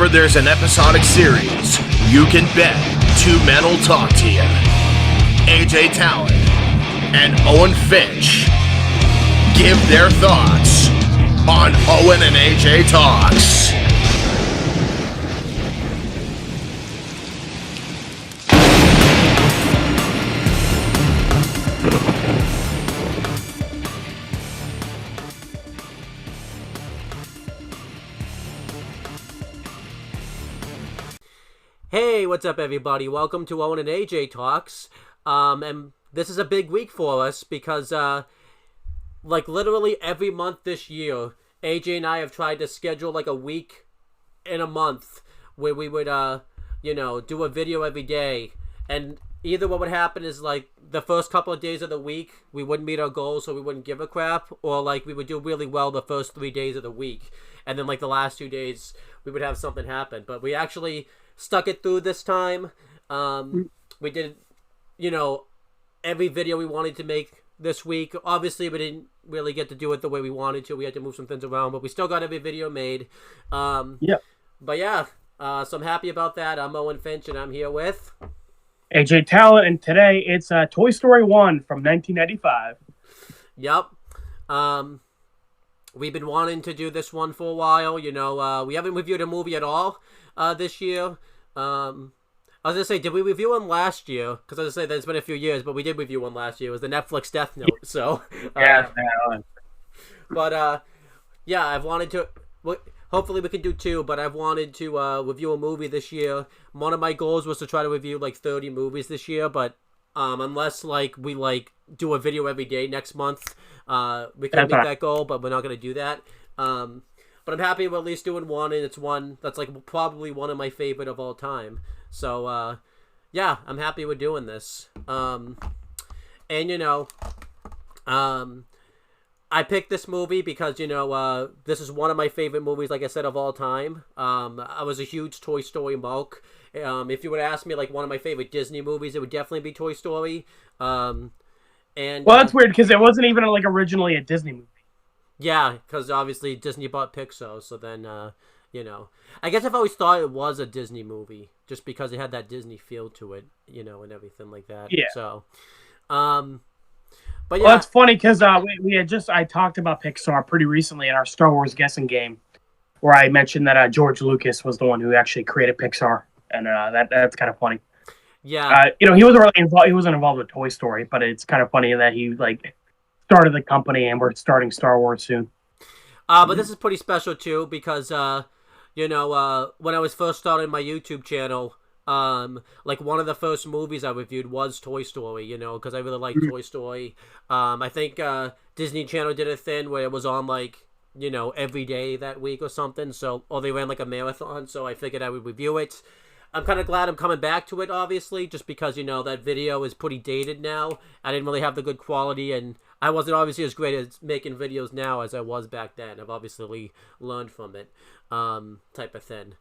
whenever there's an episodic series, you can bet two men will talk to you. AJ Talon and Owen Finch give their thoughts on Owen and AJ Talks. Hey, what's up, everybody? Welcome to Owen and AJ Talks. And this is a big week for us because, literally every month this year, AJ and I have tried to schedule, a week in a month where we would, do a video every day. And either what would happen is, the first couple of days of the week, we wouldn't meet our goals, so we wouldn't give a crap. Or, we would do really well the first 3 days of the week. And then, the last 2 days, we would have something happen. But we actually stuck it through this time. We did, every video we wanted to make this week. Obviously, we didn't really get to do it the way we wanted to. We had to move some things around, but we still got every video made. Yep. But yeah, so I'm happy about that. I'm Owen Finch, and I'm here with AJ Talon, and today it's Toy Story 1 from 1995. Yep. We've been wanting to do this one for a while. We haven't reviewed a movie at all this year. I was gonna say, did we review one last year? Because I was gonna say that it's been a few years, but we did review one last year. It was the Netflix Death Note. So yeah. But yeah, I've wanted to. Hopefully, we can do two. But I've wanted to review a movie this year. One of my goals was to try to review 30 movies this year. But unless we do a video every day next month, we can meet that goal. But we're not gonna do that. But I'm happy we're at least doing one, and it's one that's probably one of my favorite of all time. So yeah, I'm happy we're doing this. I picked this movie because this is one of my favorite movies, like I said, of all time. I was a huge Toy Story mark. If you would ask me one of my favorite Disney movies, it would definitely be Toy Story. And that's weird because it wasn't even originally a Disney movie. Yeah, because obviously Disney bought Pixar, so then, I guess I've always thought it was a Disney movie, just because it had that Disney feel to it, and everything like that. Yeah. So, but yeah. Well, that's funny, because I talked about Pixar pretty recently in our Star Wars guessing game, where I mentioned that George Lucas was the one who actually created Pixar, and that's kind of funny. Yeah. He wasn't really involved. He wasn't involved with Toy Story, but it's kind of funny that he started the company, and we're starting Star Wars soon. But this is pretty special too because when I was first starting my YouTube channel, one of the first movies I reviewed was Toy Story, because I really like Toy Story. I think Disney Channel did a thing where it was on every day that week or something, or they ran a marathon, so I figured I would review it. I'm kind of glad I'm coming back to it, obviously, just because, that video is pretty dated now. I didn't really have the good quality, and I wasn't obviously as great at making videos now as I was back then. I've obviously learned from it, type of thing.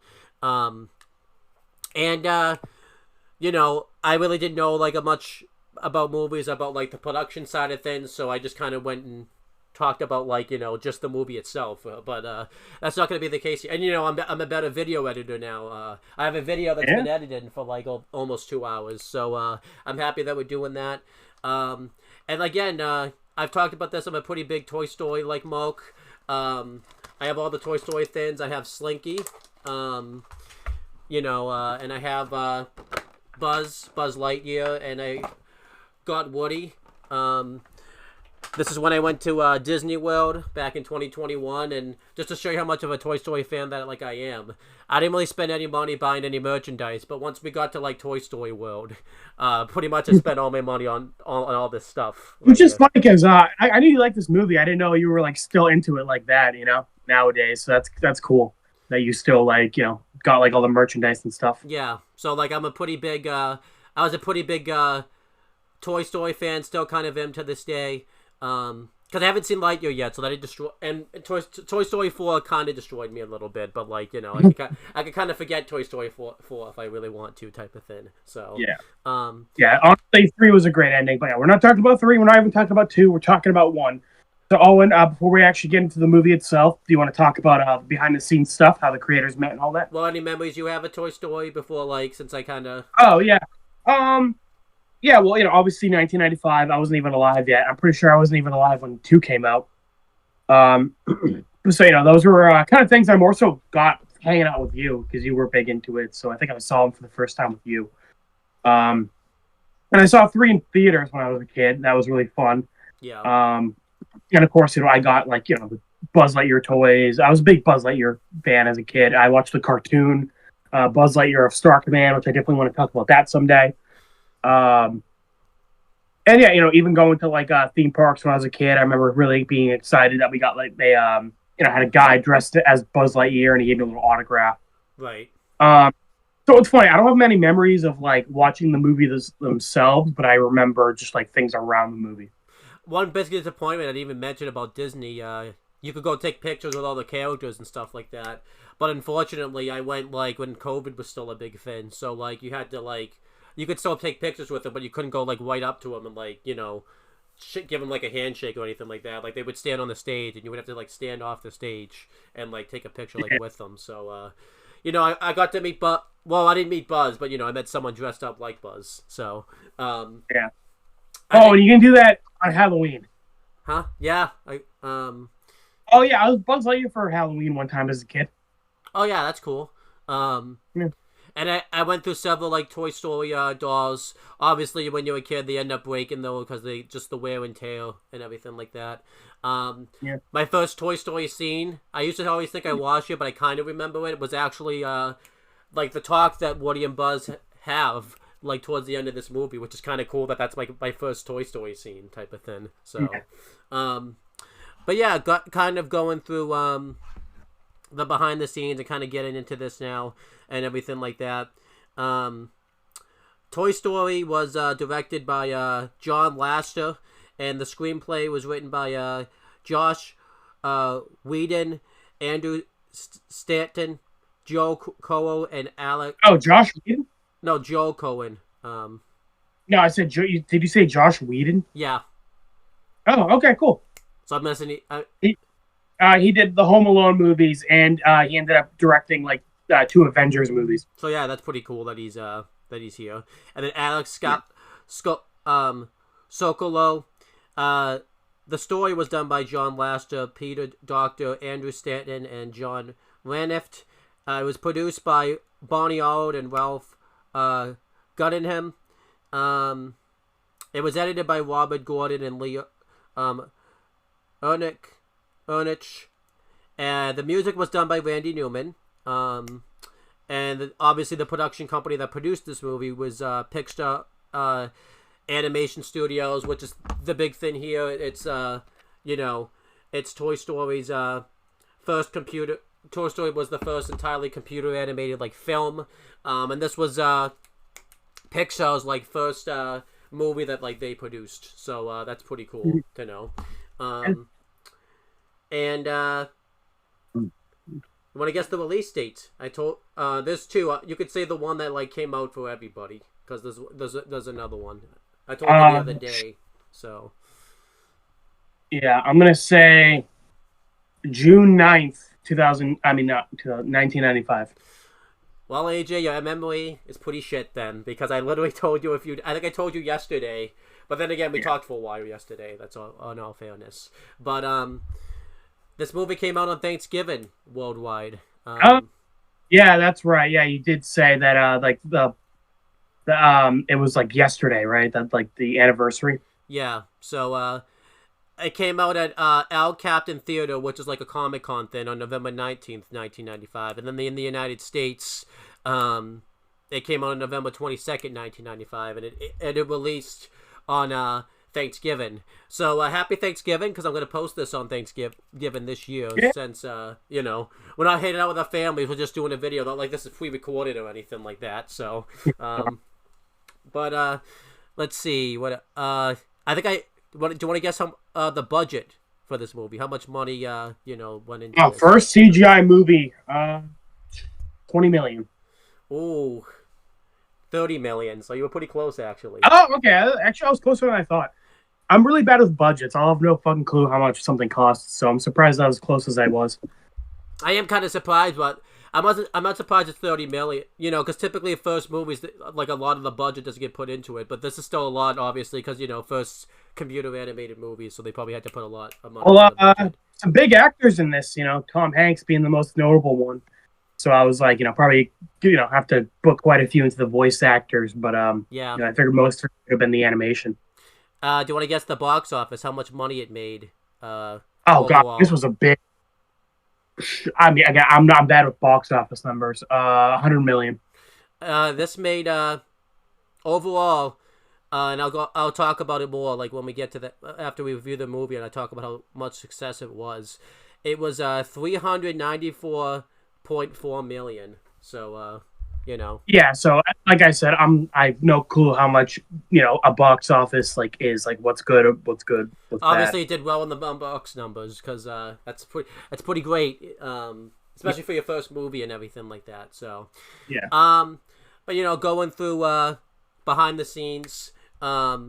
I really didn't know, much about movies, about, the production side of things, so I just kind of went and talked about just the movie itself, but that's not going to be the case. And I'm a better video editor now. I have a video that's been edited for almost 2 hours, so I'm happy that we're doing that. And again, I've talked about this. I'm a pretty big Toy Story mark. I have all the Toy Story things. I have Slinky, and I have Buzz Lightyear, and I got Woody. This is when I went to Disney World back in 2021, and just to show you how much of a Toy Story fan that I am, I didn't really spend any money buying any merchandise, but once we got to Toy Story World, pretty much I spent all my money on all this stuff. Which is funny because I knew you liked this movie. I didn't know you were still into it like that, nowadays. So that's cool that you still got all the merchandise and stuff. Yeah. So I'm a pretty big. I was a pretty big Toy Story fan, still kind of am to this day. Because I haven't seen Lightyear yet, so that it destroyed. And Toy Story 4 kind of destroyed me a little bit, but I could kind of forget Toy Story 4 if I really want to, type of thing. So yeah, honestly, 3 was a great ending, but yeah, we're not talking about 3. We're not even talking about 2. We're talking about 1. So, Owen, before we actually get into the movie itself, do you want to talk about behind-the-scenes stuff, how the creators met and all that? Well, any memories you have of Toy Story before, like, since I kind of... Oh, yeah. Yeah, well, obviously 1995, I wasn't even alive yet. I'm pretty sure I wasn't even alive when 2 came out. So, those were kind of things I more so got hanging out with you because you were big into it. So I think I saw them for the first time with you. And I saw 3 in theaters when I was a kid. That was really fun. Yeah. And of course, I got the Buzz Lightyear toys. I was a big Buzz Lightyear fan as a kid. I watched the cartoon Buzz Lightyear of Star Command, which I definitely want to talk about that someday. And yeah, even going to theme parks when I was a kid, I remember really being excited that we got they had a guy dressed as Buzz Lightyear and he gave me a little autograph. Right. So it's funny. I don't have many memories of watching the movie themselves, but I remember just things around the movie. One big disappointment I didn't even mention about Disney, you could go take pictures with all the characters and stuff like that. But unfortunately, I went when COVID was still a big thing. So you had to you could still take pictures with them, but you couldn't go right up to them and give them a handshake or anything like that. They would stand on the stage and you would have to stand off the stage and take a picture with them. So I got to meet Buzz. Well, I didn't meet Buzz, but I met someone dressed up like Buzz. So yeah. And you can do that on Halloween. Huh? Yeah. Oh yeah, I was Buzz Lightyear for Halloween one time as a kid. Oh yeah, that's cool. Yeah. And I went through several Toy Story dolls. Obviously, when you're a kid, they end up breaking though because they just the wear and tear and everything like that. Yeah. My first Toy Story scene, I used to always think I watched it, but I kind of remember it. Was actually the talk that Woody and Buzz have towards the end of this movie, which is kind of cool that's my first Toy Story scene type of thing. So, but yeah, got kind of going through the behind the scenes and kind of getting into this now and everything like that. Toy Story was directed by John Lasseter, and the screenplay was written by Josh Whedon, Andrew Stanton, Joe Cohen, and Alec. Oh, Josh Whedon? No, Joe Cohen. No, I said Joe. Did you say Josh Whedon? Yeah. Oh, okay, cool. So I'm missing. He did the Home Alone movies, and he ended up directing 2 Avengers movies. So yeah, that's pretty cool that he's here. And then Alex Sokolow. The story was done by John Lasseter, Peter Docter, Andrew Stanton, and John Ranift. It was produced by Bonnie Arnold and Ralph Guggenheim. It was edited by Robert Gordon and Lee Ernich. And the music was done by Randy Newman. And obviously the production company that produced this movie was Pixar Animation Studios, which is the big thing here. It's it's Toy Story's first computer. Toy Story was the first entirely computer animated film, and this was Pixar's first movie that they produced. So that's pretty cool to know. And you want to guess the release date? I told there's 2. You could say the one that came out for everybody because there's another one. I told you the other day. So yeah, I'm gonna say June 9th, 1995. Well, AJ, your memory is pretty shit then because I literally told you I think I told you yesterday, but then again we talked for a while yesterday. That's all in all fairness. But this movie came out on Thanksgiving worldwide. Yeah, that's right. Yeah, you did say that. It was yesterday, right? That the anniversary. Yeah. So it came out at Al Captain Theater, which is a Comic-Con thing, on November 19th, 1995, and then in the United States, it came out on November 22nd, 1995, and it released on Thanksgiving. So happy Thanksgiving, because I'm going to post this on Thanksgiving this year, since we're not hanging out with our families, we're just doing a video, not like this is pre-recorded or anything like that. So but let's see what I think do you want to guess how the budget for this movie, how much money went into this? First CGI movie, $20 million. Ooh, $30 million. So you were pretty close, actually. Oh, okay. Actually, I was closer than I thought. I'm really bad with budgets. I'll have no fucking clue how much something costs, so I'm surprised I was as close as I was. I am kind of surprised, but I'm not surprised it's 30 million. You know, because typically first movies, like a lot of the budget doesn't get put into it, but this is still a lot, obviously, because first computer animated movies, so they probably had to put a lot of money. Well, some big actors in this. Tom Hanks being the most notable one. So I was like, probably have to put quite a few into the voice actors, but yeah, I figured most would have been the animation. Do you want to guess the box office? How much money it made? Oh god, this was a big. I mean, again, I'm not bad with box office numbers. 100 million. This made overall, and I'll talk about it more like when we get to the after we review the movie and I talk about how much success it was. It was 394.4 million. So Yeah, so like I said, I have no clue how much a box office is what's good, what's obviously bad. It did well in the box numbers because that's pretty great, especially for your first movie and everything like that. So yeah. But going through behind the scenes, I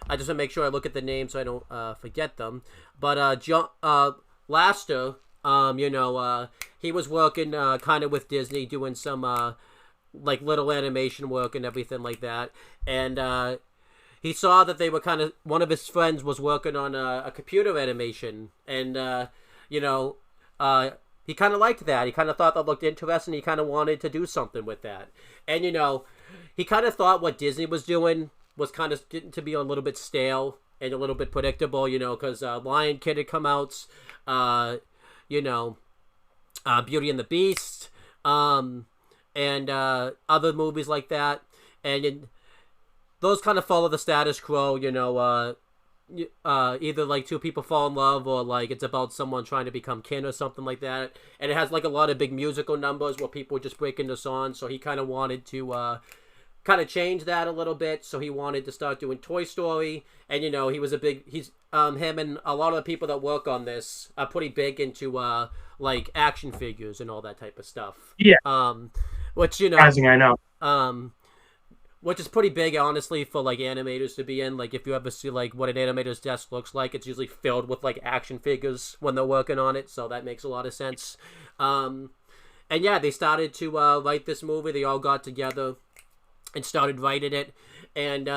just want to make sure I look at the names so I don't forget them. But John Laster, he was working kind of with Disney doing some like little animation work and everything like that, and he saw that they were one of his friends was working on a computer animation, and he kind of liked that. He kind of thought that looked interesting. He kind of wanted to do something with that, and he kind of thought what Disney was doing was kind of getting to be a little bit stale and a little bit predictable, because Lion King had come out, Beauty and the Beast, and other movies like that, and those kind of follow the status quo. Either like two people fall in love, or like it's about someone trying to become kin or something like that, and it has like a lot of big musical numbers where people just break into songs. So he kind of wanted to kind of change that a little bit. So he wanted to start doing Toy Story, and he was him and a lot of the people that work on this are pretty big into like action figures and all that type of stuff. Yeah. Which Surprising, I know. Which is pretty big, honestly, for like animators to be in. Like, if you ever see like what an animator's desk looks like, it's usually filled with like action figures when they're working on it. So that makes a lot of sense. And yeah, they started to write this movie. They all got together and started writing it, and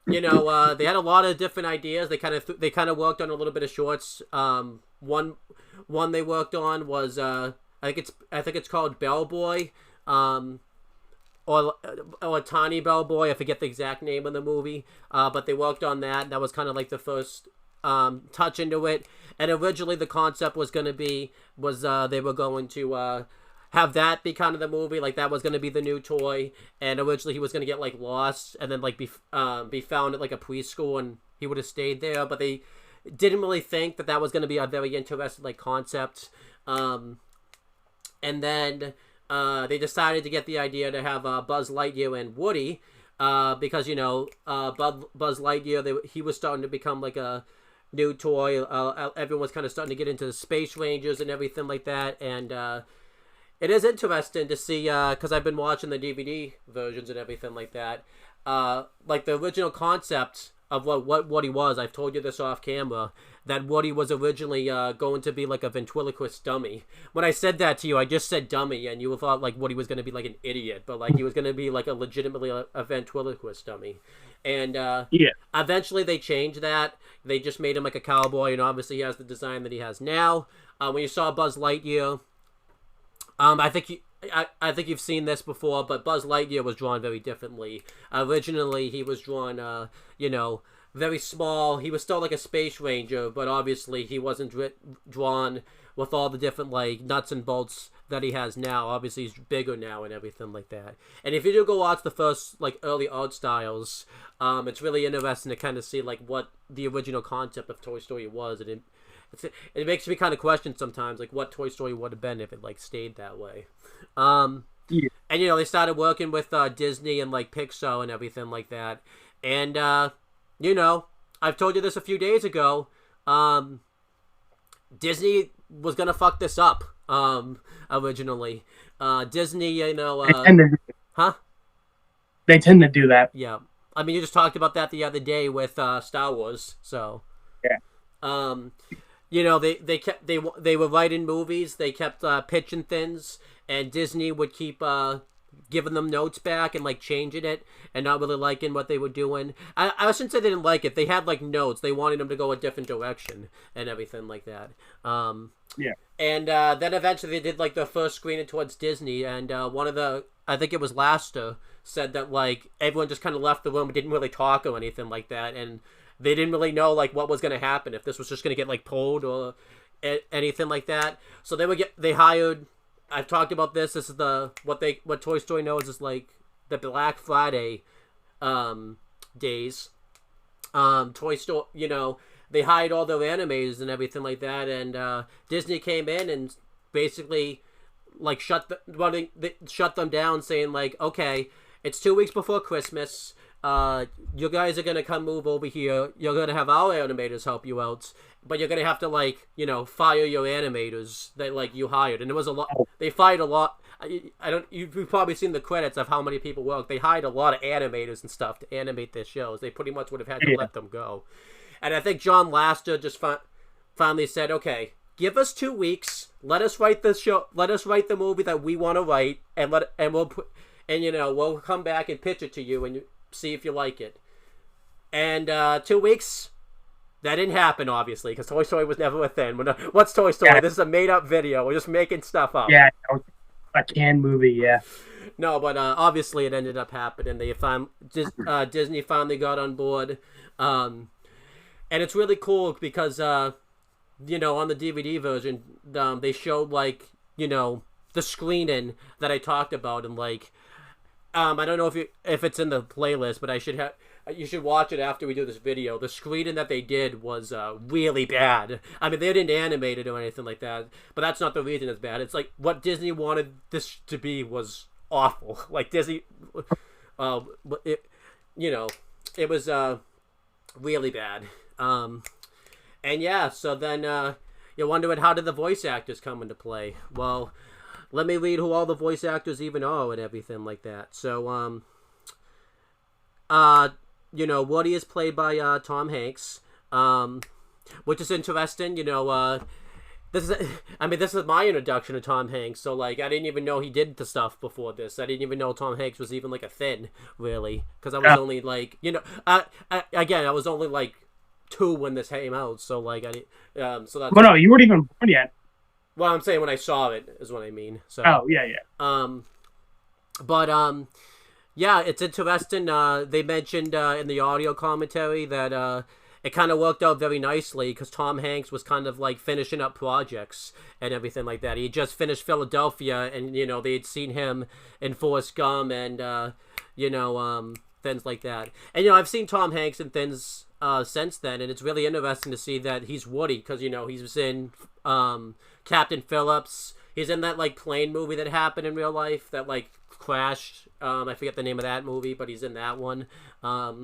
they had a lot of different ideas. They kind of worked on a little bit of shorts. One they worked on was I think it's called Bellboy. Or a Tiny Bellboy. I forget the exact name of the movie, but they worked on that. That was kind of like the first touch into it. And originally the concept was they were going to have that be kind of the movie, like that was going to be the new toy. And originally he was going to get like lost and then like be found at like a preschool, and he would have stayed there. But they didn't really think that was going to be a very interesting like concept. And then they decided to get the idea to have Buzz Lightyear and Woody, because Buzz Lightyear, he was starting to become like a new toy. Everyone was kind of starting to get into the Space Rangers and everything like that, and it is interesting to see because I've been watching the DVD versions and everything like that. Like the original concept of what Woody was. I've told you this off camera, that Woody was originally going to be like a ventriloquist dummy. When I said that to you, I just said dummy, and you thought like Woody was going to be like an idiot, but like he was going to be like a legitimately a ventriloquist dummy. And eventually they changed that. They just made him like a cowboy, and obviously he has the design that he has now. When you saw Buzz Lightyear, I think you've seen this before, but Buzz Lightyear was drawn very differently. Originally, he was drawn, very small. He was still like a space ranger, but obviously he wasn't drawn with all the different like nuts and bolts that he has now. Obviously, he's bigger now and everything like that. And if you do go watch the first like early art styles, it's really interesting to kind of see like what the original concept of Toy Story was, and it makes me kind of question sometimes like what Toy Story would have been if it like stayed that way. And they started working with Disney and like Pixar and everything like that. And I've told you this a few days ago. Disney was gonna fuck this up. Originally, Disney, they tend to do that. Yeah. I mean, you just talked about that the other day with Star Wars. So, yeah. You know, they were writing movies. They kept pitching things, and Disney would keep giving them notes back and like changing it and not really liking what they were doing. I shouldn't say they didn't like it. They had like notes. They wanted them to go a different direction and everything like that. Yeah. And then eventually they did like the first screening towards Disney, and one of the, I think it was Laster, said that like everyone just kind of left the room and didn't really talk or anything like that, and they didn't really know like what was going to happen, if this was just going to get like pulled or anything like that. So they hired. I've talked about this. This is what Toy Story knows is like the Black Friday days. Toy Story, you know, they hired all their animators and everything like that, and Disney came in and basically like shut them down, saying like, okay, it's 2 weeks before Christmas. You guys are gonna come move over here. You're gonna have our animators help you out, but you're gonna have to like, you know, fire your animators that like you hired. And it was a lot. They fired a lot. I don't. You've probably seen the credits of how many people worked. They hired a lot of animators and stuff to animate their shows. They pretty much would have had to let them go. And I think John Lasseter just finally said, okay, give us 2 weeks. Let us write the show. Let us write the movie that we want to write, and we'll come back and pitch it to you and see if you like it. And 2 weeks, that didn't happen, obviously, because Toy Story was never a thing. What's Toy Story? Yeah. This is a made-up video. We're just making stuff up. Yeah, a canned movie, yeah. No, but obviously it ended up happening. Disney finally got on board. And it's really cool because, you know, on the DVD version, they showed, like, you know, the screening that I talked about, and, like, I don't know if it's in the playlist, but you should watch it after we do this video. The screening that they did was really bad. I mean, they didn't animate it or anything like that, but that's not the reason it's bad. It's like what Disney wanted this to be was awful. Like Disney, it was really bad. And yeah, so then you're wondering, how did the voice actors come into play? Well, let me read who all the voice actors even are and everything like that. So, you know, Woody is played by Tom Hanks, which is interesting. You know, this is my introduction to Tom Hanks. So, like, I didn't even know he did the stuff before this. I didn't even know Tom Hanks was even like a thing, really, because I was only like, you know, I was only like 2 when this came out. So, like, so that's. Well, no, you weren't even born yet. Well, I'm saying when I saw it is what I mean. So. Oh yeah. Yeah, it's interesting. They mentioned in the audio commentary that it kind of worked out very nicely because Tom Hanks was kind of like finishing up projects and everything like that. He just finished Philadelphia, and you know they'd seen him in Forrest Gump and things like that. And you know I've seen Tom Hanks in things since then, and it's really interesting to see that he's Woody because you know he was in Captain Phillips. He's in that like plane movie that happened in real life that like crashed. I forget the name of that movie, but he's in that one. I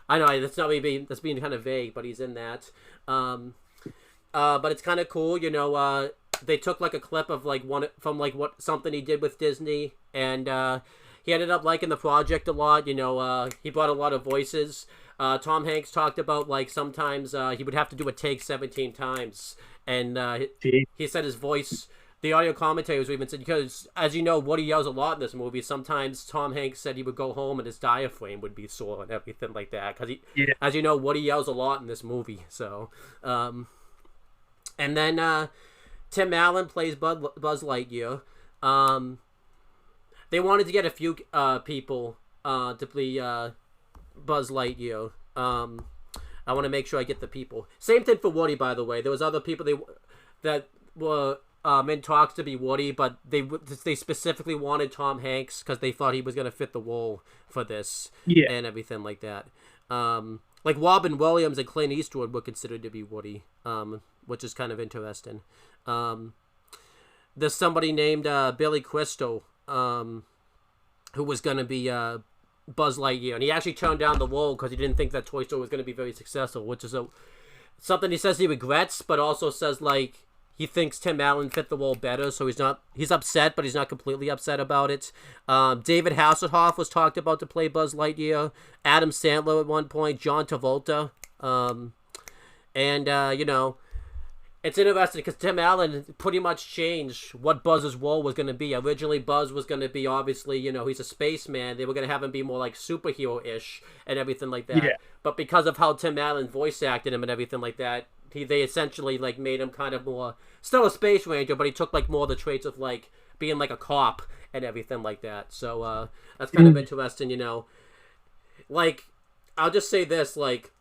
know that's being kind of vague, but he's in that. But it's kind of cool, you know. They took like a clip of like something he did with Disney, and he ended up liking the project a lot. You know, he brought a lot of voices. Tom Hanks talked about like sometimes he would have to do a take 17 times, and he said his voice. The audio commentators even said, because as you know, Woody yells a lot in this movie. Sometimes Tom Hanks said he would go home and his diaphragm would be sore and everything like that. Because as you know, Woody yells a lot in this movie. So, and then Tim Allen plays Buzz Lightyear. They wanted to get a few people to play Buzz Lightyear. I want to make sure I get the people. Same thing for Woody, by the way. There was other people that were in talks to be Woody, but they specifically wanted Tom Hanks because they thought he was going to fit the role for this and everything like that. Like Robin Williams and Clint Eastwood were considered to be Woody, which is kind of interesting. There's somebody named Billy Crystal who was going to be Buzz Lightyear, and he actually turned down the role because he didn't think that Toy Story was going to be very successful, which is something he says he regrets, but also says like he thinks Tim Allen fit the role better, so he's upset, but he's not completely upset about it. David Hasselhoff was talked about to play Buzz Lightyear. Adam Sandler at one point. John Travolta. It's interesting because Tim Allen pretty much changed what Buzz's role was going to be. Originally, Buzz was going to be, obviously, he's a spaceman. They were going to have him be more like superhero-ish and everything like that. Yeah. But because of how Tim Allen voice acted him and everything like that, they essentially like made him kind of more, still a space ranger, but he took like more of the traits of like being like a cop and everything like that. So that's kind of interesting, Like, I'll just say this, like,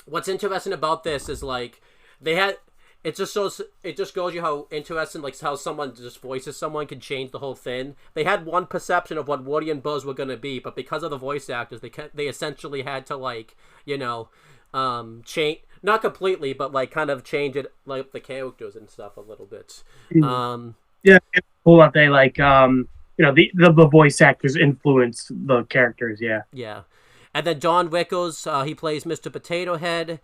what's interesting about this is like they had. It just goes you how interesting, like how someone just voices someone can change the whole thing. They had one perception of what Woody and Buzz were gonna be, but because of the voice actors, they essentially had to like change, not completely, but like kind of change it, like the characters and stuff a little bit. Yeah, it's cool that they like the voice actors influence the characters. Yeah. Yeah, and then Don Rickles, he plays Mr. Potato Head.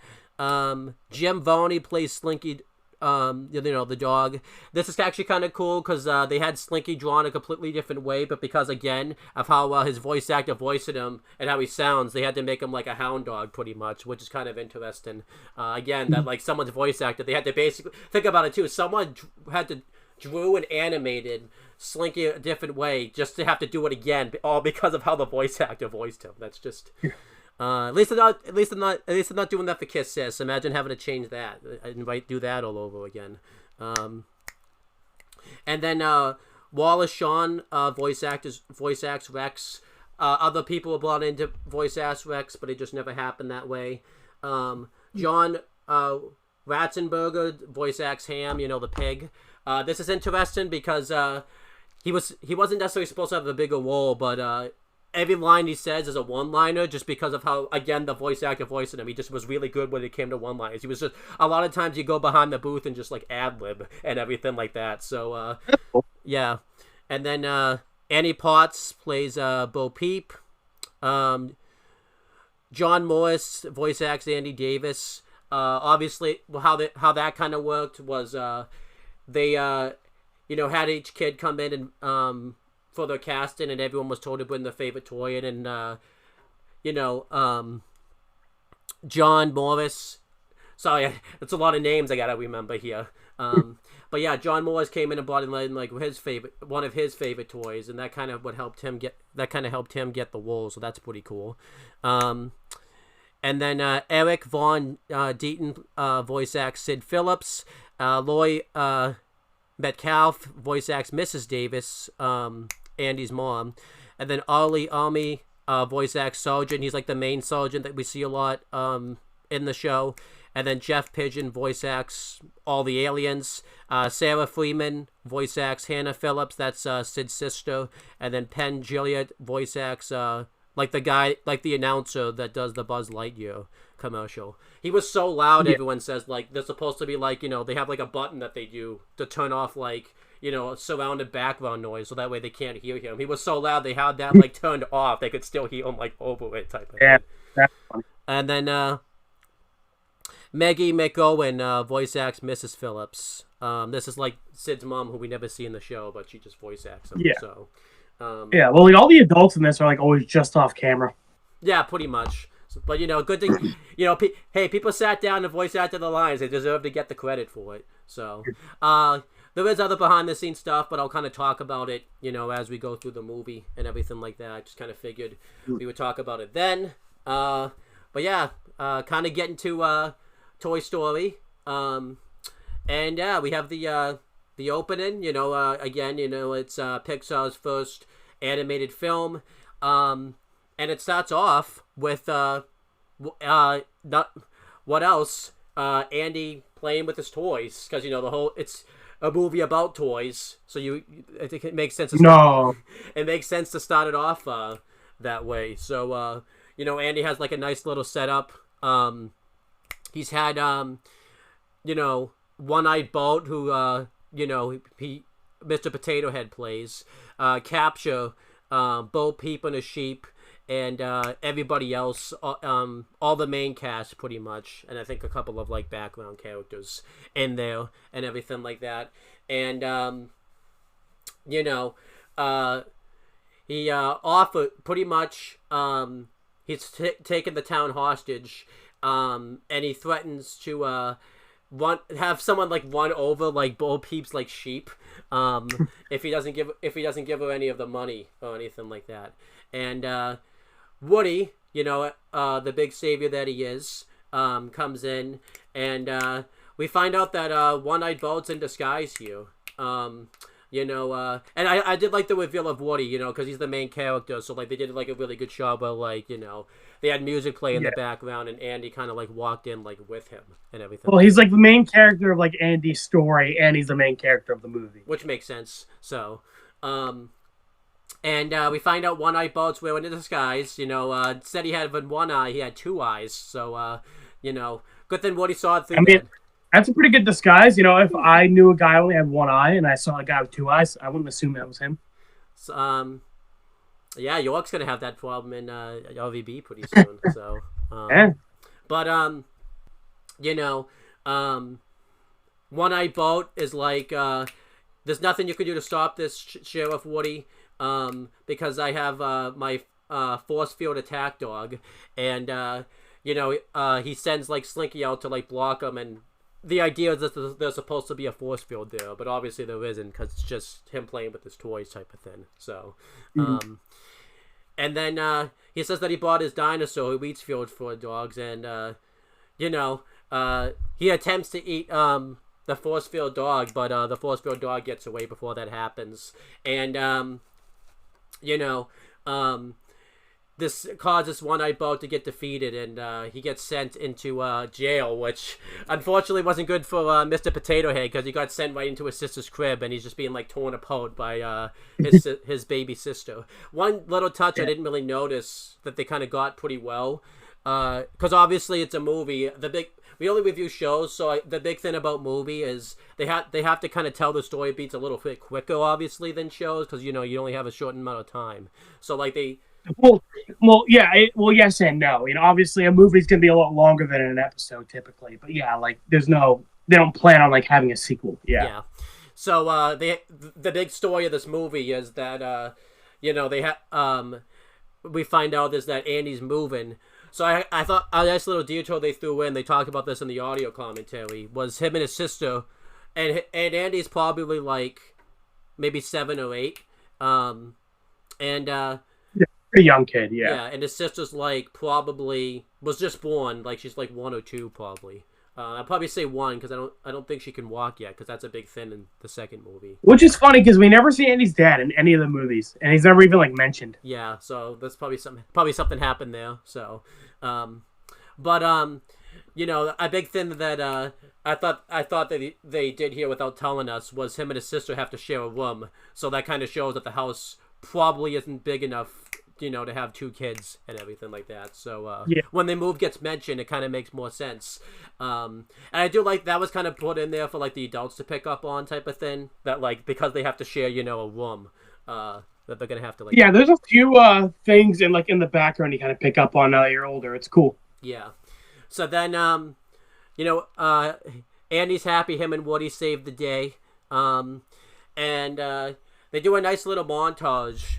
Jim Varney plays Slinky, the dog. This is actually kind of cool because they had Slinky drawn a completely different way, but because, again, of how his voice actor voiced him and how he sounds, they had to make him like a hound dog pretty much, which is kind of interesting. Again, that like someone's voice actor, they had to basically, think about it too, someone had to drew and animated Slinky a different way just to have to do it again, all because of how the voice actor voiced him. That's just... At least they're not doing that for Kiss Sis. Imagine having to change that and do that all over again. And then Wallace Shawn voice acts Rex. Other people were brought in to voice act Rex, but it just never happened that way. John Ratzenberger voice acts Ham, the pig. This is interesting because he wasn't necessarily supposed to have a bigger role, but every line he says is a one-liner just because of how, again, the voice actor voicing him. He just was really good when it came to one-liners. He was just, a lot of times you go behind the booth and just, like, ad-lib and everything like that. So, yeah. And then Annie Potts plays Bo Peep. John Morris voice acts Andy Davis. Obviously, how that kind of worked was they, had each kid come in and... for their casting, and everyone was told to bring their favorite toy in, and John Morris, sorry, it's a lot of names I gotta remember here, but yeah, John Morris came in and brought in like one of his favorite toys, and that kind of helped him get the role, so that's pretty cool. And then Eric Von Deaton voice acts Sid Phillips. Loy Metcalf voice acts Mrs. Davis, Andy's mom. And then Ollie Army voice acts Sergeant. He's like the main sergeant that we see a lot in the show. And then Jeff Pigeon voice acts all the aliens. Sarah Freeman voice acts Hannah Phillips. That's Sid's sister. And then Penn Jillard voice acts like the announcer that does the Buzz Lightyear commercial. He was so loud, everyone says, like, they're supposed to be like, they have like a button that they do to turn off like, surrounded background noise so that way they can't hear him. He was so loud they had that like turned off. They could still hear him like over it type of thing. That's funny. And then Maggie McOwen voice acts Mrs. Phillips. This is like Sid's mom, who we never see in the show, but she just voice acts him. Yeah. So, well, like all the adults in this are like always just off camera. Yeah, pretty much. But good thing, hey, people sat down and voice acted the lines. They deserve to get the credit for it. So, there is other behind the scenes stuff, but I'll kind of talk about it, as we go through the movie and everything like that. I just kind of figured we would talk about it then. But yeah, kind of getting to Toy Story. And yeah, we have the opening. Again, it's Pixar's first animated film. And it starts off with not what else? Andy playing with his toys, because it's a movie about toys, so I think it makes sense. It makes sense to start it off that way. So Andy has like a nice little setup. He's had One-Eyed Boat, who he Mr. Potato Head plays, Capture, Bo Peep and a sheep. and everybody else, all the main cast pretty much, and I think a couple of like background characters in there and everything like that. And he offered pretty much he's taken the town hostage, and he threatens to have someone like run over like Bo Peep's like sheep, if he doesn't give her any of the money or anything like that. And Woody, the big savior that he is, comes in, and we find out that One-Eyed Boat's in disguise here. And I did like the reveal of Woody, because he's the main character. So like they did like a really good job of like, they had music play in the background, and Andy kind of like walked in like with him and everything. Well, he's like the main character of like Andy's story, and he's the main character of the movie, which makes sense. So, and we find out One-Eyed Boat's wearing a disguise. Said he had one eye, he had two eyes. So, good thing Woody saw it through. That's a pretty good disguise. If I knew a guy only had one eye and I saw a guy with two eyes, I wouldn't assume that was him. So, yeah, York's gonna have that problem in RVB pretty soon. So, but One-Eyed Boat is like, there's nothing you can do to stop this, Sheriff Woody, because I have my force field attack dog, and he sends like Slinky out to like block him, and the idea is that there's supposed to be a force field there, but obviously there isn't, because it's just him playing with his toys type of thing. So, and then he says that he bought his dinosaur, wheat field for dogs, and he attempts to eat the force field dog, but the force field dog gets away before that happens, and this causes One-Eyed Boat to get defeated, and he gets sent into jail, which unfortunately wasn't good for Mr. Potato Head, because he got sent right into his sister's crib, and he's just being like torn apart by his baby sister. One little touch I didn't really notice that they kind of got pretty well, because obviously it's a movie. We only review shows, so the big thing about movie is they have to kind of tell the story beats a little bit quicker, obviously, than shows, because you only have a short amount of time. So like they. Well, yes and no. Obviously a movie's gonna be a lot longer than an episode typically, but yeah, like they don't plan on like having a sequel. Yeah. So the big story of this movie is that they have we find out is that Andy's moving. So I thought a nice little detail they threw in. They talked about this in the audio commentary. Was him and his sister, and Andy's probably like maybe 7 or 8, and. Pretty young kid, yeah. Yeah, and his sister's like probably was just born, like she's like 1 or 2 probably. I'd probably say 1 because I don't think she can walk yet, because that's a big thing in the second movie. Which is funny because we never see Andy's dad in any of the movies, and he's never even like mentioned. Yeah, so that's probably something happened there. So, but a big thing that I thought that they did here without telling us was him and his sister have to share a room, so that kind of shows that the house probably isn't big enough to have 2 kids and everything like that. So when the move gets mentioned, it kind of makes more sense. And I do like that was kind of put in there for like the adults to pick up on type of thing, that like because they have to share a room, that they're gonna have to like. Yeah, there's a few things in the background you kind of pick up on now that you're older. It's cool. Yeah. So then Andy's happy him and Woody saved the day, and they do a nice little montage.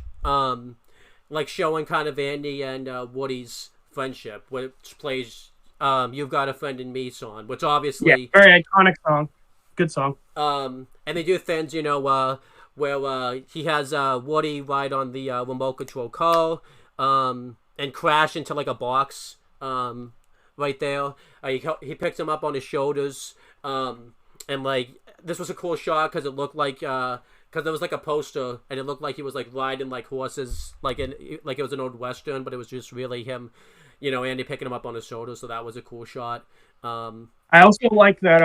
Like showing kind of Andy and Woody's friendship, which plays "You've Got a Friend in Me" song, which obviously very iconic song, good song. And they do things, where he has Woody ride on the remote control car, and crash into like a box, right there. He picks him up on his shoulders, and like this was a cool shot because it looked like. Because there was like a poster, and it looked like he was like riding like horses, like it was an old western, but it was just really him, Andy picking him up on his shoulders. So that was a cool shot. I also like that,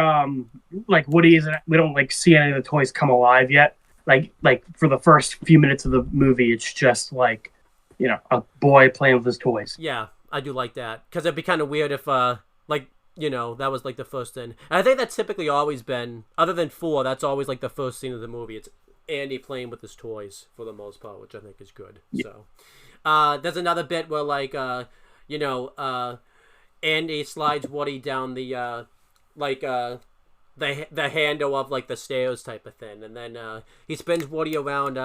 like Woody isn't. We don't like see any of the toys come alive yet. Like for the first few minutes of the movie, it's just like, a boy playing with his toys. Yeah, I do like that because it'd be kind of weird if that was like the first thing. And I think that's typically always been, other than 4, that's always like the first scene of the movie. It's Andy playing with his toys for the most part, which I think is good. Yeah. There's another bit where like Andy slides Woody down the the handle of like the stairs type of thing, and then he spins Woody around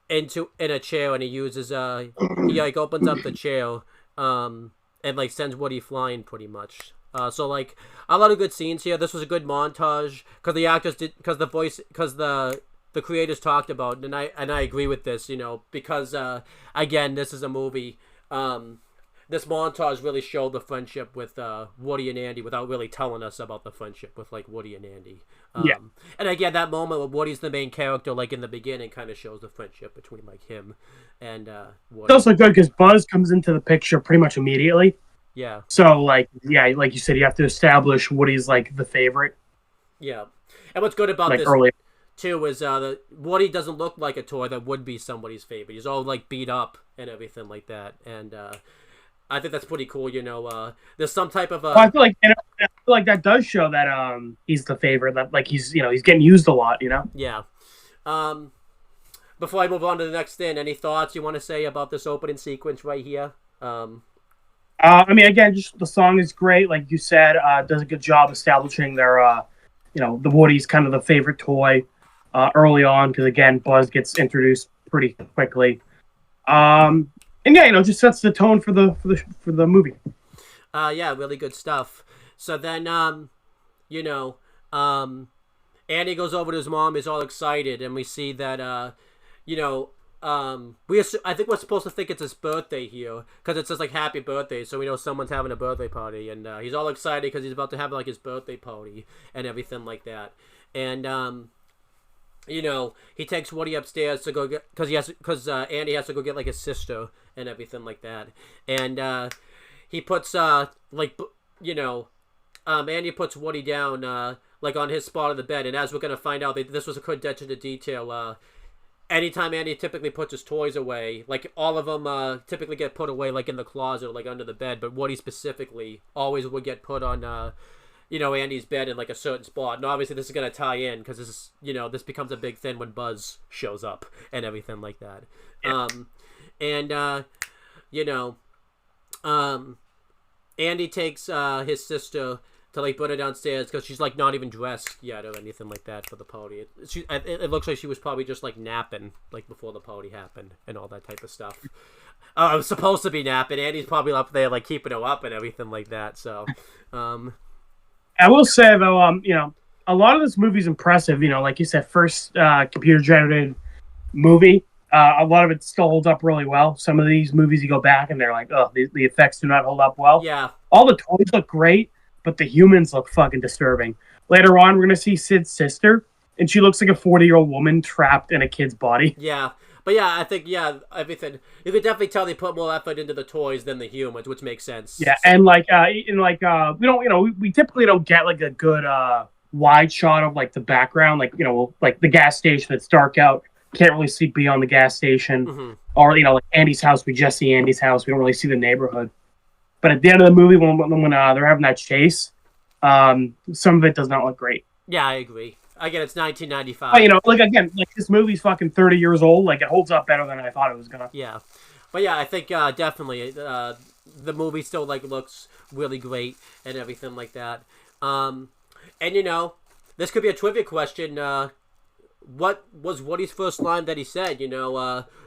in a chair, and he uses he like opens up the chair and like sends Woody flying pretty much. So like a lot of good scenes here. This was a good montage because the actors did because the creators talked about it, and I agree with this, because again, this is a movie. This montage really showed the friendship with Woody and Andy without really telling us about the friendship with like Woody and Andy. And again, that moment where Woody's the main character, like in the beginning, kind of shows the friendship between like him and Woody. It's also good because Buzz comes into the picture pretty much immediately. Yeah. So like you said, you have to establish Woody's like the favorite. Yeah. And what's good about like this early. too is that Woody doesn't look like a toy that would be somebody's favorite. He's all like beat up and everything like that, and I think that's pretty cool. There's some type of I feel like that does show that he's the favorite. That like he's getting used a lot. Yeah. Before I move on to the next thing, any thoughts you want to say about this opening sequence right here? I mean, again, just the song is great. Like you said, does a good job establishing their the Woody's kind of the favorite toy early on because again, Buzz gets introduced pretty quickly. And yeah, just sets the tone for the movie. Yeah, really good stuff. So then, Andy goes over to his mom, is all excited, and we see that, I think we're supposed to think it's his birthday here because it says like happy birthday, so we know someone's having a birthday party, and he's all excited because he's about to have like his birthday party and everything like that, and he takes Woody upstairs to go get because Andy has to go get like his sister and everything like that, and he puts Andy puts Woody down like on his spot of the bed, and as we're gonna find out, this was a good attention to detail. Anytime Andy typically puts his toys away, like all of them typically get put away like in the closet or like under the bed, but Woody specifically always would get put on Andy's bed in like a certain spot. And obviously this is going to tie in because this is, this becomes a big thing when Buzz shows up and everything like that. Andy takes his sister to like put her downstairs because she's like not even dressed yet or anything like that for the party. It looks like she was probably just like napping like before the party happened and all that type of stuff. I was supposed to be napping. Andy's probably up there like keeping her up and everything like that. So, I will say though, a lot of this movie's impressive. Like you said, first computer generated movie. A lot of it still holds up really well. Some of these movies you go back and they're like, oh, the effects do not hold up well. Yeah. All the toys look great, but the humans look fucking disturbing. Later on, we're going to see Sid's sister, and she looks like a 40-year-old woman trapped in a kid's body. Yeah. But yeah, I think, everything. You could definitely tell they put more effort into the toys than the humans, which makes sense. Yeah, and we don't, we typically don't get like a good wide shot of like the background, like the gas station that's dark out. Can't really see beyond the gas station, mm-hmm. or like Andy's house. We just see Andy's house. We don't really see the neighborhood. But at the end of the movie, when they're having that chase, some of it does not look great. Yeah, I agree. Again, it's 1995. But, this movie's fucking 30 years old. Like, it holds up better than I thought it was gonna. Yeah, but yeah, I think definitely the movie still like looks really great and everything like that. And this could be a trivia question. What was Woody's first line that he said?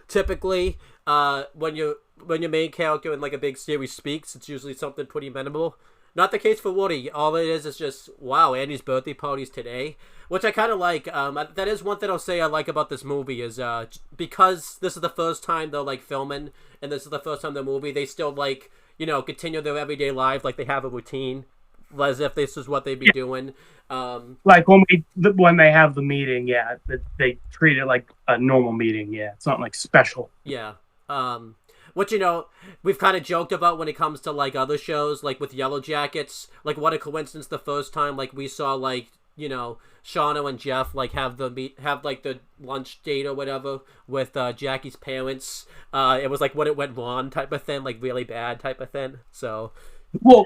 Typically, when your main character in like a big series speaks, it's usually something pretty memorable. Not the case for Woody. All it is just, wow, Andy's birthday party's today, which I kind of like. That is one thing I'll say I like about this movie is because this is the first time they're like filming and this is the first time the movie, they still like continue their everyday life, like they have a routine, as if this is what they'd be doing. Like when they have the meeting, yeah, they treat it like a normal meeting. Yeah, it's not like special. Yeah. Which, we've kind of joked about when it comes to, like, other shows, like, with Yellow Jackets. Like, what a coincidence the first time, like, we saw, like, Shauna and Jeff, like, have the lunch date or whatever with Jackie's parents. It was, like, when it went wrong type of thing, like, really bad type of thing. So... Well,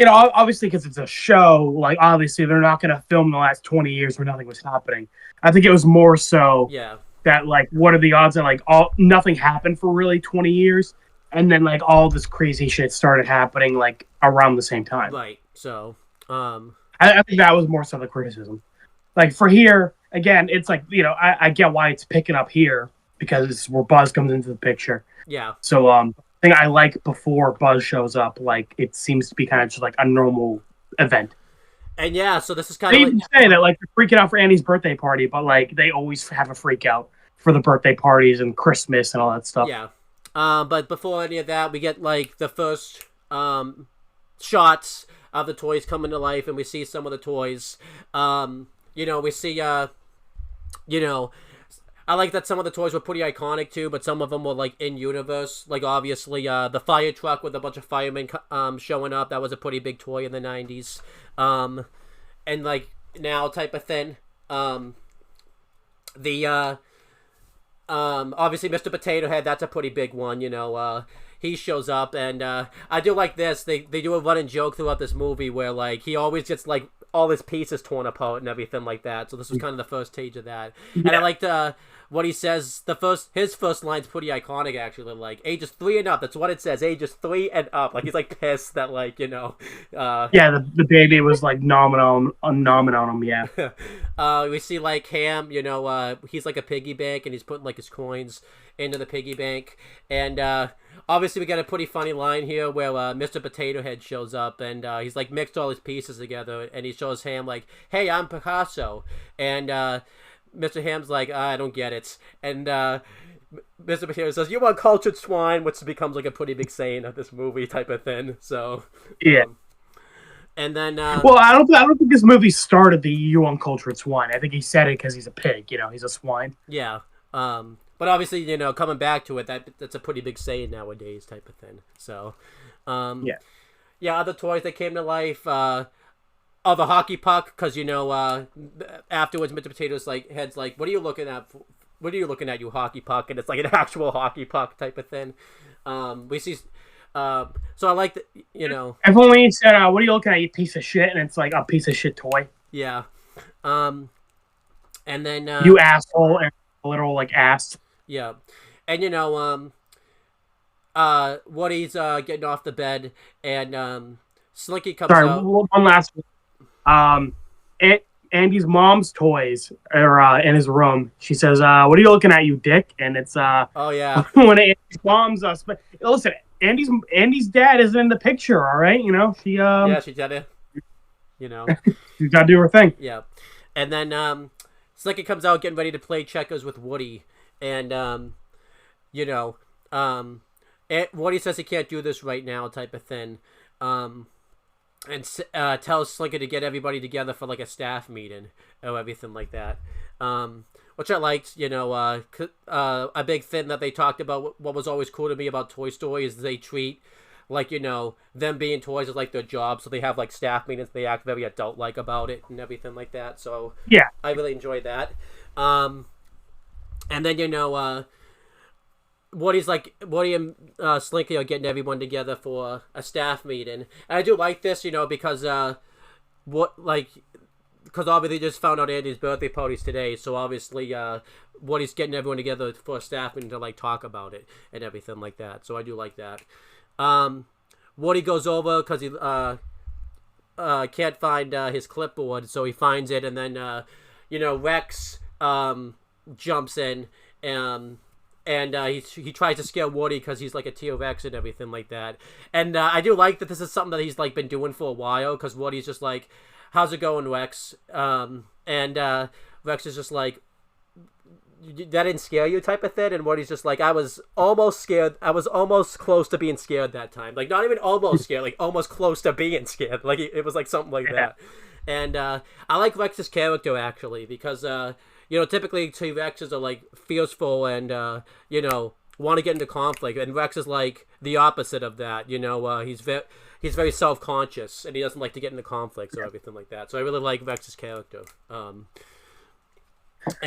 obviously, because it's a show, like, obviously, they're not going to film the last 20 years where nothing was happening. I think it was more so... Yeah. that like what are the odds that like nothing happened for really 20 years, and then like all this crazy shit started happening like around the same time. Right. So, I think that was more so the criticism. Like for here, again, it's like, you know, I get why it's picking up here because it's where Buzz comes into the picture. Yeah. So I think I like before Buzz shows up, like it seems to be kind of just like a normal event. And yeah, so this is kind They of even say that like they're freaking out for Andy's birthday party, but like they always have a freak out for the birthday parties and Christmas and all that stuff. Yeah. But before any of that, we get like the first shots of the toys coming to life, and we see some of the toys. You know, we see you know, I like that some of the toys were pretty iconic too, but some of them were like in universe. Like obviously, the fire truck with a bunch of firemen showing up. That was a pretty big toy in the '90s. And like now type of thing. The obviously Mr. Potato Head. That's a pretty big one. You know, he shows up, and I do like this. They do a running joke throughout this movie where like he always gets like all his pieces torn apart and everything like that. So this was kind of the first stage of that. Yeah. And I liked what he says. His first line's pretty iconic actually. Like ages 3 and up. That's what it says. Ages 3 and up. Like he's like pissed that like, you know. Yeah, the baby was like nomming on him. Yeah. We see like Ham. You know, he's like a piggy bank, and he's putting like his coins into the piggy bank. And obviously we got a pretty funny line here where Mr. Potato Head shows up, and he's like mixed all his pieces together, and he shows Ham like, "Hey, I'm Picasso," and Mr. Ham's like, "I don't get it," and Mr. Potato says, "You uncultured swine," which becomes like a pretty big saying of this movie type of thing. So yeah. And then well, I don't think this movie started the "you uncultured swine." I think he said it because he's a pig. You know, he's a swine. Yeah. But obviously, you know, coming back to it, that's a pretty big saying nowadays type of thing. So, yeah, other toys that came to life. The hockey puck, because, you know, afterwards, Mr. Potato's Head's like, what are you looking at? What are you looking at, you hockey puck? And it's like an actual hockey puck type of thing. We see. So I like that, you know. Everyone when he said, "What are you looking at, you piece of shit?" and it's like a piece of shit toy. Yeah. And then you asshole, and a literal like ass. Yeah, and you know, Woody's getting off the bed, and Slinky comes out. One last one. Andy's mom's toys are in his room. She says, "What are you looking at, you dick?" And it's oh yeah, one of Andy's mom's. Listen, Andy's dad is in the picture. All right, you know she. Yeah, she did it. You know, she's got to do her thing. Yeah, and then Slinky comes out getting ready to play checkers with Woody. And, you know, Woody says he can't do this right now type of thing. And tells Slinky to get everybody together for, like, a staff meeting or everything like that. Which I liked, you know, a big thing that they talked about, what was always cool to me about Toy Story is they treat, like, you know, them being toys is like their job. So they have, like, staff meetings. They act very adult-like about it and everything like that. So, yeah, I really enjoyed that. And then, you know, Woody and Slinky are getting everyone together for a staff meeting. And I do like this, you know, because obviously just found out Andy's birthday party's today, so obviously Woody's getting everyone together for a staff meeting to like talk about it and everything like that. So I do like that. Woody goes over because he can't find his clipboard, so he finds it, and then you know, Rex jumps in and he tries to scare Woody because he's like a T-Rex and everything like that. And I do like that this is something that he's like been doing for a while, because Woody's just like, "How's it going, Rex?" And Rex is just like, "That didn't scare you," type of thing. And Woody's just like, "I was almost scared. I was almost close to being scared that time. Like, not even almost scared, like almost close to being scared. Like it was like something like that." And I like Rex's character actually, because you know, typically T-Rexes are like fearful and you know, want to get into conflict, and Rex is like the opposite of that. You know, he's very self-conscious, and he doesn't like to get into conflicts or everything like that. So I really like Rex's character. And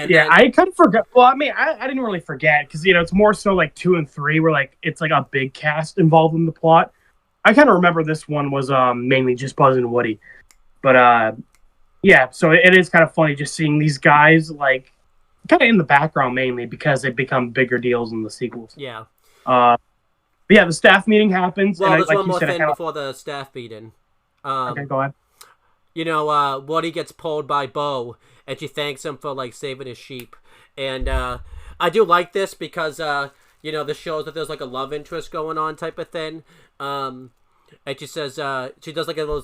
yeah, then, I kind of forgot. Well, I mean, I didn't really forget, because, you know, it's more so like 2 and 3 where like it's like a big cast involved in the plot. I kind of remember this one was mainly just Buzz and Woody. But yeah, so it is kind of funny just seeing these guys like kind of in the background mainly because they become bigger deals in the sequels. Yeah. But yeah, the staff meeting happens. Well, and there's like one more said, thing before the staff meeting. Okay, go ahead. You know, Woody gets pulled by Bo, and she thanks him for like saving his sheep. And I do like this because you know, this shows that there's like a love interest going on type of thing. And she says she does like a little,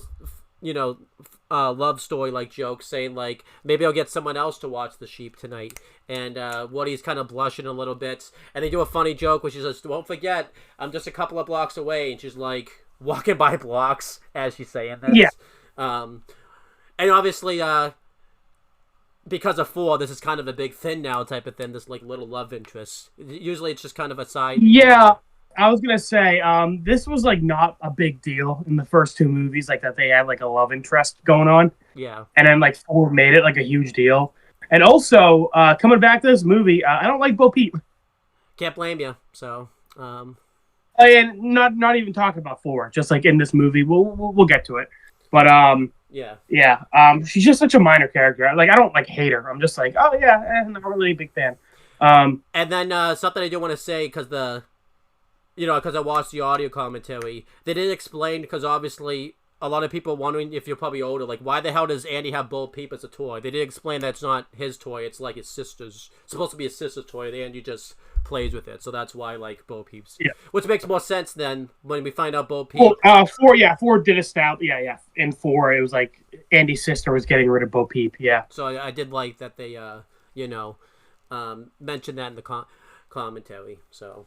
you know, love story like joke saying like maybe I'll get someone else to watch the sheep tonight. And Woody's kind of blushing a little bit, and they do a funny joke where she says, "Won't forget, I'm just a couple of blocks away," and she's like walking by blocks as she's saying this. Yeah. And obviously, because of 4, this is kind of a big thing now type of thing, this like little love interest. Usually it's just kind of a side. Yeah, I was going to say, this was like not a big deal in the first 2 movies, like that they had like a love interest going on. Yeah. And then like 4 made it like a huge deal. And also, coming back to this movie, I don't like Bo Peep. Can't blame you, so... And not even talking about 4, just like in this movie, we'll get to it. But she's just such a minor character. Like I don't like hate her. I'm just like, oh yeah, I'm not really a big fan. And then something I do want to say because I watched the audio commentary, they didn't explain because obviously a lot of people wondering if you're probably older, like why the hell does Andy have Bo Peep as a toy? They didn't explain that it's not his toy. It's like his sister's. It's supposed to be his sister's toy. And Andy just plays with it, so that's why like Bo Peep's. Yeah. Which makes more sense than when we find out Bo Peep. Well, 4 did establish. Yeah. In 4, it was like Andy's sister was getting rid of Bo Peep. Yeah. So I did like that they mentioned that in the commentary. So.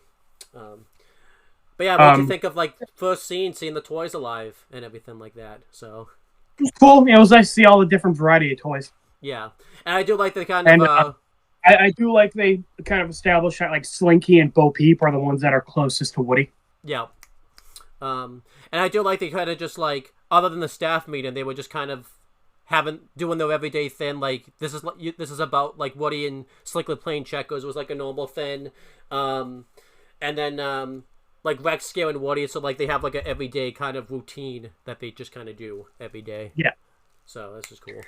But yeah, what do you think of like first scene, seeing the toys alive and everything like that? So it was cool. It was nice to see all the different variety of toys. Yeah, and I do like the kind of. I do like they kind of established that like Slinky and Bo Peep are the ones that are closest to Woody. Yeah, and I do like they kind of just like other than the staff meeting, they were just kind of doing their everyday thing. Like this is about like Woody and Slinky playing checkers was like a normal thing, and then. Like Rex scaring Woody, so like they have like an everyday kind of routine that they just kind of do every day. Yeah. So this is cool.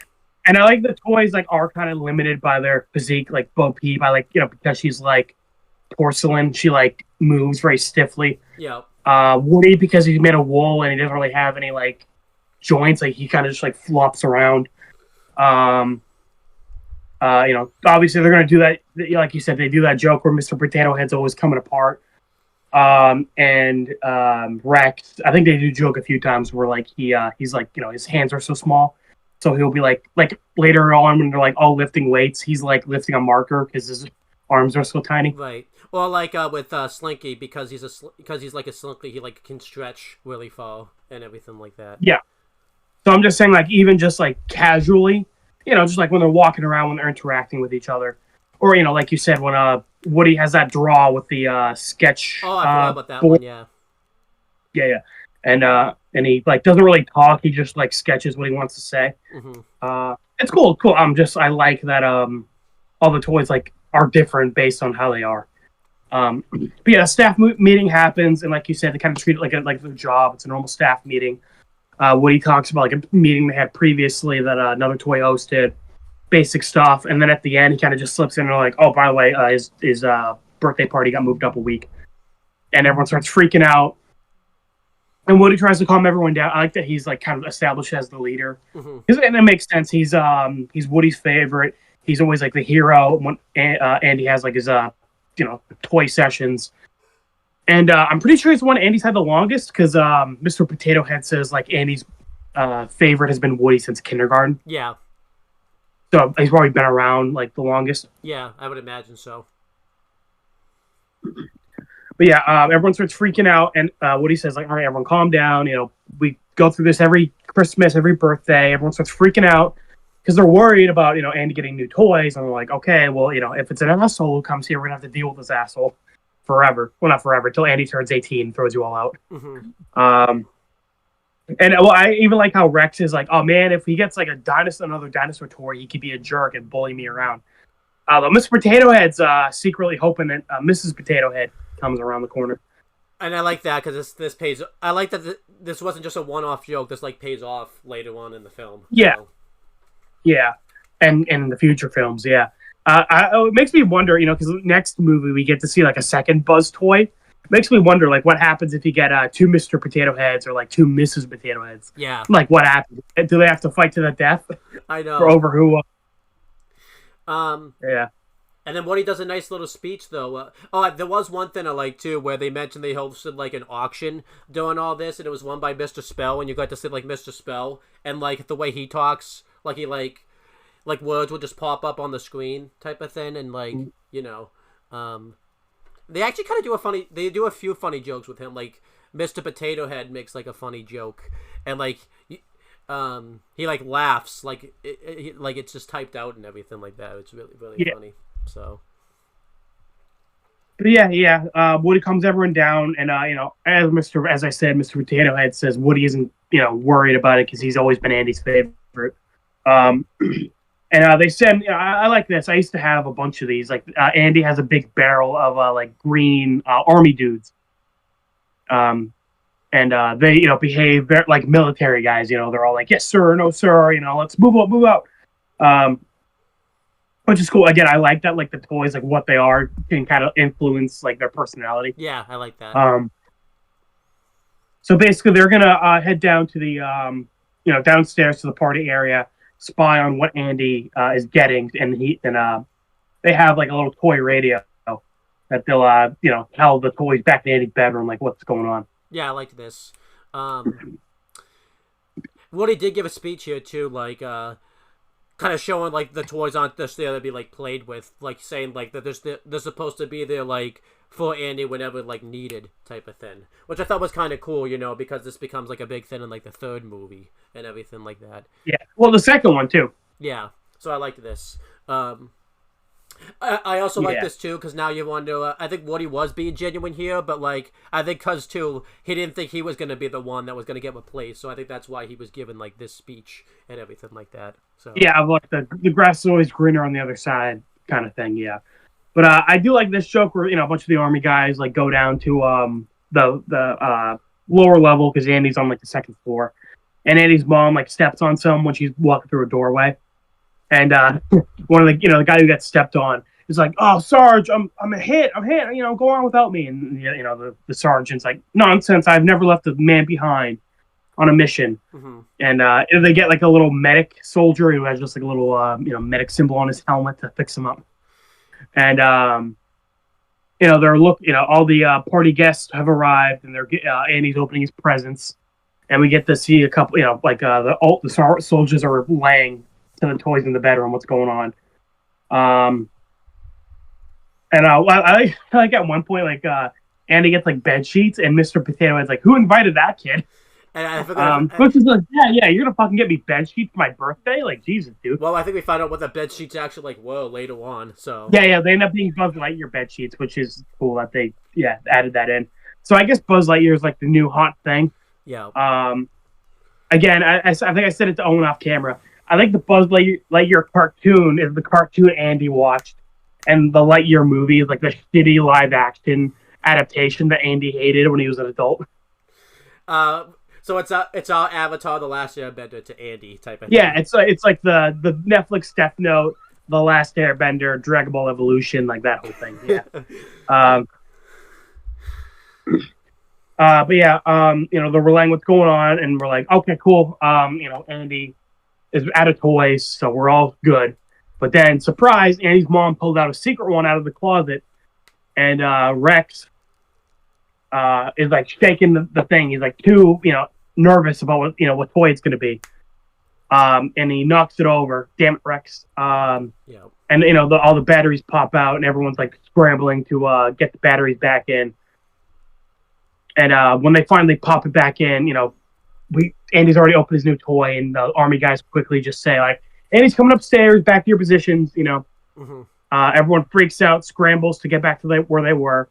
And I like the toys like are kind of limited by their physique. Like Bo Peep, I like because she's like porcelain, she like moves very stiffly. Yeah. Woody because he's made of wool and he doesn't really have any like joints. Like he kind of just like flops around. Obviously they're gonna do that. Like you said, they do that joke where Mr. Potato Head's always coming apart. And Rex, I think they do joke a few times where like he's like his hands are so small, so he'll be like later on when they're like all lifting weights, he's like lifting a marker because his arms are so tiny. Right. Well, like with Slinky because he's like a Slinky, he like can stretch really far and everything like that. Yeah. So I'm just saying like even just like casually, just like when they're walking around when they're interacting with each other, or like you said when Woody has that draw with the sketch. Oh, I forgot about that one. Yeah. Yeah, and he like doesn't really talk. He just like sketches what he wants to say. Mm-hmm. It's cool. I like that. All the toys like are different based on how they are. But yeah, staff meeting happens, and like you said, they kind of treat it like their job. It's a normal staff meeting. Woody talks about like a meeting they had previously that another toy hosted. Basic stuff, and then at the end he kind of just slips in and like, oh, by the way, his birthday party got moved up a week, and everyone starts freaking out. And Woody tries to calm everyone down. I like that he's like kind of established as the leader, and it makes sense. He's Woody's favorite. He's always like the hero when Andy has like his toy sessions, and I'm pretty sure he's the one Andy's had the longest because Mr. Potato Head says like Andy's favorite has been Woody since kindergarten. Yeah. So he's probably been around like the longest. Yeah, I would imagine so. But yeah, everyone starts freaking out, and Woody says like, "All right, everyone, calm down. We go through this every Christmas, every birthday." Everyone starts freaking out because they're worried about Andy getting new toys, and they're like, "Okay, well, if it's an asshole who comes here, we're gonna have to deal with this asshole forever. Well, not forever, till Andy turns 18 and throws you all out." Mm-hmm. And I even like how Rex is like, oh man, if he gets like another dinosaur toy, he could be a jerk and bully me around. But Mr. Potato Head's secretly hoping that Mrs. Potato Head comes around the corner. And I like that because this pays. I like that this wasn't just a one-off joke. This like pays off later on in the film. Yeah, yeah, and in the future films, yeah. It makes me wonder, because next movie we get to see like a second Buzz toy. It makes me wonder, like, what happens if you get two Mr. Potato Heads or like two Mrs. Potato Heads? Yeah. Like, what happens? Do they have to fight to the death? I know. For over who? Yeah. And then Woody does a nice little speech, though. There was one thing I liked, too, where they mentioned they hosted, like, an auction doing all this, and it was won by Mr. Spell, and you got to see, like, Mr. Spell, and, like, the way he talks, like, he, like words would just pop up on the screen type of thing, and, like, they actually kind of they do a few funny jokes with him, like, Mr. Potato Head makes, like, a funny joke, and, like, he, like, laughs, like, like it's just typed out and everything like that. It's really, really funny. So, but Woody calms everyone down, and as I said, Mr. Potato Head says Woody isn't worried about it because he's always been Andy's favorite. And they send. I like this. I used to have a bunch of these. Like Andy has a big barrel of like green army dudes. And they behave like military guys. They're all like, yes sir, no sir. Let's move out. Which is cool. Again, I like that. Like the toys, like what they are, can kind of influence like their personality. Yeah, I like that. So basically, they're gonna head down to the downstairs to the party area, spy on what Andy is getting, and they have like a little toy radio that they'll tell the toys back in Andy's bedroom like what's going on. Yeah, I liked this. Woody did give a speech here too, like kind of showing like the toys aren't just there to be like played with, like saying like that they're supposed to be there like for Andy whenever like needed type of thing, which I thought was kind of cool, because this becomes like a big thing in like the third movie and everything like that. Yeah, well, the second one too. Yeah, so I liked this. I also like this too because now you wonder. I think Woody was being genuine here, but like I think because too he didn't think he was going to be the one that was going to get replaced, so I think that's why he was given like this speech and everything like that. So yeah, like the grass is always greener on the other side kind of thing. Yeah, but I do like this joke where a bunch of the army guys like go down to the lower level because Andy's on like the second floor, and Andy's mom like steps on someone when she's walking through a doorway. And one of the guy who got stepped on is like, "Oh, Sarge, I'm hit. Go on without me." And the sergeant's like, "Nonsense! I've never left a man behind on a mission." Mm-hmm. And they get like a little medic soldier who has just like a little medic symbol on his helmet to fix him up. And all the party guests have arrived, and Andy's opening his presents, and we get to see a couple, the soldiers are laying to the toys in the bedroom, what's going on. And I like at one point, like Andy gets like bed sheets, and Mr. Potato Head's like, "Who invited that kid?" And I forgot. Which is like, yeah, you're gonna fucking get me bed sheets for my birthday? Like, Jesus, dude. Well, I think we found out what the bed sheets actually like were later on. So yeah, they end up being Buzz Lightyear bed sheets, which is cool that they added that in. So I guess Buzz Lightyear is like the new hot thing. Yeah. Again, I think I said it to Owen off camera. I think the Buzz Lightyear cartoon is the cartoon Andy watched, and the Lightyear movie is like the shitty live action adaptation that Andy hated when he was an adult. So it's our Avatar: The Last Airbender to Andy type of thing. Yeah, it's like the Netflix Death Note, The Last Airbender, Dragon Ball Evolution, like that whole thing. Yeah. But yeah, they're relaying what's going on, and we're like, okay, cool. Andy is out of toys, so we're all good. But then, surprise, Andy's mom pulled out a secret one out of the closet, and Rex is like shaking the thing. He's like too, nervous about what toy it's going to be. And he knocks it over. Damn it, Rex. And all the batteries pop out, and everyone's like scrambling to get the batteries back in. And when they finally pop it back in, Andy's already opened his new toy, and the army guys quickly just say like, "Andy's coming upstairs, back to your positions." Mm-hmm. Everyone freaks out, scrambles to get back to where they were,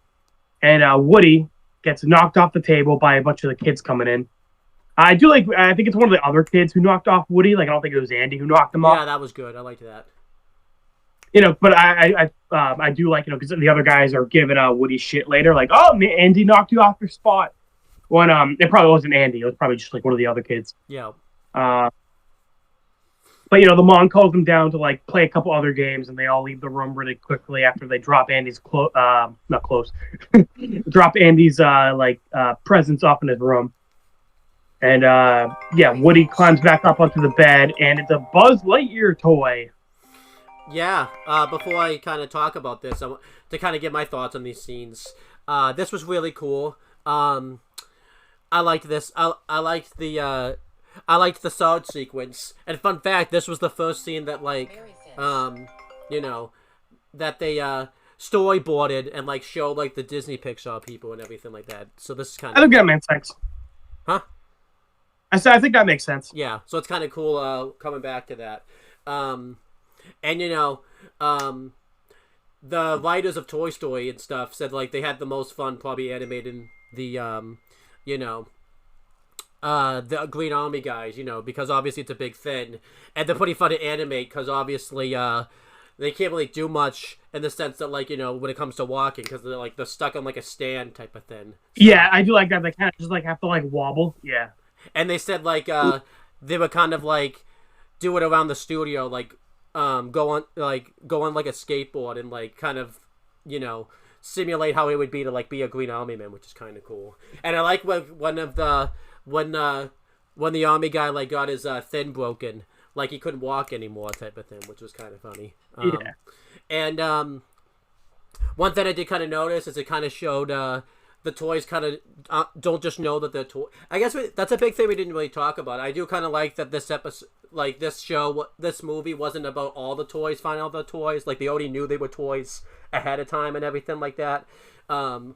and Woody gets knocked off the table by a bunch of the kids coming in. I think it's one of the other kids who knocked off Woody. Like I don't think it was Andy who knocked him off. Yeah, that was good. I liked that. But I do like because the other guys are giving Woody shit later, like, "Oh, Andy knocked you off your spot." When it probably wasn't Andy, it was probably just like one of the other kids. Yeah. But the mom calls them down to like play a couple other games, and they all leave the room really quickly after they drop Andy's not clothes, drop Andy's presents off in his room. And Woody climbs back up onto the bed, and it's a Buzz Lightyear toy. Yeah. Before I kind of talk about this, I want to kind of get my thoughts on these scenes. This was really cool. I liked this. I liked the sword sequence. And fun fact, this was the first scene that that they storyboarded and like showed like the Disney Pixar people and everything like that. So this is kind of. I think that makes sense. Huh? I think that makes sense. Yeah. So it's kind of cool coming back to that. And the writers of Toy Story and stuff said like they had the most fun probably animating the Green Army guys, because obviously it's a big thing, and they're pretty fun to animate because obviously they can't really do much in the sense that when it comes to walking because they're stuck on like a stand type of thing. So, yeah, I do like that. They kind of just like have to like wobble. Yeah. And they said they would kind of like do it around the studio, like go on like a skateboard and like kind of simulate how it would be to like be a Green Army man, which is kind of cool. And I like when the army guy like got his thin broken, like he couldn't walk anymore type of thing, which was kind of funny. Yeah. And one thing I did kind of notice is it kind of showed the toys kind of don't just know that they're toys. I guess that's a big thing we didn't really talk about. I do kind of like that this episode, like this movie wasn't about all the toys finding out the toys. Like they already knew they were toys ahead of time and everything like that. One,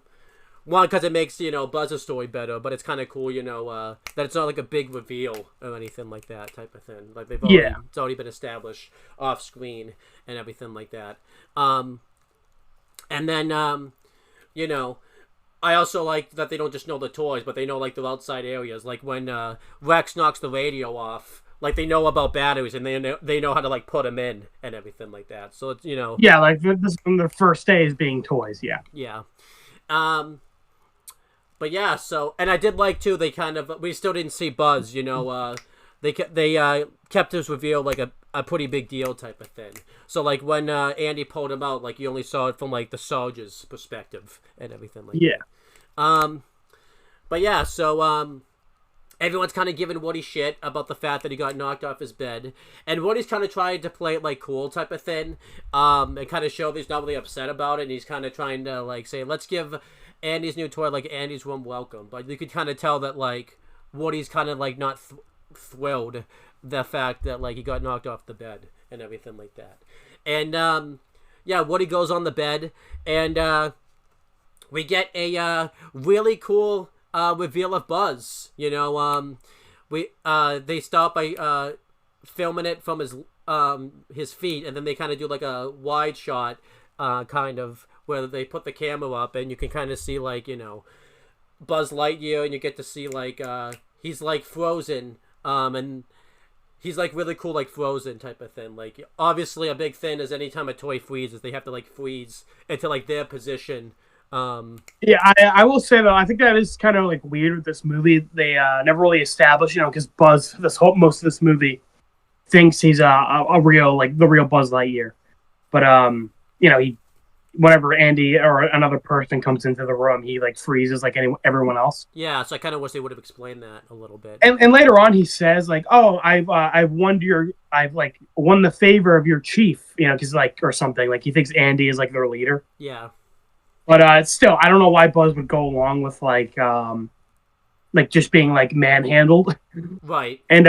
because it makes Buzz's story better, but it's kind of cool, that it's not like a big reveal or anything like that type of thing. Like it's already been established off screen and everything like that. And then I also like that they don't just know the toys, but they know like the outside areas. Like when Rex knocks the radio off, like they know about batteries and they know how to like put them in and everything like that. So it's yeah, like this from their first day as being toys. Yeah. But yeah, so and I did like too. They we still didn't see Buzz. They kept his reveal like a pretty big deal type of thing. So like when Andy pulled him out, like you only saw it from like the soldier's perspective and everything like that. But yeah, so everyone's kind of giving Woody shit about the fact that he got knocked off his bed, and Woody's kind of trying to play it like cool type of thing, and kind of show that he's not really upset about it, and he's kind of trying to like say, let's give Andy's new toy like Andy's warm welcome. But you could kind of tell that like Woody's kind of like not thrilled the fact that like he got knocked off the bed and everything like that. And Woody goes on the bed, and we get a really cool reveal of Buzz. They start by filming it from his feet, and then they kind of do like a wide shot kind of where they put the camera up, and you can kind of see like Buzz Lightyear, and you get to see like he's like frozen, and he's like really cool, like Frozen type of thing. Like obviously a big thing is anytime a toy freezes, they have to like freeze into like their position. I will say though, I think that is kind of like weird with this movie. They never really established, because Buzz, most of this movie thinks he's a real, like the real Buzz Lightyear. But he, whenever Andy or another person comes into the room, he like freezes like everyone else. Yeah, so I kind of wish they would have explained that a little bit. And later on, he says like, "Oh, I've won the favor of your chief," because like or something like he thinks Andy is like their leader. Yeah. But still, I don't know why Buzz would go along with like just being like manhandled. Right. And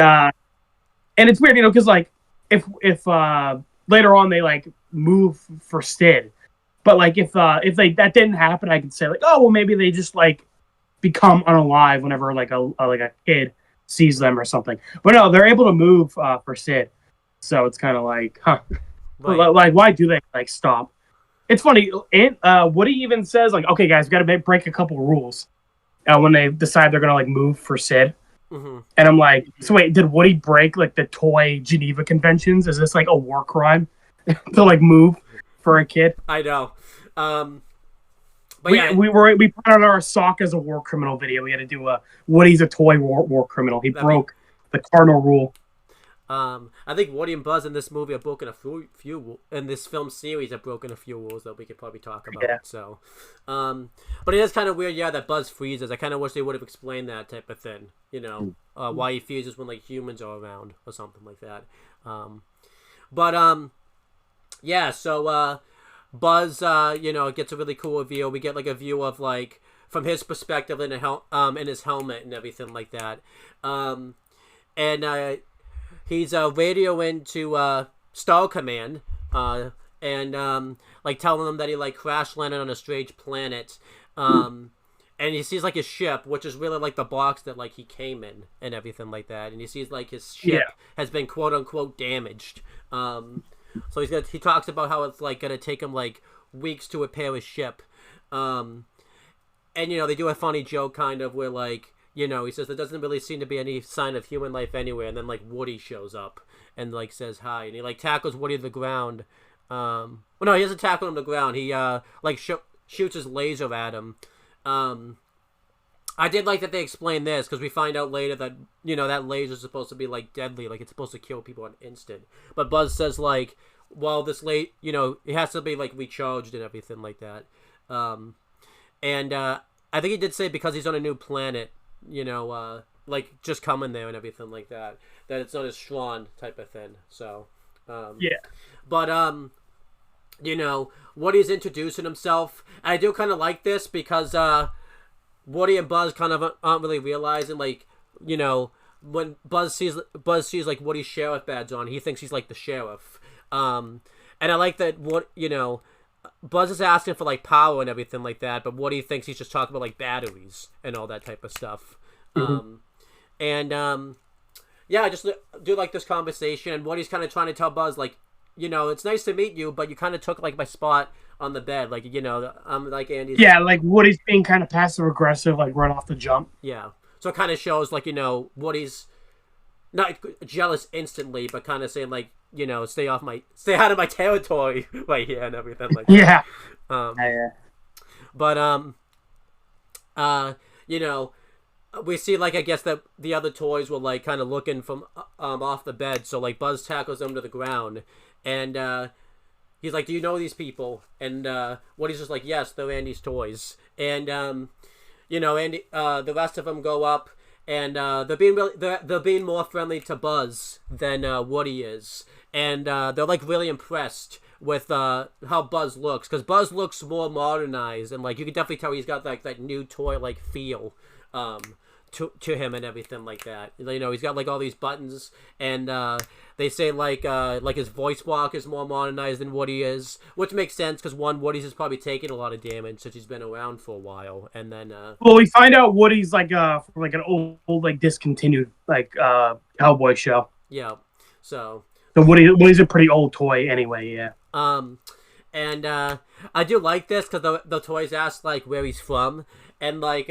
it's weird, because like if later on they like move for Stid, but like if that didn't happen, I could say like, oh well, maybe they just like become unalive whenever like a kid sees them or something. But no, they're able to move for Sid, so it's kind of like, huh, right. Like why do they like stop? It's funny. Woody even says like, okay, guys, we got to break a couple rules when they decide they're gonna like move for Sid. Mm-hmm. And I'm like, so wait, did Woody break like the toy Geneva Conventions? Is this like a war crime to like move for a kid? I know. But we put on our Sock as a war criminal video. We had to do Woody's a toy war criminal. He broke the cardinal rule. I think Woody and Buzz in this movie have broken a few in this film series have broken a few rules that we could probably talk about. Yeah. So, but it is kind of weird, that Buzz freezes. I kind of wish they would have explained that type of thing. Why he freezes when like humans are around or something like that. Yeah. So Buzz, gets a really cool reveal. We get like a view of like from his perspective in in his helmet and everything like that. He's radioing to Star Command, and like telling them that he like crash landed on a strange planet, and he sees like his ship, which is really like the box that like he came in and everything like that, and he sees like his ship has been quote unquote damaged. So he talks about how it's like gonna take him like weeks to repair his ship, and they do a funny joke kind of where like. He says there doesn't really seem to be any sign of human life anywhere, and then like Woody shows up and like says hi, and he like tackles Woody to the ground. Well, no, he doesn't tackle him to the ground. He shoots his laser at him. I did like that they explained this because we find out later that that laser is supposed to be like deadly, like it's supposed to kill people in an instant. But Buzz says like, well, this it has to be like recharged and everything like that. And I think he did say because he's on a new planet. Like just coming there and everything like that it's not as strong type of thing. So but Woody's introducing himself. I do kind of like this because Woody and Buzz kind of aren't really realizing like when Buzz sees like Woody's sheriff badge on, he thinks he's like the sheriff. And I like that Buzz is asking for like power and everything like that, but Woody thinks he's just talking about like batteries and all that type of stuff. I just do like this conversation, and Woody's kind of trying to tell Buzz like, it's nice to meet you, but you kind of took like my spot on the bed, like I'm like Andy's. Yeah, like Woody's being kind of passive aggressive, like right off the jump. Yeah, so it kind of shows like Woody's not jealous instantly, but kind of saying like. Stay out of my territory right here and everything like that. But we see like I guess that the other toys were like kind of looking from off the bed, so like Buzz tackles them to the ground, and he's like, "Do you know these people?" And Woody's just like, "Yes, they're Andy's toys." And Andy, the rest of them go up. And they're being more friendly to Buzz than Woody is, and they're like really impressed with how Buzz looks, because Buzz looks more modernized, and like you can definitely tell he's got like that new toy like feel to him and everything like that. He's got like all these buttons, and they say like his voice block is more modernized than Woody is, which makes sense because Woody's has probably taken a lot of damage since he's been around for a while, and then well, we find out Woody's like from like an old like discontinued like cowboy show. Yeah, so Woody's a pretty old toy anyway. Yeah. And I do like this because the toys ask like where he's from, and like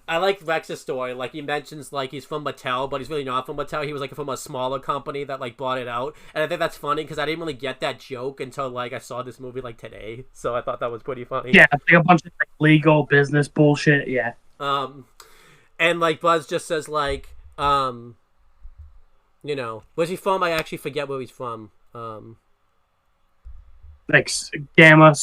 I like Rex's story. Like he mentions like he's from Mattel, but he's really not from Mattel. He was like from a smaller company that like bought it out, and I think that's funny because I didn't really get that joke until like I saw this movie like today. So I thought that was pretty funny. Yeah, it's like a bunch of like, legal business bullshit. Yeah. And like Buzz just says like where's he from? I actually forget where he's from. Like Gamma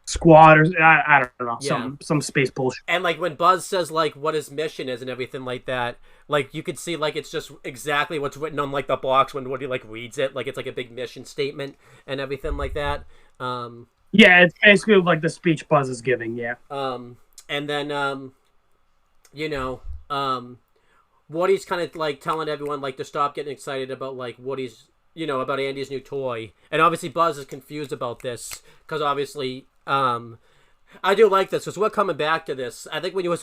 Squad or I don't know, some space bullshit. And like when Buzz says like what his mission is and everything like that, like you could see like it's just exactly what's written on like the box when Woody like reads it, like it's like a big mission statement and everything like that. Yeah, it's basically like the speech Buzz is giving. Yeah. And then Woody's kind of like telling everyone like to stop getting excited about like Woody's about Andy's new toy, and obviously Buzz is confused about this because obviously I do like this because we're coming back to this. I think when you were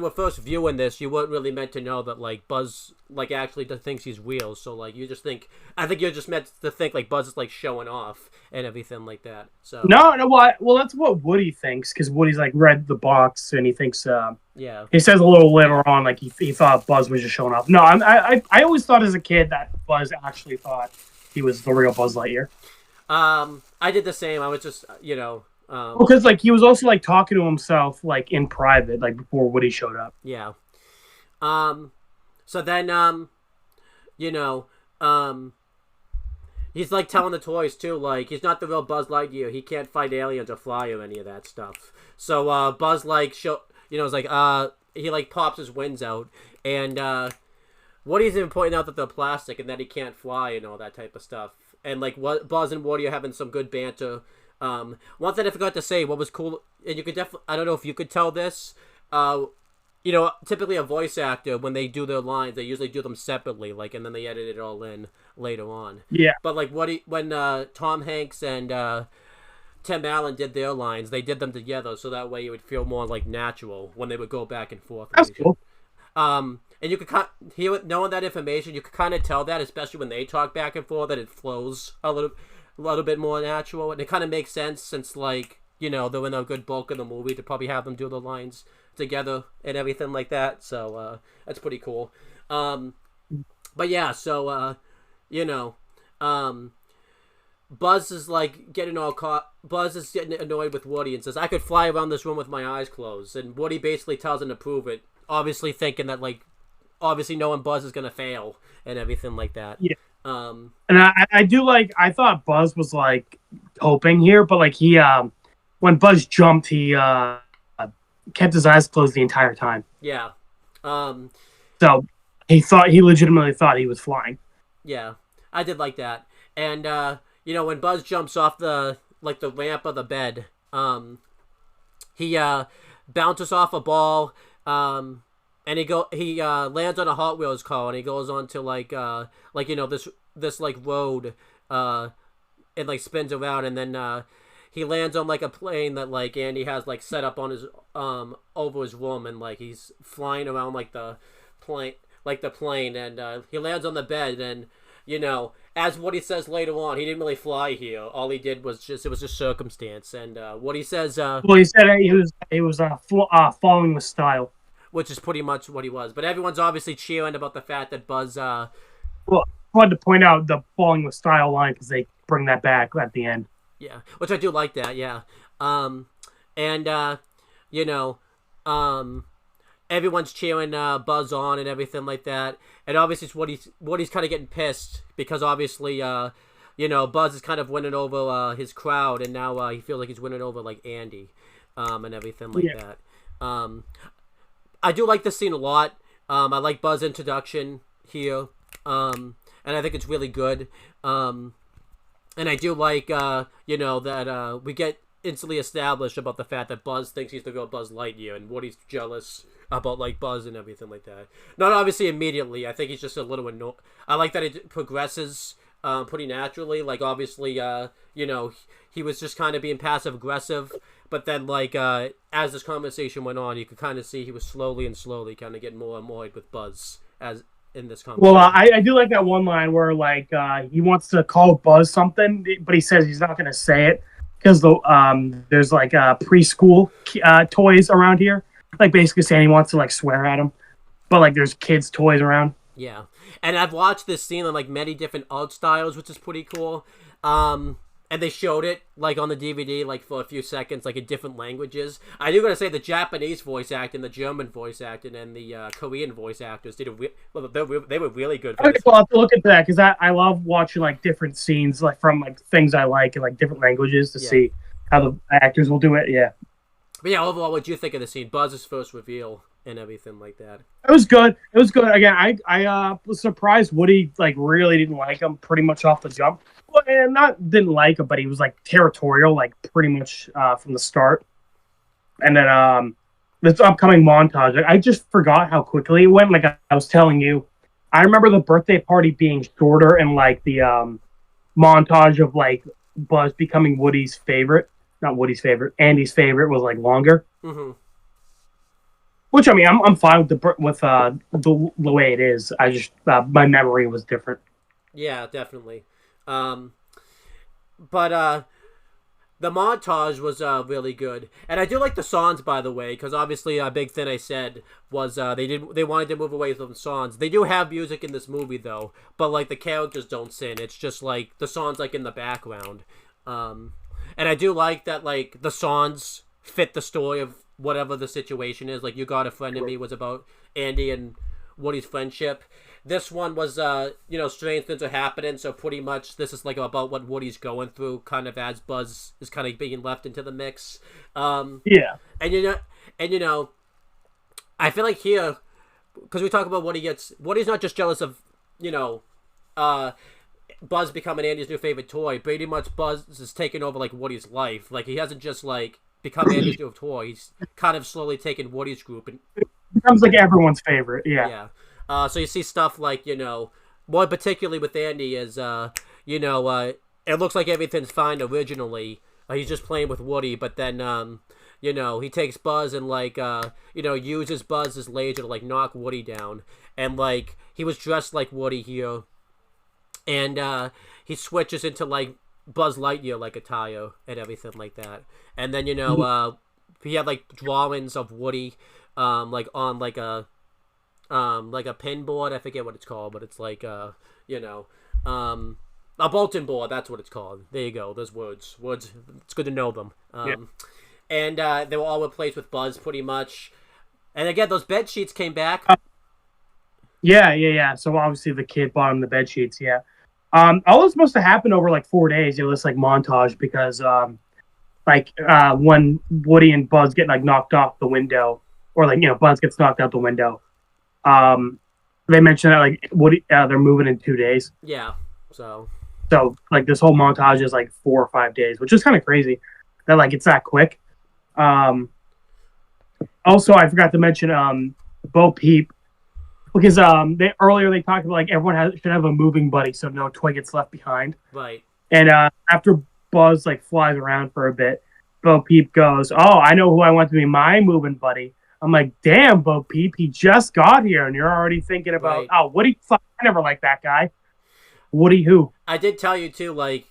first viewing this, you weren't really meant to know that like Buzz like actually thinks he's real. So like you just think, I think you're just meant to think like Buzz is like showing off and everything like that. So no, well that's what Woody thinks because Woody's like read the box and he thinks he says a little later on like he thought Buzz was just showing off. No, I always thought as a kid that Buzz actually thought he was the real Buzz Lightyear. I did the same. I was just because like he was also like talking to himself like in private like before Woody showed up. Yeah. So then He's like telling the toys too, like he's not the real Buzz Lightyear. He can't fight aliens or fly or any of that stuff. So Buzz like is like he like pops his wings out, and Woody's even pointing out that they're plastic and that he can't fly and all that type of stuff. And like what Buzz and Woody are having some good banter. One thing I forgot to say, what was cool, and you could definitely, I don't know if you could tell this. Typically a voice actor, when they do their lines, they usually do them separately, like, and then they edit it all in later on. Yeah. But like when Tom Hanks and Tim Allen did their lines, they did them together, so that way it would feel more like natural when they would go back and forth. That's cool. And you could knowing that information, you could kind of tell that, especially when they talk back and forth, that it flows a little bit more natural, and it kind of makes sense since like they're in a good bulk of the movie to probably have them do the lines together and everything like that. So that's pretty cool. But yeah, so Buzz is like getting Buzz is getting annoyed with Woody and says, "I could fly around this room with my eyes closed." And Woody basically tells him to prove it, obviously thinking that obviously knowing Buzz is gonna fail and everything like that. Yeah. And I thought Buzz was like hoping here, but like he when Buzz jumped, he kept his eyes closed the entire time. Yeah. So he legitimately thought he was flying. Yeah, I did like that. And when Buzz jumps off the ramp of the bed, he bounces off a ball, and he lands on a Hot Wheels car, and he goes on to this road, and like spins around, and then he lands on like a plane that like Andy has like set up on his over his room, and like he's flying around like the plane, and he lands on the bed, and as what he says later on, he didn't really fly here. All he did was it was just circumstance, and what he says. He said he was following with style, which is pretty much what he was. But everyone's obviously cheering about the fact that Buzz. Well, I wanted to point out the following with style line because they bring that back at the end. Yeah, which I do like that. Yeah, everyone's cheering Buzz on and everything like that. And obviously, it's Woody's kind of getting pissed because obviously, Buzz is kind of winning over his crowd, and now he feels like he's winning over like Andy, and everything like that. I do like this scene a lot. I like Buzz's introduction here, and I think it's really good. And I do like, that we get instantly established about the fact that Buzz thinks he's the real Buzz Lightyear, and Woody's jealous about like Buzz and everything like that. Not obviously immediately. I think he's just a little annoyed. I like that it progresses pretty naturally. Like obviously, he was just kind of being passive aggressive, but then like as this conversation went on, you could kind of see he was slowly kind of getting more annoyed with Buzz as in this conversation. Well, I do like that one line where like he wants to call Buzz something, but he says he's not going to say it because there's like preschool toys around here, like basically saying he wants to like swear at him, but like there's kids' toys around. Yeah, and I've watched this scene in like many different art styles, which is pretty cool. And they showed it like on the DVD, like for a few seconds, like in different languages. I do gotta say the Japanese voice acting, the German voice acting, and the Korean voice actors did they were really good. I'll have to look at that because I love watching like different scenes like from like things I like in like different languages to see how the actors will do it. Yeah. But yeah, overall, what do you think of the scene? Buzz's first reveal and everything like that. It was good. It was good. Again, I was surprised Woody like really didn't like him pretty much off the jump. Well, and not didn't like him, but he was like territorial, like pretty much from the start. And then this upcoming montage, I just forgot how quickly it went. Like I was telling you, I remember the birthday party being shorter and like the montage of like Buzz becoming Woody's favorite. Not Woody's favorite. Andy's favorite was like longer. Mm-hmm. Which I mean, I'm fine with the way it is. I just my memory was different. Yeah, definitely. But the montage was really good, and I do like the songs, by the way, because obviously a big thing I said was they wanted to move away from songs. They do have music in this movie though, but like the characters don't sing. It's just like the songs like in the background. And I do like that like the songs fit the story of whatever the situation is. Like You Got a Friend in Me was about Andy and Woody's friendship. This one was, strange things are happening, so pretty much this is like about what Woody's going through, kind of as Buzz is kind of being left into the mix. Yeah. And I feel like here, because we talk about Woody's not just jealous of, Buzz becoming Andy's new favorite toy. Pretty much Buzz is taking over like Woody's life. Like he hasn't just like become Andy's new toy. He's kind of slowly taken Woody's group and becomes like everyone's favorite. Yeah. So you see stuff like, more particularly with Andy is, it looks like everything's fine originally. He's just playing with Woody, but then, he takes Buzz and, like, uses Buzz as laser to, like, knock Woody down. And, like, he was dressed like Woody here. And he switches into, like, Buzz Lightyear, like, attire and everything like that. And then, he had, like, drawings of Woody, like, on, like a pin board. I forget what it's called, but it's like a bulletin board. That's what it's called. There you go. Those words. It's good to know them. And they were all replaced with Buzz pretty much. And again, those bed sheets came back. Yeah. So obviously the kid bought him the bed sheets. Yeah. All was supposed to happen over like 4 days. It was like montage because when Woody and Buzz get like knocked off the window, or like Buzz gets knocked out the window. They mentioned that like Woody, they're moving in 2 days. Yeah. So like this whole montage is like 4 or 5 days, which is kind of crazy that like it's that quick. Also, I forgot to mention Bo Peep, because they talked about like everyone should have a moving buddy so no toy gets left behind. Right. And after Buzz like flies around for a bit, Bo Peep goes, "Oh, I know who I want to be my moving buddy." I'm like, damn, Bo Peep, he just got here, and you're already thinking about, right. Oh, Woody, I never liked that guy. Woody who? I did tell you, too, like,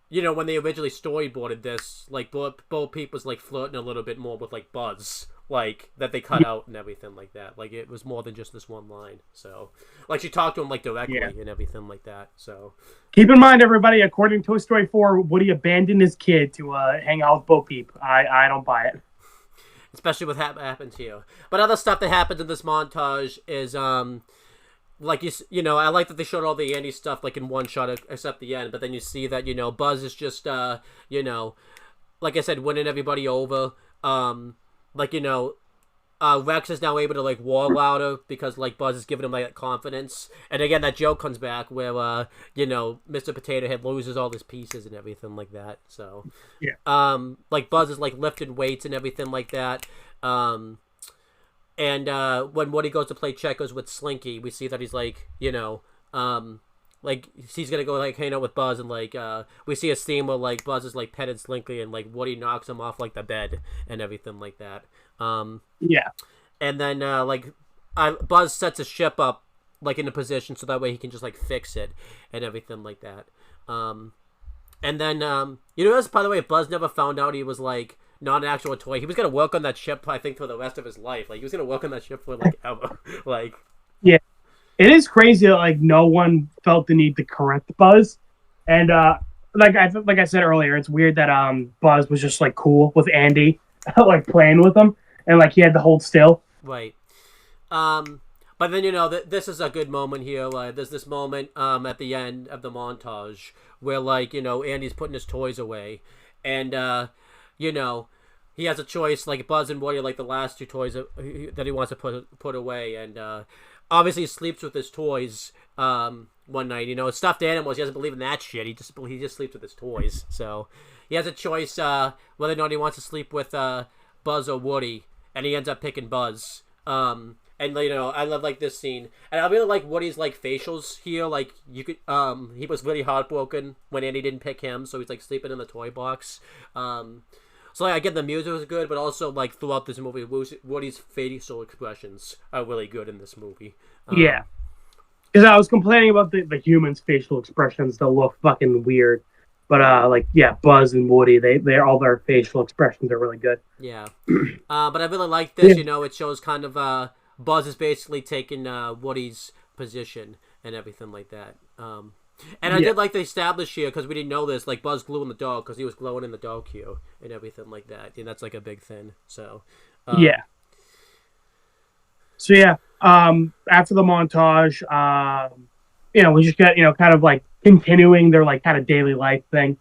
when they originally storyboarded this, like, Bo Peep was, like, flirting a little bit more with, like, Buzz, like, that they cut out and everything like that. Like, it was more than just this one line, so. Like, she talked to him, like, directly and everything like that, so. Keep in mind, everybody, according to Toy Story 4, Woody abandoned his kid to hang out with Bo Peep. I don't buy it. Especially with what happens here. But other stuff that happens in this montage is, like, I like that they showed all the Andy stuff, like, in one shot, except the end. But then you see that, Buzz is just, like I said, winning everybody over. Rex is now able to, like, war louder because, like, Buzz is giving him, like, that confidence. And again, that joke comes back where, Mr. Potato Head loses all his pieces and everything like that. So, like, Buzz is, like, lifting weights and everything like that. And when Woody goes to play checkers with Slinky, we see that he's, like, like, he's gonna go, like, hang out with Buzz, and, like, we see a scene where, like, Buzz is, like, petting Slinky, and, like, Woody knocks him off, like, the bed and everything like that. And then, Buzz sets a ship up, like, in a position so that way he can just, like, fix it and everything like that. And then, this, by the way, Buzz never found out he was, like, not an actual toy. He was gonna work on that ship, I think, for the rest of his life. Like, he was gonna work on that ship for, like, ever. Like... Yeah. It is crazy that like no one felt the need to correct Buzz, and like I said earlier, it's weird that Buzz was just like cool with Andy, like playing with him, and like he had to hold still. Right. But then this is a good moment here. Like there's this moment at the end of the montage where like Andy's putting his toys away, and he has a choice. Like Buzz and Woody are like the last two toys that he wants to put away, and. Obviously, he sleeps with his toys one night. Stuffed animals. He doesn't believe in that shit. He just sleeps with his toys. So he has a choice whether or not he wants to sleep with Buzz or Woody, and he ends up picking Buzz. And I love like this scene, and I really like Woody's like facials here. Like you could, he was really heartbroken when Andy didn't pick him, so he's like sleeping in the toy box. So, like, again, the music was good, but also, like, throughout this movie, Woody's facial expressions are really good in this movie. Yeah. Because I was complaining about the humans' facial expressions. They'll look fucking weird. But, Buzz and Woody, they're all their facial expressions are really good. Yeah. But I really like this, it shows kind of Buzz is basically taking Woody's position and everything like that. And I did like the establish here, because we didn't know this, like Buzz glue in the dog, because he was glowing in the dog here and everything like that. And that's like a big thing. So, So, After the montage, we just get, kind of like continuing their like kind of daily life thing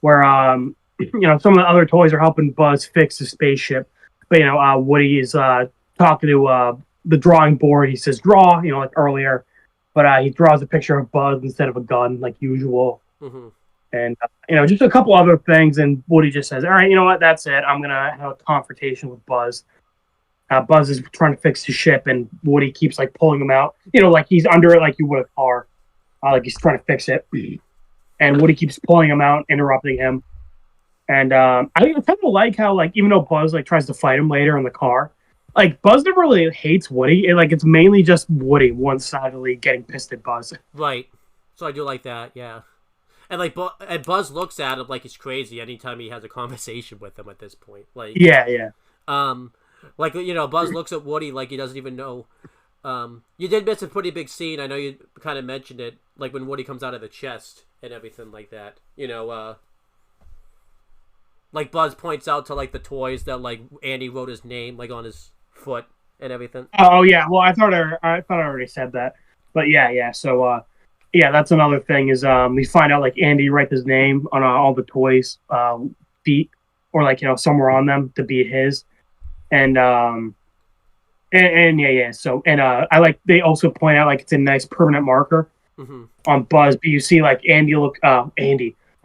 where, some of the other toys are helping Buzz fix his spaceship. But, Woody is talking to the drawing board. He says, draw, like earlier. But he draws a picture of Buzz instead of a gun, like usual. Mm-hmm. And, just a couple other things. And Woody just says, all right, you know what? That's it. I'm going to have a confrontation with Buzz. Buzz is trying to fix his ship, and Woody keeps, like, pulling him out. Like he's under it like you would a car. Like he's trying to fix it. And Woody keeps pulling him out, interrupting him. And I kind of like how, like, even though Buzz, like, tries to fight him later in the car, like, Buzz never really hates Woody. It's mainly just Woody one-sidedly getting pissed at Buzz. Right. So I do like that, yeah. And, like, Buzz looks at him like he's crazy anytime he has a conversation with him at this point. Like, yeah. Like, Buzz looks at Woody like he doesn't even know. You did miss a pretty big scene. I know you kind of mentioned it, like when Woody comes out of the chest and everything like that. Like Buzz points out to like the toys that like Andy wrote his name like on his foot and everything. Oh yeah, well I thought I already said that, but yeah. So that's another thing is we find out like Andy wrote his name on all the toys' feet or like somewhere on them to be his. And yeah. So I like they also point out like it's a nice permanent marker on Buzz, but you see like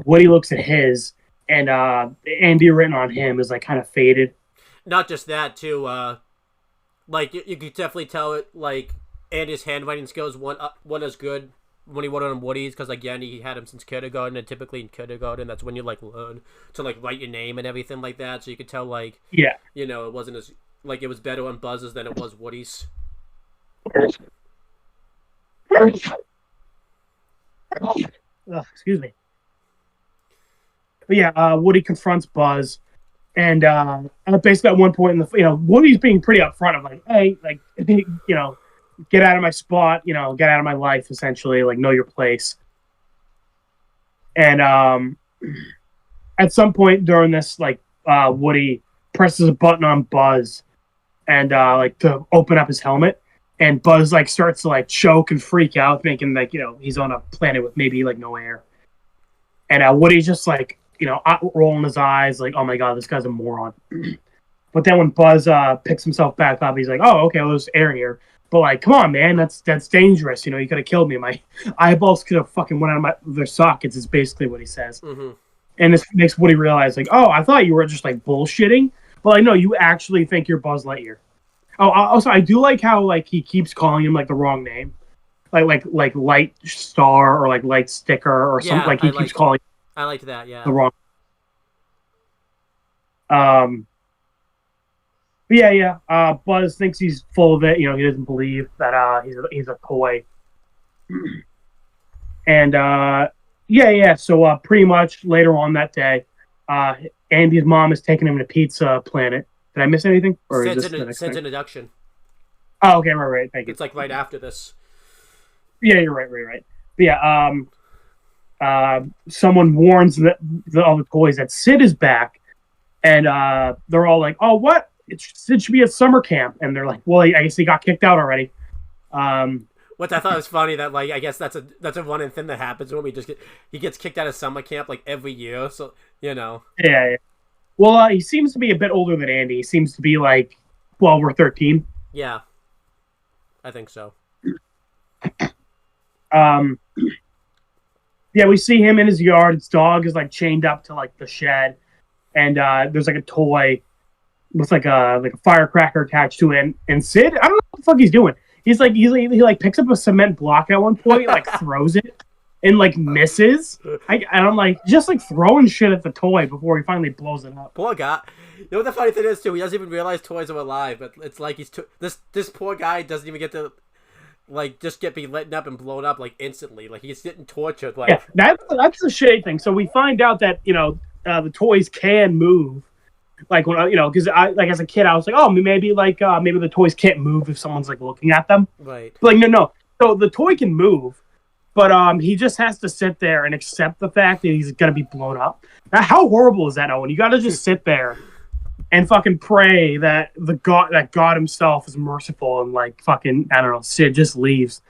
Woody looks at his, and Andy written on him is like kind of faded. Not just that too. Like you could definitely tell it like Andy's handwriting skills weren't as good when he wrote on Woody's because again he had him since kindergarten, and typically in kindergarten that's when you like learn to like write your name and everything like that. So you could tell like it wasn't as like it was better on Buzz's than it was Woody's. Excuse me. But yeah, Woody confronts Buzz, and basically at one point in the Woody's being pretty upfront of like, hey, like get out of my spot, get out of my life, essentially, like know your place. And at some point during this, like Woody presses a button on Buzz, and like to open up his helmet, and Buzz like starts to like choke and freak out, thinking like he's on a planet with maybe like no air. And Woody's just like rolling his eyes, like, oh my god, this guy's a moron. But then when Buzz picks himself back up, he's like, oh, okay, well, there's air here. But like, come on, man, that's dangerous. You could have killed me. My eyeballs could have fucking went out of their sockets. Is basically what he says. Mm-hmm. And this makes Woody realize, like, oh, I thought you were just like bullshitting. But like, no, you actually think you're Buzz Lightyear. Oh, also, I do like how like he keeps calling him like the wrong name, like Light Star or like Light Sticker or something. Like he keeps calling. I liked that. Yeah. The wrong. But yeah. Buzz thinks he's full of it. He doesn't believe that he's a toy. And yeah. So pretty much later on that day, Andy's mom is taking him to Pizza Planet. Did I miss anything? Or sends introduction. Oh, okay, right. Thank you. It's like right after this. Yeah, you're right. But yeah, someone warns all the toys that Sid is back, and they're all like, "Oh, what? Sid should be at summer camp." And they're like, "Well, I guess he got kicked out already." What I thought was funny that like I guess that's a running thing that happens when he gets kicked out of summer camp like every year. So Yeah. Well, he seems to be a bit older than Andy. He seems to be like 12 or 13. Yeah, I think so. Yeah, we see him in his yard. His dog is like chained up to like the shed, and there's like a toy with like a firecracker attached to it. And Sid, I don't know what the fuck he's doing. He picks up a cement block at one point, like throws it, and like misses. And I'm like just like throwing shit at the toy before he finally blows it up. Poor guy. You know what the funny thing is too? He doesn't even realize toys are alive. But it's like this poor guy doesn't even get to like just be lit up and blown up like instantly. Like he's getting tortured. Like yeah, that's the shitty thing. So we find out that the toys can move. Like when because I like as a kid I was like, oh, maybe the toys can't move if someone's like looking at them. Right. But like no. So the toy can move, but he just has to sit there and accept the fact that he's gonna be blown up. Now, how horrible is that, Owen? You got to just sit there and fucking pray that God himself is merciful, and like fucking, I don't know, Sid just leaves.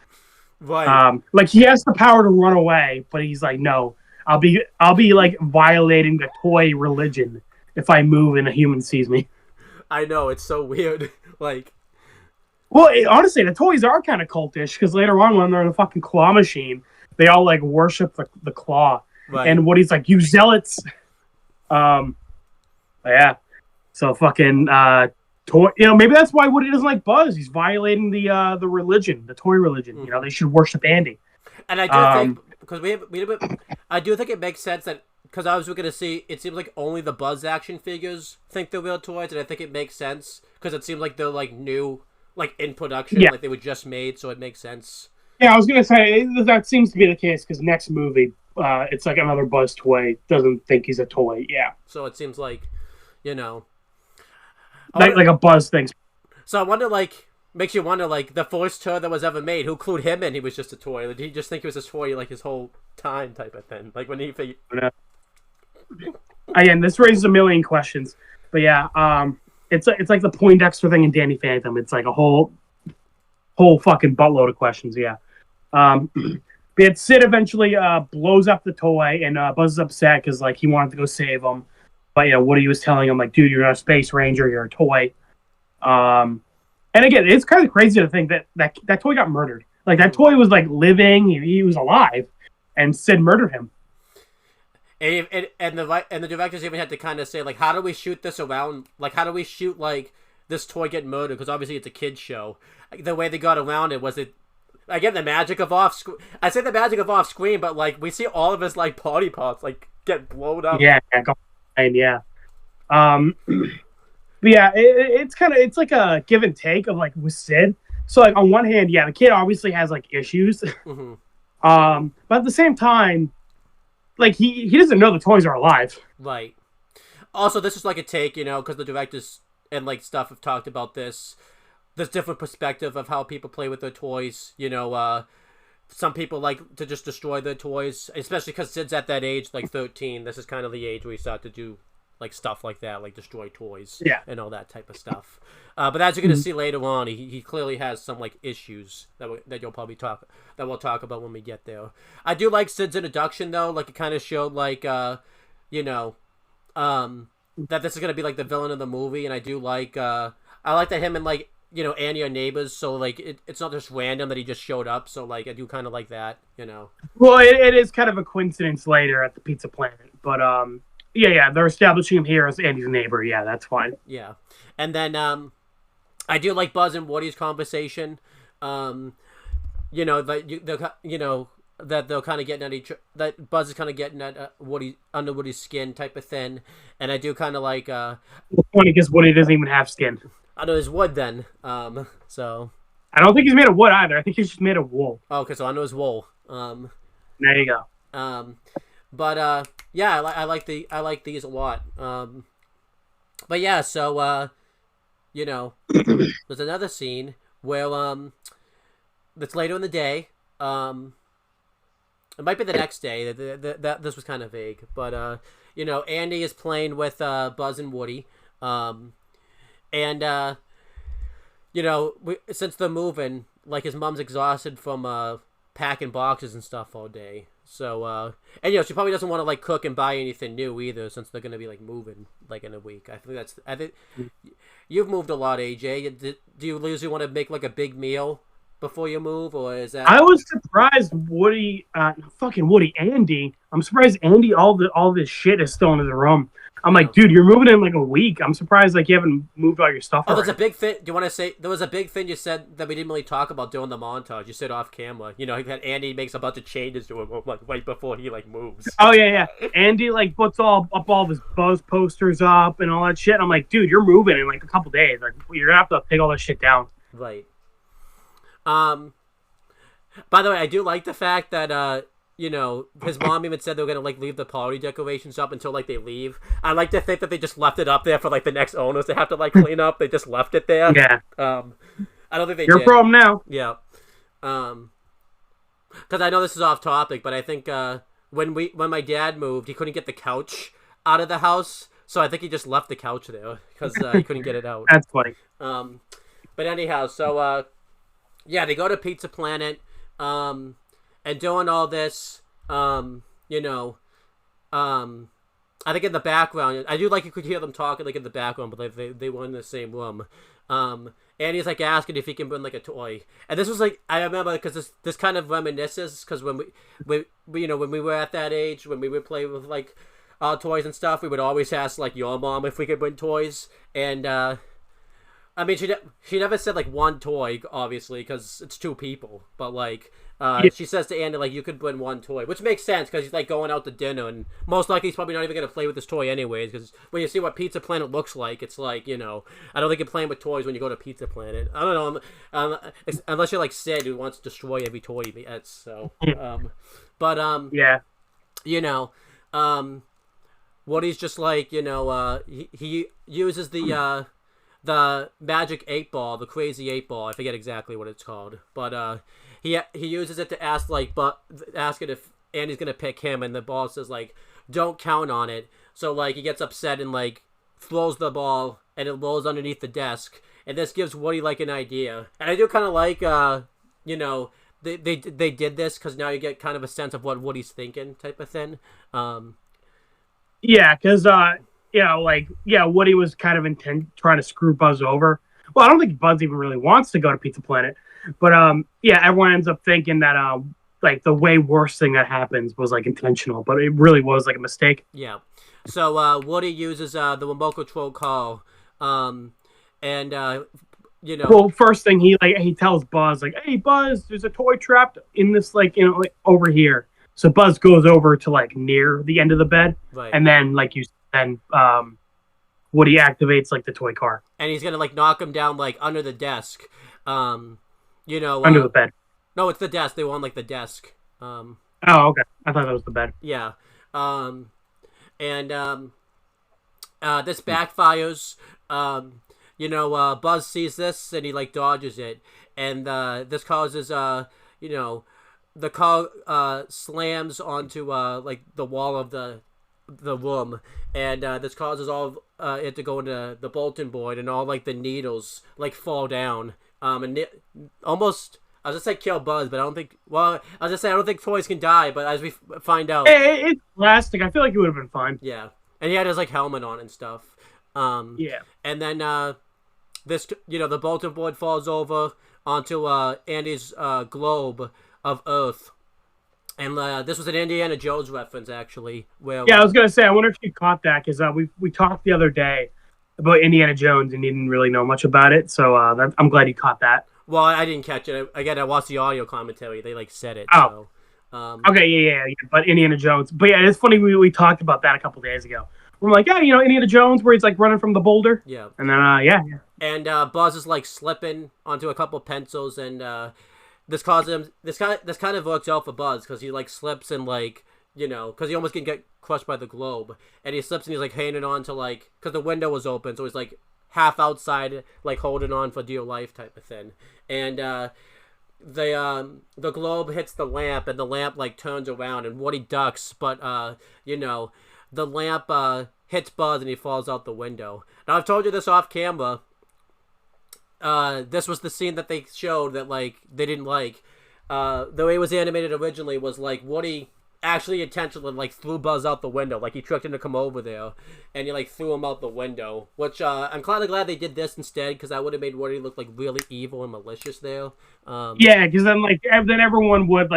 Right. Like he has the power to run away, but he's like, no, I'll be like violating the toy religion if I move and a human sees me. I know, it's so weird. Like, well, honestly, the toys are kind of cultish because later on when they're in the fucking claw machine, they all like worship the claw. right. And Woody's like, you zealots. Yeah. So fucking toy. Maybe that's why Woody doesn't like Buzz. He's violating the religion, the toy religion. Mm-hmm. They should worship Andy. And I do think because I do think it makes sense that because I was going to see, it seems like only the Buzz action figures think they're real toys, and I think it makes sense because it seems like they're like new, like in production, like they were just made, so it makes sense. Yeah, I was gonna say that seems to be the case because next movie, it's like another Buzz toy doesn't think he's a toy. Yeah. So it seems like, like a Buzz thing. So I wonder, like, makes you wonder, like, the first toy that was ever made, who clued him in? He was just a toy. Like, did he just think he was a toy like his whole time, type of thing? Like when he figured. Again, this raises a million questions, but yeah, it's like the Poindexter thing in Danny Phantom. It's like a whole fucking buttload of questions. Yeah. But Sid eventually blows up the toy, and Buzz is upset because like he wanted to go save him, but Woody was telling him like, dude, you're not a space ranger, you're a toy. And again, it's kind of crazy to think that toy got murdered. Like that toy was like living, he was alive, and Sid murdered him. And the directors even had to kind of say like, how do we shoot this around? Like, how do we shoot like this toy get murdered? Because obviously it's a kids show. Like, the way they got around it was it. Again, the magic of off screen. I say the magic of off screen, but like we see all of his like body parts like get blown up. Yeah. But yeah, it's like a give and take of like with Sid. So like on one hand, yeah, the kid obviously has like issues. Mm-hmm. But at the same time, like he doesn't know the toys are alive. Right. Also, this is like a take, because the directors and like stuff have talked about this different perspective of how people play with their toys. Some people like to just destroy their toys, especially because Sid's at that age, like 13. This is kind of the age where you start to do like stuff like that, like destroy toys, and all that type of stuff. But as you're gonna see later on, he clearly has some like issues that we'll talk about when we get there. I do like Sid's introduction though, like it kind of showed like that this is gonna be like the villain of the movie, and I do like I like that him and like Annie are neighbors, so like it's not just random that he just showed up. So like I do kind of like that, Well, it is kind of a coincidence later at the Pizza Planet, but yeah, they're establishing him here as Andy's neighbor. Yeah, that's fine. Yeah, and then I do like Buzz and Woody's conversation. That they're kind of getting at that Buzz is kind of getting at Woody under Woody's skin type of thing, and I do kind of like. It's funny because Woody doesn't even have skin. Under his wood, then. So. I don't think he's made of wood either. I think he's just made of wool. Oh, okay, so under his wool. There you go. But yeah, I like these a lot. But yeah, so there's another scene where that's later in the day. It might be the next day. That this was kind of vague, but Andy is playing with Buzz and Woody, and since they're moving, like his mom's exhausted from packing boxes and stuff all day. So and she probably doesn't want to like cook and buy anything new either, since they're gonna be like moving like in a week. I think you've moved a lot, AJ. Do you usually want to make like a big meal before you move, or is that? I was surprised Andy. I'm surprised Andy all this shit is still in his room. I'm like, dude, you're moving in like a week. I'm surprised like you haven't moved all your stuff. Oh, there's a big thing. Do you want to say there was a big thing you said that we didn't really talk about during the montage? You said off camera. That Andy makes a bunch of changes to him like right before he like moves. Oh yeah. Andy like puts all of his Buzz posters up and all that shit. I'm like, dude, you're moving in like a couple days. Like you're gonna have to take all that shit down. Right. By the way, I do like the fact that his mom even said they were gonna like leave the party decorations up until like they leave. I like to think that they just left it up there for like the next owners to have to like clean up. They just left it there. Yeah. I don't think they Your did. problem now. Yeah. Because I know this is off topic, but I think when my dad moved, he couldn't get the couch out of the house. So I think he just left the couch there because he couldn't get it out. That's funny. But anyhow, so yeah, they go to Pizza Planet, and doing all this, you know, I think in the background, I do like you could hear them talking like in the background, but they were in the same room. And he's like asking if he can bring like a toy, and this was like I remember because this kind of reminisces because when we you know when we were at that age when we would play with like toys and stuff, we would always ask like your mom if we could bring toys, and I mean she never said like one toy obviously because it's two people, but like she says to Andy like you could bring one toy, which makes sense because he's like going out to dinner and most likely he's probably not even gonna play with this toy anyways because when you see what Pizza Planet looks like, it's like, you know, I don't think you're playing with toys when you go to Pizza Planet. I don't know, unless you're like Sid who wants to destroy every toy he gets. So, yeah, you know, Woody's just like, you know, he uses the magic 8-ball, the crazy 8-ball. I forget exactly what it's called, but he uses it to ask it if Andy's gonna pick him, and the ball says like don't count on it. So like he gets upset and like throws the ball, and it rolls underneath the desk, and this gives Woody like an idea. And I do kind of like you know they did this because now you get kind of a sense of what Woody's thinking type of thing. Yeah, because you know, like, yeah, Woody was kind of trying to screw Buzz over. Well, I don't think Buzz even really wants to go to Pizza Planet, but yeah, everyone ends up thinking that like the way worst thing that happens was like intentional, but it really was like a mistake. Yeah. So Woody uses the remote control call, and you know. Well, first thing he tells Buzz like, "Hey Buzz, there's a toy trapped in this like like over here." So Buzz goes over to like near the end of the bed, right. And then like Woody activates like the toy car, and he's gonna like knock him down like under the desk, you know, under the bed. No, it's the desk. They were on like the desk. Oh, okay. I thought that was the bed. Yeah, and this backfires. You know, Buzz sees this and he like dodges it, and this causes you know, the car slams onto like the wall of the room, and this causes all it to go into the bulletin board, and all like the needles like fall down, and almost I was just say kill Buzz, but I don't think. Well, I was just say I don't think toys can die, but as we find out, it's plastic. I feel like it would have been fine. Yeah, and he had his like helmet on and stuff. Yeah, and then this, you know, the bulletin board falls over onto Andy's globe of Earth. And this was an Indiana Jones reference, actually. Where I was gonna say, I wonder if you caught that because we talked the other day about Indiana Jones and you didn't really know much about it. So I'm glad you caught that. Well, I didn't catch it. Again, I watched the audio commentary. They like said it. Oh, so, okay, yeah. But Indiana Jones. But yeah, it's funny. We talked about that a couple days ago. We're like, yeah, you know, Indiana Jones, where he's like running from the boulder. Yeah. And then yeah. And Buzz is like slipping onto a couple pencils, and this causes him. This kind of works out for Buzz because he like slips and like, you know, because he almost can get crushed by the globe, and he slips and he's like hanging on to like because the window was open, so he's like half outside, like holding on for dear life type of thing, and the globe hits the lamp, and the lamp like turns around, and Woody ducks, but you know, the lamp hits Buzz and he falls out the window. Now I've told you this off camera. This was the scene that they showed that like they didn't like. The way it was animated originally was like Woody actually intentionally like threw Buzz out the window, like he tricked him to come over there, and he like threw him out the window. Which I'm kind of glad they did this instead, because that would have made Woody look like really evil and malicious there. Yeah, because then everyone would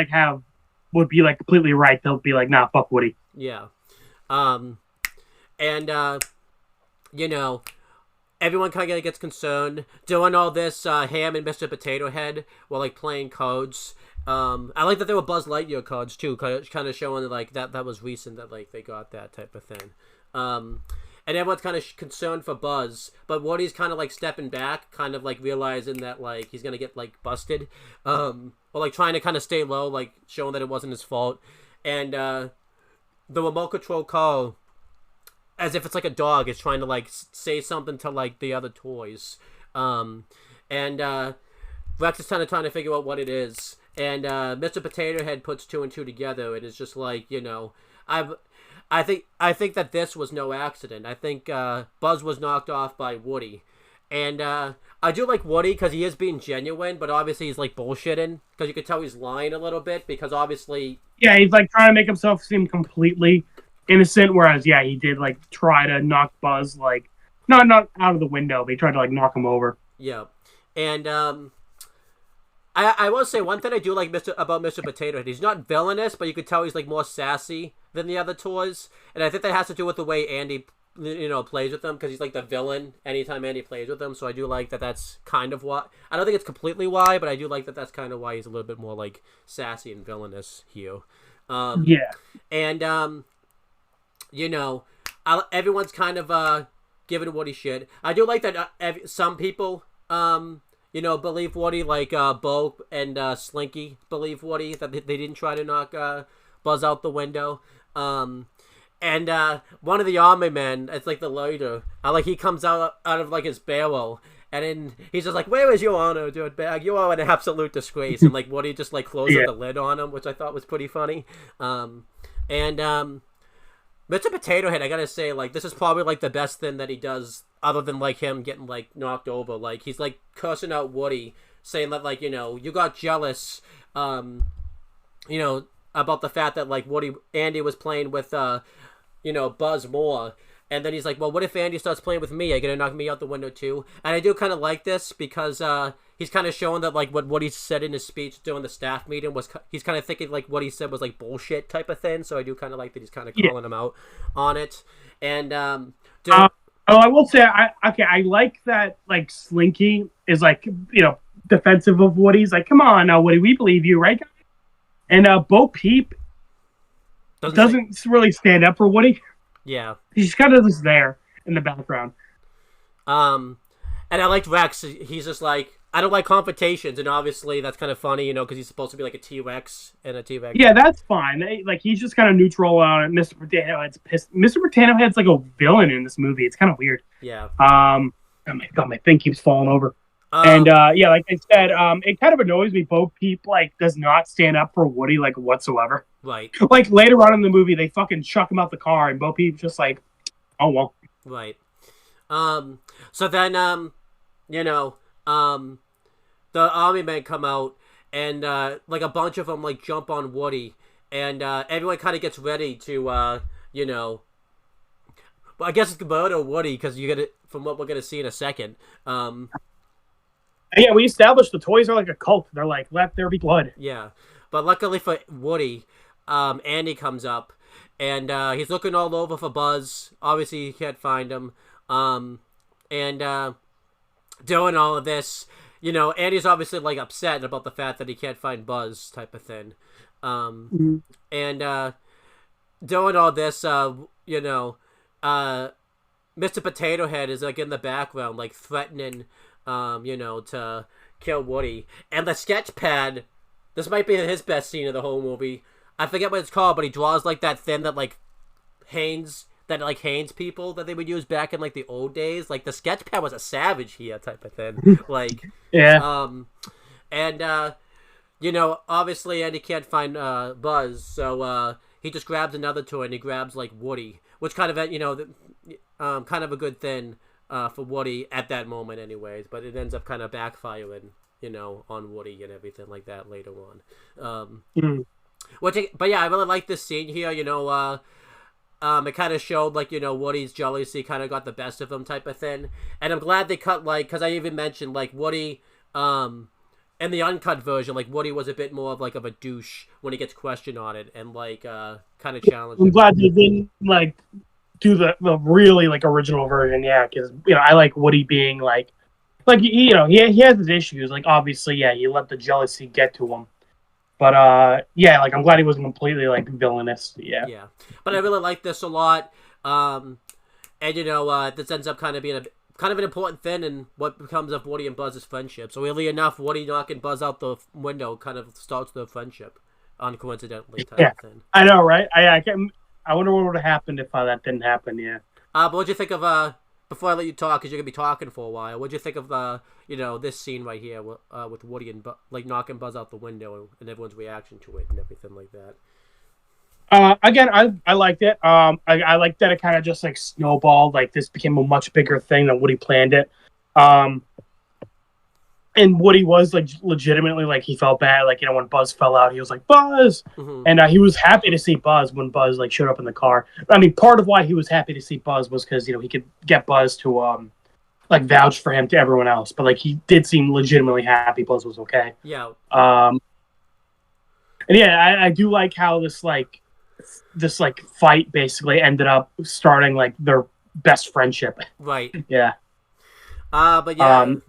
be like completely right. They'll be like, nah, fuck Woody. Yeah, and you know, everyone kind of gets concerned doing all this. Ham and Mr. Potato Head were like playing cards. I like that there were Buzz Lightyear cards too, kind of showing like that was recent that like they got that type of thing. And everyone's kind of concerned for Buzz, but Woody's kind of like stepping back, kind of like realizing that like he's gonna get like busted, or like trying to kind of stay low, like showing that it wasn't his fault. And the remote control call, as if it's like a dog, is trying to like say something to like the other toys, and Rex is kind of trying to figure out what it is. And Mr. Potato Head puts two and two together, and is just like, you know, I think that this was no accident. I think Buzz was knocked off by Woody, and I do like Woody because he is being genuine, but obviously he's like bullshitting because you could tell he's lying a little bit because obviously he's like trying to make himself seem completely innocent, whereas he did like try to knock Buzz like not out of the window, but he tried to like knock him over. Yeah, and I will say one thing I do like about Mr. Potato Head. He's not villainous, but you could tell he's like more sassy than the other toys, and I think that has to do with the way Andy, plays with them because he's like the villain anytime Andy plays with them. So I do like that. That's kind of why. I don't think it's completely why, but I do like that. That's kind of why he's a little bit more like sassy and villainous here. And everyone's kind of giving Woody shit. I do like that. Some people believe Woody, like Bo and Slinky believe Woody, that they didn't try to knock Buzz out the window. And one of the army men, it's like the leader, he comes out of like his barrel, and then he's just like, "Where is your honor, dirtbag? You are an absolute disgrace." And like Woody just like closes the lid on him, which I thought was pretty funny. Mr. Potato Head, I gotta say, like, this is probably like the best thing that he does, other than like him getting like knocked over. Like he's like cursing out Woody, saying that like you got jealous, about the fact that like Andy was playing with Buzz more, and then he's like, well, what if Andy starts playing with me? Are you gonna knock me out the window too? And I do kind of like this because he's kind of showing that like what he said in his speech during the staff meeting was, he's kind of thinking like what he said was like bullshit type of thing. So I do kind of like that he's kind of calling him out on it. And I will say I like that like Slinky is like defensive of Woody. He's like, come on now, Woody, we believe you, right? And Bo Peep doesn't really stand up for Woody. Yeah, he's kind of just there in the background. And I liked Rex. He's just like, I don't like confrontations, and obviously that's kind of funny, because he's supposed to be like a T-Rex and a T-Rex. Yeah, that's fine. Like he's just kind of neutral on it. Mr. Potato Head's pissed. Mr. Potato Head's like a villain in this movie. It's kind of weird. Yeah. Oh my god, my thing keeps falling over. And like I said, it kind of annoys me. Bo Peep like does not stand up for Woody like whatsoever. Right. Like later on in the movie, they fucking chuck him out the car, and Bo Peep's just like, oh well. Right. So then the army men come out, and like a bunch of them like jump on Woody, and everyone kind of gets ready to well, I guess it's murder Woody because you get it from what we're gonna see in a second. Yeah, we established the toys are like a cult. They're like, let there be blood. Yeah, but luckily for Woody, Andy comes up, and he's looking all over for Buzz. Obviously, he can't find him. And doing all of this, Andy's obviously like upset about the fact that he can't find Buzz, type of thing. And doing all this, Mr. Potato Head is like in the background, like threatening, to kill Woody. And the sketch pad, this might be his best scene of the whole movie. I forget what it's called, but he draws like that thing that like Haynes people that they would use back in like the old days. Like the sketch pad was a savage here type of thing. Like yeah. And obviously Andy can't find Buzz, so he just grabs another toy, and he grabs like Woody, which kind of kind of a good thing for Woody at that moment anyways, but it ends up kind of backfiring on Woody and everything like that later on. But yeah, I really like this scene here. It kind of showed like Woody's jealousy kind of got the best of him type of thing, and I'm glad they cut like, because I even mentioned like Woody in the uncut version, like Woody was a bit more of like of a douche when he gets questioned on it, and like kind of challenged. I'm glad they didn't like do the really like original version, yeah, because I like Woody being like he has his issues, like obviously he let the jealousy get to him, but like I'm glad he wasn't completely like villainous. Yeah But I really like this a lot, and this ends up kind of being kind of an important thing in what becomes of Woody and Buzz's friendship. So weirdly enough, Woody knocking Buzz out the window kind of starts their friendship, uncoincidentally type of thing. I know, right? I wonder what would have happened if that didn't happen. Yeah. But what'd you think of before I let you talk, because you're gonna be talking for a while? What'd you think of this scene right here with Woody and like knocking Buzz out the window and everyone's reaction to it and everything like that? Again, I liked it. I liked that it kind of just like snowballed. Like this became a much bigger thing than Woody planned it. And Woody was like legitimately like he felt bad. Like when Buzz fell out, he was like Buzz, and he was happy to see Buzz when Buzz like showed up in the car. I mean, part of why he was happy to see Buzz was because he could get Buzz to like vouch for him to everyone else. But like he did seem legitimately happy Buzz was okay. Yeah. And yeah, I do like how this fight basically ended up starting like their best friendship. Right. Yeah. But yeah. And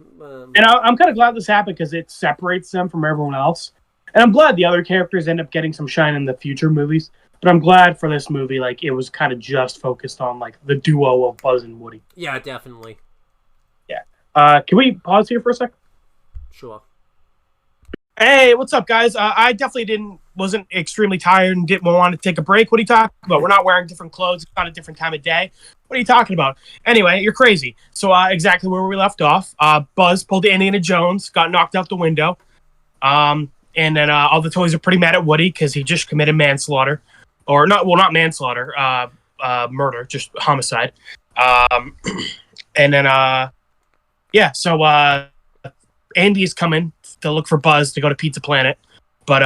I'm kind of glad this happened because it separates them from everyone else. And I'm glad the other characters end up getting some shine in the future movies. But I'm glad for this movie, like it was kind of just focused on like the duo of Buzz and Woody. Yeah, definitely. Yeah. Can we pause here for a sec? Sure. Hey, what's up, guys? I definitely wasn't extremely tired and didn't want to take a break. What are you talking about? We're not wearing different clothes. It's not a different time of day. What are you talking about? Anyway, you're crazy. So exactly where we left off. Buzz pulled Indiana Jones, got knocked out the window. And then all the toys are pretty mad at Woody because he just committed manslaughter. Or not manslaughter, murder, just homicide. And then, yeah, so Andy's coming to look for Buzz to go to Pizza Planet, but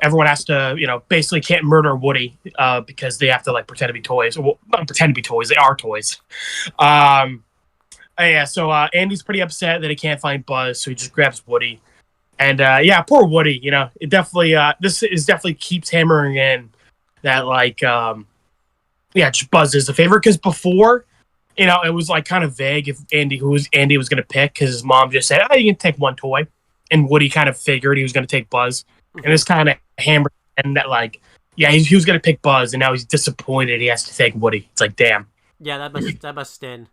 everyone has to basically can't murder Woody because they have to like pretend to be toys. Well, not pretend to be toys, they are toys. Yeah, so Andy's pretty upset that he can't find Buzz, so he just grabs Woody. And yeah, poor Woody, it definitely this is definitely keeps hammering in that like just Buzz is the favorite, because before it was like kind of vague if Andy was going to pick, because his mom just said, "Oh, you can take one toy," and Woody kind of figured he was going to take Buzz, and it's kind of hammered and that like, yeah, he was going to pick Buzz, and now he's disappointed he has to take Woody. It's like, damn. Yeah, that must sting.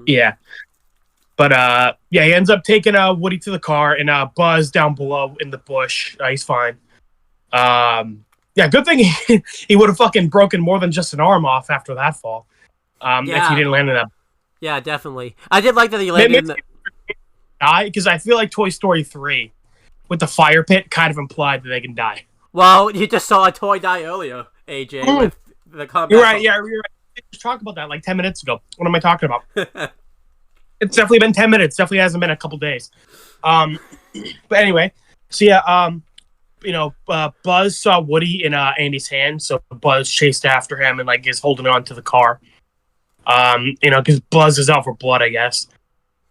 Yeah, but yeah, he ends up taking Woody to the car, and Buzz down below in the bush. He's fine. Yeah, good thing he would have fucking broken more than just an arm off after that fall. If he didn't land in that. Yeah, definitely. I did like that he landed in the... Because I feel like Toy Story 3, with the fire pit, kind of implied that they can die. Well, you just saw a toy die earlier, AJ, with the combat. You're right, yeah, you're right. Just talk about that like 10 minutes ago. What am I talking about? It's definitely been 10 minutes. Definitely hasn't been a couple days. But anyway, so yeah, Buzz saw Woody in Andy's hand, so Buzz chased after him and like is holding on to the car. Because Buzz is out for blood, I guess.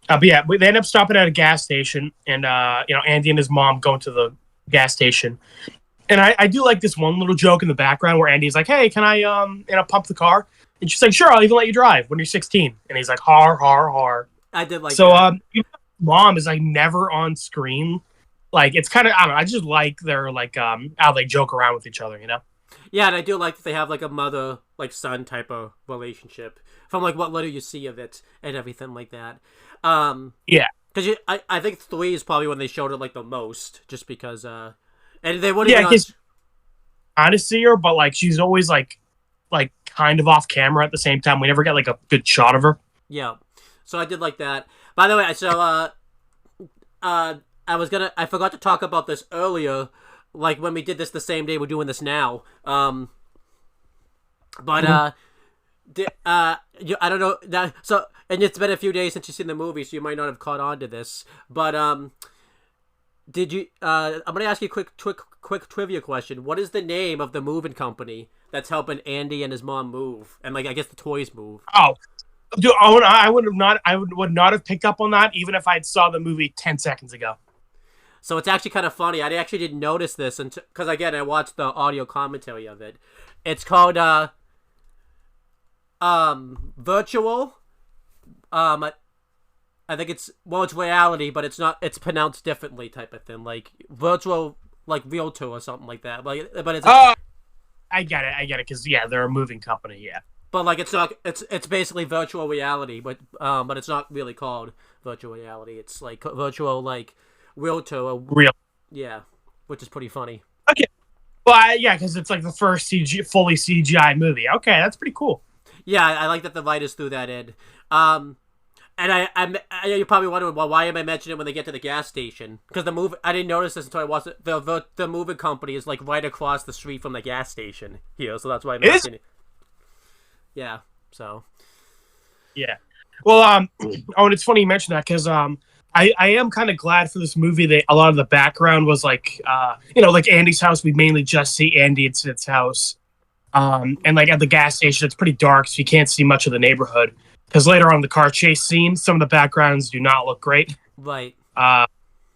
But yeah, they end up stopping at a gas station, and Andy and his mom go into the gas station. And I do like this one little joke in the background where Andy's like, "Hey, can I pump the car?" And she's like, "Sure, I'll even let you drive when you're 16." And he's like, "Har har har." I did like that. Mom is like never on screen. Like it's kind of, I don't know. I just like their like how they joke around with each other, Yeah, and I do like that they have like a mother like son type of relationship from like what little you see of it and everything like that. Yeah, because I think 3 is probably when they showed it like the most, just because and they wouldn't. Yeah, because kind of see her, but like she's always like kind of off camera at the same time. We never get like a good shot of her. Yeah, so I did like that. By the way, so I forgot to talk about this earlier, like when we did this the same day we're doing this now. I don't know that. So, and it's been a few days since you've seen the movie, so you might not have caught on to this. But did you? I'm gonna ask you a quick trivia question. What is the name of the moving company that's helping Andy and his mom move, and like I guess the toys move? Oh, dude, I would not have picked up on that even if I saw the movie 10 seconds ago. So it's actually kind of funny. I actually didn't notice this until, because again, I watched the audio commentary of it. It's called Virtual. I think it's reality, but it's not. It's pronounced differently, type of thing, like virtual, like Realtor or something like that. But it's. I get it, because yeah, they're a moving company, yeah. But like it's not. It's basically virtual reality, but it's not really called virtual reality. It's like virtual like Realtor. Real. Yeah, which is pretty funny. Okay. Well, yeah, because it's like the first fully CGI movie. Okay, that's pretty cool. Yeah, I like that the writers threw that in. And you're probably wondering, well, why am I mentioning it when they get to the gas station? Because I didn't notice this until I watched it. The moving company is like right across the street from the gas station here, so that's why I'm mentioning it. Yeah. So. Yeah. Well, oh, and it's funny you mentioned that because I am kind of glad for this movie that a lot of the background was like like Andy's house. We mainly just see Andy and Sid's house, and like at the gas station, it's pretty dark, so you can't see much of the neighborhood. Because later on in the car chase scene, some of the backgrounds do not look great. Right.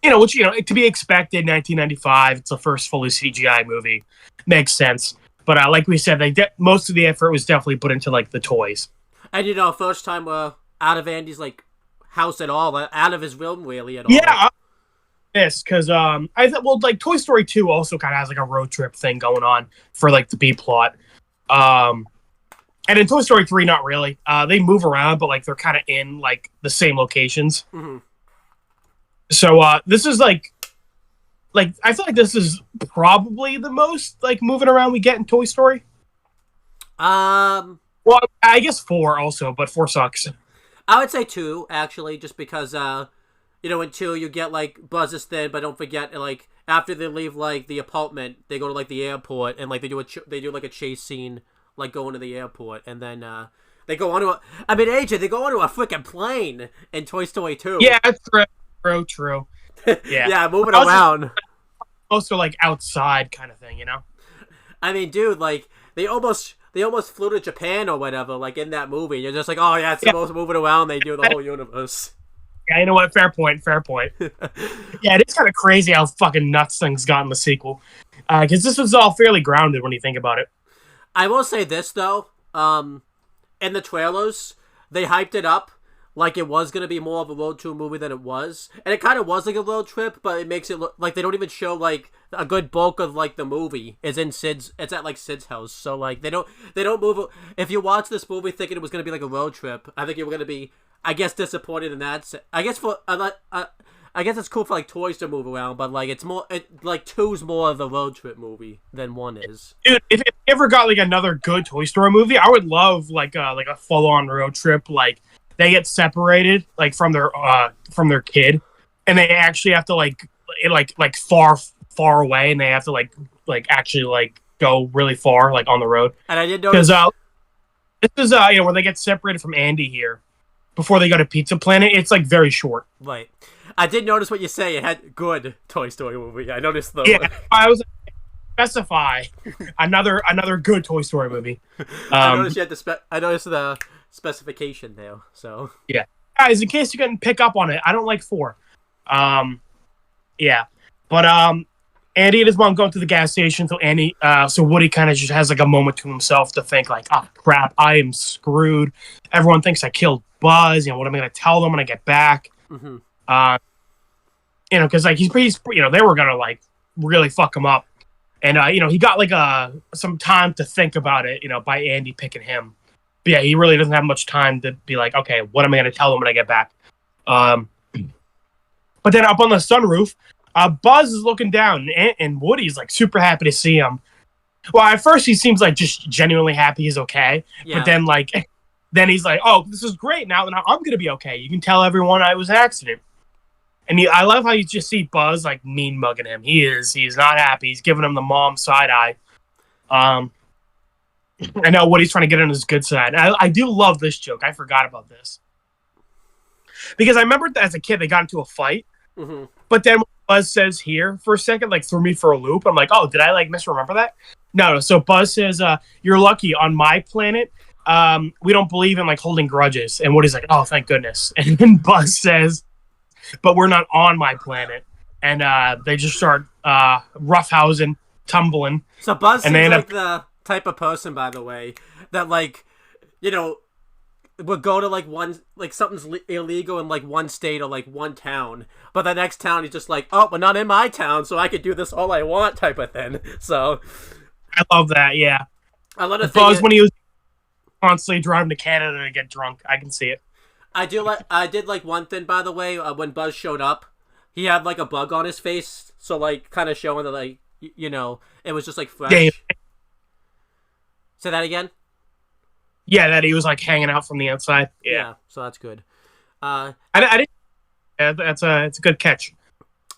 Which to be expected. 1995. It's the first fully CGI movie. Makes sense. But like we said, most of the effort was definitely put into like the toys. And first time we're out of Andy's like house at all, out of his room really at all. Yeah. Yes, because I thought like Toy Story 2 also kind of has like a road trip thing going on for like the B plot. And in Toy Story 3, not really. They move around, but like they're kind of in like the same locations. Mm-hmm. So this is like I feel like this is probably the most like moving around we get in Toy Story. Well, I guess 4 also, but 4 sucks. I would say 2 actually, just because in 2 you get like Buzz's thing, but don't forget like after they leave like the apartment, they go to like the airport and like they do like a chase scene. Like going to the airport, and then they go onto AJ, they go onto a freaking plane in Toy Story 2. Yeah, true. Yeah, yeah, moving around. Also, like outside kind of thing, I mean, dude, like they almost flew to Japan or whatever, like in that movie. You're just like, oh yeah, it's the most moving around they do in the whole universe. Yeah, you know what? Fair point. Yeah, it is kind of crazy how fucking nuts things got in the sequel, because this was all fairly grounded when you think about it. I will say this, though. In the trailers, they hyped it up like it was going to be more of a road trip movie than it was. And it kind of was like a road trip, but it makes it look like they don't even show, like, a good bulk of, like, the movie is in Sid's... It's at, like, Sid's house. So, like, they don't move... If you watch this movie thinking it was going to be, like, a road trip, I think you were going to be, I guess, disappointed in that. I guess I guess it's cool for like toys to move around, but like it's more like 2's more of a road trip movie than 1 is. Dude, if you ever got like another good Toy Story movie, I would love like a full on road trip. Like they get separated like from their kid, and they actually have to like far away, and they have to like actually like go really far like on the road. And I did notice this is where they get separated from Andy here before they go to Pizza Planet. It's like very short. Right. I did notice what you say. It had good Toy Story movie. I noticed though. Yeah, I was specify another good Toy Story movie. I noticed you had I noticed the specification there. So yeah, guys, in case you couldn't pick up on it, I don't like 4. Yeah, but Andy and his mom go to the gas station. So Woody kind of just has like a moment to himself to think like, oh crap, I am screwed. Everyone thinks I killed Buzz. What am I gonna tell them when I get back? Mm-hmm. Because like he's they were gonna like really fuck him up, and he got like some time to think about it, by Andy picking him. But yeah, he really doesn't have much time to be like, okay, what am I gonna tell them when I get back? But then up on the sunroof, Buzz is looking down, and Woody's like super happy to see him. Well, at first he seems like just genuinely happy he's okay, yeah. But then he's like, oh, this is great. Now I'm gonna be okay. You can tell everyone I was an accident. And I love how you just see Buzz like mean mugging him. He's not happy. He's giving him the mom side eye. I know Woody's trying to get on his good side. I do love this joke. I forgot about this because I remember as a kid they got into a fight, mm-hmm. But then Buzz says here for a second, like threw me for a loop. I'm like, oh, did I like misremember that? No. So Buzz says, "You're lucky. On my planet, we don't believe in like holding grudges." And Woody's like, "Oh, thank goodness." And then Buzz says, "But we're not on my planet," and they just start roughhousing, tumbling. So Buzz seems like the type of person, by the way, that like, would go to like one, like something's illegal in like one state or like one town, but the next town he's just like, oh, but not in my town, so I could do this all I want, type of thing. So I love that. Yeah, I love it. Buzz when he was constantly driving to Canada to get drunk. I can see it. I did like one thing, by the way, when Buzz showed up, he had like a bug on his face, so like kind of showing that like it was just like fresh. Yeah. Say that again. Yeah, that he was like hanging out from the outside. Yeah, so that's good. I didn't. Yeah, it's a good catch.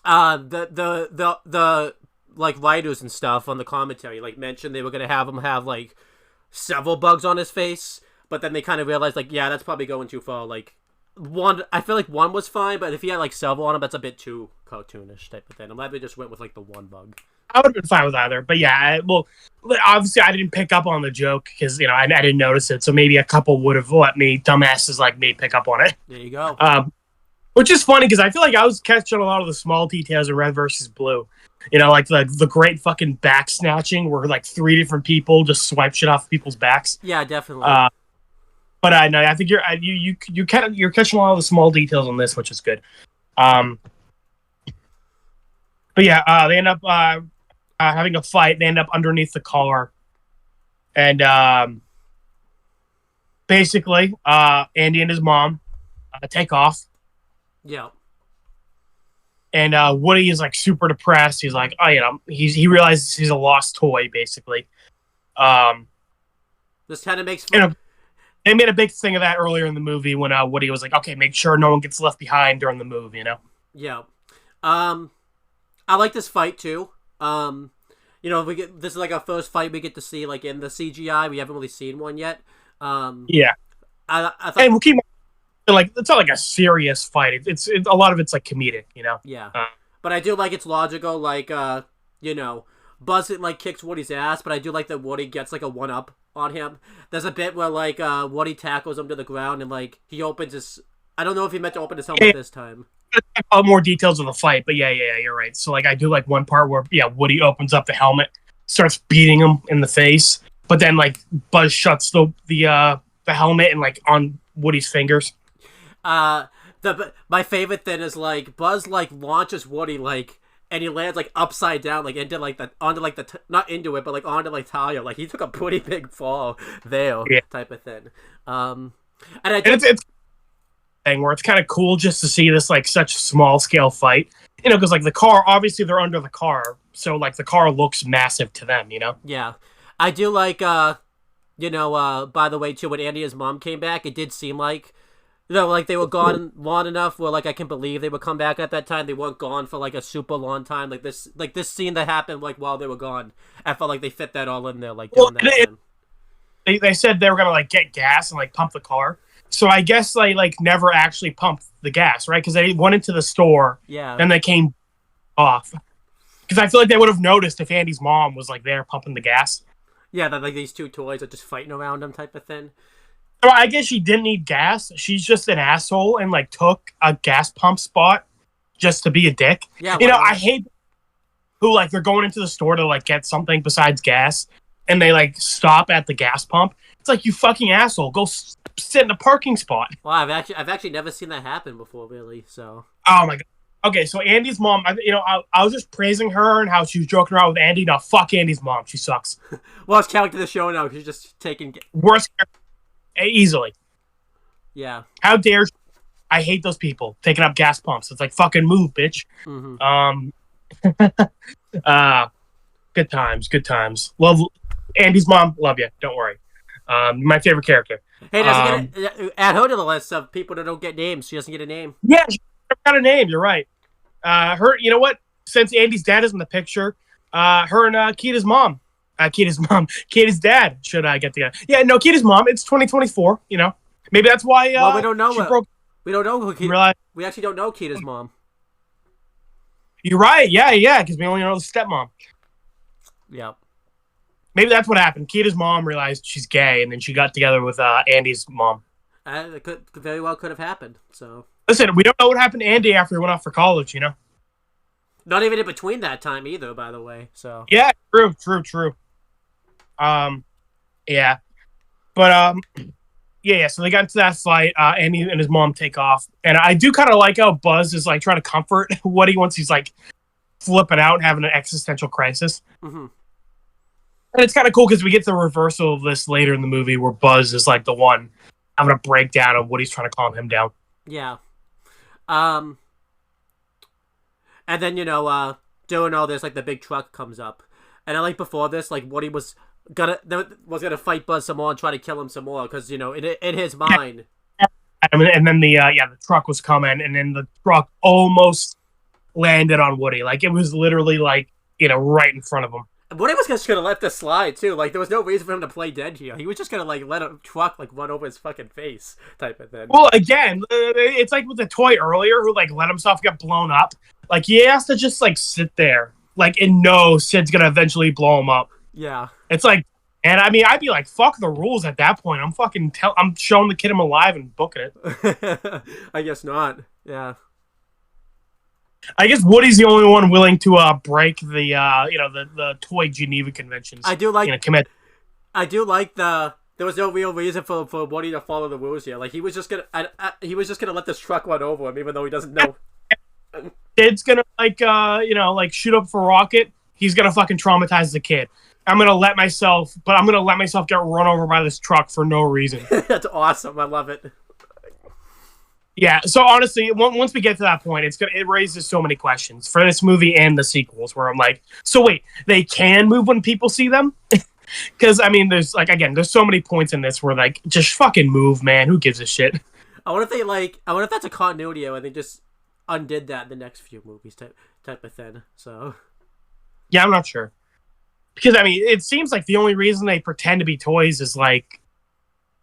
The like writers and stuff on the commentary like mentioned they were gonna have him have like several bugs on his face, but then they kind of realized like, yeah, that's probably going too far. Like one, I feel like one was fine, but if he had like several on him, that's a bit too cartoonish type of thing. I'm glad they just went with like the one bug. I would have been fine with either, but yeah, well, obviously I didn't pick up on the joke because I didn't notice it, so maybe a couple would have let me, dumbasses like me, pick up on it. There you go. Which is funny because I feel like I was catching a lot of the small details in Red versus Blue. Like the great fucking back snatching where like 3 different people just swipe shit off people's backs. Yeah, definitely. But I think you're catching a lot of the small details on this, which is good. But yeah, they end up having a fight. They end up underneath the car, and basically, Andy and his mom take off. Yeah. And Woody is like super depressed. He's like, he realizes he's a lost toy, basically. This kind of makes fun. They made a big thing of that earlier in the movie when Woody was like, okay, make sure no one gets left behind during the move, Yeah. I like this fight too. This is like our first fight we get to see like in the CGI. We haven't really seen one yet. Yeah. I thought, and we'll keep like it's not like a serious fight. It's a lot of it's like comedic, Yeah. But I do like it's logical. Like Buzz like kicks Woody's ass, but I do like that Woody gets like a 1-up on him. There's a bit where like Woody tackles him to the ground and like he opens his. I don't know if he meant to open his helmet this time. More details of the fight, but yeah, you're right. So like I do like one part where Woody opens up the helmet, starts beating him in the face, but then like Buzz shuts the helmet and like on Woody's fingers. My favorite thing is like Buzz like launches Woody like and he lands like upside down like into like the onto like the not into it but like onto like Talia. Like he took a pretty big fall there, type of thing. And it's thing where it's kind of cool just to see this like such small scale fight, because like the car, obviously they're under the car, so like the car looks massive to them. Yeah, I do like by the way too, when Andy and his mom came back, it did seem like like they were gone long enough where like I can believe they would come back at that time. They weren't gone for like a super long time. Like this scene that happened like while they were gone, I felt like they fit that all in there like during that time. They said they were gonna like get gas and like pump the car. So I guess they like never actually pumped the gas, right? Because they went into the store, and they came off. Because I feel like they would have noticed if Andy's mom was like there pumping the gas. Yeah, that like these two toys are just fighting around him, type of thing. So I guess she didn't need gas. She's just an asshole and like took a gas pump spot just to be a dick. Yeah, I hate who like they're going into the store to like get something besides gas, and they like stop at the gas pump. It's like, you fucking asshole. Go sit in a parking spot. Well, I've actually never seen that happen before, really. So. Oh my god. Okay, so Andy's mom. I was just praising her and how she was joking around with Andy. Now, fuck Andy's mom. She sucks. Worst character of the show now. She's just taking. Worst character easily. Yeah. How dare she? I hate those people taking up gas pumps. It's like, fucking move, bitch. Mm-hmm. Good times. Love Andy's mom. Love you. Don't worry. My favorite character. Hey, add her to the list of people that don't get names. She doesn't get a name. Yeah, she got a name. You're right. You know what? Since Andy's dad is in the picture, her and Kita's dad should get together. Yeah, no, Kita's mom. It's 2024. Maybe that's why. Well, we don't know. We don't know who Kita. We actually don't know Kita's mom. You're right. Yeah, because we only know the stepmom. Yeah. Maybe that's what happened. Kita's mom realized she's gay, and then she got together with Andy's mom. It could very well have happened. So listen, we don't know what happened to Andy after he went off for college. Not even in between that time either, by the way. So yeah, true. Yeah, but yeah. So they got into that fight. Andy and his mom take off, and I do kind of like how Buzz is like trying to comfort Woody once he's like flipping out and having an existential crisis. Mm-hmm. And it's kind of cool because we get the reversal of this later in the movie where Buzz is like the one having a breakdown of Woody's trying to calm him down. Yeah. And then, doing all this, like the big truck comes up. And I like before this, like Woody was gonna fight Buzz some more and try to kill him some more because, in his mind. And then the truck was coming, and then the truck almost landed on Woody. Like, it was literally like, right in front of him. Woody was just gonna let this slide too. Like, there was no reason for him to play dead here. He was just gonna like let a truck like run over his fucking face, type of thing. Well, again, it's like with the toy earlier, who like let himself get blown up. Like, he has to just like sit there, like, and know Sid's gonna eventually blow him up. Yeah, it's like, and I mean, I'd be like, fuck the rules at that point. I'm showing the kid I'm alive and booking it. I guess not. Yeah. I guess Woody's the only one willing to break the toy Geneva Conventions. I do like commit. I do like there was no real reason for Woody to follow the rules here. Like, he was just gonna let this truck run over him, even though he doesn't know. Kid's gonna shoot up for Rocket. He's gonna fucking traumatize the kid. I'm gonna let myself get run over by this truck for no reason. That's awesome. I love it. Yeah, so honestly, once we get to that point, it raises so many questions for this movie and the sequels, where I'm like, so wait, they can move when people see them? Because, I mean, there's so many points in this where, like, just fucking move, man. Who gives a shit? I wonder if that's a continuity and they just undid that in the next few movies type of thing. So, yeah, I'm not sure. Because, I mean, it seems like the only reason they pretend to be toys is, like,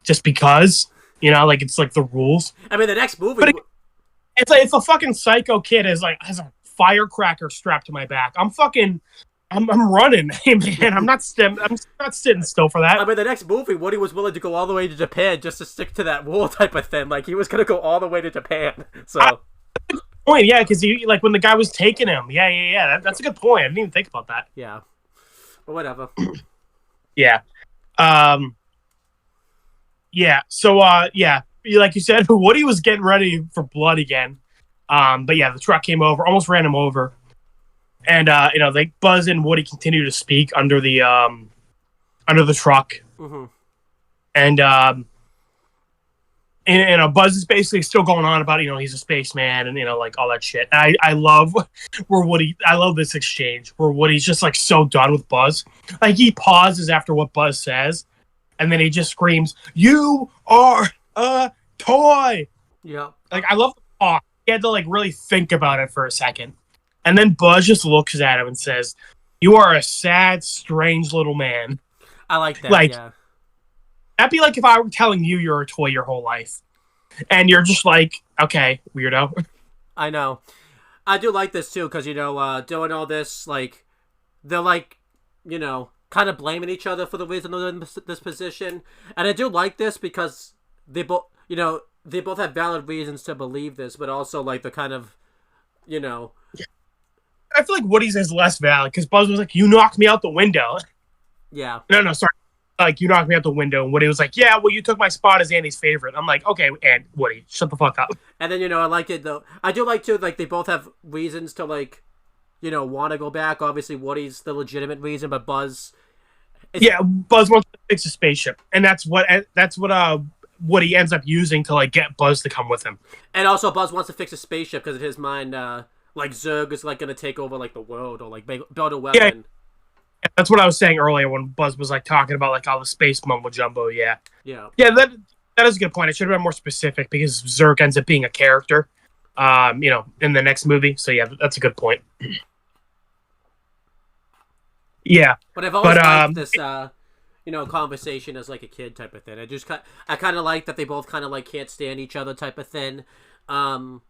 just because... like, it's like the rules. I mean, the next movie... But it's like, if a fucking psycho kid has a firecracker strapped to my back, I'm running. Hey, man, I'm not sitting still for that. I mean, the next movie, Woody was willing to go all the way to Japan just to stick to that rule type of thing. Like, he was going to go all the way to Japan. So... point, yeah, because when the guy was taking him. Yeah. That's a good point. I didn't even think about that. Yeah. But whatever. Yeah. Yeah, so, like you said, Woody was getting ready for blood again. But yeah, the truck came over, almost ran him over. And, Buzz and Woody continue to speak under the truck. Mm-hmm. And Buzz is basically still going on about, he's a spaceman and, like, all that shit. And I love I love this exchange where Woody's just, like, so done with Buzz. Like, he pauses after what Buzz says. And then he just screams, "You are a toy!" Yeah. Like, I love the talk. He had to, like, really think about it for a second. And then Buzz just looks at him and says, "You are a sad, strange little man." I like that, like, yeah. That'd be like if I were telling you you're a toy your whole life. And you're just like, okay, weirdo. I know. I do like this, too, because, doing all this, like, they're, like, kind of blaming each other for the reason they're in this position. And I do like this because they both, they both have valid reasons to believe this, but also, like, they're kind of, I feel like Woody's is less valid because Buzz was like, "You knocked me out the window." Yeah. No, sorry. Like, "You knocked me out the window." And Woody was like, "Yeah, well, you took my spot as Andy's favorite." I'm like, okay, and Woody, shut the fuck up. And then, I like it, though. I do like, too, like, they both have reasons to, like, want to go back. Obviously, Woody's the legitimate reason, but Buzz... Buzz wants to fix a spaceship, and that's what Woody ends up using to, like, get Buzz to come with him. And also, Buzz wants to fix a spaceship because in his mind, like, Zurg is, like, going to take over, like, the world or, like, build a weapon. Yeah, that's what I was saying earlier when Buzz was, like, talking about, like, all the space mumbo jumbo. Yeah. Yeah, that is a good point. I should have been more specific because Zurg ends up being a character, in the next movie. So yeah, that's a good point. Yeah, but I've always liked this, conversation as like a kid type of thing. I kind of like that they both kind of like can't stand each other type of thing. And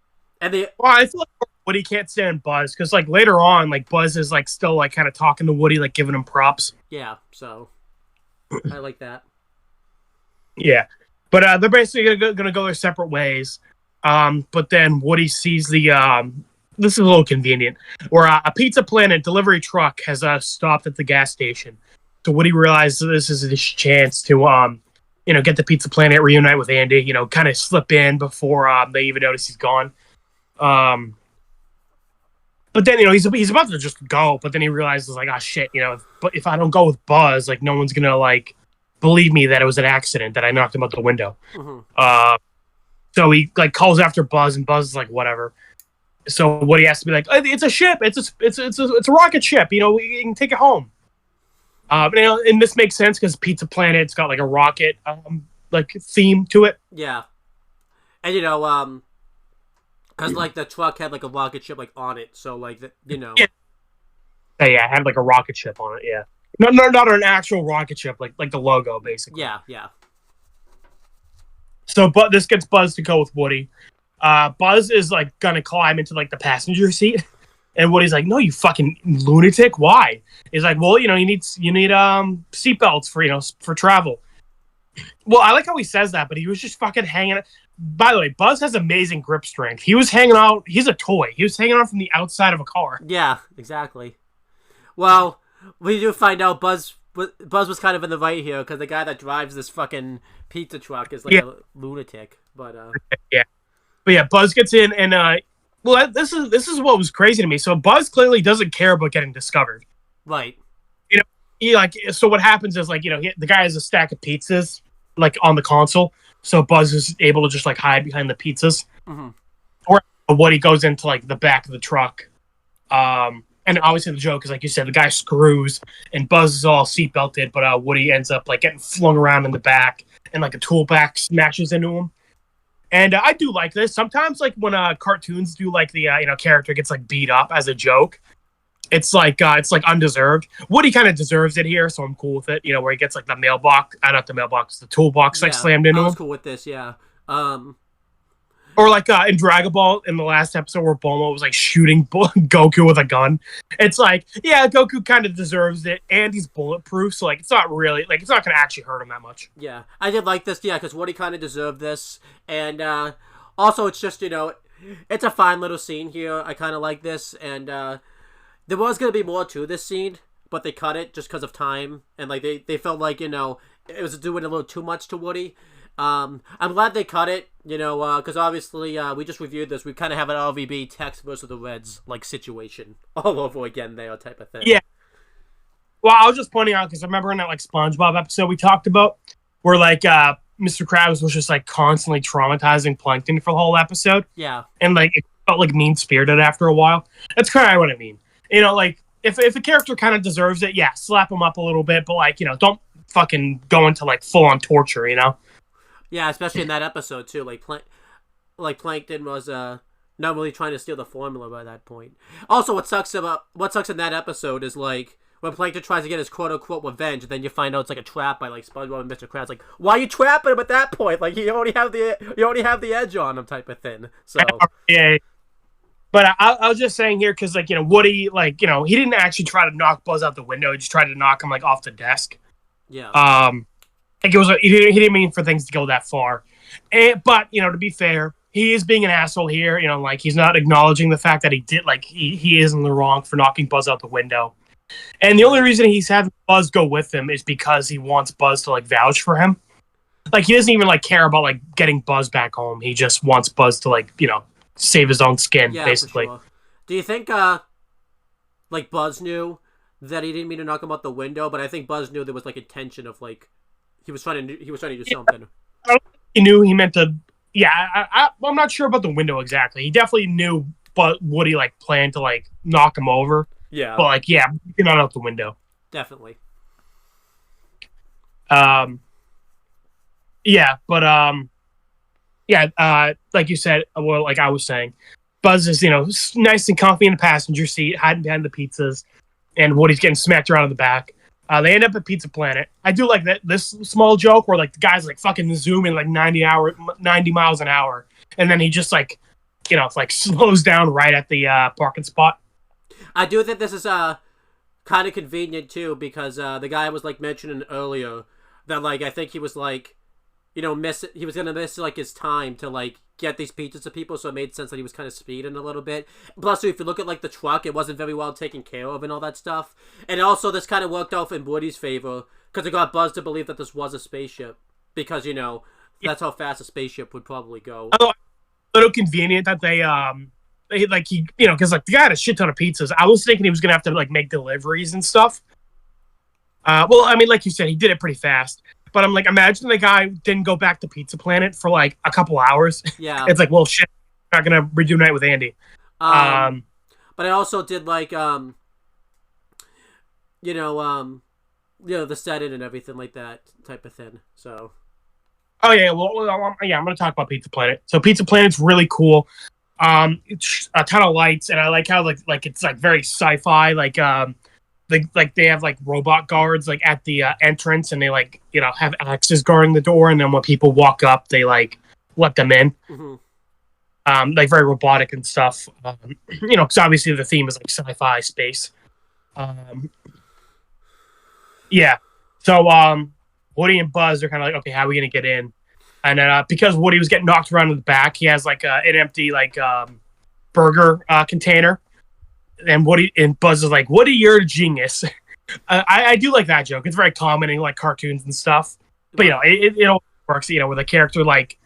I feel like Woody can't stand Buzz because like later on, like Buzz is like still like kind of talking to Woody, like giving him props. Yeah, so I like that. Yeah, but they're basically gonna go their separate ways. But then Woody sees the this is a little convenient, where a Pizza Planet delivery truck has stopped at the gas station. So Woody realizes this is his chance to, get the Pizza Planet, reunite with Andy, kind of slip in before they even notice he's gone. But then, he's about to just go, but then he realizes, like, oh, shit, if I don't go with Buzz, like, no one's going to, like, believe me that it was an accident, that I knocked him out the window. Mm-hmm. So he, like, calls after Buzz, and Buzz is like, whatever. So Woody has to be like, it's a ship. It's a rocket ship. You can take it home. And this makes sense because Pizza Planet's got like a rocket like theme to it. Yeah. And because like the truck had like a rocket ship like on it, so like Yeah, it had like a rocket ship on it. Yeah, not an actual rocket ship, like the logo basically. Yeah. So, but this gets Buzz to go with Woody. Buzz is like gonna climb into like the passenger seat, and Woody's like, "No, you fucking lunatic! Why?" He's like, "Well, you need seatbelts for travel." Well, I like how he says that, but he was just fucking hanging. By the way, Buzz has amazing grip strength. He was hanging out. He's a toy. He was hanging out from the outside of a car. Yeah, exactly. Well, we do find out Buzz was kind of in the right here because the guy that drives this fucking pizza truck is like a lunatic. But Buzz gets in and this is what was crazy to me. So Buzz clearly doesn't care about getting discovered. Right. So what happens is the guy has a stack of pizzas like on the console, so Buzz is able to just like hide behind the pizzas. Mm-hmm. Or Woody goes into like the back of the truck, and obviously the joke is like you said, the guy screws and Buzz is all seatbelted, but Woody ends up like getting flung around in the back, and like a tool bag smashes into him. And I do like this sometimes, like when cartoons do like the character gets like beat up as a joke. It's like undeserved. Woody kind of deserves it here, so I'm cool with it. Where he gets like the the toolbox like slammed into him. I was cool with this, yeah. Or like in Dragon Ball in the last episode where Bulma was like shooting Goku with a gun. It's like, yeah, Goku kind of deserves it, and he's bulletproof, so like it's not really like it's not gonna actually hurt him that much. Yeah, I did like this, because Woody kind of deserved this, and also it's just it's a fine little scene here. I kind of like this, and there was going to be more to this scene, but they cut it just because of time. And like they felt like, it was doing a little too much to Woody. I'm glad they cut it, because obviously we just reviewed this. We kind of have an RVB Tex versus the Reds like situation all over again there type of thing. Yeah. Well, I was just pointing out because I remember in that like SpongeBob episode we talked about where like Mr. Krabs was just like constantly traumatizing Plankton for the whole episode. Yeah. And like it felt like mean-spirited after a while. That's kind of what I mean. Like if a character kind of deserves it, yeah, slap him up a little bit, but like, don't fucking go into like full-on torture, Yeah, especially in that episode too. Like Plankton was not really trying to steal the formula by that point. Also, what sucks in that episode is like when Plankton tries to get his quote-unquote revenge, and then you find out it's like a trap by like SpongeBob and Mr. Krabs. Like, why are you trapping him at that point? Like, you only have the edge on him, type of thing. So yeah. But I was just saying here because like Woody he didn't actually try to knock Buzz out the window. He just tried to knock him like off the desk. Yeah. Like it was he didn't mean for things to go that far. But to be fair, he is being an asshole here. Like he's not acknowledging the fact that he did like he is in the wrong for knocking Buzz out the window. And the only reason he's having Buzz go with him is because he wants Buzz to like vouch for him. Like he doesn't even like care about like getting Buzz back home. He just wants Buzz to like save his own skin, basically. For sure. Do you think like Buzz knew that he didn't mean to knock him out the window, but I think Buzz knew there was like intention of like he was trying to do something. I don't think he knew he meant to. Yeah, I'm not sure about the window exactly. He definitely knew, but Woody like planned to like knock him over. Yeah, but like not out the window. Definitely. Like you said, well, like I was saying, Buzz is, nice and comfy in the passenger seat, hiding behind the pizzas, and Woody's getting smacked around in the back. They end up at Pizza Planet. I do like this small joke where like the guy's like fucking zooming like 90 miles an hour, and then he just like, like slows down right at the parking spot. I do think this is kind of convenient too because the guy was like mentioning earlier that like I think he was like. He was gonna miss like his time to like get these pizzas to people, so it made sense that he was kind of speeding a little bit. Plus, if you look at like the truck, it wasn't very well taken care of and all that stuff. And also, this kind of worked out in Woody's favor because it got Buzz to believe that this was a spaceship because that's how fast a spaceship would probably go. A little convenient that they because like the guy had a shit ton of pizzas. I was thinking he was gonna have to like make deliveries and stuff. Well, I mean, like you said, he did it pretty fast. But I'm like, imagine the guy didn't go back to Pizza Planet for like a couple hours. Yeah. It's like, well, shit, I'm not going to reunite with Andy. But I also did like, the setting and everything like that type of thing. So. Oh yeah, I'm gonna talk about Pizza Planet. So Pizza Planet's really cool. It's a ton of lights, and I like how like it's like very sci-fi. Like they have like robot guards like at the entrance, and they like have axes guarding the door, and then when people walk up, they like let them in. Mm-hmm. Like very robotic and stuff. Because obviously the theme is like sci-fi space. Yeah. So Woody and Buzz are kind of like, okay, how are we gonna get in? And then because Woody was getting knocked around in the back, he has like an empty like burger container. And Woody and Buzz is like, "Woody, you're a genius." I do like that joke. It's very common in like cartoons and stuff. But it all works. With a character like,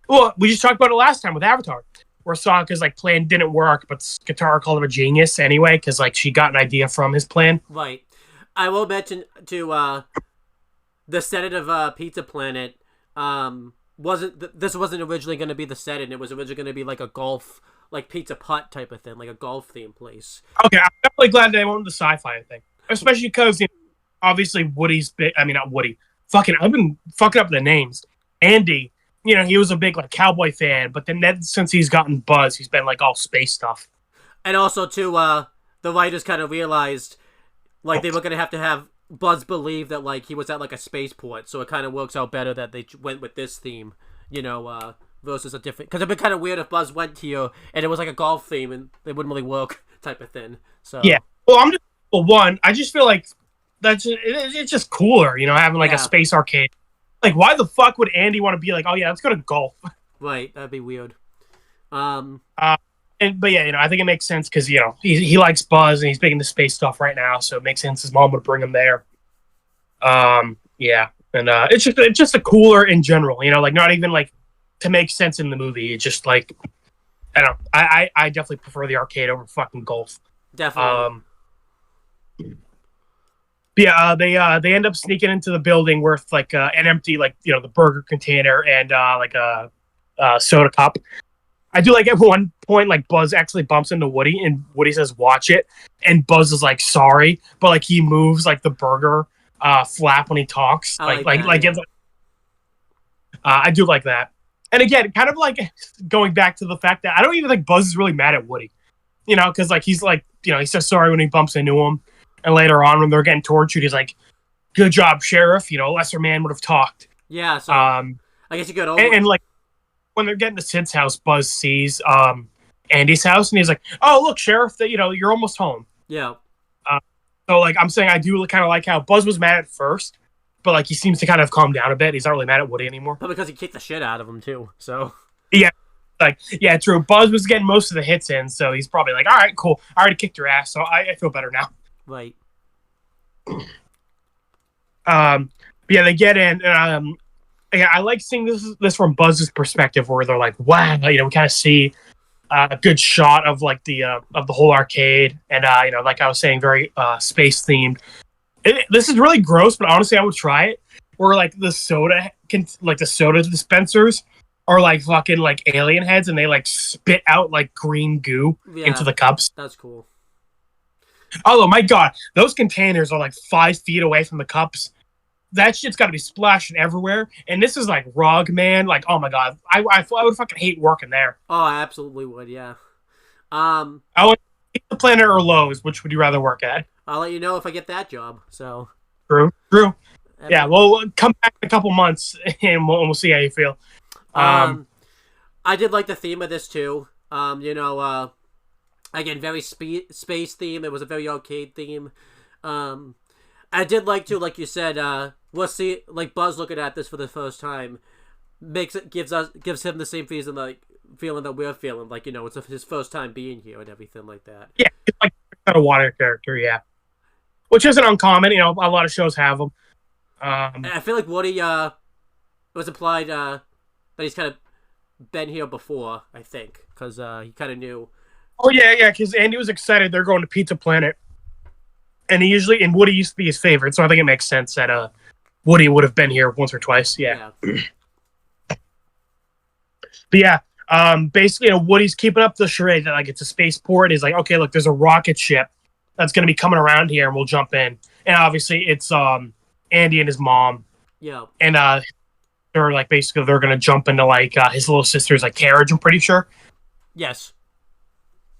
well, we just talked about it last time with Avatar, where Sokka's like plan didn't work, but Katara called him a genius anyway because like she got an idea from his plan. Right. I will mention to the setting of Pizza Planet. This wasn't originally going to be the setting. It was originally going to be like a golf, like Pizza Putt type of thing, like a golf theme place. Okay, I'm definitely glad they went with the sci-fi thing, especially because obviously Woody's big. I mean, not Woody. I've been fucking up the names. Andy, he was a big like cowboy fan, but then since he's gotten Buzz, he's been like all space stuff. And also too, the writers kind of realized like they were going to have Buzz believe that like he was at like a spaceport, so it kind of works out better that they went with this theme, versus a different. Because it'd be kind of weird if Buzz went here and it was like a golf theme and it wouldn't really work, type of thing. So yeah, I just feel like it's just cooler, having like a space arcade. Like, why the fuck would Andy want to be like, oh yeah, let's go to golf? Right, that'd be weird. But yeah, I think it makes sense because he likes Buzz and he's big into space stuff right now, so it makes sense his mom would bring him there. Yeah, and it's just a cooler in general, like not even like to make sense in the movie. It's just like I don't know. I definitely prefer the arcade over fucking golf. Definitely. But yeah, they end up sneaking into the building with like an empty like the burger container and like a soda cup. I do like at one point, like Buzz actually bumps into Woody, and Woody says, "Watch it," and Buzz is like, "Sorry," but like he moves like the burger flap when he talks. I do like that. And again, kind of like going back to the fact that I don't even think Buzz is really mad at Woody, because like he's like he says sorry when he bumps into him, and later on when they're getting tortured, he's like, "Good job, Sheriff. A lesser man would have talked." Yeah. So I guess you got over. And like. When they're getting to Sid's house, Buzz sees Andy's house, and he's like, "Oh, look, Sheriff, that you're almost home." Yeah. So like I'm saying, I do kind of like how Buzz was mad at first, but like he seems to kind of calm down a bit. He's not really mad at Woody anymore. But because he kicked the shit out of him too. So. Yeah. Yeah, true. Buzz was getting most of the hits in, so he's probably like, "All right, cool. I already kicked your ass, so I feel better now." Right. But yeah, they get in. Yeah, I like seeing this from Buzz's perspective, where they're like, "Wow," we kind of see a good shot of like the whole arcade, and like I was saying, very space themed. This is really gross, but honestly, I would try it. Where like the soda dispensers are like fucking like alien heads, and they like spit out like green goo into the cups. That's cool. Oh my god, those containers are like 5 feet away from the cups. That shit's got to be splashing everywhere, and this is like Rog, man. Like, oh my god, I would fucking hate working there. Oh, I absolutely would, yeah. I would Pizza Planet or Lowe's. Which would you rather work at? I'll let you know if I get that job. So true. Yeah, well, come back in a couple months, and we'll see how you feel. I did like the theme of this too. Again, very space theme. It was a very arcade theme. I did like to, like you said, we'll see, like Buzz looking at this for the first time gives him the same feeling that we're feeling, like it's his first time being here and everything like that. Yeah, it's like a water character, yeah, which isn't uncommon. A lot of shows have them. I feel like Woody was implied that he's kind of been here before. I think because he kind of knew. Oh yeah, because Andy was excited they're going to Pizza Planet, and Woody used to be his favorite, so I think it makes sense that Woody would have been here once or twice. Yeah. But yeah, basically, Woody's keeping up the charade that like it's a spaceport. He's like, okay, look, there's a rocket ship that's going to be coming around here, and we'll jump in. And obviously, it's Andy and his mom. Yeah. And sister, like basically they're gonna jump into like his little sister's like carriage. I'm pretty sure. Yes.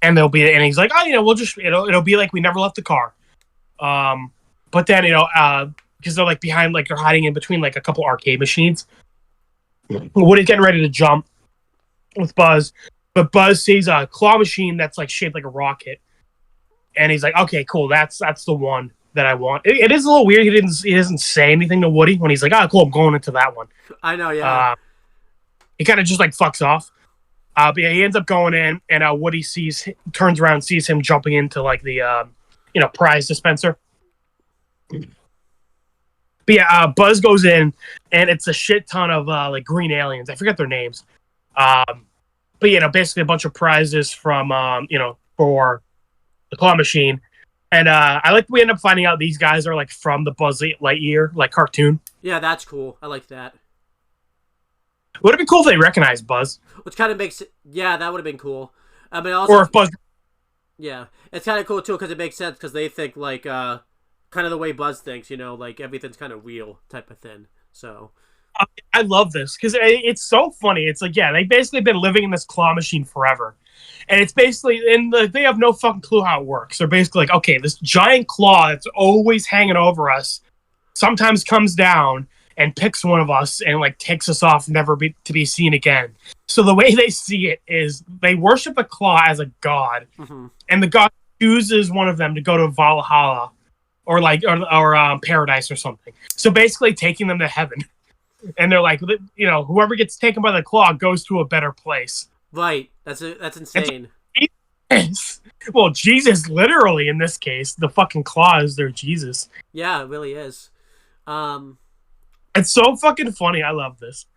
And and he's like, oh, we'll just it'll be like we never left the car. But then because they're like behind, like they're hiding in between like a couple arcade machines. Woody's getting ready to jump with Buzz, but Buzz sees a claw machine that's like shaped like a rocket, and he's like, okay, cool, that's the one that I want. It is a little weird. He doesn't say anything to Woody when he's like, oh, cool, I'm going into that one. I know, yeah. He kind of just like fucks off. But yeah, he ends up going in, and Woody turns around, and sees him jumping into like the prize dispenser. But yeah, Buzz goes in, and it's a shit ton of like green aliens. I forget their names. But basically a bunch of prizes from for the claw machine. And I like we end up finding out these guys are like from the Buzz Lightyear like cartoon. Yeah, that's cool. I like that. Would it be cool if they recognized Buzz? Which kind of makes it... Yeah, that would have been cool. I mean, also... Or if Buzz... Yeah. It's kind of cool, too, because it makes sense, because they think, like, kind of the way Buzz thinks, like, everything's kind of real type of thing. So... I love this, because it's so funny. It's like, yeah, they've basically been living in this claw machine forever. And it's basically... they have no fucking clue how it works. They're basically like, okay, this giant claw that's always hanging over us sometimes comes down and picks one of us and like takes us off, never to be seen again. So the way they see it is they worship the claw as a god, and the god chooses one of them to go to Valhalla or paradise or something. So basically taking them to heaven, and they're like, whoever gets taken by the claw goes to a better place. Right. That's insane. Well, Jesus, literally in this case, the fucking claw is their Jesus. Yeah, it really is. It's so fucking funny. I love this.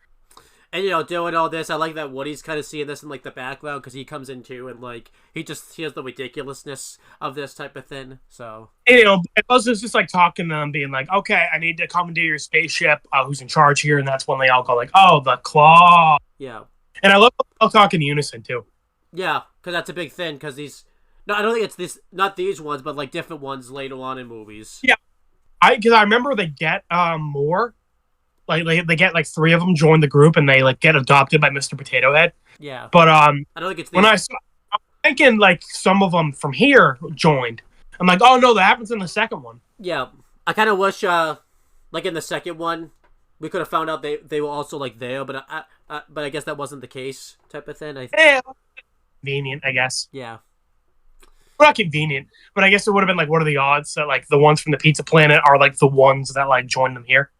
And, doing all this, I like that Woody's kind of seeing this in, like, the background, because he comes in, too, and, like, he has the ridiculousness of this type of thing, so... And, Buzz is just, like, talking to them, being like, okay, I need to commandeer your spaceship, who's in charge here, and that's when they all go, like, oh, the claw. Yeah. And I love how they all talk in unison, too. Yeah, because that's a big thing, because these... No, I don't think it's this... Not these ones, but, like, different ones later on in movies. Yeah. Because I remember they get more... Like they get like 3 of them join the group, and they like get adopted by Mr. Potato Head. Yeah. But I don't think it's these. I'm thinking like some of them from here joined. I'm like, oh no, that happens in the second one. Yeah, I kind of wish like in the second one we could have found out they were also like there, but I guess that wasn't the case type of thing. Convenient, I guess. Yeah. Well, not convenient, but I guess it would have been like, what are the odds that like the ones from the Pizza Planet are like the ones that like join them here?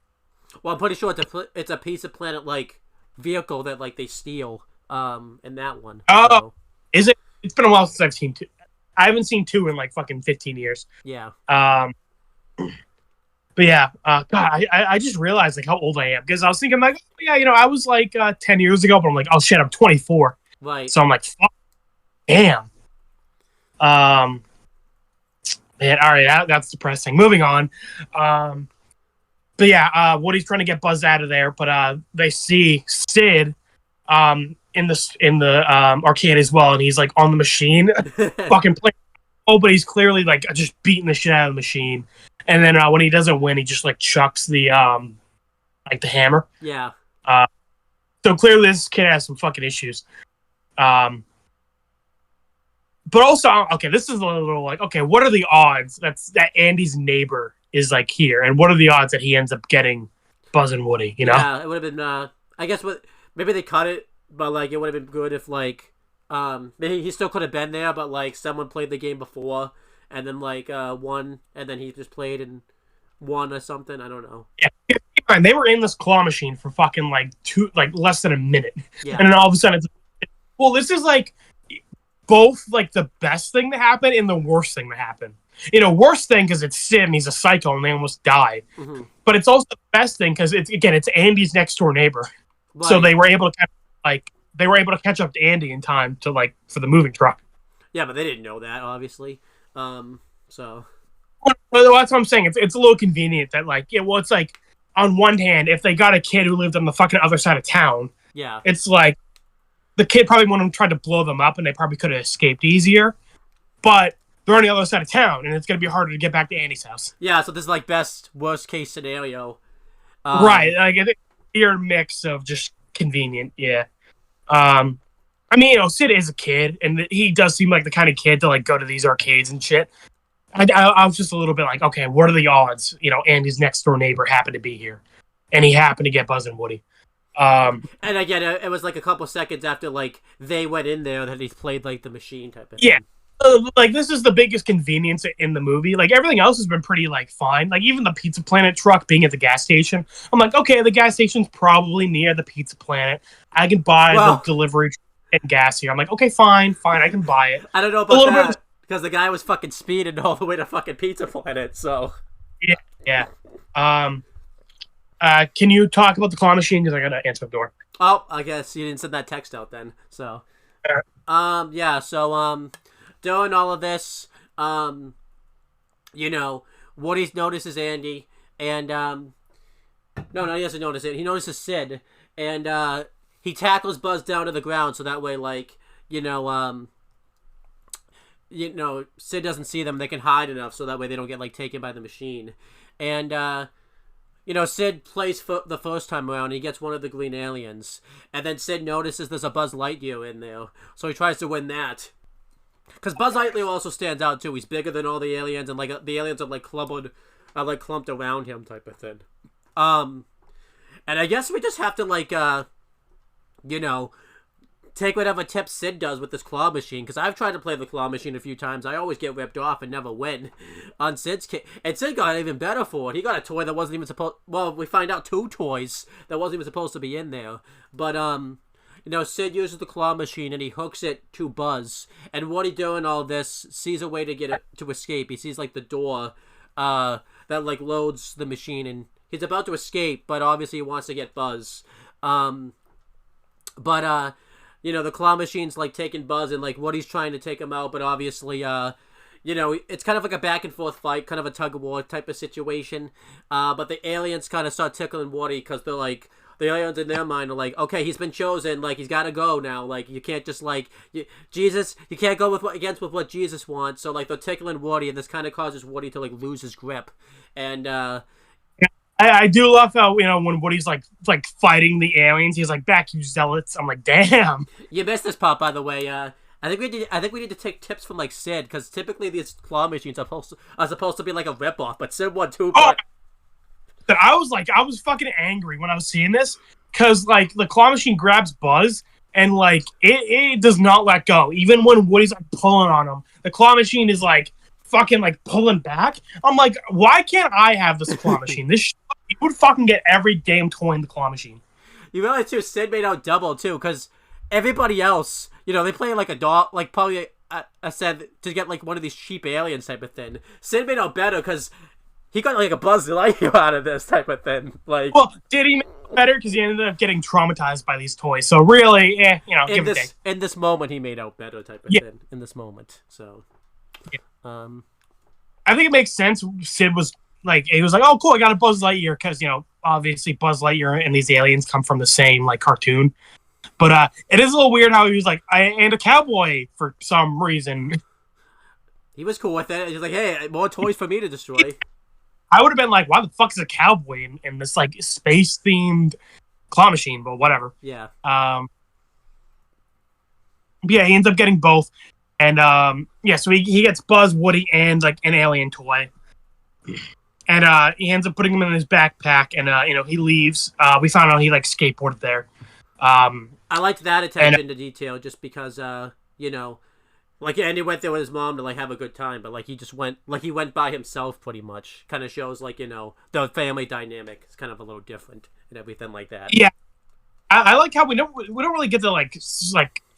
Well, I'm pretty sure it's a Pizza Planet like vehicle that like they steal in that one. Oh, so. Is it? It's been a while since I've seen 2. I haven't seen 2 in like fucking 15 years. Yeah. But yeah, God, I just realized like how old I am, because I was thinking like, oh, yeah, I was like 10 years ago, but I'm like, oh shit, I'm 24. Right. So I'm like, fuck, damn. Man, all right, that's depressing. Moving on. But yeah, Woody's trying to get Buzz out of there, but they see Sid in the arcade as well, and he's like on the machine, fucking playing. Oh, but he's clearly like just beating the shit out of the machine. And then when he doesn't win, he just like chucks the like the hammer. Yeah. So clearly this kid has some fucking issues. But also, okay, this is a little like, okay, what are the odds that Andy's neighbor is like here, and what are the odds that he ends up getting Buzz and Woody? Yeah, it would have been. I guess maybe they cut it, but like it would have been good if like maybe he still could have been there, but like someone played the game before and then like won, and then he just played and won or something. I don't know. Yeah, and they were in this claw machine for fucking like less than a minute, yeah. And then all of a sudden it's well, this is like both like the best thing to happen and the worst thing to happen. Worst thing because it's Sid and he's a psycho and they almost die. Mm-hmm. But it's also the best thing because it's Andy's next door neighbor, right. So they were able to catch up to Andy in time to like for the moving truck. Yeah, but they didn't know that obviously. So well, that's what I'm saying. It's a little convenient that like it's like on one hand, if they got a kid who lived on the fucking other side of town, yeah, it's like the kid probably wouldn't have tried to blow them up and they probably could have escaped easier, but they're on the other side of town, and it's going to be harder to get back to Andy's house. Yeah, so this is like worst case scenario. Right. Like, weird mix of just convenient. Yeah. I mean, Sid is a kid, and he does seem like the kind of kid to like go to these arcades and shit. I was just a little bit like, okay, what are the odds? Andy's next door neighbor happened to be here, and he happened to get Buzz and Woody. And again, it was like a couple seconds after like they went in there that he played like the machine type of thing. Yeah. Like, this is the biggest convenience in the movie. Like, everything else has been pretty, like, fine. Like, even the Pizza Planet truck being at the gas station. I'm like, okay, the gas station's probably near the Pizza Planet. I can buy the delivery and gas here. I'm like, okay, fine, I can buy it. I don't know about that, because the guy was fucking speeding all the way to fucking Pizza Planet, so... Yeah. Can you talk about the claw machine? Because I gotta answer the door. Oh, I guess you didn't send that text out then, so... Doing all of this, Woody notices Andy, and, no, he doesn't notice it. He notices Sid, and, he tackles Buzz down to the ground, so that way, like, Sid doesn't see them. They can hide enough, so that way they don't get, like, taken by the machine. And, Sid plays for the first time around, and he gets one of the green aliens, and then Sid notices there's a Buzz Lightyear in there, so he tries to win that. Because Buzz Lightyear also stands out, too. He's bigger than all the aliens, and, like, the aliens are, like, clumped around him type of thing. And I guess we just have to, like, take whatever tip Sid does with this claw machine, because I've tried to play the claw machine a few times. I always get ripped off and never win on Sid's kit. And Sid got even better for it. He got a toy that wasn't even supposed... Well, we find out 2 toys that wasn't even supposed to be in there. But, Sid uses the claw machine and he hooks it to Buzz. And Woody, doing all this, sees a way to get it to escape. He sees, like, the door that, like, loads the machine. And he's about to escape, but obviously he wants to get Buzz. The claw machine's, like, taking Buzz and, like, Woody's trying to take him out. But obviously, it's kind of like a back-and-forth fight, kind of a tug-of-war type of situation. But the aliens kind of start tickling Woody because they're, like... The aliens in their mind are like, okay, he's been chosen, like, he's got to go now, like, you can't just, like, Jesus, you can't go with what Jesus wants, so, like, they're tickling Woody, and this kind of causes Woody to, like, lose his grip, and, I do love how, when Woody's, like fighting the aliens, he's like, back, you zealots, I'm like, damn. You missed this part, by the way, I think we need to take tips from, like, Sid, because typically these claw machines are supposed to be, like, a ripoff, but Sid won 2 parts. That I was fucking angry when I was seeing this, because, like, the claw machine grabs Buzz, and, like, it does not let go. Even when Woody's, like, pulling on him, the claw machine is, like, fucking, like, pulling back. I'm like, why can't I have this claw machine? You would fucking get every damn toy in the claw machine. You realize, too, Sid made out double, too, because everybody else, they play, like, a dog, like, probably, I said, to get, like, one of these cheap aliens type of thing. Sid made out better, because... He got, like, a Buzz Lightyear out of this type of thing. Like, well, did he make it better? Because he ended up getting traumatized by these toys. So really, give it a day. In this moment, he made out better type of thing. In this moment, so. Yeah. I think it makes sense. Sid was like, oh, cool, I got a Buzz Lightyear. Because, obviously Buzz Lightyear and these aliens come from the same, like, cartoon. But it is a little weird how he was like, and a cowboy for some reason. He was cool with it. He's like, hey, more toys for me to destroy. I would have been like, why the fuck is a cowboy in this, like, space-themed claw machine? But whatever. Yeah. He ends up getting both. And, so he gets Buzz, Woody, and, like, an alien toy. And he ends up putting him in his backpack, and, he leaves. We found out he, like, skateboarded there. I liked that attention to detail just because, like, Andy went there with his mom to, like, have a good time, but, like, he went by himself pretty much. Kind of shows, like, the family dynamic is kind of a little different and everything like that. Yeah. I like how we don't really get to, like,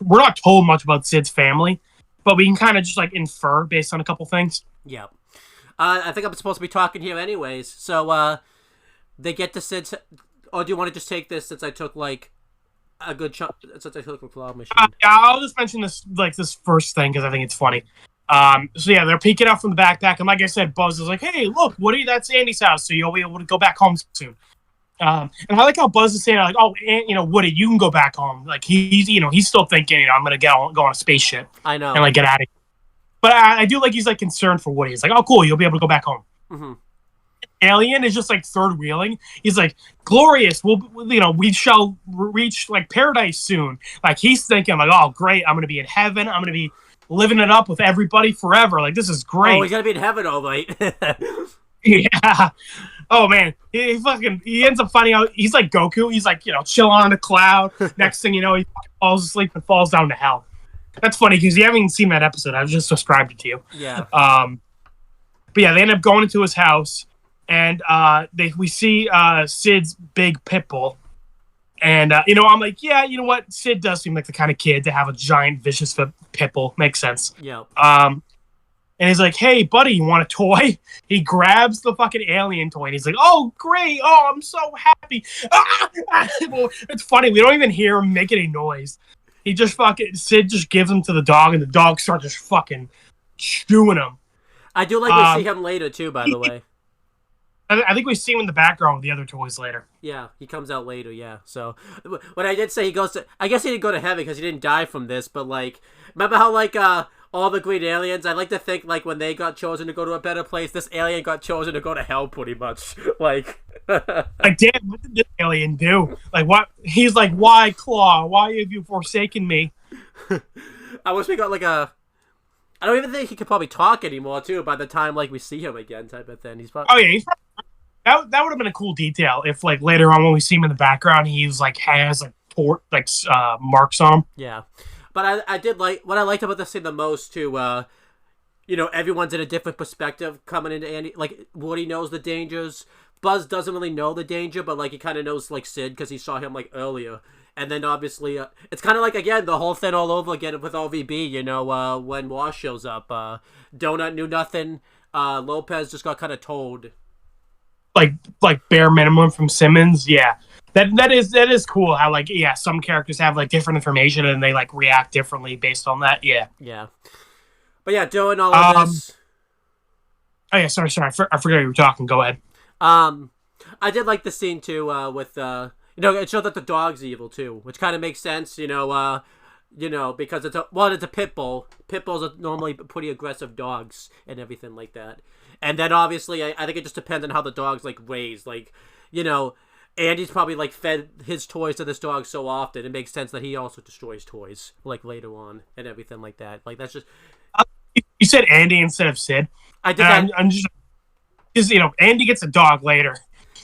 we're not told much about Sid's family, but we can kind of just, like, infer based on a couple things. Yeah. I think I'm supposed to be talking here anyways, so, they get to Sid's... Or do you want to just take this since I took, like... a good chunk since I took a claw machine. I'll just mention this first thing because I think it's funny. They're peeking out from the backpack, and like I said, Buzz is like, "Hey, look, Woody, that's Andy's house, so you'll be able to go back home soon." And I like how Buzz is saying, like, "Oh, Woody, you can go back home." Like he's still thinking, I'm gonna go on a spaceship. I know, and like get out of here. But I do like he's like concerned for Woody. He's like, "Oh, cool, you'll be able to go back home." Mm-hmm. alien is just like third wheeling. He's like, glorious. We shall reach like paradise soon. Like he's thinking like, oh great, I'm gonna be in heaven. I'm gonna be living it up with everybody forever. Like this is great. Oh, he's gonna be in heaven, all right. Yeah. Oh man, he ends up finding out he's like Goku. He's like chilling on a cloud. Next thing you know, he falls asleep and falls down to hell. That's funny because you haven't even seen that episode. I just described it to you. Yeah. But yeah, they end up going into his house, and we see Sid's big pit bull, and I'm like, yeah, you know what? Sid does seem like the kind of kid to have a giant vicious pit bull. Makes sense. Yeah. And he's like, hey, buddy, you want a toy? He grabs the fucking alien toy, and he's like, oh, great. Oh, I'm so happy. Well, it's funny. We don't even hear him make any noise. Sid just gives him to the dog, and the dog starts just fucking chewing him. I do like to see him later, too, by the way. I think we see him in the background with the other toys later. Yeah, he comes out later, yeah. So, when I did say he goes to... I guess he didn't go to heaven because he didn't die from this, but, like... Remember how, like, all the green aliens, I like to think, like, when they got chosen to go to a better place, this alien got chosen to go to hell, pretty much. Like... Like, damn, what did this alien do? Like, what? He's like, why, Claw? Why have you forsaken me? I wish we got, like, a... I don't even think he could probably talk anymore, too, by the time, like, we see him again, type of thing. He's probably... Oh, yeah, he's probably... That would have been a cool detail if, like, later on when we see him in the background, he's, like, has, like, marks on him. Yeah. But I did like... What I liked about this scene the most, too, everyone's in a different perspective coming into Andy. Like, Woody knows the dangers. Buzz doesn't really know the danger, but, like, he kind of knows, like, Sid, because he saw him, like, earlier. And then, obviously, it's kind of like, again, the whole thing all over again with OVB, when Wash shows up. Donut knew nothing. Lopez just got kind of told... Like bare minimum from Simmons, yeah. That is cool how like some characters have like different information and they like react differently based on that. Yeah. But yeah, doing all of this. Oh yeah, sorry. I forgot you were talking. Go ahead. I did like the scene too with it showed that the dog's evil too, which kind of makes sense. Because it's a pit bull. Pit bulls are normally pretty aggressive dogs and everything like that. And then obviously, I think it just depends on how the dog's like raised. Like, Andy's probably like fed his toys to this dog so often, it makes sense that he also destroys toys like later on and everything like that. Like that's just. You said Andy instead of Sid. I did. I'm just because Andy gets a dog later.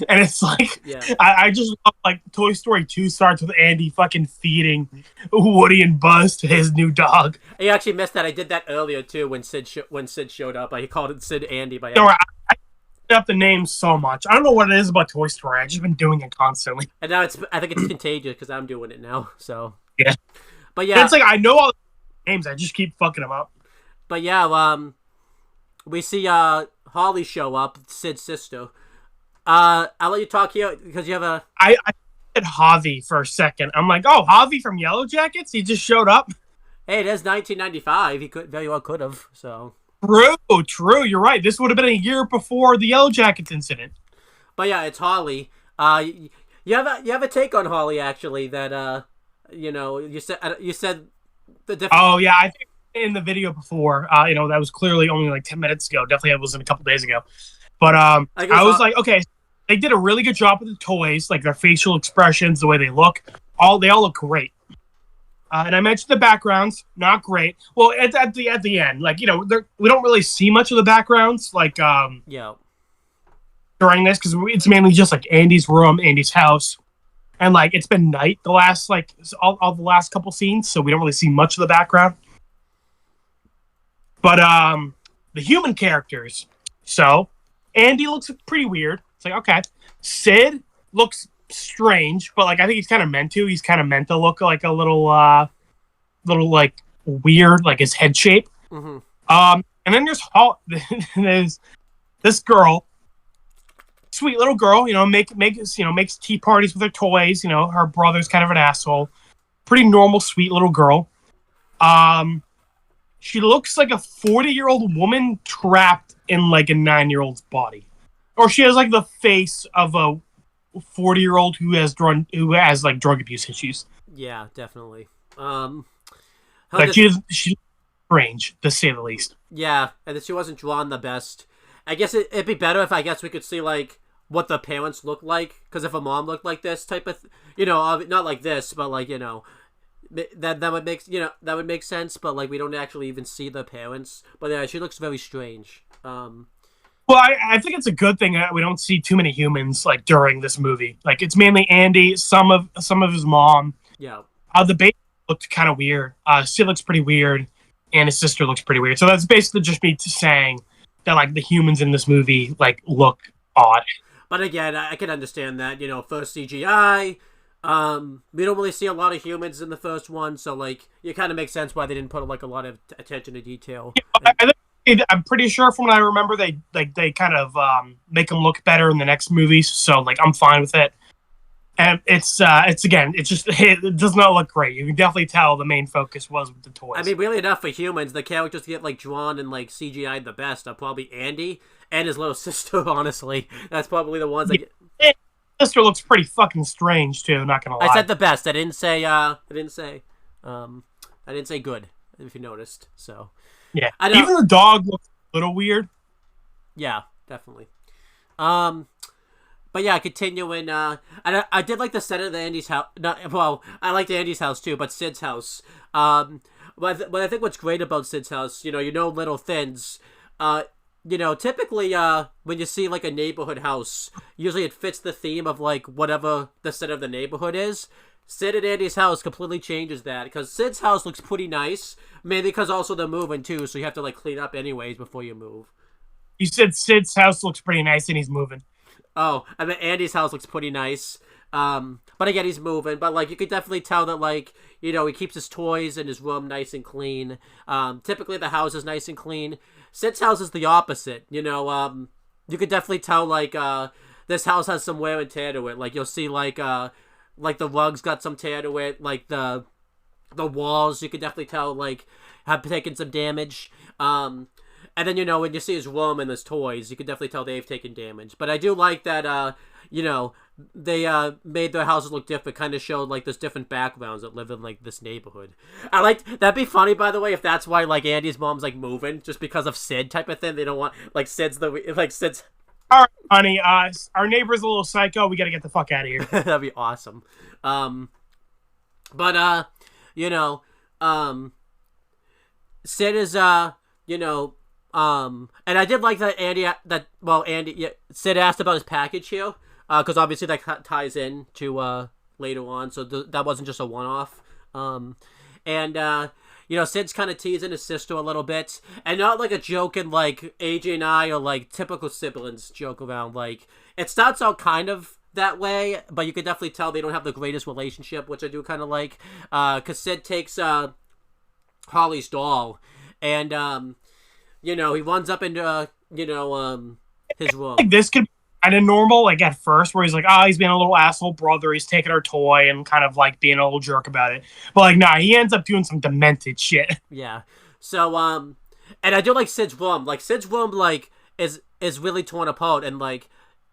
And it's like, I just love, like, Toy Story 2 starts with Andy fucking feeding Woody and Buzz to his new dog. You actually missed that. I did that earlier, too, when Sid showed up. I called it Sid Andy by accident. I up the name so much. I don't know what it is about Toy Story. I've just been doing it constantly. And now I think it's contagious because I'm doing it now, so. Yeah. But yeah. It's like, I know all the names. I just keep fucking them up. But yeah, we see Holly show up, Sid's sister. I'll let you talk here because you have a... I said Javi for a second. I'm like, oh, Javi from Yellow Jackets? He just showed up? Hey, it is 1995. He very well could have, so... True. You're right. This would have been a year before the Yellow Jackets incident. But yeah, it's Holly. You have a take on Holly, actually, that, you said the different... Oh, yeah, I think in the video before, that was clearly only like 10 minutes ago. Definitely it wasn't a couple days ago. But I was like, okay, they did a really good job with the toys, like their facial expressions, the way they look. They all look great. And I mentioned the backgrounds, not great. Well, at the end, like we don't really see much of the backgrounds, like during this because it's mainly just like Andy's room, Andy's house, and like it's been night the last all the last couple scenes, so we don't really see much of the background. But the human characters, so. Andy looks pretty weird. It's like, okay. Sid looks strange, but like I think he's kind of meant to. He's kind of meant to look like a little like weird, like his head shape. Mm-hmm. And then there's this girl, sweet little girl. Makes tea parties with her toys. Her brother's kind of an asshole. Pretty normal, sweet little girl. She looks like a 40-year-old woman trapped in like a 9-year-old's body, or she has like the face of a 40-year-old who has like drug abuse issues. Yeah, definitely. She's strange to say the least. Yeah, and she wasn't drawn the best. I guess it'd be better if I guess we could see like what the parents look like, because if a mom looked like this type of, not like this, but like that would make that would make sense. But like we don't actually even see the parents. But yeah, she looks very strange. Well, I think it's a good thing that we don't see too many humans like during this movie. Like it's mainly Andy, some of his mom. Yeah. The baby looked kind of weird. Sid looks pretty weird, and his sister looks pretty weird. So that's basically just me saying that like the humans in this movie like look odd. But again, I can understand that. First CGI. We don't really see a lot of humans in the first one, so like it kind of makes sense why they didn't put like a lot of attention to detail. I'm pretty sure from what I remember, they kind of make them look better in the next movies. So like I'm fine with it. And it does not look great. You can definitely tell the main focus was with the toys. I mean, really enough for humans, the characters to get like drawn and like CGI'd the best are probably Andy and his little sister. Honestly, that's probably the ones. His sister looks pretty fucking strange too. Not gonna lie. I said the best. I didn't say good. If you noticed, so yeah. Even the dog looks a little weird. Yeah, definitely. But yeah, continuing. I did like the set of the Andy's house. I liked Andy's house too, but Sid's house. But I think what's great about Sid's house, little things. Typically, when you see like a neighborhood house, usually it fits the theme of like whatever the set of the neighborhood is. Sid and Andy's house completely changes that, because Sid's house looks pretty nice, mainly because also they're moving too, so you have to like clean up anyways before you move. You said Sid's house looks pretty nice and he's moving. Oh, I mean Andy's house looks pretty nice. But again, he's moving. But like you could definitely tell that like he keeps his toys in his room nice and clean. Typically the house is nice and clean. Sid's house is the opposite. You could definitely tell like this house has some wear and tear to it. Like you'll see like the rugs got some tear to it. Like the walls, you could definitely tell like have taken some damage. And then, when you see his room and his toys, you can definitely tell they've taken damage. But I do like that, they made their houses look different, kind of showed, like, there's different backgrounds that live in, like, this neighborhood. That'd be funny, by the way, if that's why, like, Andy's mom's, like, moving, just because of Sid type of thing. They don't want, like, Sid's... All right, honey, our neighbor's a little psycho. We gotta get the fuck out of here. That'd be awesome. Sid is, and I did like that Sid asked about his package here, because obviously that ties in to later on, so that wasn't just a one-off. Sid's kind of teasing his sister a little bit, and not like a joke in like AJ and I or like typical siblings joke around. Like it starts out kind of that way, but you can definitely tell they don't have the greatest relationship, which I do kind of like, because Sid takes Holly's doll, and he runs up into, his room. Like this could be kind of normal, like at first, where he's like, he's being a little asshole brother. He's taking her toy and kind of like being a little jerk about it. But like, nah, he ends up doing some demented shit. Yeah. So, and I do like Sid's room. Like, Sid's room, like, is really torn apart. And like,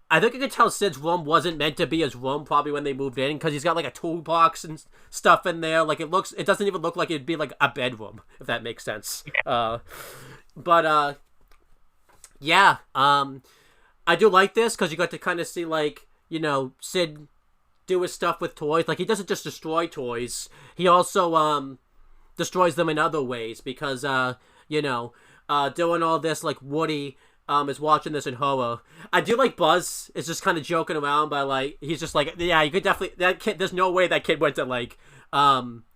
I think you could tell Sid's room wasn't meant to be his room probably when they moved in, because he's got like a toolbox and stuff in there. Like, it doesn't even look like it'd be like a bedroom, if that makes sense. Yeah. I do like this because you got to kind of see like, Sid do his stuff with toys. Like, he doesn't just destroy toys. He also, destroys them in other ways because, doing all this, like, Woody, is watching this in horror. I do like Buzz is just kind of joking around by like, he's just like, yeah, you could definitely, that kid, there's no way that kid went to like,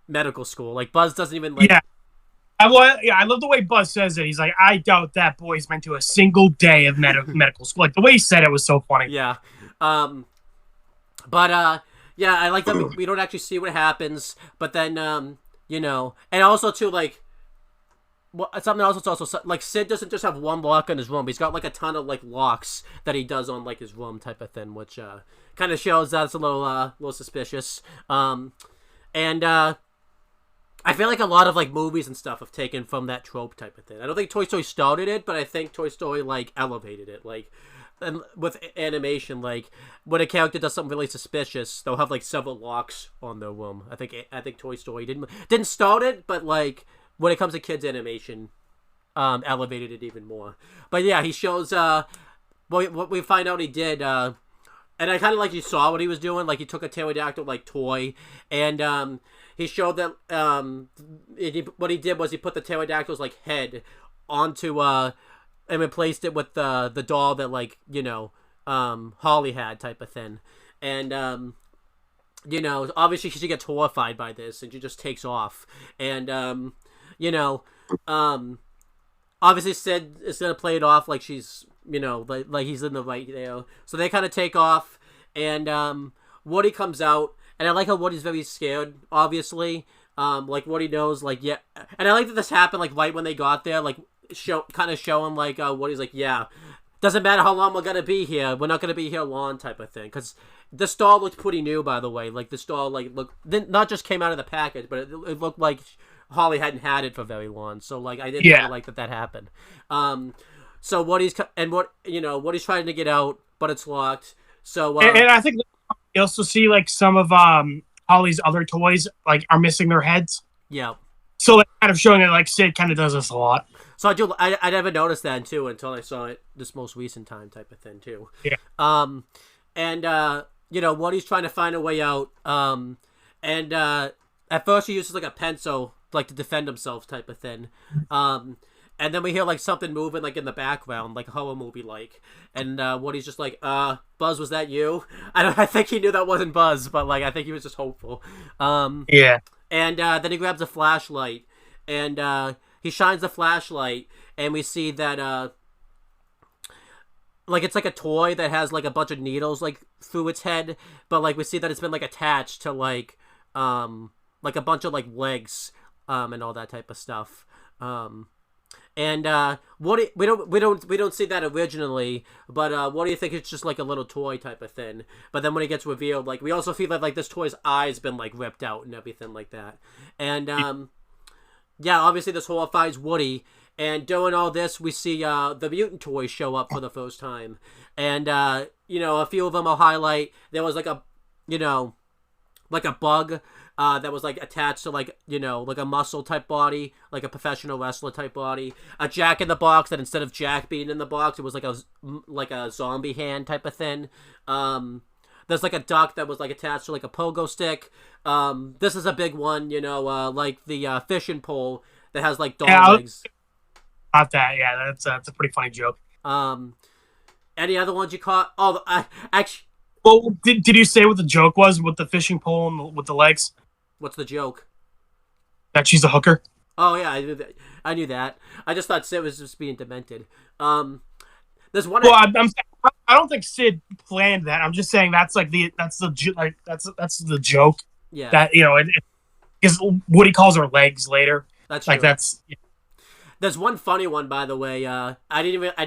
medical school. Like, Buzz doesn't even like... Yeah. I love the way Buzz says it. He's like, I doubt that boy's been to a single day of medical school. Like, the way he said it was so funny. Yeah. I like that we don't actually see what happens, but then, and also, too, like, something else that's also, like, Sid doesn't just have one lock in his room. He's got, like, a ton of, like, locks that he does on, like, his room type of thing, which, kind of shows that it's a little suspicious. I feel like a lot of, like, movies and stuff have taken from that trope type of thing. I don't think Toy Story started it, but I think Toy Story, like, elevated it. Like, and with animation, like, when a character does something really suspicious, they'll have, like, several locks on their room. I think Toy Story didn't start it, but, like, when it comes to kids animation, elevated it even more. But yeah, he shows what we find out he did. And I kind of like you saw what he was doing. Like he took a pterodactyl like toy, and he showed that what he did was he put the pterodactyl's like head onto and replaced it with the doll that like Holly had type of thing, and obviously she gets horrified by this and she just takes off, and obviously Sid is gonna play it off like she's like he's in the right there. So they kind of take off, and Woody comes out, and I like how Woody's very scared, obviously. Like Woody knows, like, yeah, and I like that this happened like right when they got there, like showing like Woody's like, yeah, doesn't matter how long we're gonna be here, we're not gonna be here long type of thing. Because the stall looked pretty new, by the way. Like the stall not just came out of the package, but it looked like Holly hadn't had it for very long. So like I didn't really like that happened. So Woody's trying to get out, but it's locked. So and I think you also see like some of Holly's other toys like are missing their heads. Yeah. So like, kind of showing that like Sid kind of does this a lot. So I never noticed that too until I saw it this most recent time type of thing too. Yeah. And Woody's trying to find a way out. And at first he uses like a pencil like to defend himself type of thing. And then we hear like something moving like in the background, like a horror movie like. And Woody's just like, Buzz, was that you? I think he knew that wasn't Buzz, but like I think he was just hopeful. Yeah. And then he grabs a flashlight, and he shines the flashlight, and we see that like it's like a toy that has like a bunch of needles like through its head, but like we see that it's been like attached to like a bunch of like legs and all that type of stuff. And what we don't see that originally, but what do you think? It's just like a little toy type of thing. But then when it gets revealed, like we also feel that like this toy's eyes been like ripped out and everything like that. And yeah, obviously this horrifies Woody. And during all this, we see the mutant toys show up for the first time. And a few of them I'll highlight. There was like a bug. That was like attached to like a muscle type body, like a professional wrestler type body. A Jack in the Box that instead of Jack being in the box, it was like a zombie hand type of thing. There's like a duck that was like attached to like a pogo stick. This is a big one, like the fishing pole that has like dog legs. About that, yeah, that's a pretty funny joke. Any other ones you caught? Oh, actually. Well, did you say what the joke was with the fishing pole and with the legs? What's the joke? That she's a hooker. Oh yeah, I knew that. I just thought Sid was just being demented. There's one. Well, I don't think Sid planned that. I'm just saying that's the joke. Yeah. That because Woody calls her legs later. That's like true. that's. Yeah. There's one funny one, by the way. I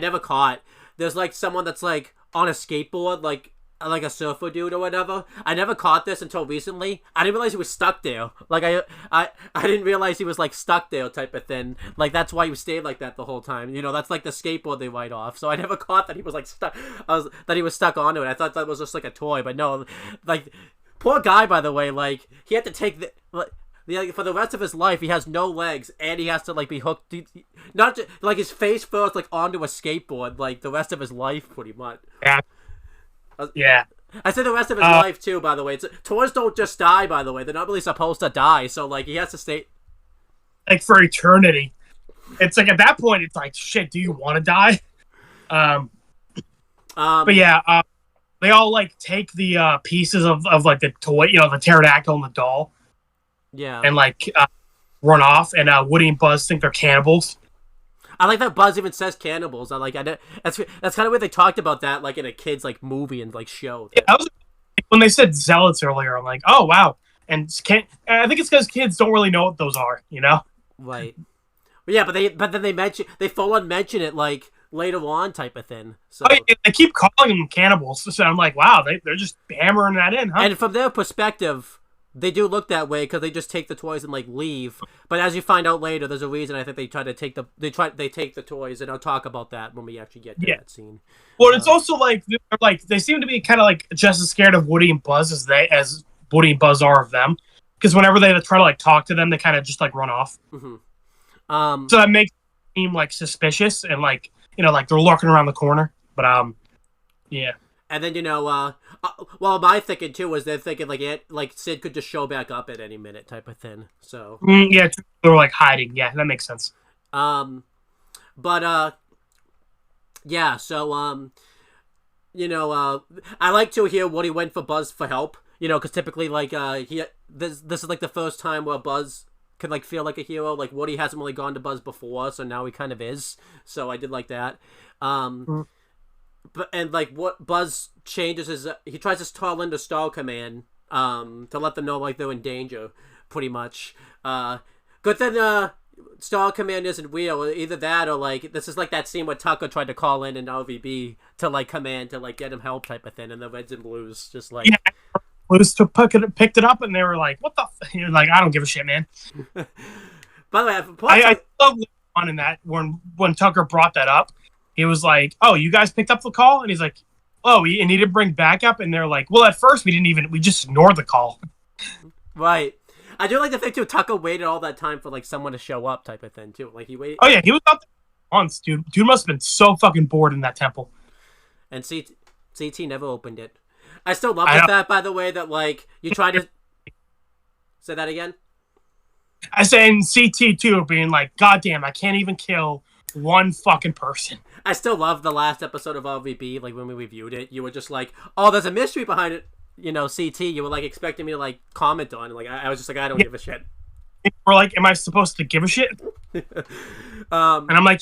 never caught. There's like someone that's like on a skateboard, like a surfer dude or whatever. I never caught this until recently. I didn't realize he was stuck there. Like I didn't realize he was like stuck there type of thing. Like that's why he stayed like that the whole time. That's like the skateboard they write off. So I never caught that he was like stuck. That he was stuck onto it. I thought that was just like a toy, but no. Like poor guy, by the way. Like he had to take for the rest of his life, he has no legs, and he has to like be hooked, not just, like his face first, like onto a skateboard, like the rest of his life, pretty much. Yeah. Yeah. I said the rest of his life too. By the way, toys don't just die. By the way, they're not really supposed to die. So like he has to stay like for eternity. It's like at that point, it's like shit. Do you want to die? But yeah, they all like take the pieces of like the toy, the pterodactyl and the doll. Yeah. And like run off, and Woody and Buzz think they're cannibals. I like that Buzz even says cannibals. That's kind of where they talked about that, like in a kid's like movie and like show. Yeah, when they said zealots earlier. I'm like, oh wow, and I think it's because kids don't really know what those are, Right. But yeah, but then they full on mention it like later on type of thing. So they keep calling them cannibals. So I'm like, wow, they're just hammering that in, huh? And from their perspective, they do look that way because they just take the toys and like leave. But as you find out later, there's a reason. I think they try to take they take the toys, and I'll talk about that when we actually get to that scene. Well, it's also like they seem to be kind of like just as scared of Woody and Buzz as Woody and Buzz are of them, because whenever they try to like talk to them, they kind of just like run off. Mm-hmm. So that makes seem like suspicious and like like they're lurking around the corner. But yeah. And then well, my thinking too was they're thinking like Sid could just show back up at any minute type of thing. So yeah, they're like hiding. Yeah, that makes sense. But yeah. So I like to hear Woody went for Buzz for help. Because typically like this is like the first time where Buzz could like feel like a hero. Like Woody hasn't really gone to Buzz before, so now he kind of is. So I did like that. But and like what Buzz changes is he tries to call into Star Command to let them know like they're in danger, pretty much. Good thing Star Command isn't real. Either that or like this is like that scene where Tucker tried to call in RVB to like command to like get him help type of thing, and the Reds and Blues just like Blues picked it up and they were like, "What the?" You're like, "I don't give a shit, man." By the way, I love on in that when Tucker brought that up. He was like, "Oh, you guys picked up the call?" And he's like, "Oh," and he didn't bring backup. And they're like, "Well, at first we just ignored the call." Right. I do like the thing too. Tucker waited all that time for like someone to show up, type of thing too. Like he waited. Oh yeah, he was out there months, dude. Dude must have been so fucking bored in that temple. And CT never opened it. I still love that, by the way, that like you try to say that again. I say in CT too, being like, "God damn, I can't even kill one fucking person." I still love the last episode of RVB. Like when we reviewed it, you were just like, "Oh, there's a mystery behind it." CT. You were like expecting me to like comment on. Like I was just like, I don't give a shit. We're like, am I supposed to give a shit? And I'm like,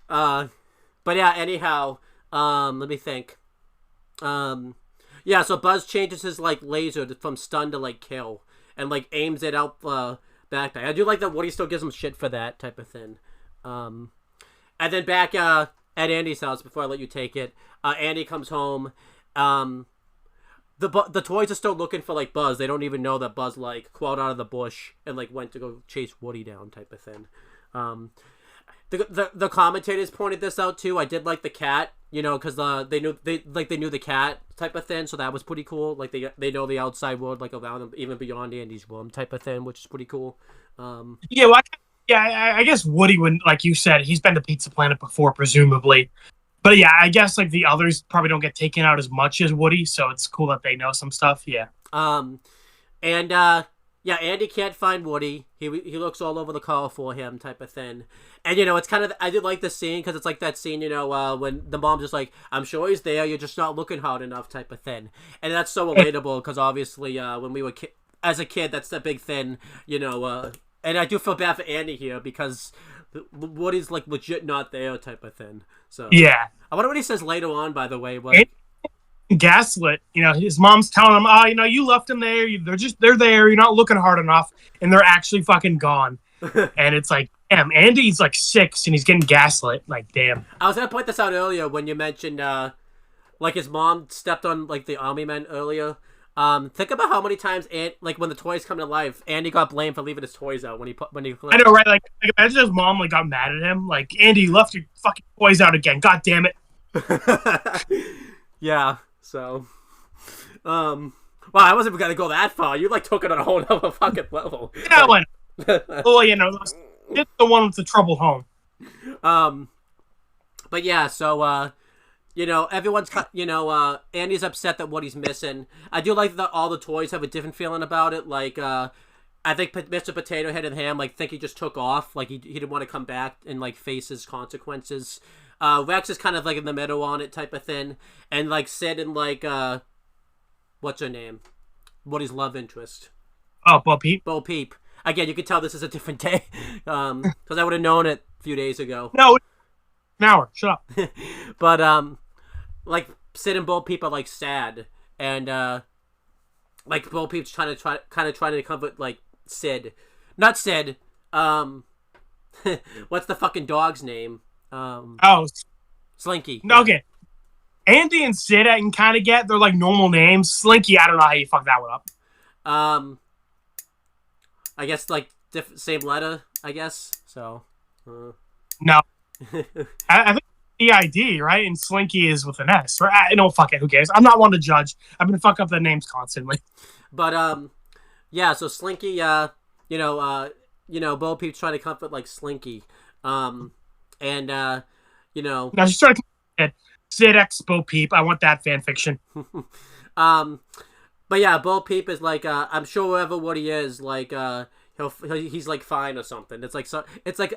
But yeah. Anyhow, let me think. Yeah. So Buzz changes his like laser from stun to like kill, and like aims it out backpack. I do like that Woody still gives him shit for that type of thing. And then back at Andy's house, before I let you take it, Andy comes home. The toys are still looking for like Buzz. They don't even know that Buzz like crawled out of the bush and like went to go chase Woody down, type of thing. The commentators pointed this out too. I did like the cat, because they knew the cat type of thing, so that was pretty cool. Like they know the outside world like around them, even beyond Andy's room type of thing, which is pretty cool. Yeah, well, I guess Woody wouldn't, like you said, he's been to Pizza Planet before, presumably. But yeah, I guess like the others probably don't get taken out as much as Woody, so it's cool that they know some stuff. Yeah. Yeah, Andy can't find Woody. He looks all over the car for him, type of thing. And it's kind of, I did like the scene because it's like that scene, when the mom's just like, "I'm sure he's there, you're just not looking hard enough," type of thing. And that's so relatable because obviously when we were as a kid, that's the big thing, and I do feel bad for Andy here because Woody's like legit not there, type of thing. So yeah, I wonder what he says later on. By the way, gaslit. His mom's telling him, "Oh, you left him there. They're there. You're not looking hard enough," and they're actually fucking gone. And it's like, damn, Andy's like 6 and he's getting gaslit. Like, damn. I was gonna point this out earlier when you mentioned like his mom stepped on like the army men earlier. Think about how many times like when the toys come to life, Andy got blamed for leaving his toys out when he. I know, right? Like imagine his mom like got mad at him. Like, "Andy, you left your fucking toys out again. God damn it." Yeah. So, well, I wasn't even gonna go that far. You like took it on a whole other fucking level. Yeah, well, it's the one with the troubled home. But yeah, so everyone's Andy's upset that Woody's missing. I do like that all the toys have a different feeling about it. Like, I think Mr. Potato Head and Ham think he just took off. Like he didn't want to come back and like face his consequences. Rex is kind of like in the middle on it, type of thing, and like Sid and like what's her name? Woody's love interest. Oh, Bo Peep. Bo Peep. Again, you can tell this is a different day, because I would have known it a few days ago. No, an hour. Shut up. But like Sid and Bo Peep are like sad, and like Bo Peep's trying to comfort like Sid, not Sid. What's the fucking dog's name? Slinky. No, okay. Andy and Sid I can kind of get. They're like normal names. Slinky, I don't know how you fuck that one up. I guess like same letter, I guess. So. No. I think EID, right? And Slinky is with an S. Right? No, fuck it. Who cares? I'm not one to judge. I've been fucking up the names constantly. But yeah. So Slinky, Bo Peep's trying to comfort like Slinky, and Now she's trying to Sid X Bo Peep. I want that fan fiction. But yeah, Bo Peep is like, I'm sure wherever Woody is, like, he's like fine or something. It's like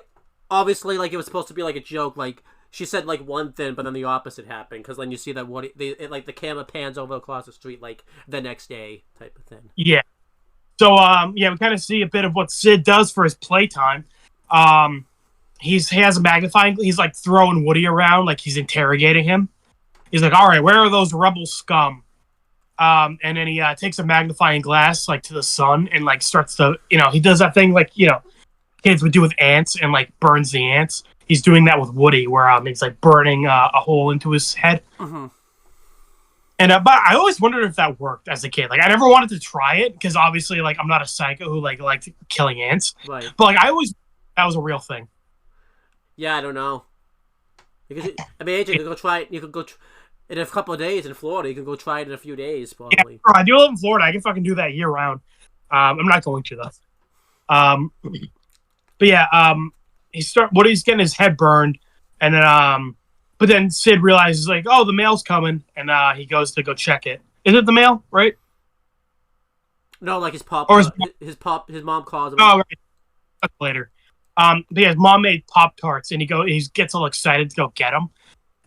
obviously like it was supposed to be like a joke. Like she said like one thing, but then the opposite happened because then you see that Woody, like the camera pans over across the street like the next day type of thing. Yeah. So we kind of see a bit of what Sid does for his playtime. He has a magnifying. He's like throwing Woody around, like he's interrogating him. He's like, "All right, where are those rebel scum?" And then he takes a magnifying glass like to the sun and like starts to, he does that thing like kids would do with ants and like burns the ants. He's doing that with Woody, where he's like burning a hole into his head. Mm-hmm. And but I always wondered if that worked as a kid. Like I never wanted to try it because obviously like I'm not a psycho who liked killing ants. Right. But like that was a real thing. Yeah, I don't know. Because AJ, you can go try it. You can go in a couple of days in Florida. You can go try it in a few days, probably. Yeah, I do live in Florida. I can fucking do that year round. I'm not going to though. But yeah, Woody's getting his head burned, and then but then Sid realizes like, oh, the mail's coming, and he goes to go check it. Is it the mail, right? No, like his pop. Or his mom calls him. Oh, right. That's later. But yeah, his mom made Pop-Tarts, and he gets all excited to go get them,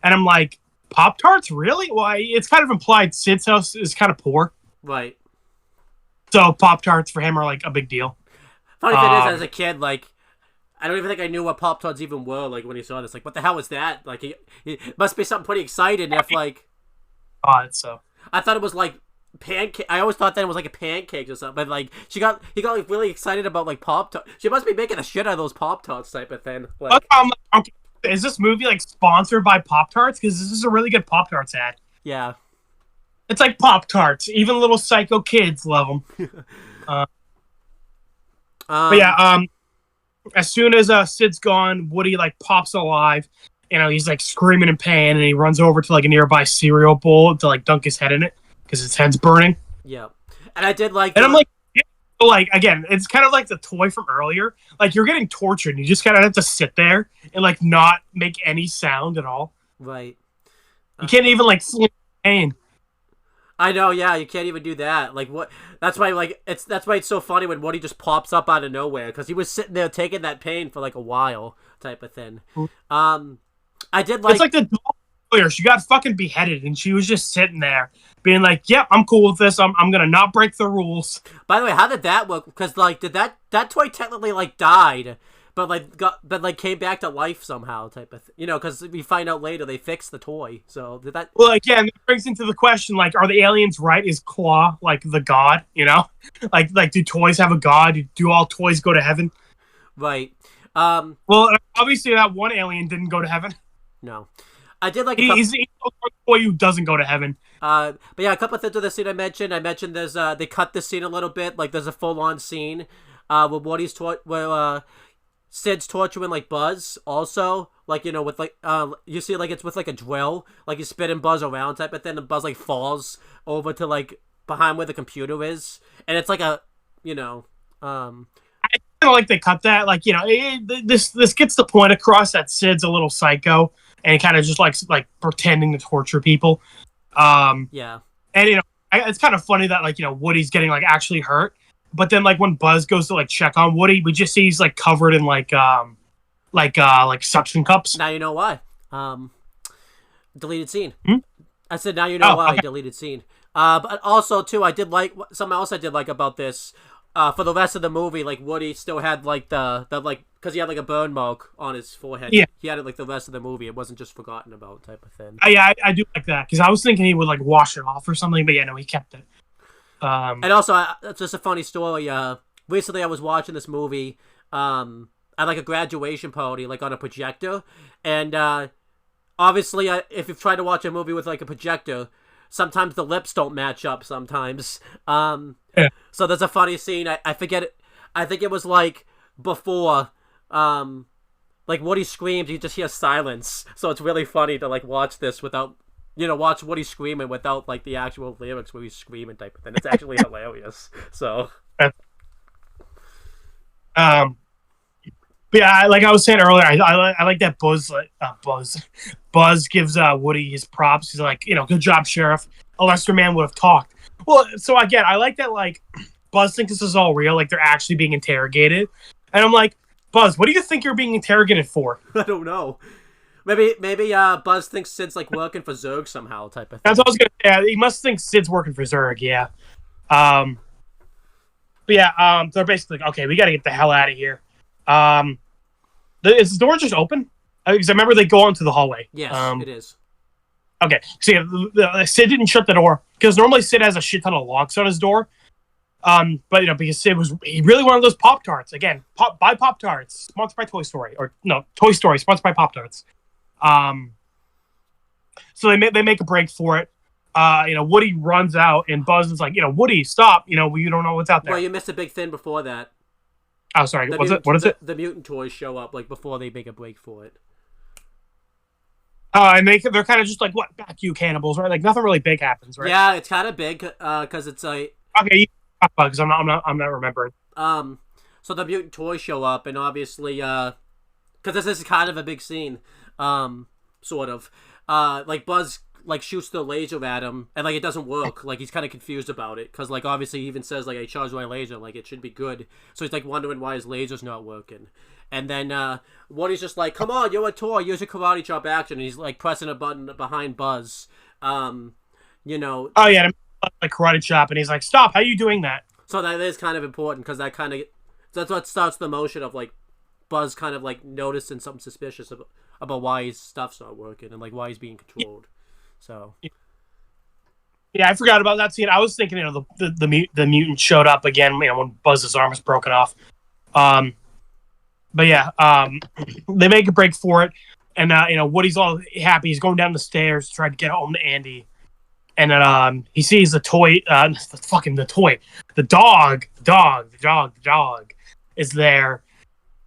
and I'm like, Pop-Tarts, really? Why? It's kind of implied Sid's house is kind of poor, right? So Pop-Tarts for him are like a big deal. Funny thing is, as a kid, like, I don't even think I knew what Pop-Tarts even were, like, when he saw this. Like, what the hell was that? Like, he must be something pretty exciting if, like... So. I thought it was, like, pancake. I always thought that it was, like, a pancake or something. But, like, he got like, really excited about, like, Pop-Tarts. She must be making a shit out of those Pop-Tarts type of thing. Like, okay. Is this movie, like, sponsored by Pop-Tarts? Because this is a really good Pop-Tarts ad. Yeah. It's like Pop-Tarts. Even little psycho kids love them. But yeah, as soon as Sid's gone, Woody like pops alive. He's like screaming in pain, and he runs over to like a nearby cereal bowl to like dunk his head in it because his head's burning. Yeah, and I did like. And I'm like, again, it's kind of like the toy from earlier. Like you're getting tortured, and you just kind of have to sit there and like not make any sound at all. Right. You can't even like feel pain. I know, yeah, you can't even do that. Like what? That's why, that's why it's so funny when Woody just pops up out of nowhere because he was sitting there taking that pain for like a while, type of thing. I did like. It's like the doll. She got fucking beheaded, and she was just sitting there, being like, "Yep, I'm cool with this. I'm gonna not break the rules." By the way, how did that work? Because like, did that toy technically like died? But came back to life somehow, type of because we find out later they fixed the toy. So did that? Well, again, it brings into the question like, are the aliens right? Is Claw like the god? Like do toys have a god? Do all toys go to heaven? Right. Well, obviously that one alien didn't go to heaven. No, I did like. He's the toy who doesn't go to heaven. But yeah, a couple of things of the scene I mentioned. There's they cut the scene a little bit. Like there's a full on scene where Woody's where Sid's torturing like Buzz also, like with like you see like it's with like a drill, like he's spinning Buzz around type of thing, and Buzz like falls over to like behind where the computer is, and it's like a I kind of like they cut that, like this gets the point across that Sid's a little psycho and he kind of just likes like pretending to torture people. Yeah, and it's kind of funny that like Woody's getting like actually hurt. But then, like when Buzz goes to like check on Woody, we just see he's like covered in like suction cups. Now you know why. Deleted scene. I said now you know why. Okay. Deleted scene. But also too, I did like something else I did like about this. For the rest of the movie, like Woody still had like the like because he had like a burn mark on his forehead. Yeah, he had it like the rest of the movie. It wasn't just forgotten about type of thing. Yeah, I do like that because I was thinking he would like wash it off or something, but yeah, no, he kept it. And also, it's just a funny story. Recently, I was watching this movie at like a graduation party, like on a projector. And obviously, if you've tried to watch a movie with like a projector, sometimes the lips don't match up. Sometimes, yeah. So there's a funny scene. I forget it. I think it was like before, like Woody screams, you just hear silence. So it's really funny to like watch this without. Watch Woody screaming without, like, the actual lyrics where he's screaming type of thing. It's actually hilarious. So. But yeah, like I was saying earlier, I like that Buzz gives Woody his props. He's like, good job, Sheriff. A lesser man would have talked. Well, so again, I like that, like, Buzz thinks this is all real, like they're actually being interrogated. And I'm like, Buzz, what do you think you're being interrogated for? I don't know. Maybe Buzz thinks Sid's like working for Zurg somehow, type of thing. That's what I was gonna say. Yeah, he must think Sid's working for Zurg, yeah. But yeah, they're basically like, okay, we gotta get the hell out of here. Is the door just open? Because I remember they go into the hallway. Yes, it is. Okay, so yeah, Sid didn't shut the door because normally Sid has a shit ton of locks on his door. But because Sid he really wanted those Pop-Tarts. Again, buy Pop-Tarts, sponsored by Toy Story, or no, Toy Story sponsored by Pop-Tarts. So they make a break for it. Woody runs out and Buzz is like, Woody, stop! We don't know what's out there. Well, you missed a big thing before that. Oh, sorry. What is it? The mutant toys show up like before they make a break for it. And they're kind of just like, what, back you cannibals, right? Like nothing really big happens, right? Yeah, it's kind of big because it's like okay, because I'm not remembering. So the mutant toys show up and obviously because this is kind of a big scene, sort of like Buzz like shoots the laser at him and like it doesn't work. Like he's kind of confused about it because like obviously he even says like I charged my laser, like it should be good. So he's like wondering why his laser's not working. And then Woody's just like, come on, you're a toy, use a karate chop action. And he's like pressing a button behind Buzz. Oh yeah, like karate chop, and he's like, stop! How are you doing that? So that is kind of important because that's what starts the motion of like Buzz kind of like noticing something suspicious about why his stuff's not working and like why he's being controlled. So yeah, I forgot about that scene. I was thinking, the mutant showed up again, when Buzz's arm was broken off. But yeah, they make a break for it, and Woody's all happy. He's going down the stairs to try to get home to Andy, and then he sees the dog is there,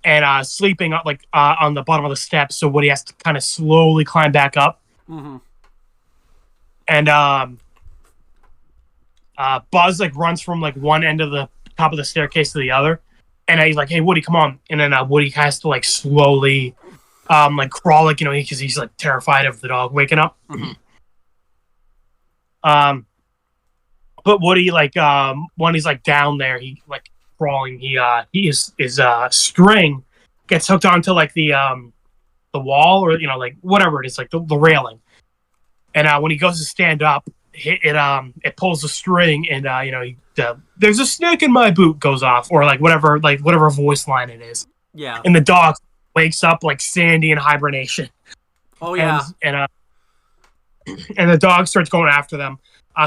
and sleeping on the bottom of the steps. So Woody has to kind of slowly climb back up. Mm-hmm. And Buzz like runs from like one end of the top of the staircase to the other, and he's like, "Hey Woody, come on!" And then Woody has to like slowly, like crawl, like because he's like terrified of the dog waking up. Mm-hmm. But Woody when he's like down there, he like crawling, his string gets hooked onto like the wall or like whatever it is, like the railing. And when he goes to stand up, it pulls the string, and there's a snake in my boot goes off, or like whatever voice line it is. Yeah. And the dog wakes up like Sandy in hibernation. Oh yeah. And the dog starts going after them.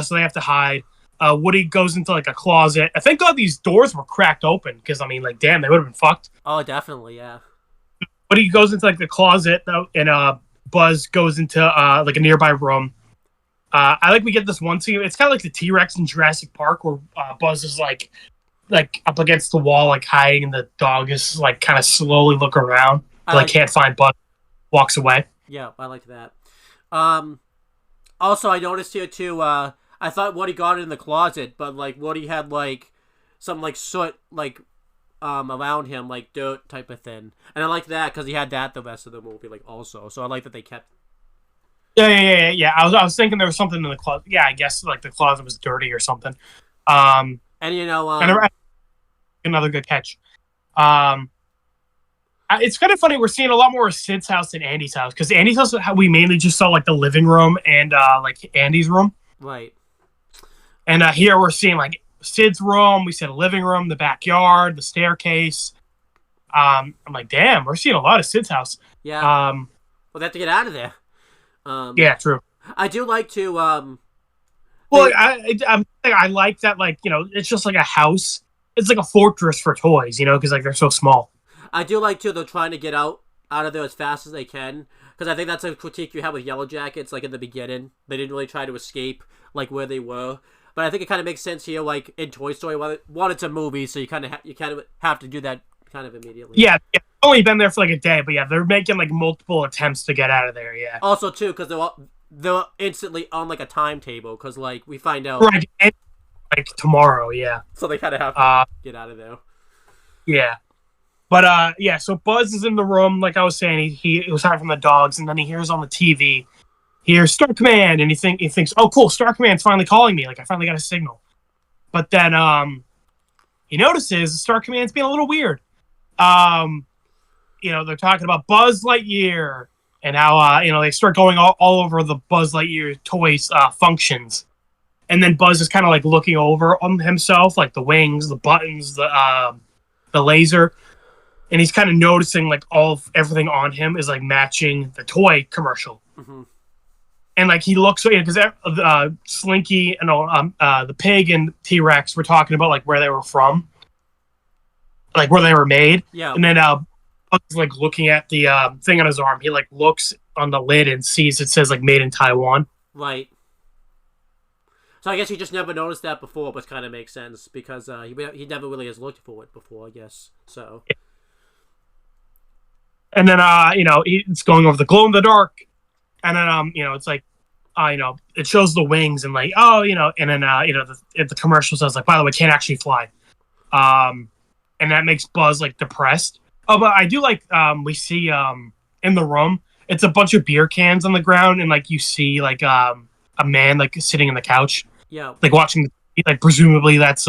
So they have to hide. Woody goes into like a closet. I thank God these doors were cracked open because like damn, they would have been fucked. Oh, definitely, yeah. Woody goes into like the closet and Buzz goes into like a nearby room. We get this one scene. It's kind of like the T-Rex in Jurassic Park where Buzz is like up against the wall, like hiding, and the dog is like kind of slowly look around, can't find Buzz, walks away. Yeah, I like that. Also, I noticed here too. I thought Woody got it in the closet, but like Woody had like some like soot around him, like dirt type of thing, and I like that because he had that the rest of the movie, like also. So I like that they kept. Yeah. I was thinking there was something in the closet. Yeah, I guess like the closet was dirty or something. And another good catch. It's kind of funny. We're seeing a lot more of Sid's house than Andy's house because Andy's house we mainly just saw like the living room and like Andy's room. Right. And here we're seeing like Sid's room. We see the living room, the backyard, the staircase. I'm like, damn, we're seeing a lot of Sid's house. Yeah. Well, they have to get out of there. Yeah, true. I do like to. Well, I like that. Like it's just like a house. It's like a fortress for toys. Because like they're so small. I do like too. They're trying to get out of there as fast as they can. Because I think that's a critique you have with Yellow Jackets. Like in the beginning, they didn't really try to escape like where they were. But I think it kind of makes sense here, like in Toy Story. One, it's a movie, so you kind of have to do that kind of immediately. Yeah. Only been there for like a day, but yeah, they're making like multiple attempts to get out of there. Yeah. Also, too, because they're instantly on like a timetable. Because like we find out like tomorrow. Yeah. So they kind of have to get out of there. Yeah. But yeah, so Buzz is in the room, like I was saying. He was hiding from the dogs, and then he hears on the TV, he hears Star Command, and he thinks, oh cool, Star Command's finally calling me. Like I finally got a signal. But then he notices Star Command's being a little weird. They're talking about Buzz Lightyear and how they start going all over the Buzz Lightyear toys functions. And then Buzz is kind of like looking over on himself, like the wings, the buttons, the laser. And he's kind of noticing like everything on him is like matching the toy commercial. Mm-hmm. And like he looks, because Slinky and the pig and T-Rex were talking about like where they were from, like where they were made. Yeah. And then Buzz is like looking at the thing on his arm. He like looks on the lid and sees it says like made in Taiwan. Right. So I guess he just never noticed that before, which kind of makes sense because he never really has looked for it before, I guess. So. Yeah. And then it's going over the glow in the dark, and then it's like, it shows the wings and like and then the commercial says like, by the way, can't actually fly, and that makes Buzz like depressed. Oh, but I do like we see in the room, it's a bunch of beer cans on the ground, and like you see like a man like sitting on the couch, like watching, like presumably that's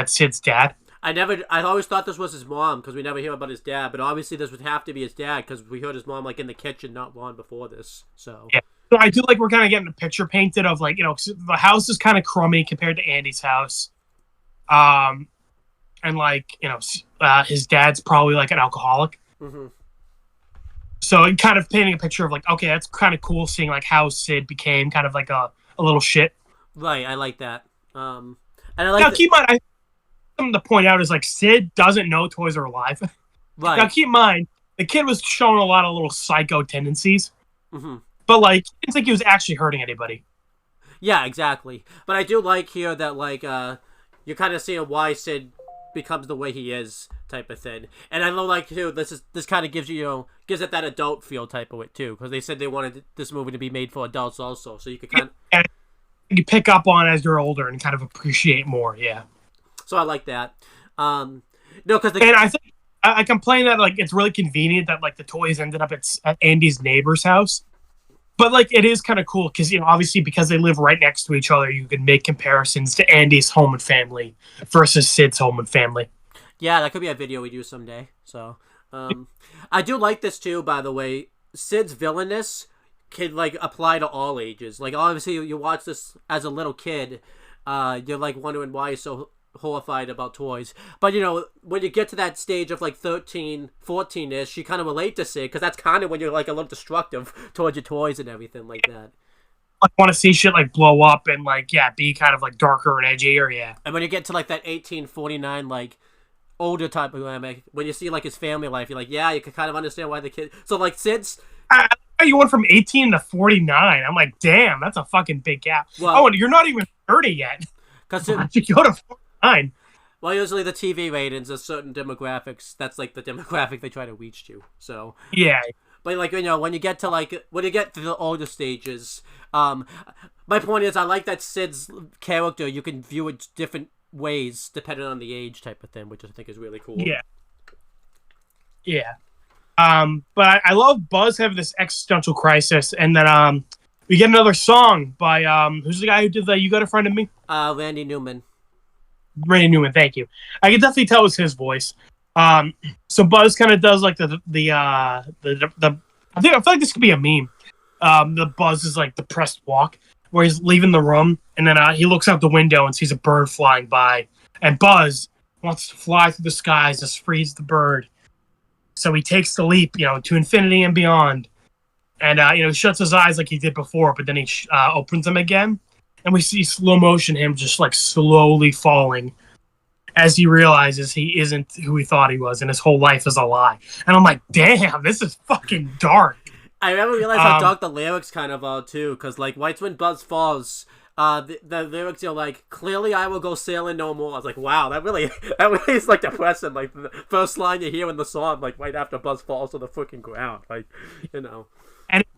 Sid's dad. I always thought this was his mom because we never hear about his dad, but obviously this would have to be his dad because we heard his mom like in the kitchen not long before this. So yeah, so I do like we're kind of getting a picture painted of like the house is kind of crummy compared to Andy's house, and like his dad's probably like an alcoholic. Mm-hmm. So kind of painting a picture of like, okay, that's kind of cool seeing like how Sid became kind of like a little shit. Right, I like that. And I like now keep in mind, something to point out is like Sid doesn't know toys are alive. Right. Now keep in mind, the kid was showing a lot of little psycho tendencies, mm-hmm. but like I didn't think he was actually hurting anybody. Yeah, exactly. But I do like here that like you're kind of seeing why Sid becomes the way he is, type of thing. And I like too. This kind of gives gives it that adult feel type of it too, because they said they wanted this movie to be made for adults also, so you could kind of you pick up on as you're older and kind of appreciate more. Yeah. So I like that. No, because and I think I complain that like it's really convenient that like the toys ended up at Andy's neighbor's house, but like it is kind of cool because obviously because they live right next to each other, you can make comparisons to Andy's home and family versus Sid's home and family. Yeah, that could be a video we do someday. So I do like this too. By the way, Sid's villainous can like apply to all ages. Like obviously you watch this as a little kid, you're like wondering why he's so horrified about toys, but when you get to that stage of like 13, 14ish, you kind of relate to Sid because that's kind of when you're like a little destructive towards your toys and everything like that. I want to see shit like blow up and like be kind of like darker and edgier. And when you get to like that 1849 like older type of dynamic, when you see like his family life, you're like, yeah, you can kind of understand why the kid. So like Sid's. You went from 18 to 49. I'm like, damn, that's a fucking big gap. Well, and you're not even 30 yet. Because you go to 49. Well, usually the TV ratings are certain demographics. That's like the demographic they try to reach to. So yeah. But like when you get to the older stages, my point is I like that Sid's character. You can view it different ways depending on the age type of thing, which I think is really cool. Yeah. Yeah. But I love Buzz having this existential crisis, and then we get another song by who's the guy who did the "You Got a Friend in Me"? Randy Newman, thank you. I can definitely tell it's his voice. So Buzz kind of does like the I feel like this could be a meme. The Buzz is like depressed walk where he's leaving the room, and then he looks out the window and sees a bird flying by, and Buzz wants to fly through the skies, just frees the bird. So he takes the leap, to infinity and beyond. And, he shuts his eyes like he did before, but then he opens them again. And we see slow motion him just, like, slowly falling as he realizes he isn't who he thought he was, and his whole life is a lie. And I'm like, damn, this is fucking dark. I never realized how dark the lyrics kind of are, too, because, like, right when Buzz falls, the lyrics are like, clearly I will go sailing no more. I was like, wow, that really is like depressing. Like the first line you hear in the song, like right after Buzz falls to the freaking ground, like, And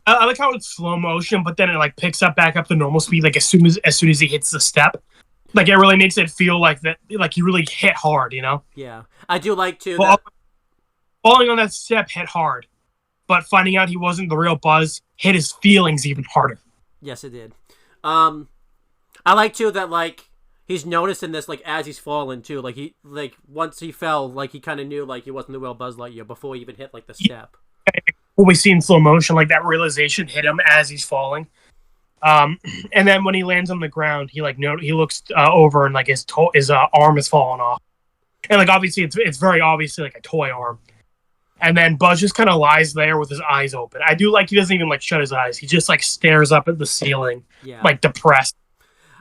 I like how it's slow motion, but then it like picks up back up to normal speed, like as soon as he hits the step. Like it really makes it feel like that, like he really hit hard, Yeah, I do like too. Well, falling on that step hit hard, but finding out he wasn't the real Buzz hit his feelings even harder. Yes, it did. I like too that like he's noticing this like as he's falling too. Like he once he fell, like he kind of knew like he wasn't the real Buzz Lightyear before he even hit like the step. What we see in slow motion, like that realization hit him as he's falling. And then when he lands on the ground, he looks over and like his arm is falling off, and like obviously it's very obviously like a toy arm. And then Buzz just kind of lies there with his eyes open. I do like he doesn't even like shut his eyes. He just like stares up at the ceiling, like depressed.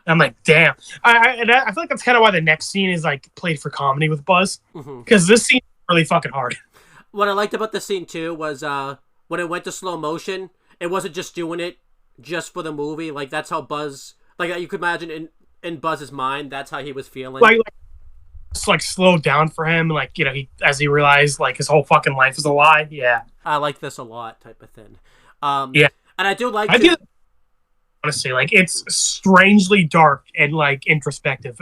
And I'm like, damn. I feel like that's kind of why the next scene is like played for comedy with Buzz, because this scene is really fucking hard. What I liked about the scene too was when it went to slow motion, it wasn't just doing it just for the movie. Like that's how Buzz, like you could imagine in Buzz's mind, that's how he was feeling. It's like slowed down for him, like he as he realized like his whole fucking life is a lie. Yeah, I like this a lot, type of thing. Yeah, and I do like. Honestly, like it's strangely dark and like introspective.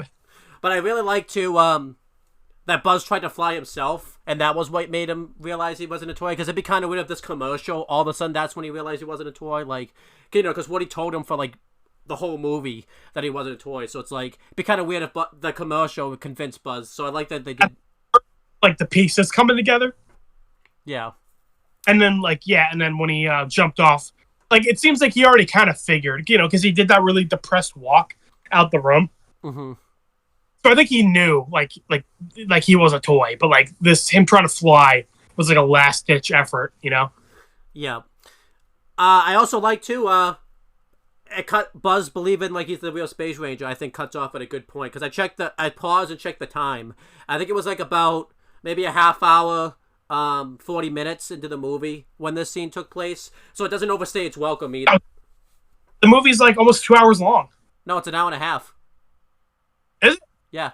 But I really like to that Buzz tried to fly himself, and that was what made him realize he wasn't a toy. Because it'd be kind of weird if this commercial, all of a sudden, that's when he realized he wasn't a toy. Like, because Woody told him for like the whole movie that he wasn't a toy. So it's like it'd be kind of weird if the commercial would convince Buzz. So I like that they did like the pieces coming together. Yeah. And then when he jumped off, like it seems like he already kind of figured, because he did that really depressed walk out the room. Mm-hmm. So I think he knew, like he was a toy, but like him trying to fly was like a last ditch effort, Yeah. I also like to it cut Buzz believing like he's the real Space Ranger. I think cuts off at a good point because I paused and checked the time. I think it was like about maybe a half hour. 40 minutes into the movie when this scene took place, so it doesn't overstay its welcome either. The movie's like almost 2 hours long. No, it's an hour and a half. Is it? Yeah.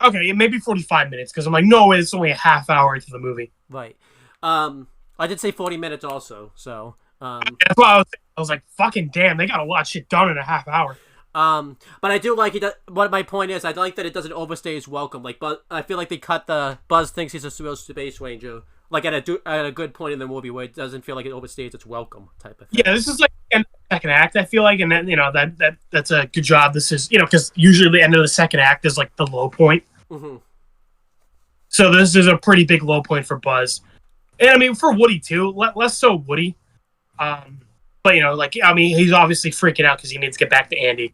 Okay, maybe 45 minutes because I'm like, no, it's only a half hour into the movie. Right. I did say 40 minutes also, so that's why I was like, fucking damn, they got a lot of shit done in a half hour. But I do like it. What my point is, I like that it doesn't overstay its welcome. Like, but I feel like they cut the Buzz thinks he's a real Space Ranger, like at a good point in the movie where it doesn't feel like it overstays its welcome type of thing. Yeah, this is like the second act. I feel like, and then that's a good job. This is because usually the end of the second act is like the low point. Mm-hmm. So this is a pretty big low point for Buzz, and I mean for Woody too. Less so Woody, but he's obviously freaking out because he needs to get back to Andy.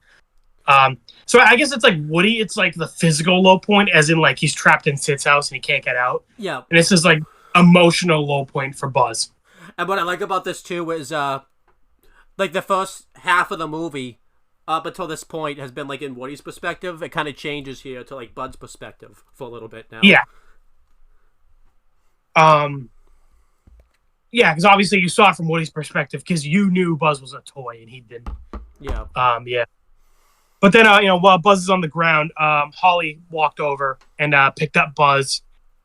So I guess it's like Woody, it's like the physical low point, as in like he's trapped in Sid's house and he can't get out. Yeah. And this is like emotional low point for Buzz. And what I like about this too is like the first half of the movie up until this point has been like in Woody's perspective. It kind of changes here to like Bud's perspective for a little bit now. Yeah. Yeah, because obviously you saw it from Woody's perspective because you knew Buzz was a toy and he didn't. Yeah. Yeah. But then, while Buzz is on the ground, Holly walked over and picked up Buzz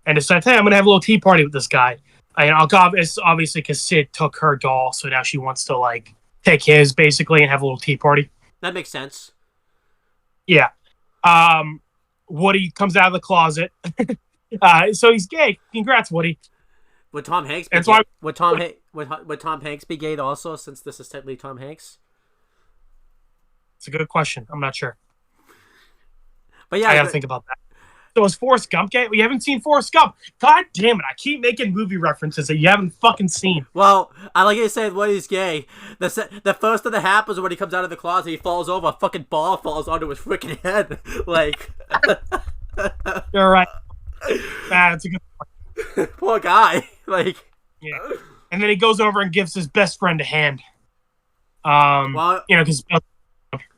and decided, hey, I'm going to have a little tea party with this guy. It's obviously because Sid took her doll, so now she wants to, like, take his, basically, and have a little tea party. That makes sense. Yeah. Woody comes out of the closet. So he's gay. Congrats, Woody. Would Tom Hanks be That's gay? why... Would Tom Hanks be gay also, since this is technically Tom Hanks? It's a good question. I'm not sure. But yeah, I gotta think about that. So is Forrest Gump gay? We haven't seen Forrest Gump. God damn it. I keep making movie references that you haven't fucking seen. Well, I like you said when he's gay. The first thing that happens when he comes out of the closet, he falls over, a fucking ball falls onto his freaking head. Like... You're right. That's a good point. Poor guy. Like... Yeah. And then he goes over and gives his best friend a hand. Because...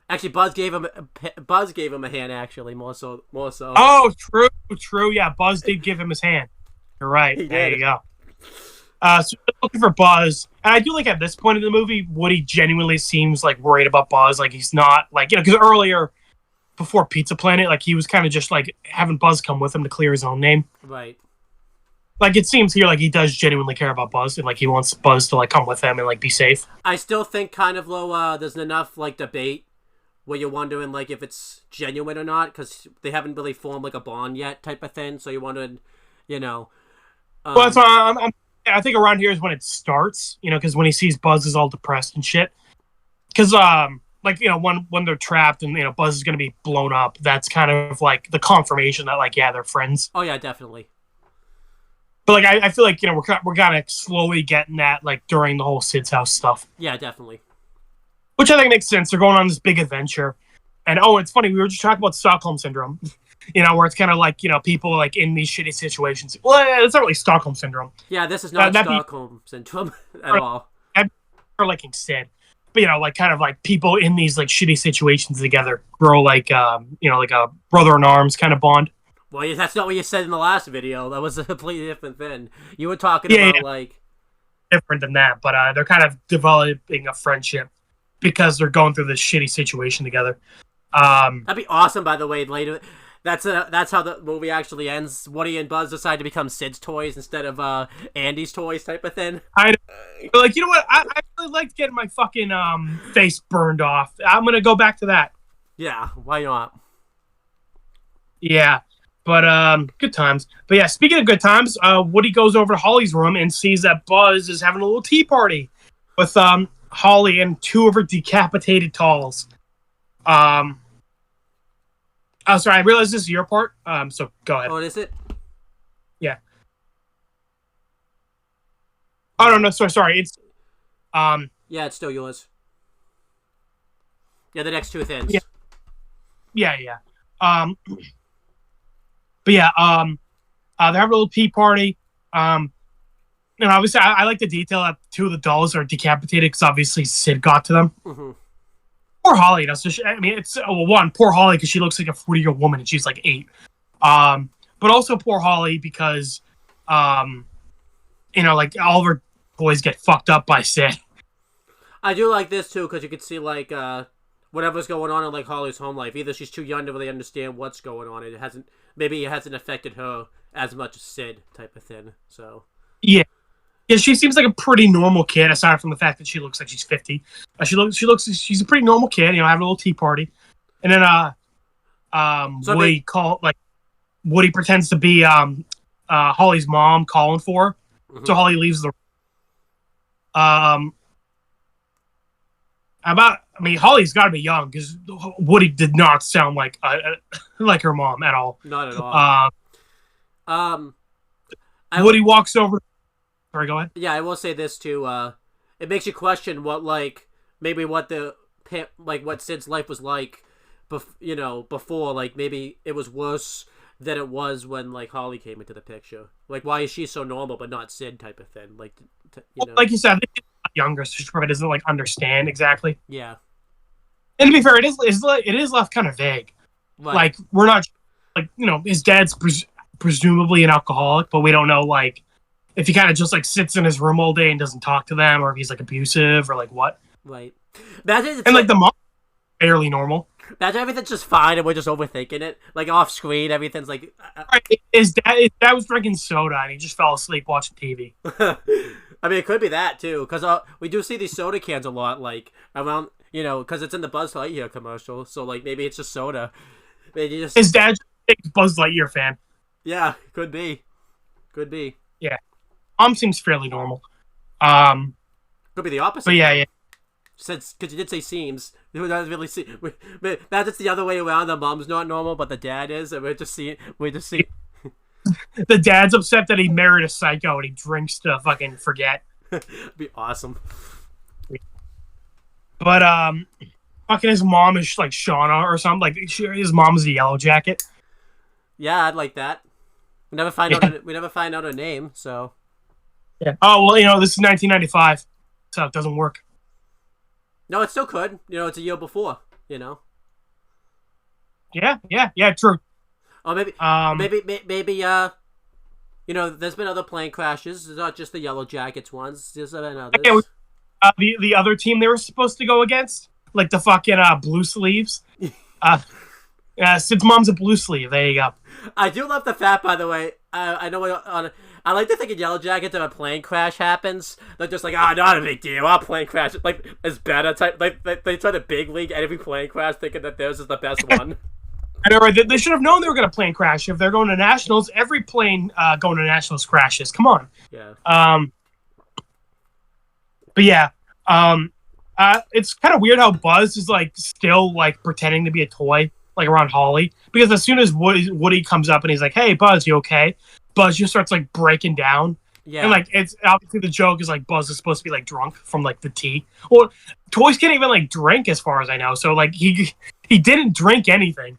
Actually, Buzz gave him a hand. Actually, more so. Oh, true. Yeah, Buzz did give him his hand. You're right. There you go. So looking for Buzz, and I do like at this point in the movie, Woody genuinely seems like worried about Buzz. Like he's not like because earlier, before Pizza Planet, like he was kind of just like having Buzz come with him to clear his own name. Right. Like it seems here like he does genuinely care about Buzz and like he wants Buzz to like come with him and like be safe. I still think kind of low. There's enough like debate where you're wondering like if it's genuine or not because they haven't really formed like a bond yet type of thing. So you're wondering, Well, that's why I think around here is when it starts, because when he sees Buzz is all depressed and shit. Because, when they're trapped and, Buzz is going to be blown up, that's kind of, like, the confirmation that, like, yeah, they're friends. Oh, yeah, definitely. But, like, I feel like, we're kind of slowly getting that, like, during the whole Sid's house stuff. Yeah, definitely. Which I think makes sense. They're going on this big adventure. And, it's funny, we were just talking about Stockholm Syndrome, where it's kind of like, people, like, in these shitty situations. Well, it's not really Stockholm Syndrome. Yeah, this is not Stockholm Syndrome at all. Or, like, instead. But, like, kind of, like, people in these, like, shitty situations together grow, like, like a brother-in-arms kind of bond. Well, yeah, that's not what you said in the last video. That was a completely different thing. You were talking about, like... Different than that, but they're kind of developing a friendship because they're going through this shitty situation together. That'd be awesome, by the way, later. That's how the movie actually ends. Woody and Buzz decide to become Sid's toys instead of Andy's toys type of thing. Like, you know what? I really liked getting my fucking face burned off. I'm going to go back to that. Yeah, why not? Yeah, but good times. But yeah, speaking of good times, Woody goes over to Holly's room and sees that Buzz is having a little tea party with Holly and two of her decapitated dolls. Oh, sorry, I realize this is your part, so go ahead. Oh, is it? Yeah. Oh, no, sorry, it's... Yeah, it's still yours. Yeah, the next two things. Yeah. But yeah, they're having a little tea party, and obviously I like the detail that two of the dolls are decapitated, because obviously Sid got to them. Mm-hmm. Poor Holly. It's one, poor Holly because she looks like a 40-year-old woman and she's like 8. But also poor Holly because, like all of her boys get fucked up by Sid. I do like this too because you can see like whatever's going on in like Holly's home life. Either she's too young to really understand what's going on. It hasn't affected her as much as Sid type of thing. So yeah. Yeah, she seems like a pretty normal kid, aside from the fact that she looks like she's 50. She's a pretty normal kid, having a little tea party. And then Woody pretends to be Holly's mom calling for her. Mm-hmm. So Holly leaves the Holly's got to be young because Woody did not sound like like her mom at all. Not at all. Woody walks over. Sorry, go ahead. Yeah, I will say this too. It makes you question what Sid's life was like, before. Like maybe it was worse than it was when like Holly came into the picture. Like why is she so normal but not Sid type of thing? Like, like you said, I think she's younger, so she probably doesn't like understand exactly. Yeah. And to be fair, it is left kind of vague. Right. Like we're not like his dad's presumably an alcoholic, but we don't know like. If he kind of just like sits in his room all day and doesn't talk to them, or if he's like abusive, or like what? Right. And the mom, barely normal. Imagine everything's just fine and we're just overthinking it. Like off screen, everything's like. His dad was drinking soda and he just fell asleep watching TV. I mean, it could be that too, because we do see these soda cans a lot, like around, because it's in the Buzz Lightyear commercial. So like maybe it's just soda. Maybe just... His dad's a big Buzz Lightyear fan. Yeah, could be. Yeah. Mom seems fairly normal. Could be the opposite. But yeah. Because you did say seems. We don't really see. That's it's the other way around. The mom's not normal, but the dad is, and we're just seeing. The dad's upset that he married a psycho and he drinks to fucking forget. It'd be awesome. But fucking his mom is like Shauna or something. Like his mom's a Yellow Jacket. Yeah, I'd like that. We never find out her name, so. Yeah. Oh well, this is 1995, so it doesn't work. No, it still could. It's a year before. Yeah. True. Oh, maybe. There's been other plane crashes. It's not just the Yellow Jackets ones. There's been others. The other team they were supposed to go against, like the fucking Blue Sleeves. Sid's mom's a Blue Sleeve. There you go. I do love the fact, by the way. I know I like to think in Yellow Jackets if a plane crash happens, they're just like, not a big deal. Our plane crash is better type. Like they try to big league every plane crash, thinking that theirs is the best one. I know, right? They should have known they were going to plane crash. If they're going to nationals, every plane going to nationals crashes. Come on. Yeah. But yeah, it's kind of weird how Buzz is like still like pretending to be a toy, like around Holly, because as soon as Woody comes up and he's like, "Hey, Buzz, you okay?" Buzz just starts like breaking down. Yeah. And like it's obviously the joke is like Buzz is supposed to be like drunk from like the tea. Well, toys can't even like drink as far as I know. So like he didn't drink anything.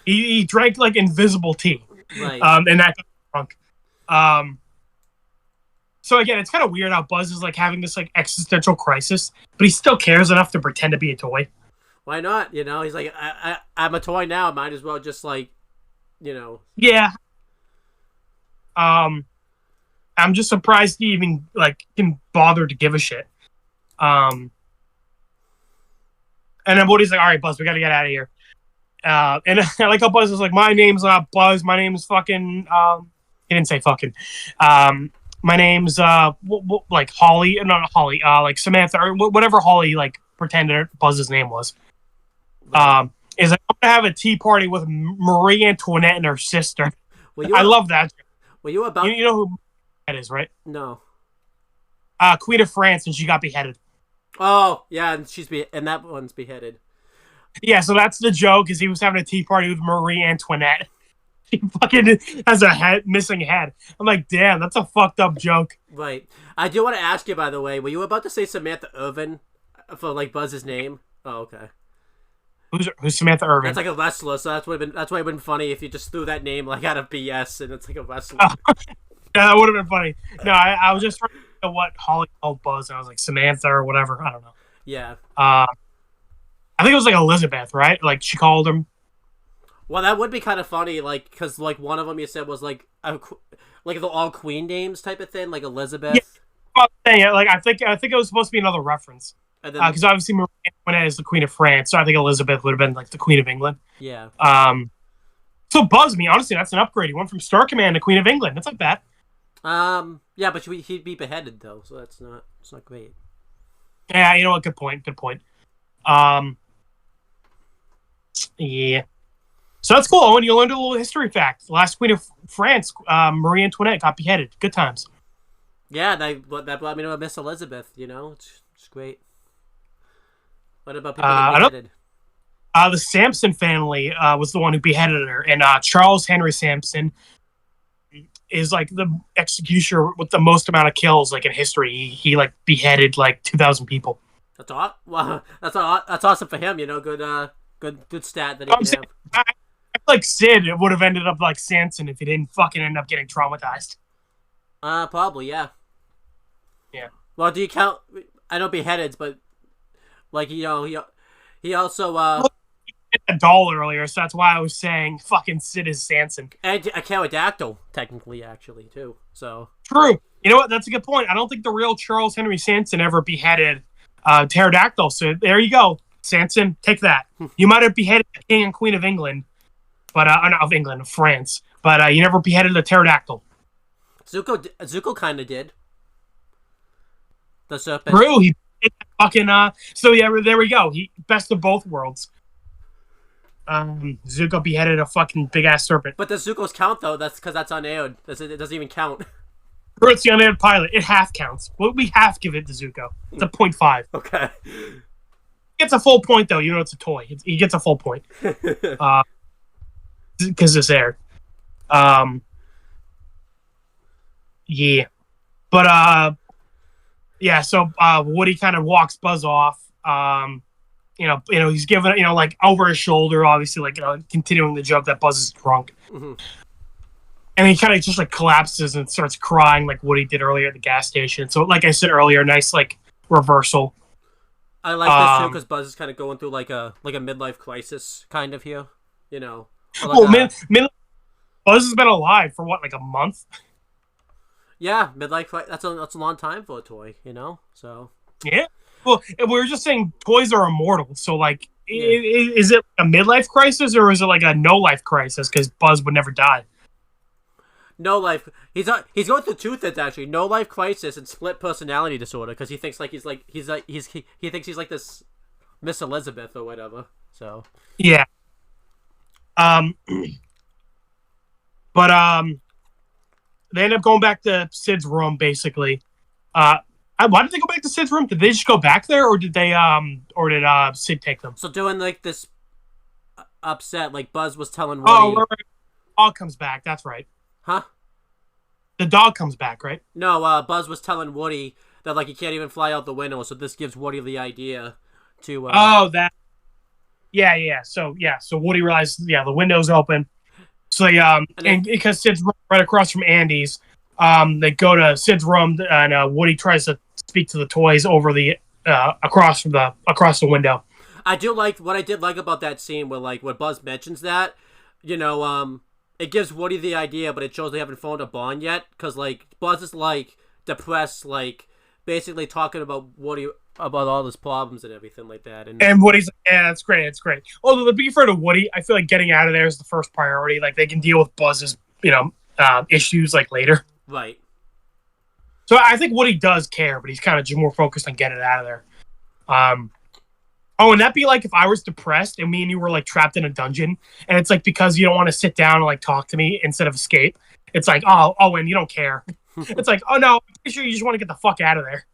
He drank like invisible tea. Right. And that got drunk. So again, it's kind of weird how Buzz is like having this like existential crisis, but he still cares enough to pretend to be a toy. Why not? You know, he's like, I'm a toy now. Might as well just like, you know. Yeah. I'm just surprised he even like can bother to give a shit. And then Woody's like, "All right, Buzz, we gotta get out of here." And I like how Buzz is like, "My name's not Buzz. My name's fucking." He didn't say fucking. My name's like Holly, not Holly, like Samantha or whatever Holly like pretended Buzz's name was. Is like, I'm gonna have a tea party with Marie Antoinette and her sister. I love that. Were you about? You know who that is, right? No. Queen of France, and she got beheaded. Oh yeah, and that one's beheaded. Yeah, so that's the joke. Is he was having a tea party with Marie Antoinette. He fucking has a missing head. I'm like, damn, that's a fucked up joke. Right. I do want to ask you, by the way, were you about to say Samantha Irvin for like Buzz's name? Oh, okay. Who's Samantha Irvin? That's like a wrestler, so that's why it'd been funny if you just threw that name like out of BS and it's like a wrestler. Yeah, that would have been funny. No, I was just trying to know what Holly called Buzz, and I was like Samantha or whatever. I don't know. Yeah. I think it was like Elizabeth, right? Like she called him. Well, that would be kind of funny, like, because like one of them you said was like the all queen names type of thing, like Elizabeth. Yeah, like I think it was supposed to be another reference. Because obviously Marie Antoinette is the Queen of France, so I think Elizabeth would have been like the Queen of England. Yeah. So Buzz me, honestly, that's an upgrade. He went from Star Command to Queen of England. That's not bad. Yeah, but he'd be beheaded though, so it's not great. Yeah, you know what? Good point. Yeah. So that's cool, Owen. You learned a little history fact. The last Queen of France, Marie Antoinette, got beheaded. Good times. Yeah, that brought me to Miss Elizabeth. You know, it's great. What about people getting beheaded? The Sampson family was the one who beheaded her, and Charles Henry Sampson is like the executioner with the most amount of kills like in history. He like beheaded like 2,000 people. That's awesome. Wow, that's awesome for him. You know, good stat that he can have. Like Sid, it would have ended up like Sanson if he didn't fucking end up getting traumatized. Probably, yeah. Yeah. Well, do you count? I know beheadeds, but like he also a doll earlier, so that's why I was saying fucking Sid is Sanson. And a pterodactyl, technically, actually, too. So true. You know what? That's a good point. I don't think the real Charles Henry Sanson ever beheaded pterodactyl. So there you go, Sanson. Take that. You might have beheaded the King and Queen of England, but not of England, of France. But you never beheaded a pterodactyl. Zuko kind of did. The serpent. True. He fucking. So yeah, there we go. He best of both worlds. Zuko beheaded a fucking big ass serpent. But does Zuko's count though? That's because that's unaired. It doesn't even count. It's the unaired pilot. It half counts. We half give it to Zuko. It's a 0.5. Okay. He gets a full point though. You know it's a toy. He gets a full point. Because it's aired. Yeah. But yeah. So Woody kind of walks Buzz off. You know, he's giving it, like over his shoulder, obviously, like, continuing the joke that Buzz is drunk. Mm-hmm. And he kind of just like collapses and starts crying like Woody did earlier at the gas station. So, like I said earlier, nice like reversal. I like this too because Buzz is kind of going through like a midlife crisis kind of here, you know. Like Buzz has been alive for what, like a month? Yeah, midlife. That's a long time for a toy, you know. So yeah. Well, we were just saying toys are immortal. So, like, is it a midlife crisis or is it like a no-life crisis? Because Buzz would never die. No life. He's going through two things actually. No life crisis and split personality disorder because he thinks he thinks he's like this Miss Elizabeth or whatever. So yeah. Um, but they end up going back to Sid's room, basically. Why did they go back to Sid's room? Did they just go back there, or did Sid take them? So doing like this upset, like Buzz was telling Woody. Oh, right. Dog comes back. That's right. Huh? The dog comes back, right? No, Buzz was telling Woody that like he can't even fly out the window, so this gives Woody the idea to. That. Yeah. So Woody realizes, the window's open. So and because Sid's right across from Andy's, they go to Sid's room, and Woody tries to speak to the toys over the across the window. I did like about that scene where like when Buzz mentions that, it gives Woody the idea, but it shows they haven't formed a bond yet, because like Buzz is like depressed, like basically talking about Woody about all his problems and everything like that, and Woody's like, yeah, it's great. Although to be fair to Woody, I feel like getting out of there is the first priority. Like they can deal with Buzz's issues like later. Right. So I think Woody does care, but he's kind of just more focused on getting it out of there. And that'd be like if I was depressed and me and you were like trapped in a dungeon, and it's like because you don't want to sit down and like talk to me instead of escape. It's like, oh, Owen, you don't care. It's like, oh no, I'm pretty sure you just want to get the fuck out of there.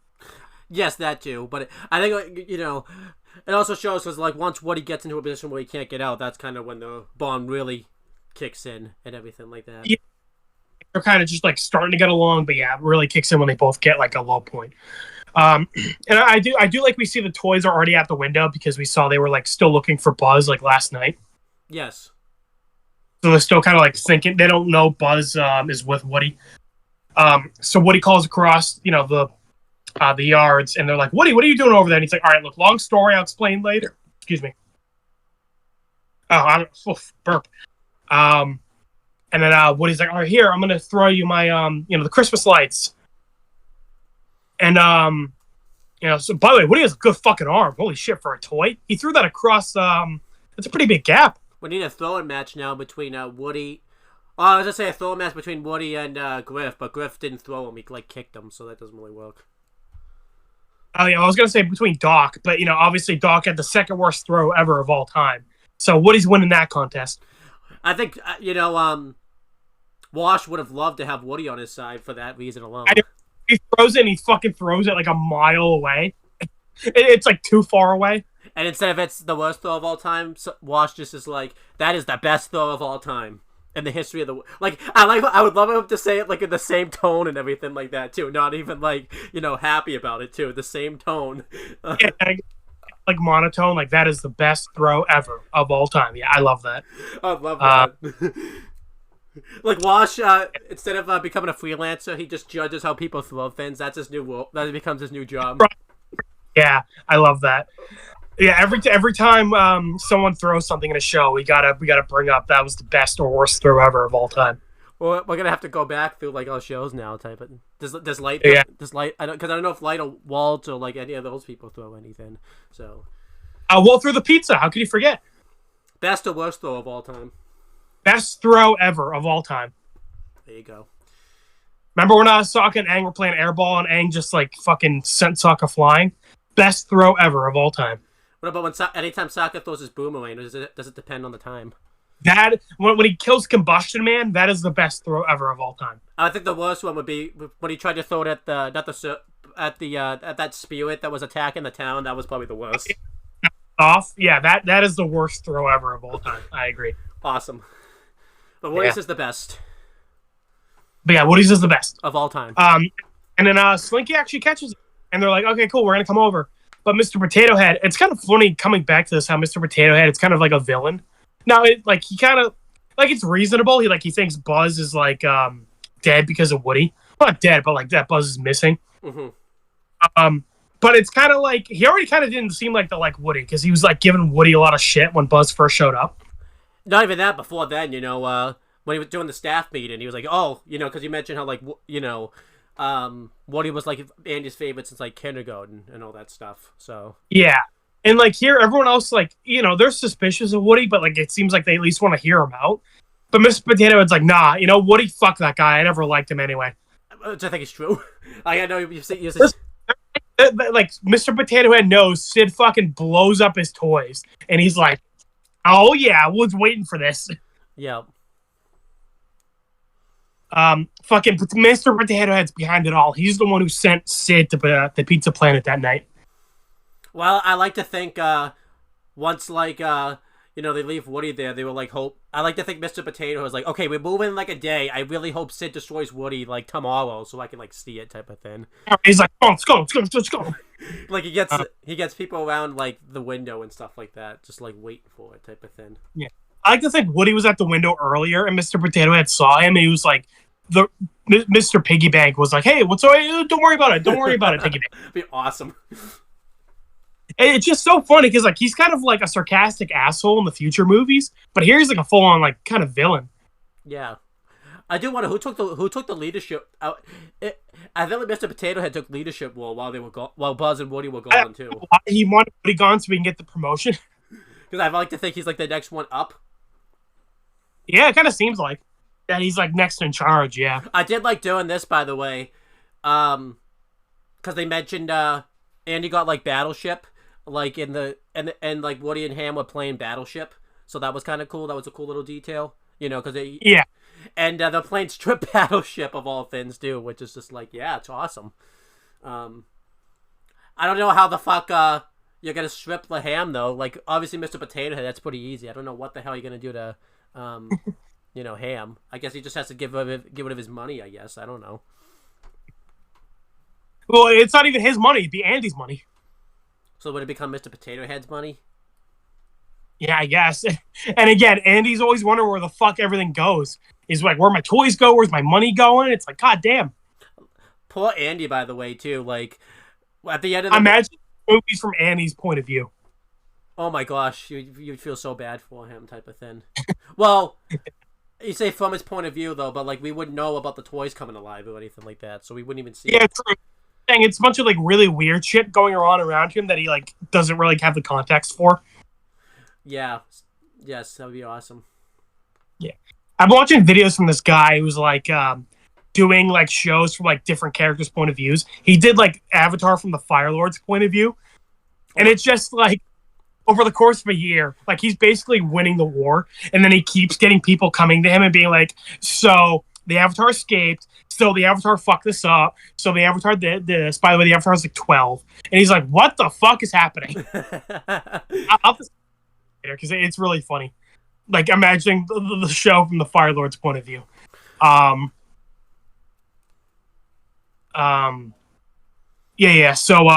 Yes, that too. But I think it also shows because like once Woody gets into a position where he can't get out, that's kind of when the bond really kicks in and everything like that. Yeah. They're kind of just like starting to get along, but yeah, it really kicks in when they both get like a low point. And I do like we see the toys are already at the window because we saw they were like still looking for Buzz like last night. Yes. So they're still kind of like thinking they don't know Buzz is with Woody. So Woody calls across, the yards, and they're like, Woody, what are you doing over there? And he's like, all right, look, long story, I'll explain later. Excuse me. Burp. And then Woody's like, all right, here, I'm gonna throw you my the Christmas lights. And so by the way, Woody has a good fucking arm. Holy shit, for a toy. He threw that across it's a pretty big gap. We need a throwing match now between Woody. Oh, I was gonna say a throwing match between Woody and Griff, but Griff didn't throw him, he like kicked him, so that doesn't really work. Oh yeah, I was gonna say between Doc, but obviously Doc had the second worst throw ever of all time. So Woody's winning that contest. I think Wash would have loved to have Woody on his side for that reason alone. He throws it and he fucking throws it like a mile away. It's like too far away. And instead of it's the worst throw of all time, Wash just is like, that is the best throw of all time in the history of the... I would love him to say it like in the same tone and everything like that too. Not even like, happy about it too. The same tone. Yeah, like monotone, like that is the best throw ever of all time. Yeah, I love that. I love that. Like Wash, instead of becoming a freelancer, he just judges how people throw things. That's his new role. That becomes his new job. Yeah, I love that. Yeah, every time someone throws something in a show, we gotta bring up that was the best or worst throw ever of all time. Well, we're gonna have to go back through like our shows now. Type it. Does Light? Yeah. Does Light? I don't know if Light or Walt or like any of those people throw anything. So. Well, through the pizza. How could you forget? Best or worst throw of all time. Best throw ever of all time. There you go. Remember when Sokka and Aang were playing airball and Aang just like fucking sent Sokka flying? Best throw ever of all time. What about anytime Sokka throws his boomerang? Does it depend on the time? That when he kills Combustion Man, that is the best throw ever of all time. I think the worst one would be when he tried to throw it at that spirit that was attacking the town. That was probably the worst. Yeah, that is the worst throw ever of all time. I agree. Awesome. But Woody's is the best. But yeah, Woody's is the best of all time. And then Slinky actually catches it, and they're like, okay, cool, we're gonna come over. But Mr. Potato Head, it's kind of funny coming back to this, how Mr. Potato Head, it's kind of like a villain. Now, he kind of like it's reasonable. He thinks Buzz is like dead because of Woody. Not dead, but like that Buzz is missing. Mm-hmm. But it's kind of like he already kind of didn't seem like the like Woody because he was like giving Woody a lot of shit when Buzz first showed up. Not even that. Before then, when he was doing the staff meeting, he was like, "Oh, because you mentioned how like Woody was like Andy's favorite since like kindergarten and all that stuff." So yeah, and like here, everyone else like they're suspicious of Woody, but like it seems like they at least want to hear him out. But Mr. Potato Head's like, nah, Woody, fuck that guy. I never liked him anyway. Which I think is true. I know you say. Like Mr. Potato Head knows Sid fucking blows up his toys, and he's like, Oh yeah, I was waiting for this. Yeah. Fucking Mr. Potato Head's behind it all. He's the one who sent Sid to the Pizza Planet that night. Well, I like to think once like they leave Woody there, they were like hope. I like to think Mr. Potato was like, okay, we're moving in like a day. I really hope Sid destroys Woody like tomorrow, so I can like see it type of thing. He's like, oh, let's go. Like he gets people around like the window and stuff like that, just like waiting for it type of thing. Yeah, I like to think Woody was at the window earlier, and Mr. Potato Head saw him, and he was like, Mr. Piggy Bank was like, hey, what's all right? Don't worry about it, Piggy Bank. Be awesome. It's just so funny because like he's kind of like a sarcastic asshole in the future movies, but here he's like a full on like kind of villain. Yeah, I do wonder who took the leadership. I think Mr. Potato Head took leadership role while Buzz and Woody were gone too. He wanted Woody gone so he can get the promotion. Because I like to think he's like the next one up. Yeah, it kind of seems like that he's like next in charge. Yeah, I did like doing this by the way, because they mentioned Andy got like Battleship. Like in the and like Woody and Ham were playing Battleship, so that was kind of cool. That was a cool little detail, because and they're playing Strip Battleship of all things too, which is just like it's awesome. I don't know how the fuck you're gonna strip the Ham though. Like obviously Mr. Potato Head, that's pretty easy. I don't know what the hell you're gonna do to Ham. I guess he just has to give rid of his money. I guess I don't know. Well, it's not even his money; it'd be Andy's money. So would it become Mr. Potato Head's money? Yeah, I guess. And again, Andy's always wondering where the fuck everything goes. He's like, where my toys go? Where's my money going? It's like, god damn. Poor Andy, by the way, too. Like, at the end of imagine movies from Andy's point of view. Oh my gosh, you'd feel so bad for him, type of thing. Well, you say from his point of view though, but like we wouldn't know about the toys coming alive or anything like that, so we wouldn't even see. Yeah, true. It's a bunch of like really weird shit going on around him that he like doesn't really have the context for. Yeah, yes, that would be awesome. Yeah, I'm watching videos from this guy who's like doing like shows from like different characters' point of views. He did like Avatar from the Fire Lord's point of view, and it's just like over the course of a year, like he's basically winning the war, and then he keeps getting people coming to him and being like, so the Avatar escaped. So the Avatar fucked this up. So the Avatar did this. By the way, the Avatar's like 12. And he's like, what the fuck is happening? I'll just because it's really funny. Like, imagining the show from the Fire Lord's point of view. Yeah. So,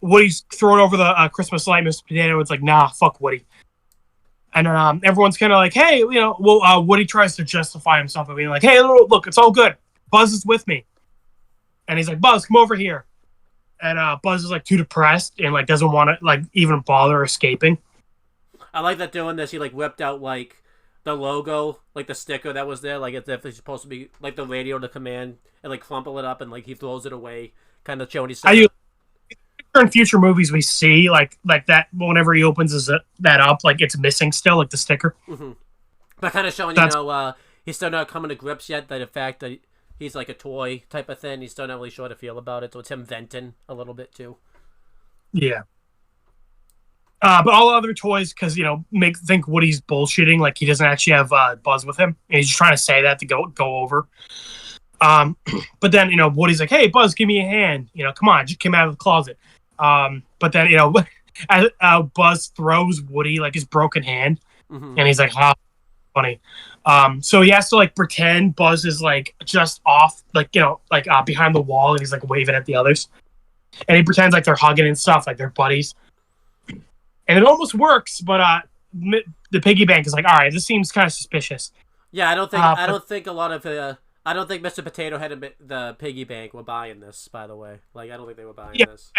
Woody's throwing over the Christmas light. Mr. Potato, it's like, nah, fuck Woody. And everyone's kind of like, hey, Woody tries to justify himself by being like, hey, look, it's all good. Buzz is with me. And he's like, Buzz, come over here. And Buzz is like too depressed and like doesn't want to like even bother escaping. I like that doing this. He like whipped out like the logo, like the sticker that was there, like it's definitely supposed to be like the radio to command, and like crumple it up and like he throws it away, kind of showing he's. In future movies, we see like that whenever he opens that up, like it's missing still, like the sticker. Mm-hmm. But kind of showing he's still not coming to grips yet that the fact that he's like a toy type of thing. He's still not really sure how to feel about it, so it's him venting a little bit too. Yeah. But all other toys, because think Woody's bullshitting, like he doesn't actually have Buzz with him, and he's just trying to say that to go over. But then Woody's like, "Hey, Buzz, give me a hand. Come on, just came out of the closet." But then as Buzz throws Woody like his broken hand, and he's like, "Oh, funny." So he has to like pretend Buzz is like just off, like behind the wall, and he's like waving at the others, and he pretends like they're hugging and stuff, like they're buddies. And it almost works, but the piggy bank is like, all right, this seems kind of suspicious. Yeah, I don't think a lot of I don't think Mr. Potato Head and the piggy bank were buying this. By the way, like I don't think they were buying this.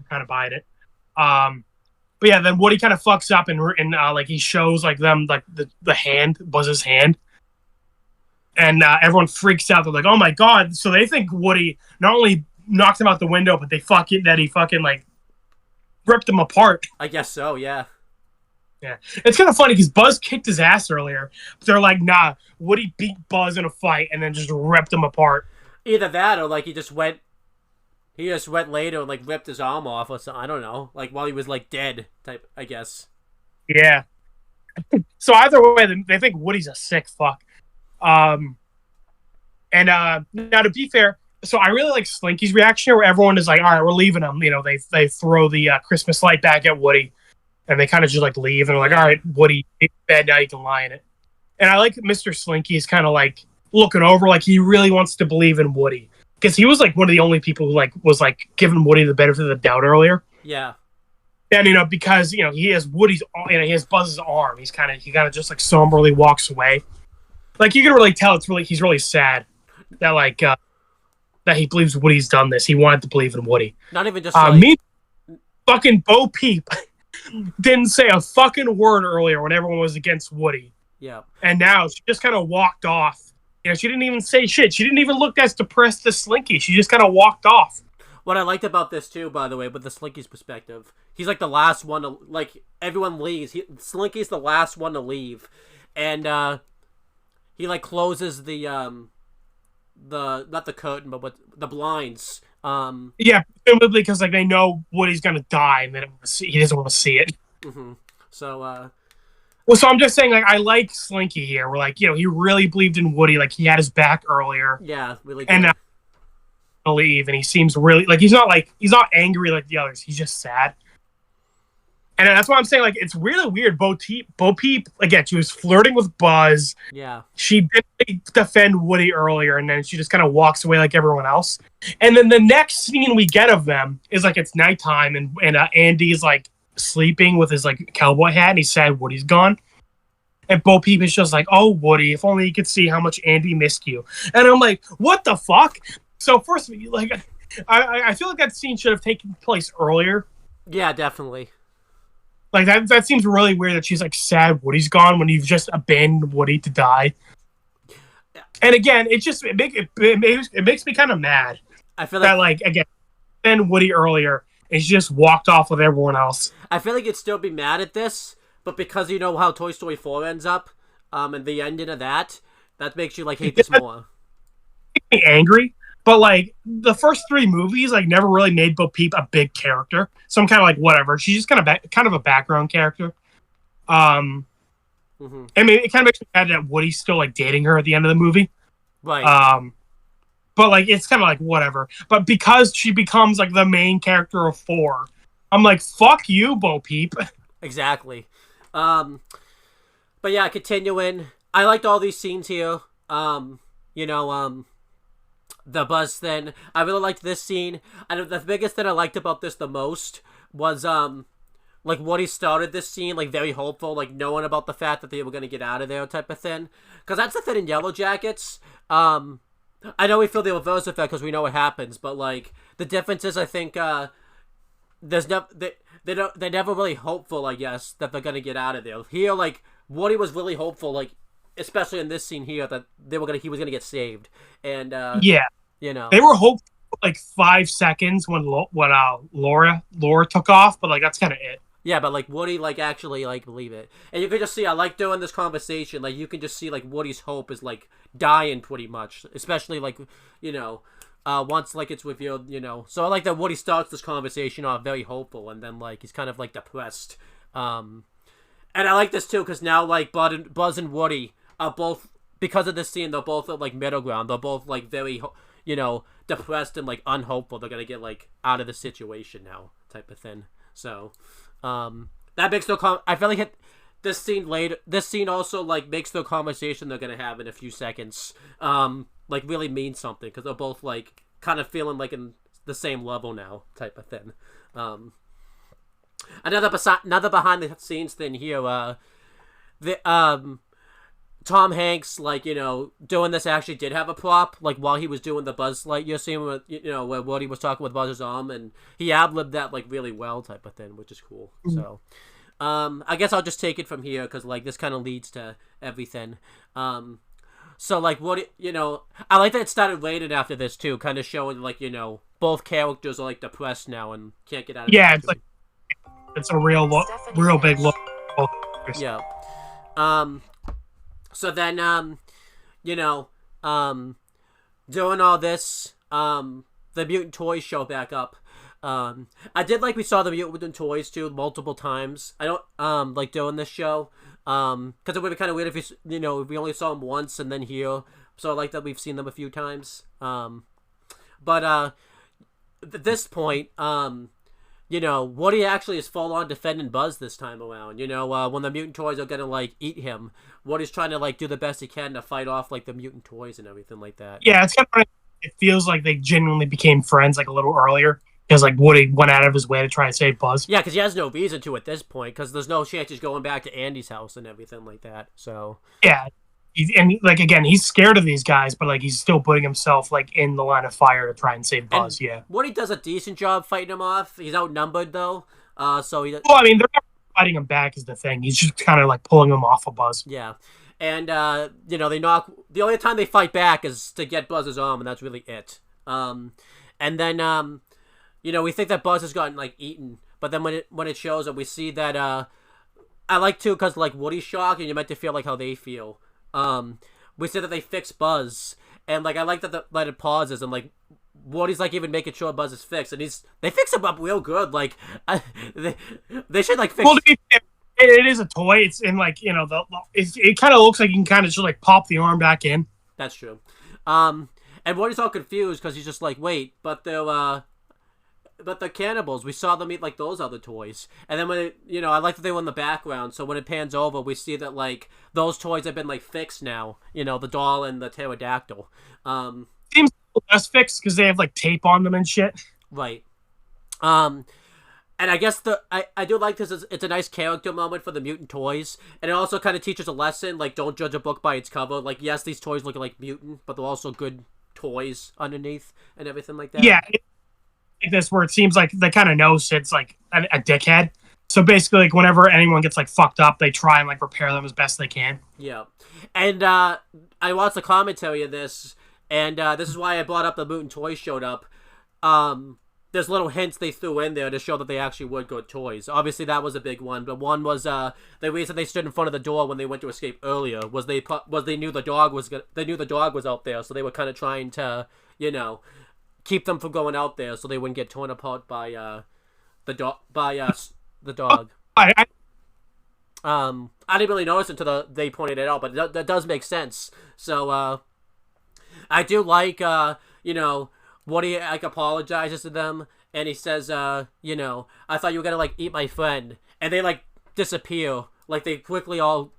Kind of buying it. But yeah, then Woody kind of fucks up and like he shows like them like the hand, Buzz's hand, and everyone freaks out. They're like, oh my god! So they think Woody not only knocked him out the window, but he fucking like ripped him apart. I guess so, yeah. Yeah. It's kind of funny because Buzz kicked his ass earlier. But they're like, nah, Woody beat Buzz in a fight and then just ripped him apart. Either that or like he just went later and like ripped his arm off or something. I don't know. Like while he was like dead type, I guess. Yeah. So either way, they think Woody's a sick fuck. And now to be fair, so I really like Slinky's reaction where everyone is like, all right, we're leaving him. You know, they throw the Christmas light back at Woody and they kind of just like leave and they're like, all right, Woody, get to bed now, you can lie in it. And I like Mr. Slinky's kind of like looking over, like he really wants to believe in Woody. Because he was like one of the only people who like was like giving Woody the benefit of the doubt earlier. Yeah. And because he has Woody's, he has Buzz's arm. He kind of just like somberly walks away. Like you can really tell he's really sad that like that he believes Woody's done this. He wanted to believe in Woody. Not even just me, fucking Bo Peep didn't say a fucking word earlier when everyone was against Woody. Yeah. And now she just kind of walked off. She didn't even say shit. She didn't even look as depressed as Slinky. She just kind of walked off. What I liked about this too, by the way, with the Slinky's perspective, he's like the last one to, like, everyone leaves. Slinky's the last one to leave, and he like closes the not the curtain, but the blinds. Yeah, because like they know Woody's gonna die, and he doesn't want to see it. Mm-hmm. So well, so I'm just saying, like, I like Slinky here. We're like, he really believed in Woody. Like, he had his back earlier. Yeah, really good. And believe, and he seems really like he's not angry like the others. He's just sad. And that's why I'm saying, like, it's really weird. Bo Peep, again, she was flirting with Buzz. Yeah. She didn't defend Woody earlier, and then she just kind of walks away like everyone else. And then the next scene we get of them is, like, it's nighttime, and Andy's, like, sleeping with his, like, cowboy hat, and he's sad Woody's gone. And Bo Peep is just like, oh, Woody, if only you could see how much Andy missed you. And I'm like, what the fuck? So, first, like, I feel like that scene should have taken place earlier. Yeah, definitely. Like, that seems really weird that she's, like, sad Woody's gone when you've just abandoned Woody to die. Yeah. And again, it makes me kind of mad. I feel that, like, again, abandoned Woody earlier, and she just walked off with everyone else. I feel like you'd still be mad at this, but because you know how Toy Story 4 ends up, and the ending of that makes you, like, hate this more. It makes me angry. But, like, the first 3 movies, like, never really made Bo Peep a big character. So I'm kind of like, whatever. She's just kind of a background character. Mm-hmm. I mean, it kind of makes me mad that Woody's still, like, dating her at the end of the movie. Right. But, like, it's kind of like, whatever. But because she becomes, like, the main character of 4, I'm like, fuck you, Bo Peep. Exactly. But, yeah, continuing. I liked all these scenes here. The Buzz thing. I really liked this scene. And the biggest thing I liked about this the most was, like, Woody started this scene, like, very hopeful, like, knowing about the fact that they were going to get out of there type of thing. Because that's the thing in Yellow Jackets. I know we feel the reverse effect because we know what happens, but, like, the difference is, I think, they're never really hopeful, I guess, that they're going to get out of there. Here, like, Woody was really hopeful, like, especially in this scene here, that he was going to get saved. And, yeah. They were hopeful for, like, 5 seconds when Laura took off, but, like, that's kind of it. Yeah, but, like, Woody, like, actually, like, believe it. And you can just see, I like doing this conversation, like, you can just see, like, Woody's hope is, like, dying pretty much. Especially, like, once, like, it's revealed, So I like that Woody starts this conversation off very hopeful, and then, like, he's kind of, like, depressed. And I like this, too, because now, like, Buzz and Woody are both, because of this scene, they're both at, like, middle ground. They're both, like, very, depressed and, like, unhopeful. They're gonna get, like, out of the situation now, type of thing. So, that makes I feel like this scene also, like, makes the conversation they're gonna have in a few seconds, like, really means something, because they're both, like, kind of feeling, like, in the same level now, type of thing. Another behind the scenes thing here, Tom Hanks, like, doing this actually did have a prop, like, while he was doing the Buzz Lightyear scene, where Woody was talking with Buzz's arm, and he ad-libbed that, like, really well, type of thing, which is cool. Mm-hmm. So, I guess I'll just take it from here, because, like, this kind of leads to everything. So, like, Woody, I like that it started raining after this, too, kind of showing, like, both characters are, like, depressed now and can't get out of it. Yeah, it's like, it's a real big look. Yeah. So then, doing all this, the Mutant Toys show back up. I did like we saw the Mutant Toys too multiple times. I don't like doing this show. Because it would be kind of weird if if we only saw him once and then here. So I like that we've seen them a few times. But at this point, Woody actually is full on defending Buzz this time around. When the mutant toys are gonna like eat him, Woody's trying to like do the best he can to fight off like the mutant toys and everything like that. Yeah, it's kind of, it feels like they genuinely became friends like a little earlier. Because like Woody went out of his way to try and save Buzz. Yeah, because he has no reason to at this point. Because there's no chance he's going back to Andy's house and everything like that. So yeah, again, he's scared of these guys, but like he's still putting himself like in the line of fire to try and save Buzz. And yeah, Woody does a decent job fighting him off. He's outnumbered though. So he. Well, I mean, they're not fighting him back is the thing. He's just kind of like pulling him off of Buzz. Yeah, and they knock. The only time they fight back is to get Buzz's arm, and that's really it. And then we think that Buzz has gotten like eaten, but then when it shows up, we see that I like too because like Woody's shocked, and you're meant to feel like how they feel. We see that they fix Buzz, and like I like that it pauses and like Woody's like even making sure Buzz is fixed, and they fix him up real good. Like they should like fix. Well, it is a toy. It's in like it kind of looks like you can kind of just like pop the arm back in. That's true. And Woody's all confused because he's just like, wait, but they're cannibals. We saw them eat like those other toys. And then when I like that they were in the background. So when it pans over, we see that like those toys have been like fixed now. The doll and the pterodactyl. Seems less fixed because they have like tape on them and shit. Right. And I guess I do like this. It's a nice character moment for the mutant toys, and it also kind of teaches a lesson. Like, don't judge a book by its cover. Like, yes, these toys look like mutant, but they're also good toys underneath and everything like that. Yeah. Like this where it seems like they kind of know Sid's like a dickhead. So basically, like whenever anyone gets like fucked up, they try and like repair them as best they can. Yeah, and I watched the commentary of this, and this is why I brought up the mutant toys showed up. There's little hints they threw in there to show that they actually were good toys. Obviously, that was a big one, but one was the reason they stood in front of the door when they went to escape earlier was they knew the dog was out there, so they were kind of trying to keep them from going out there so they wouldn't get torn apart by the dog. I didn't really notice until they pointed it out, but that does make sense. So I do like Woody like apologizes to them and he says I thought you were gonna like eat my friend, and they like disappear, like they quickly all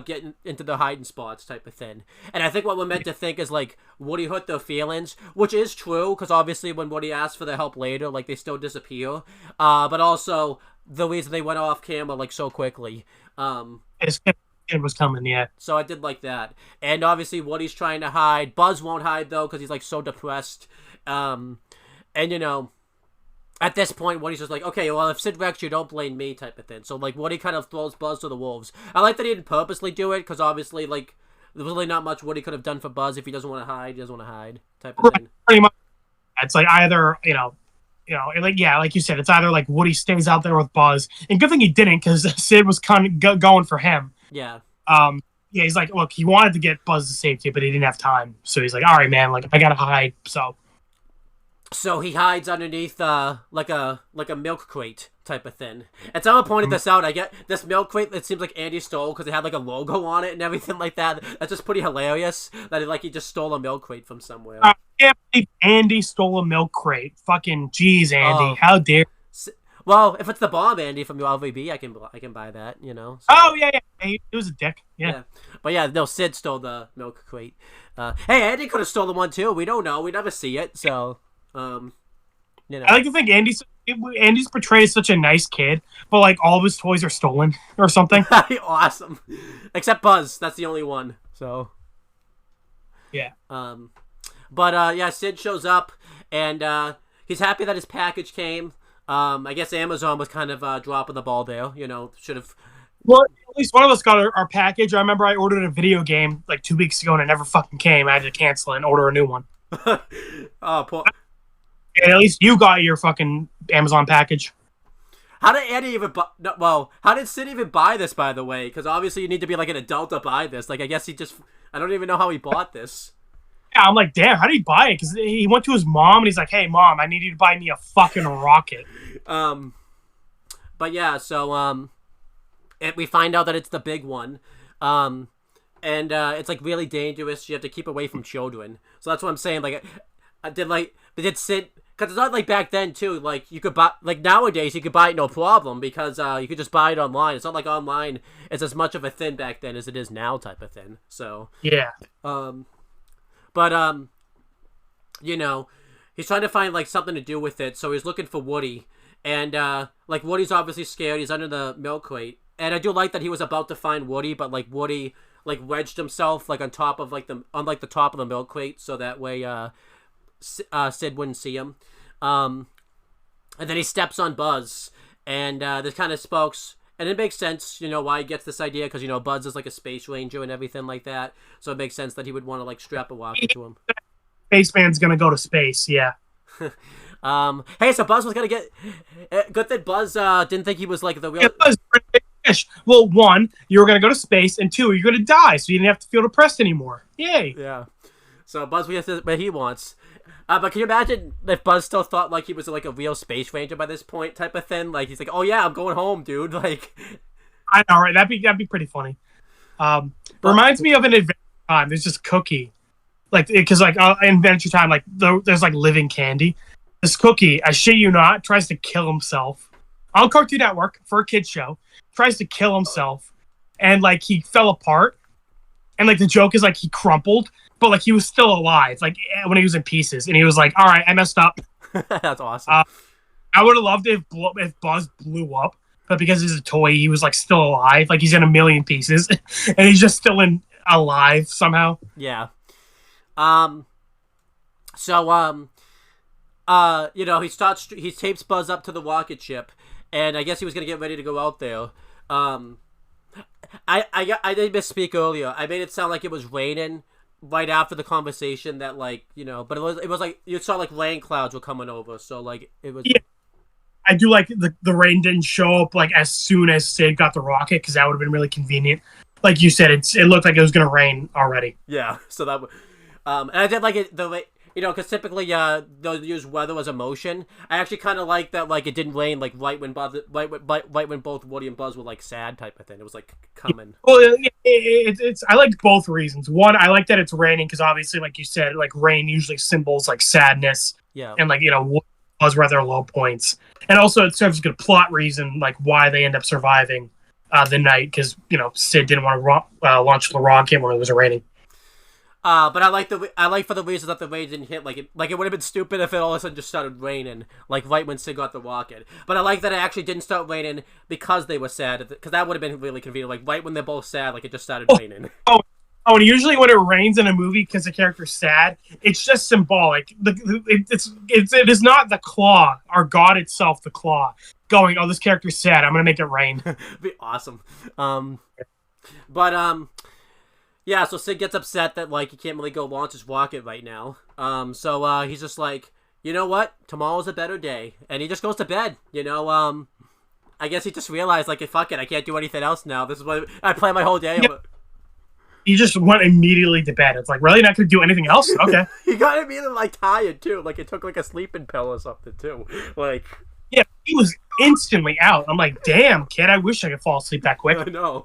get into their hiding spots type of thing. And I think what we're meant to think is like Woody hurt their feelings, which is true because obviously when Woody asks for the help later, like they still disappear, but also the reason they went off camera like so quickly. It was coming, yeah. So I did like that. And obviously Woody's trying to hide. Buzz won't hide though because he's like so depressed. And at this point, Woody's just like, okay, well, if Sid wrecks you, don't blame me, type of thing. So, like, Woody kind of throws Buzz to the wolves. I like that he didn't purposely do it, because obviously, like, there's really not much Woody could have done for Buzz. If he doesn't want to hide, he doesn't want to hide, type of thing. Pretty much. It's like either, like you said, it's either like Woody stays out there with Buzz, and good thing he didn't, because Sid was kind of going for him. Yeah. He's like, look, he wanted to get Buzz to safety, but he didn't have time. So he's like, all right, man, like, I gotta hide, So he hides underneath like a milk crate type of thing. And someone pointed this out. I get this milk crate that seems like Andy stole because it had like a logo on it and everything like that. That's just pretty hilarious that he just stole a milk crate from somewhere. I can't believe Andy stole a milk crate. Fucking jeez, Andy. How dare. Well, if it's the bomb Andy from your LVB, I can buy that, So. Oh, yeah. He was a dick. Yeah. But yeah, no, Sid stole the milk crate. Hey, Andy could have stolen one too. We don't know. We never see it, so... I like to think Andy's portrayed as such a nice kid, but like all of his toys are stolen or something. Awesome, except Buzz. That's the only one. So yeah. But Sid shows up and he's happy that his package came. I guess Amazon was kind of dropping the ball there. Should have. Well, at least one of us got our package. I remember I ordered a video game like 2 weeks ago and it never fucking came. I had to cancel it and order a new one. Oh, poor. And at least you got your fucking Amazon package. How did Andy even buy... No, well, how did Sid even buy this, by the way? Because obviously you need to be like an adult to buy this. Like, I guess he just... I don't even know how he bought this. Yeah, I'm like, damn, how did he buy it? Because he went to his mom and he's like, hey, Mom, I need you to buy me a fucking rocket. But yeah, so, and we find out that it's the big one. And it's like really dangerous. You have to keep away from children. So that's what I'm saying. Like, did Sid? Because it's not like back then too. Like you could buy, like nowadays you could buy it no problem because you could just buy it online. It's not like online is as much of a thing back then as it is now, type of thing. So yeah. But you know, he's trying to find like something to do with it. So he's looking for Woody, and like Woody's obviously scared. He's under the milk crate, and I do like that he was about to find Woody, but like Woody like wedged himself like on top of like the top of the milk crate, so that way Sid wouldn't see him. And then he steps on Buzz, and this kind of spokes, and it makes sense, you know, why he gets this idea, because, you know, Buzz is like a space ranger and everything like that, so it makes sense that he would want to like strap a rocket to him. Spaceman's gonna go to space, yeah. Hey, so Buzz was gonna get. Good that Buzz didn't think he was like the real. Fish. Well, one, you were gonna go to space, and two, you're gonna die, so you didn't have to feel depressed anymore. Yay! Yeah. So Buzz gets what he wants. But can you imagine if Buzz still thought like he was like a real space ranger by this point, type of thing? Like he's like, "Oh yeah, I'm going home, dude." Like, I know, right? That'd be pretty funny. Reminds me of an Adventure Time. There's just Cookie, like because like in Adventure Time, like there's like living candy. This Cookie, I shit you not, tries to kill himself on Cartoon Network for a kids show. Tries to kill himself, and like he fell apart, and like the joke is like he crumpled. But like he was still alive, like when he was in pieces, and he was like, "All right, I messed up." That's awesome. I would have loved it if Buzz blew up, but because he's a toy, he was like still alive, like he's in a million pieces, and he's just still alive somehow. Yeah. So you know, he tapes Buzz up to the rocket ship, and I guess he was gonna get ready to go out there. I did misspeak earlier. I made it sound like it was raining right after the conversation, that like, you know, but it was like you saw like rain clouds were coming over, so like it was. Yeah. I do like the rain didn't show up like as soon as Sid got the rocket, because that would have been really convenient. Like you said, it looked like it was gonna rain already. Yeah, so that and I did like it the way, you know, because typically they'll use weather as emotion. I actually kind of like that, like it didn't rain like right when both Woody and Buzz were like sad, type of thing. It was like coming. Well, it's I like both reasons. One, I like that it's raining because obviously, like you said, like rain usually symbols like sadness. Yeah. And like, you know, Buzz were at their low points, and also it serves as a good plot reason, like why they end up surviving the night, because, you know, Sid didn't want to launch the rocket when it was raining. But I like for the reason that the rain didn't hit, like it would have been stupid if it all of a sudden just started raining, like right when Sid got the rocket. But I like that it actually didn't start raining because they were sad, because that would have been really convenient. Like right when they're both sad, like it just started raining. And usually when it rains in a movie because the character's sad, it's just symbolic. It is not the claw, or God itself, the claw, going, "Oh, this character's sad, I'm gonna make it rain." Be awesome. Yeah, so Sid gets upset that, like, he can't really go launch his rocket right now. So he's just like, you know what? Tomorrow's a better day. And he just goes to bed, you know? I guess he just realized, like, fuck it, I can't do anything else now. This is what I plan my whole day. Yeah. He just went immediately to bed. It's like, really? Not gonna do anything else? Okay. He got immediately, like, tired, too. Like, it took, like, a sleeping pill or something, too. Like... Yeah, he was instantly out. I'm like, damn, kid, I wish I could fall asleep that quick. I know.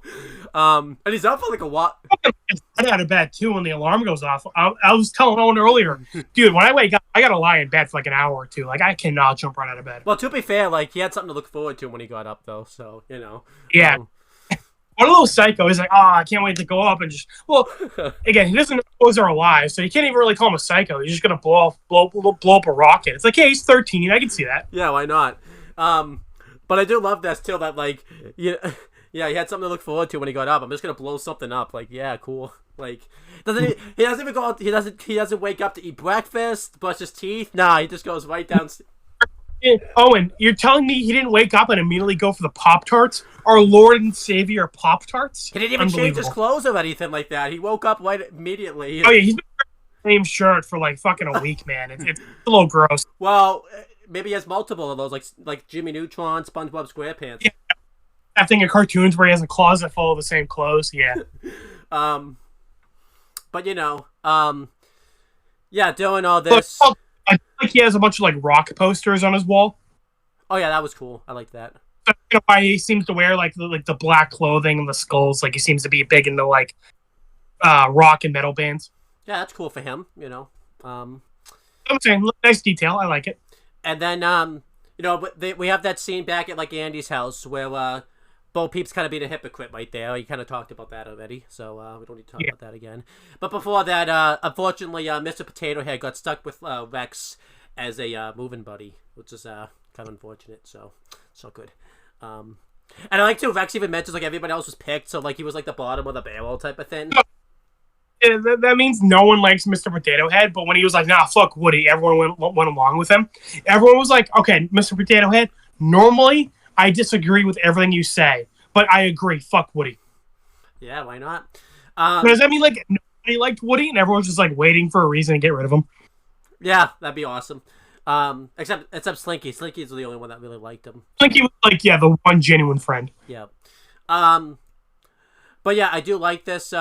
And he's out for like a while. I got out of bed too when the alarm goes off. I was telling Owen earlier, dude, when I wake up, I gotta lie in bed for like an hour or two. Like, I cannot jump right out of bed. Well, to be fair, like, he had something to look forward to when he got up, though, so, you know. Yeah. One of those psycho is like, I can't wait to go up and just, well, again, he doesn't know those are alive, so you can't even really call him a psycho. He's just gonna blow up a rocket. It's like, hey, he's 13, I can see that. Yeah, why not? But I do love this too, that like, yeah, he had something to look forward to when he got up. I'm just gonna blow something up. Like, yeah, cool. Like, he doesn't even go. He doesn't wake up to eat breakfast, brush his teeth. Nah, he just goes right down. Owen, you're telling me he didn't wake up and immediately go for the Pop-Tarts? Our Lord and Savior Pop-Tarts? He didn't even change his clothes or anything like that. He woke up right immediately. Oh yeah, he's been wearing the same shirt for like fucking a week, man. It's a little gross. Well, maybe he has multiple of those, like Jimmy Neutron, SpongeBob SquarePants. Yeah. That thing of cartoons where he has a closet full of the same clothes. Yeah. But you know, yeah, doing all this. I feel like he has a bunch of like rock posters on his wall. Oh yeah, that was cool. I like that. why he seems to wear like the black clothing and the skulls. Like he seems to be big into like rock and metal bands. Yeah, that's cool for him. I'm saying nice detail. I like it. And then we have that scene back at like Andy's house where Bo Peep's kind of being a hypocrite right there. You kind of talked about that already, so we don't need to talk about that again. But before that, unfortunately, Mr. Potato Head got stuck with Rex as a moving buddy, which is kind of unfortunate. So it's not good. And I like too. Rex even mentions like everybody else was picked, so like he was like the bottom of the barrel type of thing. Yeah, that means no one likes Mr. Potato Head, but when he was like, nah, fuck Woody, everyone went along with him. Everyone was like, okay, Mr. Potato Head, normally I disagree with everything you say, but I agree, fuck Woody. Yeah, why not? Does that mean like nobody liked Woody and everyone's just like waiting for a reason to get rid of him? Yeah, that'd be awesome. Except Slinky. Slinky's the only one that really liked him. Slinky was like, yeah, the one genuine friend. Yeah. But yeah, I do like this,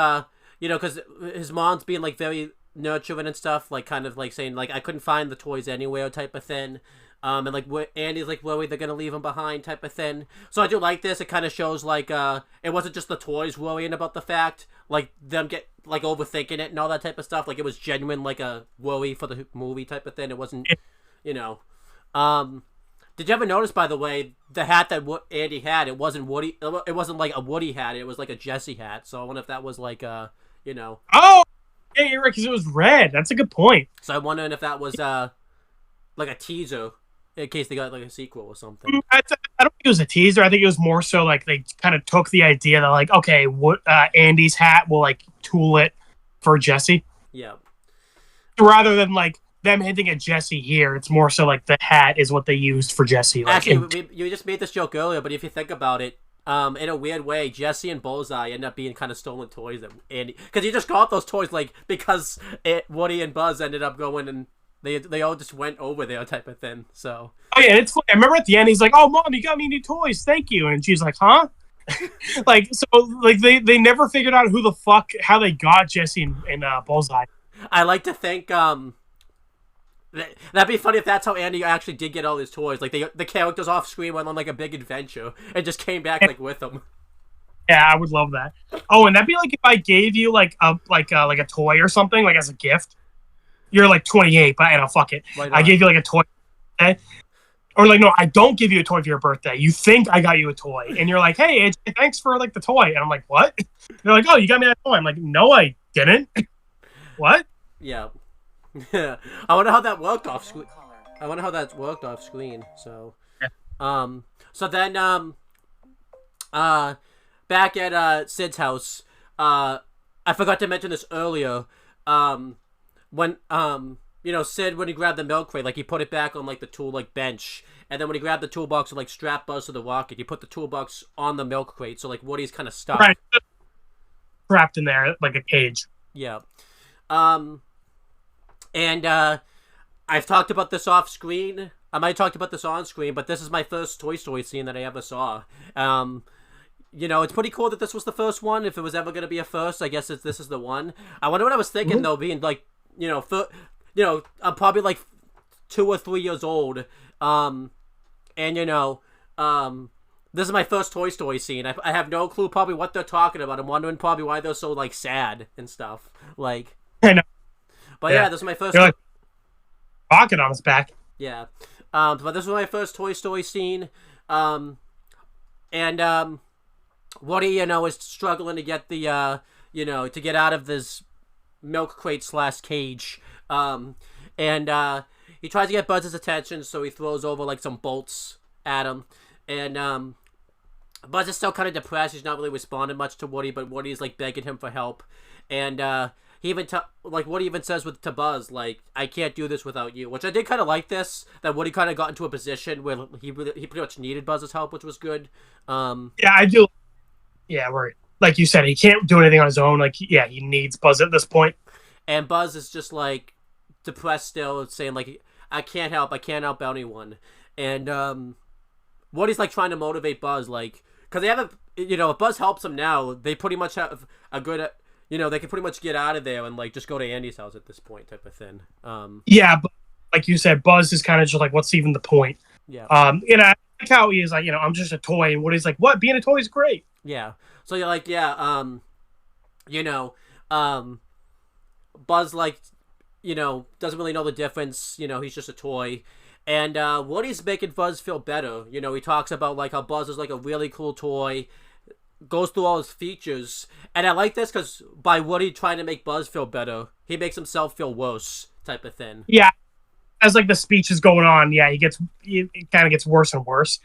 because his mom's being like very nurturing and stuff, like kind of like saying like I couldn't find the toys anywhere type of thing. And like Andy's like worried they're gonna leave him behind type of thing. So I do like this. It kind of shows like it wasn't just the toys worrying about the fact, like them get like overthinking it and all that type of stuff. Like it was genuine, like a worry for the movie type of thing. It wasn't, Did you ever notice, by the way, the hat that Andy had? It wasn't Woody. It wasn't like a Woody hat. It was like a Jesse hat. So I wonder if that was like Oh, yeah, you're right, because it was red. That's a good point. So I'm wondering if that was like a teaser in case they got like a sequel or something. I don't think it was a teaser. I think it was more so like they kind of took the idea that like, okay, what Andy's hat will like tool it for Jesse. Yeah. Rather than like them hinting at Jesse here, it's more so like the hat is what they used for Jesse. Like, actually, you just made this joke earlier, but if you think about it, in a weird way, Jesse and Bullseye end up being kind of stolen toys that Andy, because he just got those toys like because Woody and Buzz ended up going and they all just went over there type of thing. So yeah, it's funny. I remember at the end he's like, "Oh, Mom, you got me new toys, thank you," and she's like, "Huh?" Like they never figured out how they got Jesse and Bullseye. I like to think that'd be funny if that's how Andy actually did get all his toys. Like the characters off screen went on like a big adventure and just came back like with them. Yeah, I would love that. Oh, and that'd be like if I gave you like a toy or something like as a gift. You're like 28, but I don't fuck it. I gave you like a toy, or like no, I don't give you a toy for your birthday. You think I got you a toy, and you're like, hey, thanks for like the toy, and I'm like, what? They're like, oh, you got me that toy. I'm like, no, I didn't. What? Yeah. I wonder how that worked off screen. So, yeah. So then, back at Sid's house, I forgot to mention this earlier. When Sid, when he grabbed the milk crate, like he put it back on like the tool like bench, and then when he grabbed the toolbox to like strap Buzz to the rocket, he put the toolbox on the milk crate, so like Woody's kind of stuck, right, trapped in there like a cage. Yeah. And I've talked about this off screen. I might have talked about this on screen, but this is my first Toy Story scene that I ever saw. It's pretty cool that this was the first one. If it was ever going to be a first, I guess this is the one. I wonder what I was thinking, though, being like, I'm probably like 2 or 3 years old. This is my first Toy Story scene. I have no clue probably what they're talking about. I'm wondering probably why they're so like sad and stuff. Like, I know. But yeah, this is my first. Like, rocket on his back. Yeah. But this was my first Toy Story scene. Woody, is struggling to get the, to get out of this milk crate / cage. He tries to get Buzz's attention, so he throws over, like, some bolts at him. And, Buzz is still kind of depressed. He's not really responding much to Woody, but Woody's, like, begging him for help. And, he even, Woody even says to Buzz, like, I can't do this without you. Which I did kind of like this, that Woody kind of got into a position where he pretty much needed Buzz's help, which was good. Yeah, I do. Yeah, where, like you said, he can't do anything on his own. Like, yeah, he needs Buzz at this point. And Buzz is just, like, depressed still, saying, like, I can't help anyone. And, Woody's, like, trying to motivate Buzz, like, because they have if Buzz helps him now, they pretty much have a good, they can pretty much get out of there and, like, just go to Andy's house at this point type of thing. Yeah, but like you said, Buzz is kind of just like, what's even the point? Yeah. like how he is like, I'm just a toy, and Woody's like, what? Being a toy is great. Yeah. So you're like, yeah, you know, Buzz like, doesn't really know the difference. He's just a toy. And Woody's making Buzz feel better. He talks about like how Buzz is like a really cool toy, goes through all his features, and I like this because by Woody trying to make Buzz feel better, he makes himself feel worse, type of thing. Yeah, as like the speech is going on, yeah, it kind of gets worse and worse.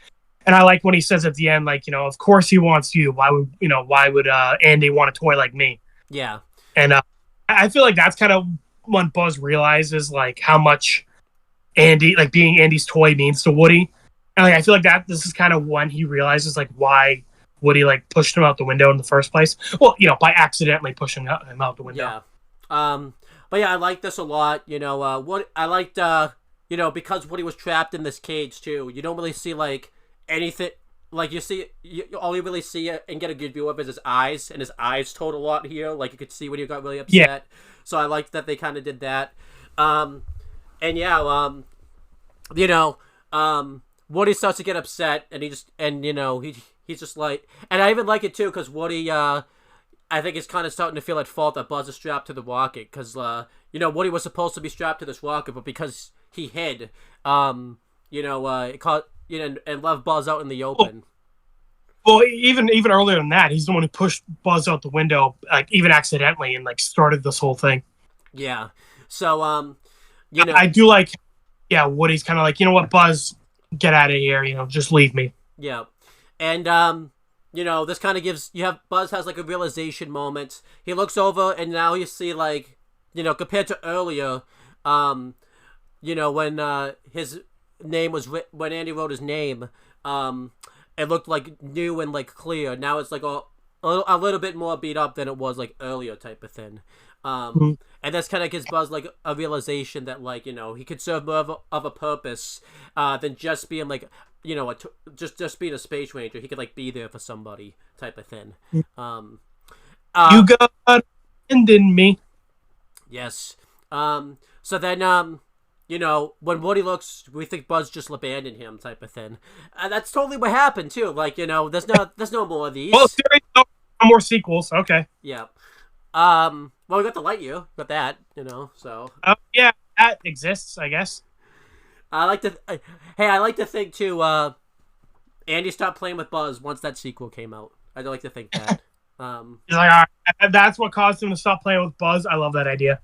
And I like when he says at the end, like, of course he wants you. Why would Andy want a toy like me? Yeah, and I feel like that's kind of when Buzz realizes like how much Andy, like being Andy's toy, means to Woody. And like I feel like that this is kind of when he realizes like why Woody like pushed him out the window in the first place. Well, by accidentally pushing him out the window. Yeah. But yeah, I like this a lot. What I liked, because Woody was trapped in this cage too. You don't really see like anything. Like all you really see and get a good view of is his eyes, and his eyes told a lot here. Like you could see when he got really upset. Yeah. So I liked that they kind of did that. And yeah, Woody starts to get upset, and he's just like, and I even like it too because Woody, I think is kind of starting to feel at fault that Buzz is strapped to the rocket because Woody was supposed to be strapped to this rocket, but because he hid, it caught and left Buzz out in the open. Well, even earlier than that, he's the one who pushed Buzz out the window, like even accidentally, and like started this whole thing. Yeah. So I do like, yeah, Woody's kind of like, you know what, Buzz, get out of here, just leave me. Yeah. And this kind of gives Buzz has like a realization moment. He looks over and now you see like, compared to earlier, when his name was when Andy wrote his name, it looked like new and like clear. Now it's like a little bit more beat up than it was like earlier type of thing. And this kind of gives Buzz like a realization that like he could serve more of a purpose than just being like just being a space ranger. He could like be there for somebody type of thing. You got a friend in me. Yes. So then when Woody looks, we think Buzz just abandoned him type of thing. That's totally what happened too. Like there's no more of these. Well, there is no more sequels. Okay. Yeah. Well, we got the Lightyear, got that, so. Yeah, that exists, I guess. I like to think too. Andy stopped playing with Buzz once that sequel came out. I'd like to think that. He's like, all right, that's what caused him to stop playing with Buzz. I love that idea.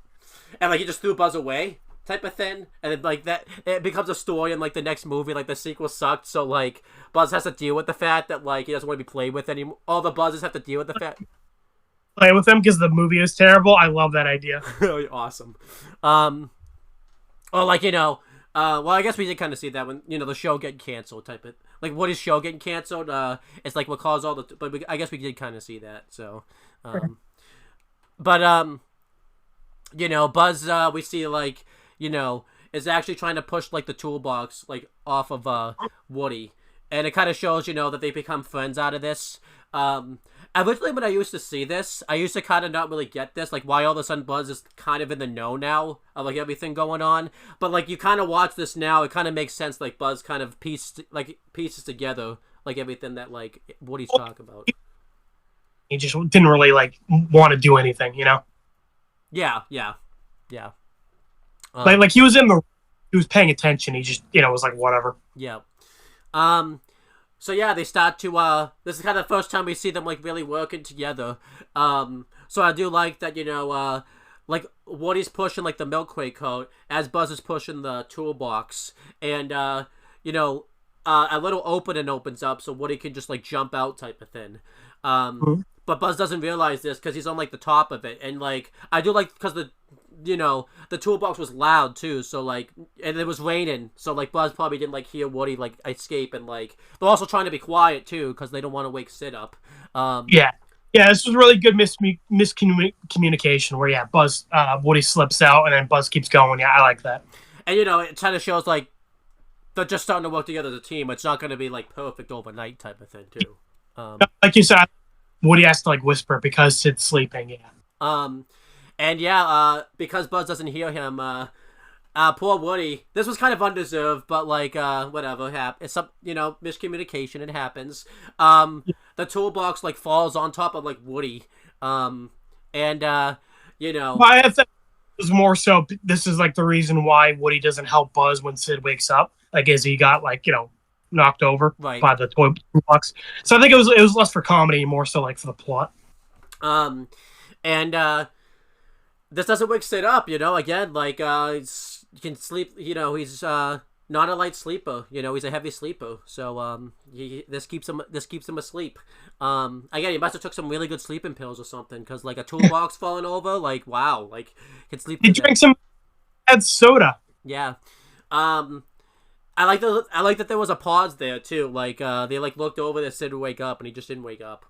And like he just threw Buzz away, type of thing, and then like that, it becomes a story in like the next movie. Like the sequel sucked, so like Buzz has to deal with the fact that like he doesn't want to be played with anymore. All the Buzzes have to deal with the fact. Play with him because the movie is terrible. I love that idea. Really awesome. Well, I guess we did kind of see that when the show getting canceled type of like what is show getting canceled. It's like what caused all the. But I guess we did kind of see that. So, Buzz, we see like is actually trying to push like the toolbox like off of Woody, and it kind of shows that they become friends out of this. Originally, when I used to see this, I used to kind of not really get this, like why all of a sudden Buzz is kind of in the know now of like everything going on. But like you kind of watch this now, it kind of makes sense. Like Buzz kind of pieces together like everything that like Woody's talking about. He just didn't really like want to do anything, Yeah. Like he was he was paying attention. He just was like whatever. Yeah. So yeah, they start to this is kind of the first time we see them like really working together. So I do like that, like Woody's pushing like the milk crate coat as Buzz is pushing the toolbox, and a little opening opens up so Woody can just like jump out type of thing. But Buzz doesn't realize this because he's on like the top of it, and like I do like because the toolbox was loud too, so like, and it was raining, so like Buzz probably didn't like hear Woody like escape, and like they're also trying to be quiet too because they don't want to wake Sid up. Yeah, this was really good miscommunication where Buzz Woody slips out and then Buzz keeps going. Yeah, I like that. And it kind of shows like they're just starting to work together as a team. It's not going to be like perfect overnight type of thing too. Like you said, Woody has to like whisper because Sid's sleeping. Yeah. And because Buzz doesn't hear him, Poor Woody. This was kind of undeserved, but like, whatever. It's some, miscommunication. It happens. The toolbox like falls on top of like Woody. And I think it was more so. This is like the reason why Woody doesn't help Buzz when Sid wakes up. Like, as he got like knocked over by the toolbox. So I think it was less for comedy, more so like for the plot. And this doesn't wake Sid up. Again, like he can sleep. He's not a light sleeper. He's a heavy sleeper. So this keeps him asleep. Again, he must have took some really good sleeping pills or something, because like a toolbox falling over, like wow, like can sleep. He drinks some soda. Yeah. I like that there was a pause there too. Like they like looked over there, Sid would wake up, and he just didn't wake up.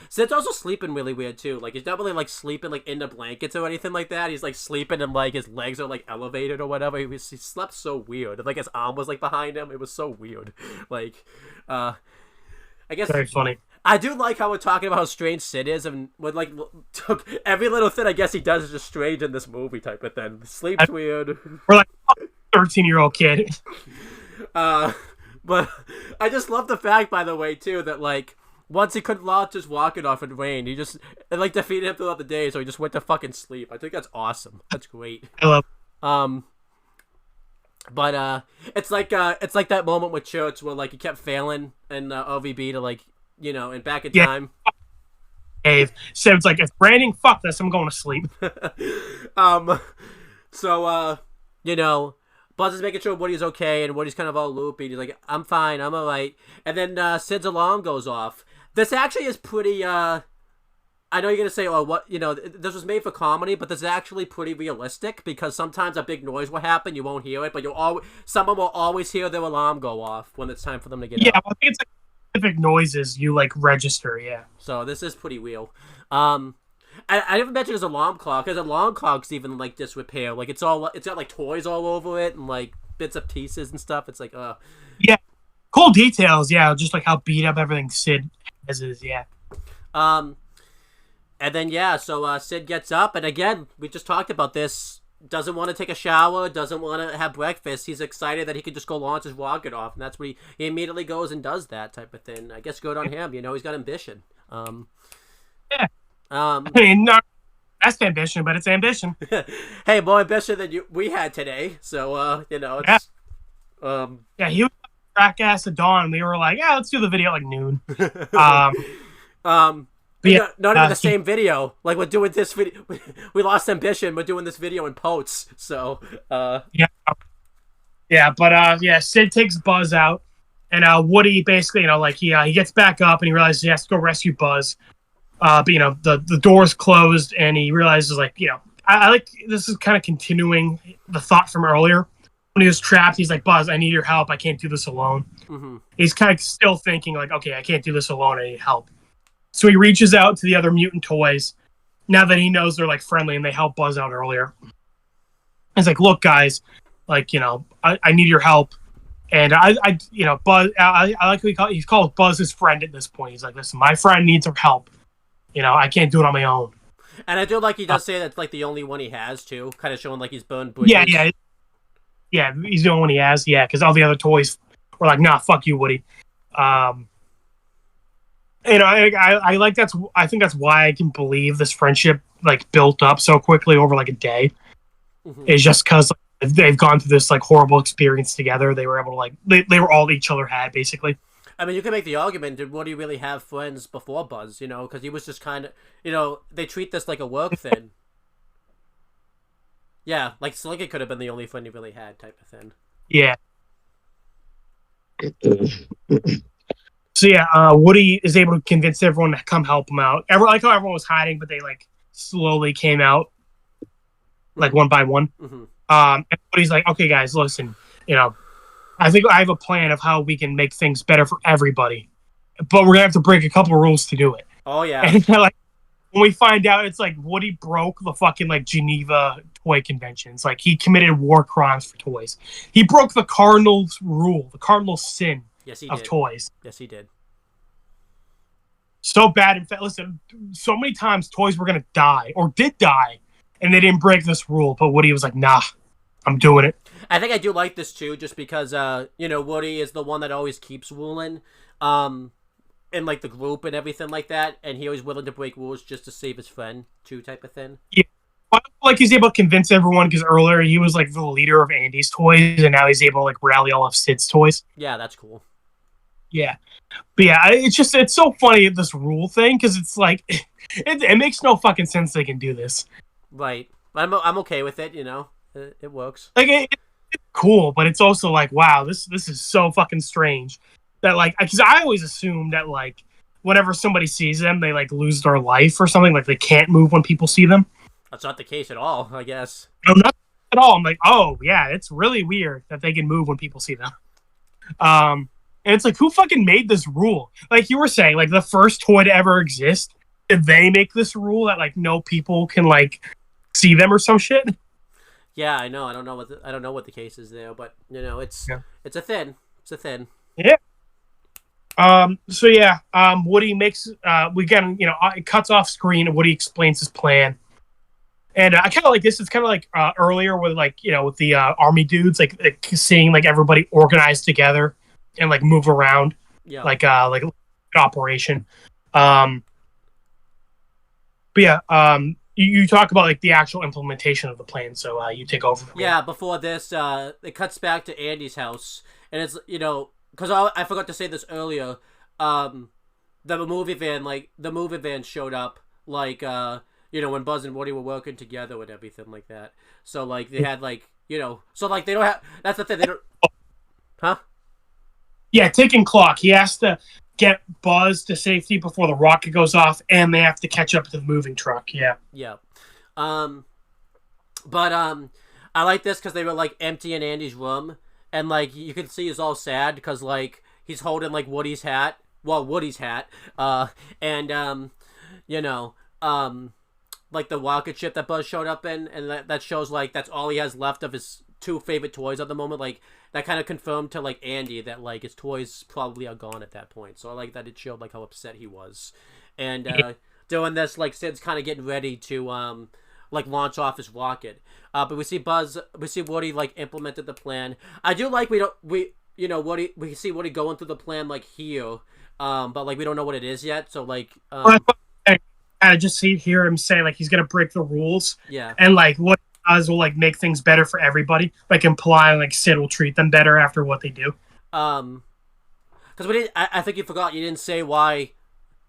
Sid's also sleeping really weird too. Like, he's not really like sleeping like in the blankets or anything like that. He's like sleeping and like his legs are like elevated or whatever. He slept so weird. And, like, his arm was like behind him. It was so weird. Like, I guess very funny. I do like how we're talking about how strange Sid is, and with like took every little thing I guess he does is just strange in this movie type of thing. Sleeps weird. We're like 13-year-old kid. But I just love the fact, by the way, too, that like once he couldn't launch his rocket off in rain, it like defeated him throughout the day, so he just went to fucking sleep. I think that's awesome. That's great. I love. But it's like that moment with Church where like he kept failing in OVB to like and back in time. Dave said it's like, it's raining. Fuck this. I'm going to sleep. So Buzz is making sure Woody's okay, and Woody's kind of all loopy. He's like, I'm fine, I'm alright. And then Sid's alarm goes off. This actually is pretty, I know you're going to say, oh, what, this was made for comedy, but this is actually pretty realistic, because sometimes a big noise will happen, you won't hear it, but someone will always hear their alarm go off when it's time for them to get up. Yeah, I think it's like specific noises you, like, register, yeah. So this is pretty real. I didn't mention his alarm clock. His alarm clock's even like disrepair. Like it's got like toys all over it and like bits of pieces and stuff. It's like yeah, cool details. Yeah, just like how beat up everything Sid is. Yeah. And then so Sid gets up, and again we just talked about this. Doesn't want to take a shower. Doesn't want to have breakfast. He's excited that he could just go launch his rocket off, and that's what he immediately goes and does that type of thing. I guess good on him. He's got ambition. Yeah. I mean, not that's ambition, but it's ambition. Hey, more ambition than we had today. So, it's... Yeah, he was track ass at dawn. We were like, yeah, let's do the video at like noon. Yeah, not even the same video. Like, we're doing this video. We lost ambition. We're doing this video in posts. So, Yeah, but Sid takes Buzz out, and Woody basically, he gets back up and he realizes he has to go rescue Buzz. But the door's closed, and he realizes I like this is kind of continuing the thought from earlier when he was trapped. He's like, Buzz, I need your help. I can't do this alone. Mm-hmm. He's kind of still thinking like, okay, I can't do this alone. I need help. So he reaches out to the other mutant toys. Now that he knows they're like friendly and they helped Buzz out earlier, he's like, look, guys, I need your help. And Buzz, I like what he calls Buzz his friend at this point. He's like, listen, my friend needs our help. I can't do it on my own. And I do like he does say that's like the only one he has too, kind of showing like he's burned bridges. Yeah, he's the only one he has. Yeah, because all the other toys were like, nah, fuck you, Woody. I like that's. I think that's why I can believe this friendship like built up so quickly over like a day. Mm-hmm. It's just because they've gone through this like horrible experience together. They were able to they were all each other had basically. I mean, you can make the argument, did Woody really have friends before Buzz, because he was just kind of, they treat this like a work thing. Yeah, like Slinky could have been the only friend he really had type of thing. Yeah. So Woody is able to convince everyone to come help him out. I like how everyone was hiding, but they like slowly came out, like one by one. Mm-hmm. And Woody's like, okay, guys, listen, I think I have a plan of how we can make things better for everybody, but we're gonna have to break a couple of rules to do it. Oh yeah. And when we find out, it's like Woody broke the fucking Geneva toy conventions. Like he committed war crimes for toys. He broke the cardinal's rule, the cardinal sin of toys. Yes, he did. So bad. In fact, listen, so many times toys were gonna die or did die, and they didn't break this rule. But Woody was like, nah, I'm doing it. I think I do like this too, just because Woody is the one that always keeps ruling, in like the group and everything like that, and he always willing to break rules just to save his friend too, type of thing. Yeah. I feel like he's able to convince everyone because earlier he was like the leader of Andy's toys, and now he's able to like rally all of Sid's toys. Yeah, that's cool. Yeah, but yeah, it's so funny this rule thing because it's like it makes no fucking sense they can do this. Right, I'm okay with it. It works. Like it's cool, but it's also like, wow, this is so fucking strange that like because I always assume that like whenever somebody sees them, they like lose their life or something, like they can't move when people see them. That's not the case at all, I guess. No, not at all. I'm like, oh yeah, it's really weird that they can move when people see them. And it's like, who fucking made this rule? Like you were saying, like the first toy to ever exist, did they make this rule that like no people can like see them or some shit? Yeah, I know. I don't know what the case is there, but it's a thing. It's a thing. Yeah. So yeah, Woody makes we get it cuts off screen and Woody explains his plan. And I kind of like this. It's kind of like earlier with like with the army dudes, like seeing like everybody organized together and like move around, like operation. But yeah, you talk about like the actual implementation of the plan. So you take over. Yeah, before this, it cuts back to Andy's house, and it's because I forgot to say this earlier. The movie van showed up when Buzz and Woody were working together and everything like that. So, like, they had, they don't have... That's the thing, they don't... Huh? Yeah, ticking clock. He has to get Buzz to safety before the rocket goes off, and they have to catch up to the moving truck, yeah. Yeah. But I like this because they were, emptying Andy's room, and, you can see he's all sad because, he's holding, Woody's hat. Well, Woody's hat. The rocket ship that Buzz showed up in, and that shows that's all he has left of his two favorite toys at the moment. That kind of confirmed to Andy that his toys probably are gone at that point. So I like that it showed how upset he was, and doing this Sid's kind of getting ready to launch off his rocket. But we see Woody implemented the plan. I do like Woody. We see Woody going through the plan here, but we don't know what it is yet. So I just hear him say he's gonna break the rules. Yeah. And what he does will make things better for everybody. Implying Sid will treat them better after what they do. Because we didn't. I think you forgot. You didn't say why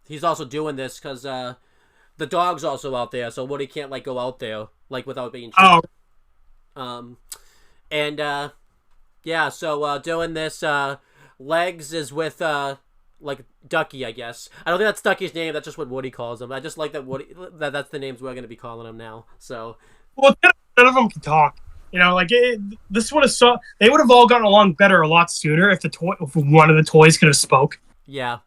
he's also doing this. Because the dog's also out there, so Woody can't go out there without being treated. Oh. Yeah. So doing this, Legs is with Ducky, I guess. I don't think that's Ducky's name. That's just what Woody calls him. I just like that that's the names we're going to be calling him now. So, well, none of them can talk. This would have they would have all gotten along better a lot sooner if if one of the toys could have spoke. Yeah.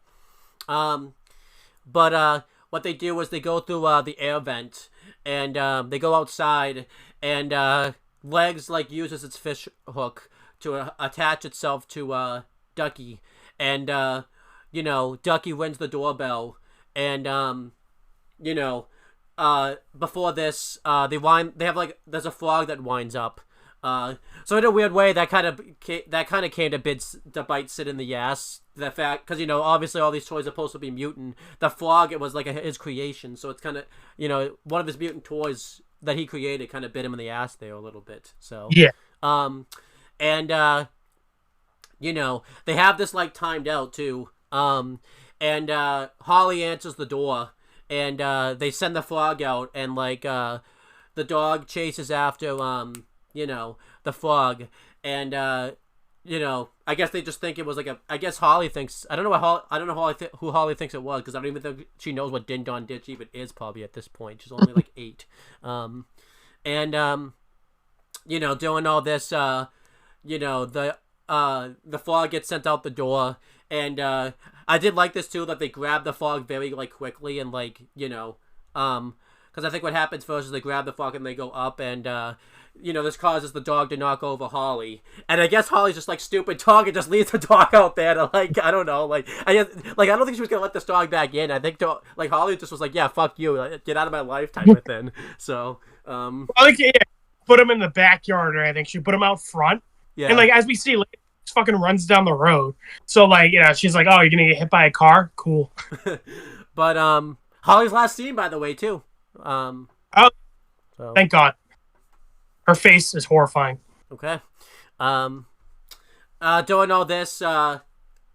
But what they do is they go through the air vent and they go outside and Legs uses its fish hook to attach itself to Ducky and Ducky rings the doorbell, and before this, there's a frog that winds up. So in a weird way, that kind of came to bite Sid in the ass. The fact, because obviously all these toys are supposed to be mutant. The frog, it was his creation, so it's kind of one of his mutant toys that he created kind of bit him in the ass there a little bit. So yeah. They have this timed out too. And Holly answers the door, and they send the frog out, and the dog chases after the frog, and I guess they just think it was I guess Holly thinks, I don't know who Holly thinks it was, because I don't even think she knows what Din Don Ditch even is probably at this point. She's only 8. Doing all this, the frog gets sent out the door, and I did like this too, that they grab the frog very quickly and because I think what happens first is they grab the frog and they go up, and this causes the dog to knock over Holly, and I guess Holly's just stupid dog and just leaves the dog out there to I don't know, I don't think she was gonna let this dog back in. I think Holly just was yeah, fuck you, get out of my life type of thing. So put him in the backyard or anything. She put him out front. Yeah. And, like, as we see, like, he fucking runs down the road. So, like, she's like, oh, you're going to get hit by a car? Cool. But, Holly's last scene, by the way, too. Thank God. Her face is horrifying. Okay. Doing all this,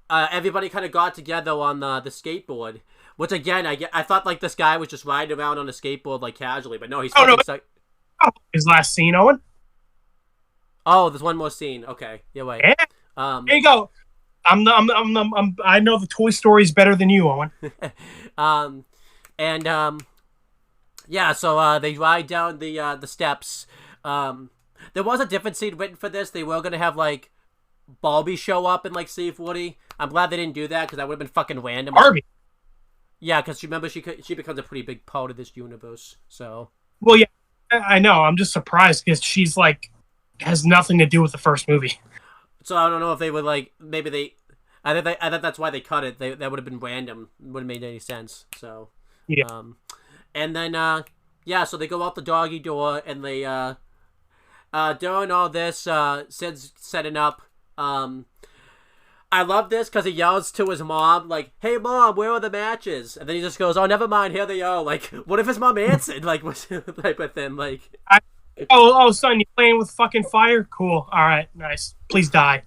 everybody kind of got together on the skateboard. Which, again, I thought, like, this guy was just riding around on a skateboard, like, casually. But no, he's his last scene, Owen. Oh, there's one more scene. Okay, you're right. Yeah. There you go. I know the Toy Story's better than you, Owen. Yeah. So they ride down the steps. There was a different scene written for this. They were gonna have like Barbie show up and like save Woody. I'm glad they didn't do that because that would have been fucking random. Barbie. Yeah, because remember she becomes a pretty big part of this universe. So. Well, yeah, I know. I'm just surprised because she's like. Has nothing to do with the first movie. So I don't know if they would like maybe they. I think that's why they cut it. That would have been random. Wouldn't have made any sense. So yeah. And then so they go out the doggy door and they doing all this. Sid's setting up. I love this because he yells to his mom like, "Hey mom, where are the matches?" And then he just goes, "Oh, never mind. Here they are." Like, what if his mom answered? Like, with him like. Oh, son, you playing with fucking fire? Cool. All right, nice. Please die.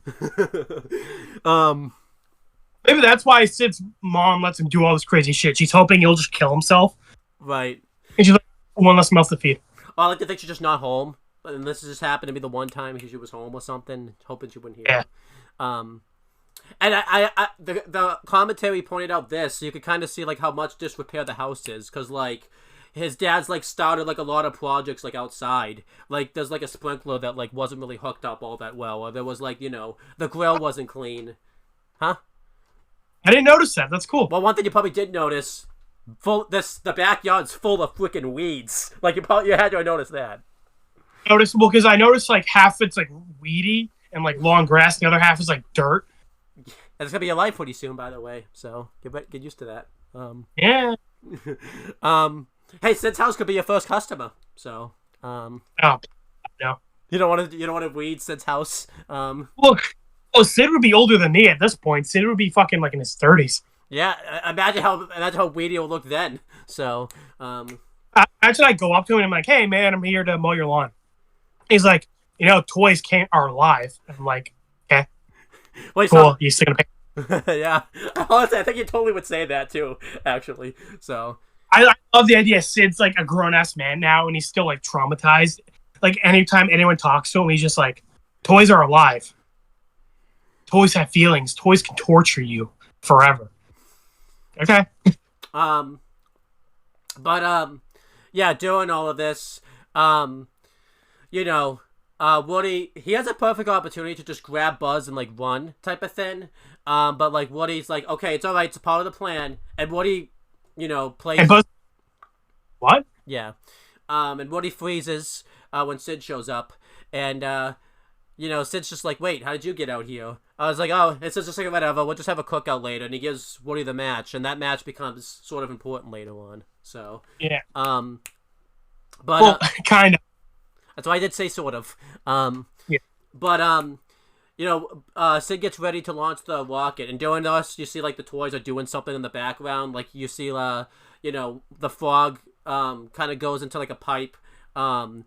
Maybe that's why Sid's mom lets him do all this crazy shit. She's hoping he'll just kill himself. Right. And she's like, one less mouth to feed. I like to think she's just not home. And this just happened to be the one time she was home or something, hoping she wouldn't hear. Yeah. And the commentary pointed out this, so you could kind of see like how much disrepair the house is, because like. His dad's like started like a lot of projects like outside. Like there's like a sprinkler that like wasn't really hooked up all that well, or there was like the grill wasn't clean. Huh? I didn't notice that. That's cool. Well, one thing you probably did notice, the backyard's full of freaking weeds. Like you had to notice that. Noticeable because I noticed like half it's like weedy and like long grass, the other half is like dirt. And it's gonna be a life pretty soon, by the way. So get used to that. Yeah. Hey, Sid's house could be your first customer. So, oh no, you don't want to weed Sid's house. Look, Sid would be older than me at this point. Sid would be fucking like in his 30s. Yeah, imagine how weedy he'll look then. So, imagine I go up to him and I'm like, "Hey, man, I'm here to mow your lawn." He's like, toys are alive. I'm like, okay, wait, cool. You still gonna pay? Yeah, honestly, I think you totally would say that too. Actually, so. I love the idea Sid's like a grown-ass man now and he's still like traumatized. Like anytime anyone talks to him, he's just like, toys are alive. Toys have feelings. Toys can torture you forever. Okay. Yeah, doing all of this, Woody, he has a perfect opportunity to just grab Buzz and like run type of thing. But like Woody's like, okay, it's all right, it's a part of the plan. And Woody, plays. And Buzz. What? Yeah. And Woody freezes when Sid shows up, and Sid's just like, wait, how did you get out here? I was like, oh, it's just like whatever. We'll just have a cookout later, and he gives Woody the match, and that match becomes sort of important later on. So yeah. But kind of. That's why I did say sort of. Yeah. But Sid gets ready to launch the rocket, and doing this, you see like the toys are doing something in the background. Like you see, the frog kind of goes into like a pipe, and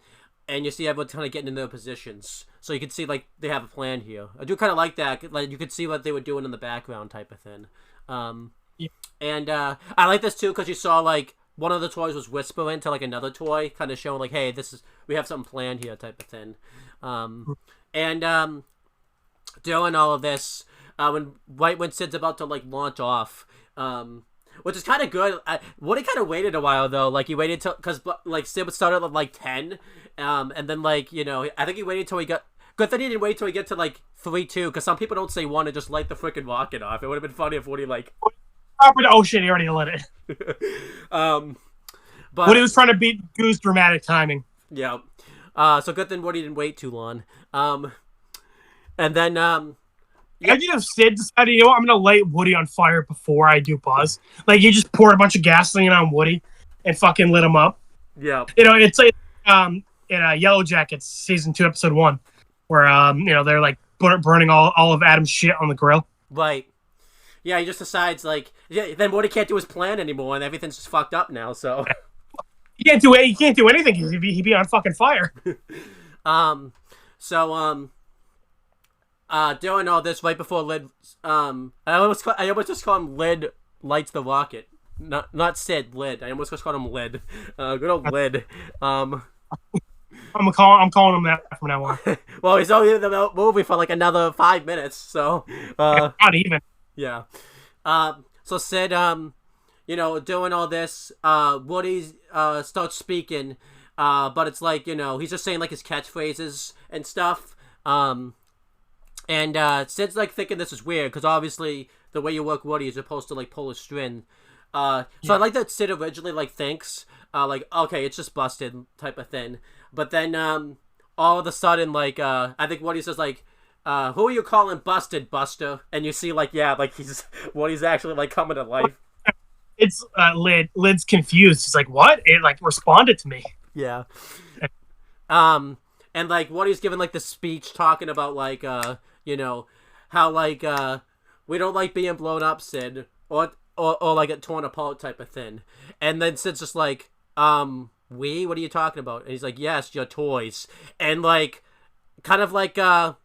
you see everyone kind of getting in their positions. So you can see like they have a plan here. I do kind of like that. Like you could see what they were doing in the background type of thing. Yeah. And I like this too because you saw like one of the toys was whispering to like another toy, kind of showing like, hey, we have something planned here type of thing. And doing all of this when Sid's about to like launch off, which is kind of good. Woody kind of waited a while though. Like he waited till because like Sid started at like 10, and then like I think he waited till he got. Good thing he didn't wait till he get to like 3-2 because some people don't say 1 and just light the freaking rocket off. It would have been funny if Woody like. Oh shit! He already lit it. But Woody was trying to beat Goo's dramatic timing. Yeah. So good thing Woody didn't wait too long. And then imagine if Sid decided, I'm gonna light Woody on fire before I do Buzz. Like he just poured a bunch of gasoline on Woody and fucking lit him up. Yeah. It's like Yellow Jackets season 2, episode 1, where they're like burning all of Adam's shit on the grill. Right. Yeah, he just decides then Woody can't do his plan anymore, and everything's just fucked up now. So he can't do anything. He'd be on fucking fire. Doing all this right before Lid, I almost just call him Lid lights the rocket. Not Sid, Lid. I almost just called him Lid. Good old Lid. I'm calling him that from now on. Well, he's only in the movie for like another 5 minutes, so not even. Yeah. So Sid, doing all this, Woody starts speaking, but it's like, he's just saying like his catchphrases and stuff. And Sid's like thinking this is weird because obviously the way you work Woody is supposed to like pull a string. So I like that Sid originally like thinks like, okay, it's just busted type of thing, but then all of a sudden like I think Woody says like, who are you calling busted, Buster? And you see like Woody's actually like coming to life. It's Lid's confused. He's like, what? It like responded to me. Yeah. And like Woody's giving like the speech talking about like how like we don't like being blown up, Sid, or like get torn apart type of thing. And then Sid's just like, what are you talking about? And he's like, yes, your toys. And like kind of like an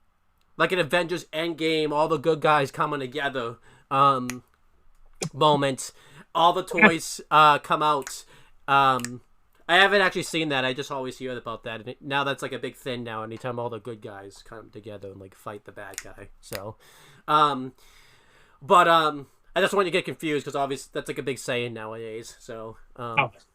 Avengers Endgame, all the good guys coming together moment. All the toys come out. I haven't actually seen that. I just always hear about that. And now that's like a big thing now. Anytime all the good guys come together and like fight the bad guy. So, I just want you to get confused because obviously that's like a big saying nowadays. So,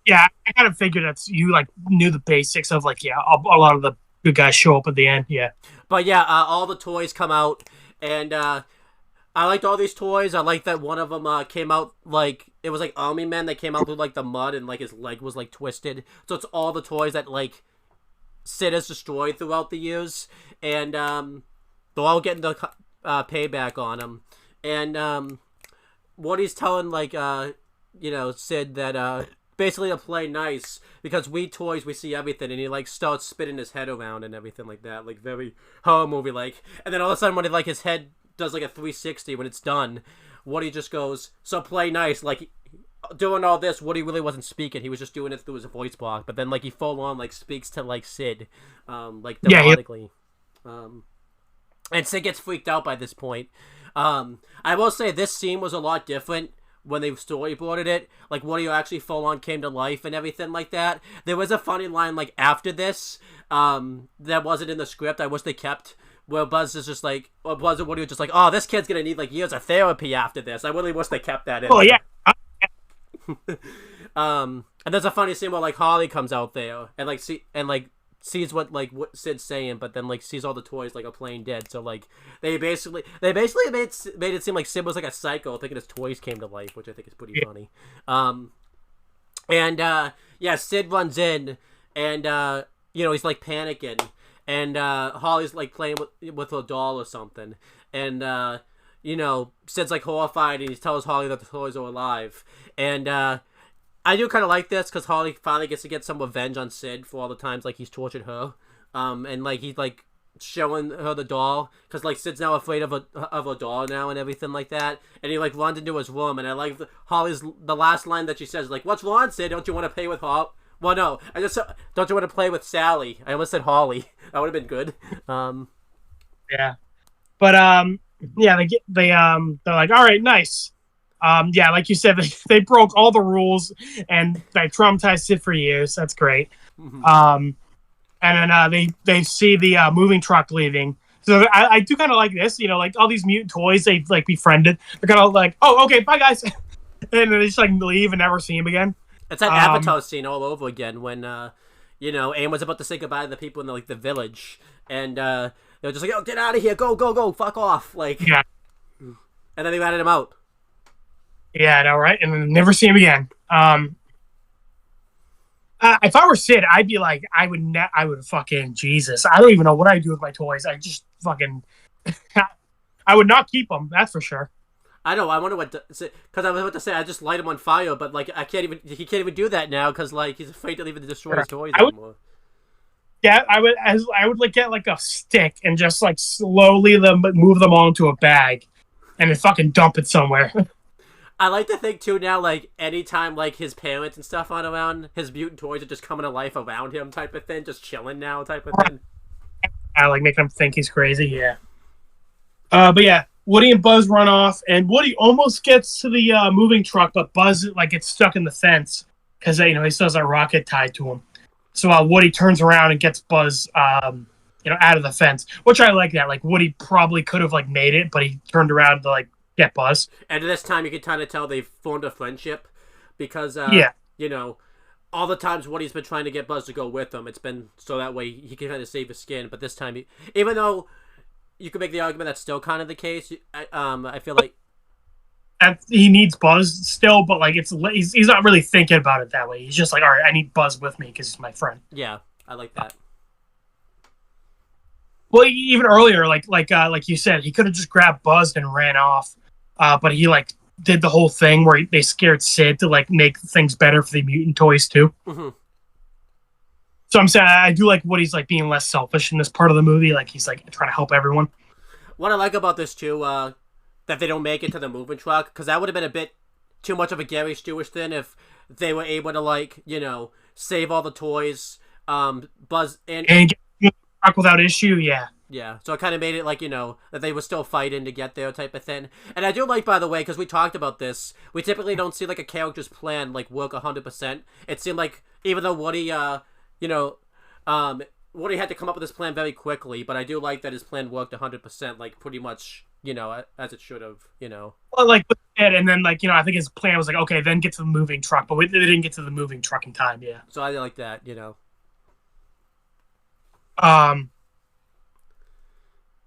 yeah, I kind of figured that's you like knew the basics of like a lot of the good guys show up at the end. Yeah, but yeah, all the toys come out and I liked all these toys. I like that one of them came out like it was like Army Men that came out through like the mud and like his leg was like twisted. So it's all the toys that like Sid has destroyed throughout the years, and they're all getting the payback on him. And what he's telling like Sid that basically to play nice because we toys we see everything, and he like starts spinning his head around and everything like that, like very horror movie like. And then all of a sudden when his head does like a 360 when it's done, Woody just goes, so play nice. Like doing all this, Woody really wasn't speaking, he was just doing it through his voice box, but then like he full on like speaks to like Sid like demonically. And Sid gets freaked out by this point. I will say this scene was a lot different when they storyboarded it, like Woody actually full on came to life and everything like that. There was a funny line like after this that wasn't in the script, I wish they kept, where Buzz is just like, or Buzz and Woody were just like, oh, this kid's gonna need like years of therapy after this. I really wish they kept that in. Oh yeah. And there's a funny scene where like Holly comes out there and sees what Sid's saying, but then like sees all the toys like are playing dead. So like they basically made it seem like Sid was like a psycho thinking his toys came to life, which I think is pretty funny. Sid runs in and he's like panicking. And Holly's like playing with a doll or something, and Sid's like horrified, and he tells Holly that the toys are alive. And I do kind of like this because Holly finally gets to get some revenge on Sid for all the times like he's tortured her, and like he's like showing her the doll because like Sid's now afraid of a doll now and everything like that. And he like runs into his room, and I like the last line that she says like, "What's wrong, Sid? Don't you want to play with Holly?" Well, no, I just don't you want to play with Sally? I almost said Holly. That would have been good. Yeah, but they're like, all right, nice. Like you said, they broke all the rules and they traumatized Sid for years. That's great. Mm-hmm. And then they see the moving truck leaving. So I do kind of like this. Like all these mutant toys they've like befriended. They're kind of like, oh, okay, bye guys, and then they just like leave and never see him again. It's that Avatar scene all over again when, Aang was about to say goodbye to the people in the village, and they're just like, "Oh, get out of here! Go! Fuck off!" Like, yeah. And then they ratted him out. Yeah, I know, right? And then never see him again. If I were Sid, I'd be like, I would fucking Jesus. I don't even know what I'd do with my toys. I just fucking, I would not keep them. That's for sure. I know. I wonder what because I was about to say I just light him on fire, but like he can't even do that now because like he's afraid to even destroy his toys anymore. get I would like get like a stick and just like slowly move them all into a bag, and then fucking dump it somewhere. I like to think too now, like anytime like his parents and stuff aren't around, his mutant toys are just coming to life around him, type of thing, just chilling now, type of thing. I like making him think he's crazy. Yeah. But yeah, Woody and Buzz run off, and Woody almost gets to the moving truck, but Buzz like gets stuck in the fence because he still has that rocket tied to him. So Woody turns around and gets Buzz, out of the fence, which I like that. Like Woody probably could have like made it, but he turned around to like get Buzz. And this time you can kind of tell they've formed a friendship because, all the times Woody's been trying to get Buzz to go with him, it's been so that way he can kind of save his skin. But this time, even though you could make the argument that's still kind of the case, I feel like he needs Buzz still, but like he's not really thinking about it that way. He's just like, all right, I need Buzz with me because he's my friend. Yeah, I like that. Well, even earlier, like you said, he could have just grabbed Buzz and ran off, but he like did the whole thing where they scared Sid to like make things better for the mutant toys too. Mm-hmm. So I'm saying I do like Woody's like being less selfish in this part of the movie. Like he's like trying to help everyone. What I like about this too, that they don't make it to the moving truck, because that would have been a bit too much of a Gary Stewart thing if they were able to save all the toys, Buzz and get the truck without issue. Yeah. Yeah, so it kind of made it like, that they were still fighting to get there type of thing. And I do like, by the way, because we talked about this, we typically don't see like a character's plan like work 100%. It seemed like even though Woody, Woody had to come up with this plan very quickly, but I do like that his plan worked 100%, like pretty much, as it should have, Well, like, and then like, I think his plan was like, okay, then get to the moving truck, but they didn't get to the moving truck in time, yeah. So I like that,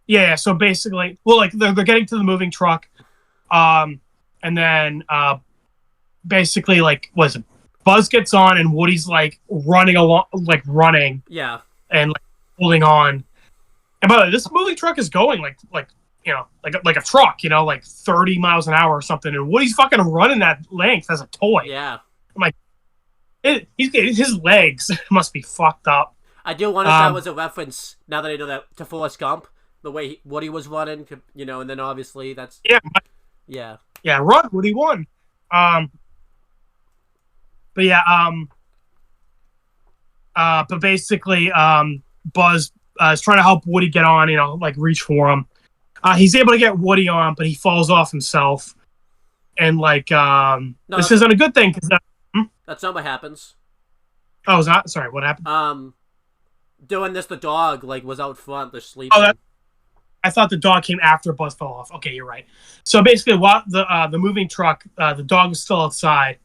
Yeah, so basically, well, like they're getting to the moving truck, and then basically, like, Buzz gets on and Woody's like running along, yeah, and like holding on. And by the way, this moving truck is going like a truck, like 30 miles an hour or something, and Woody's fucking running that length as a toy. Yeah, I'm like, his legs must be fucked up. I do wonder if that was a reference, now that I know that, to Forrest Gump. The way Woody was running, and then obviously that's... Yeah. Yeah, run, Woody, won. But basically, Buzz is trying to help Woody get on, reach for him. He's able to get Woody on, but he falls off himself. And, this isn't a good thing, because... That's not what happens. Oh, is that... Sorry, what happened? Doing this, the dog, was out front, they're sleeping. Oh, I thought the dog came after Buzz fell off. Okay, you're right. So basically, while the moving truck, the dog was still outside.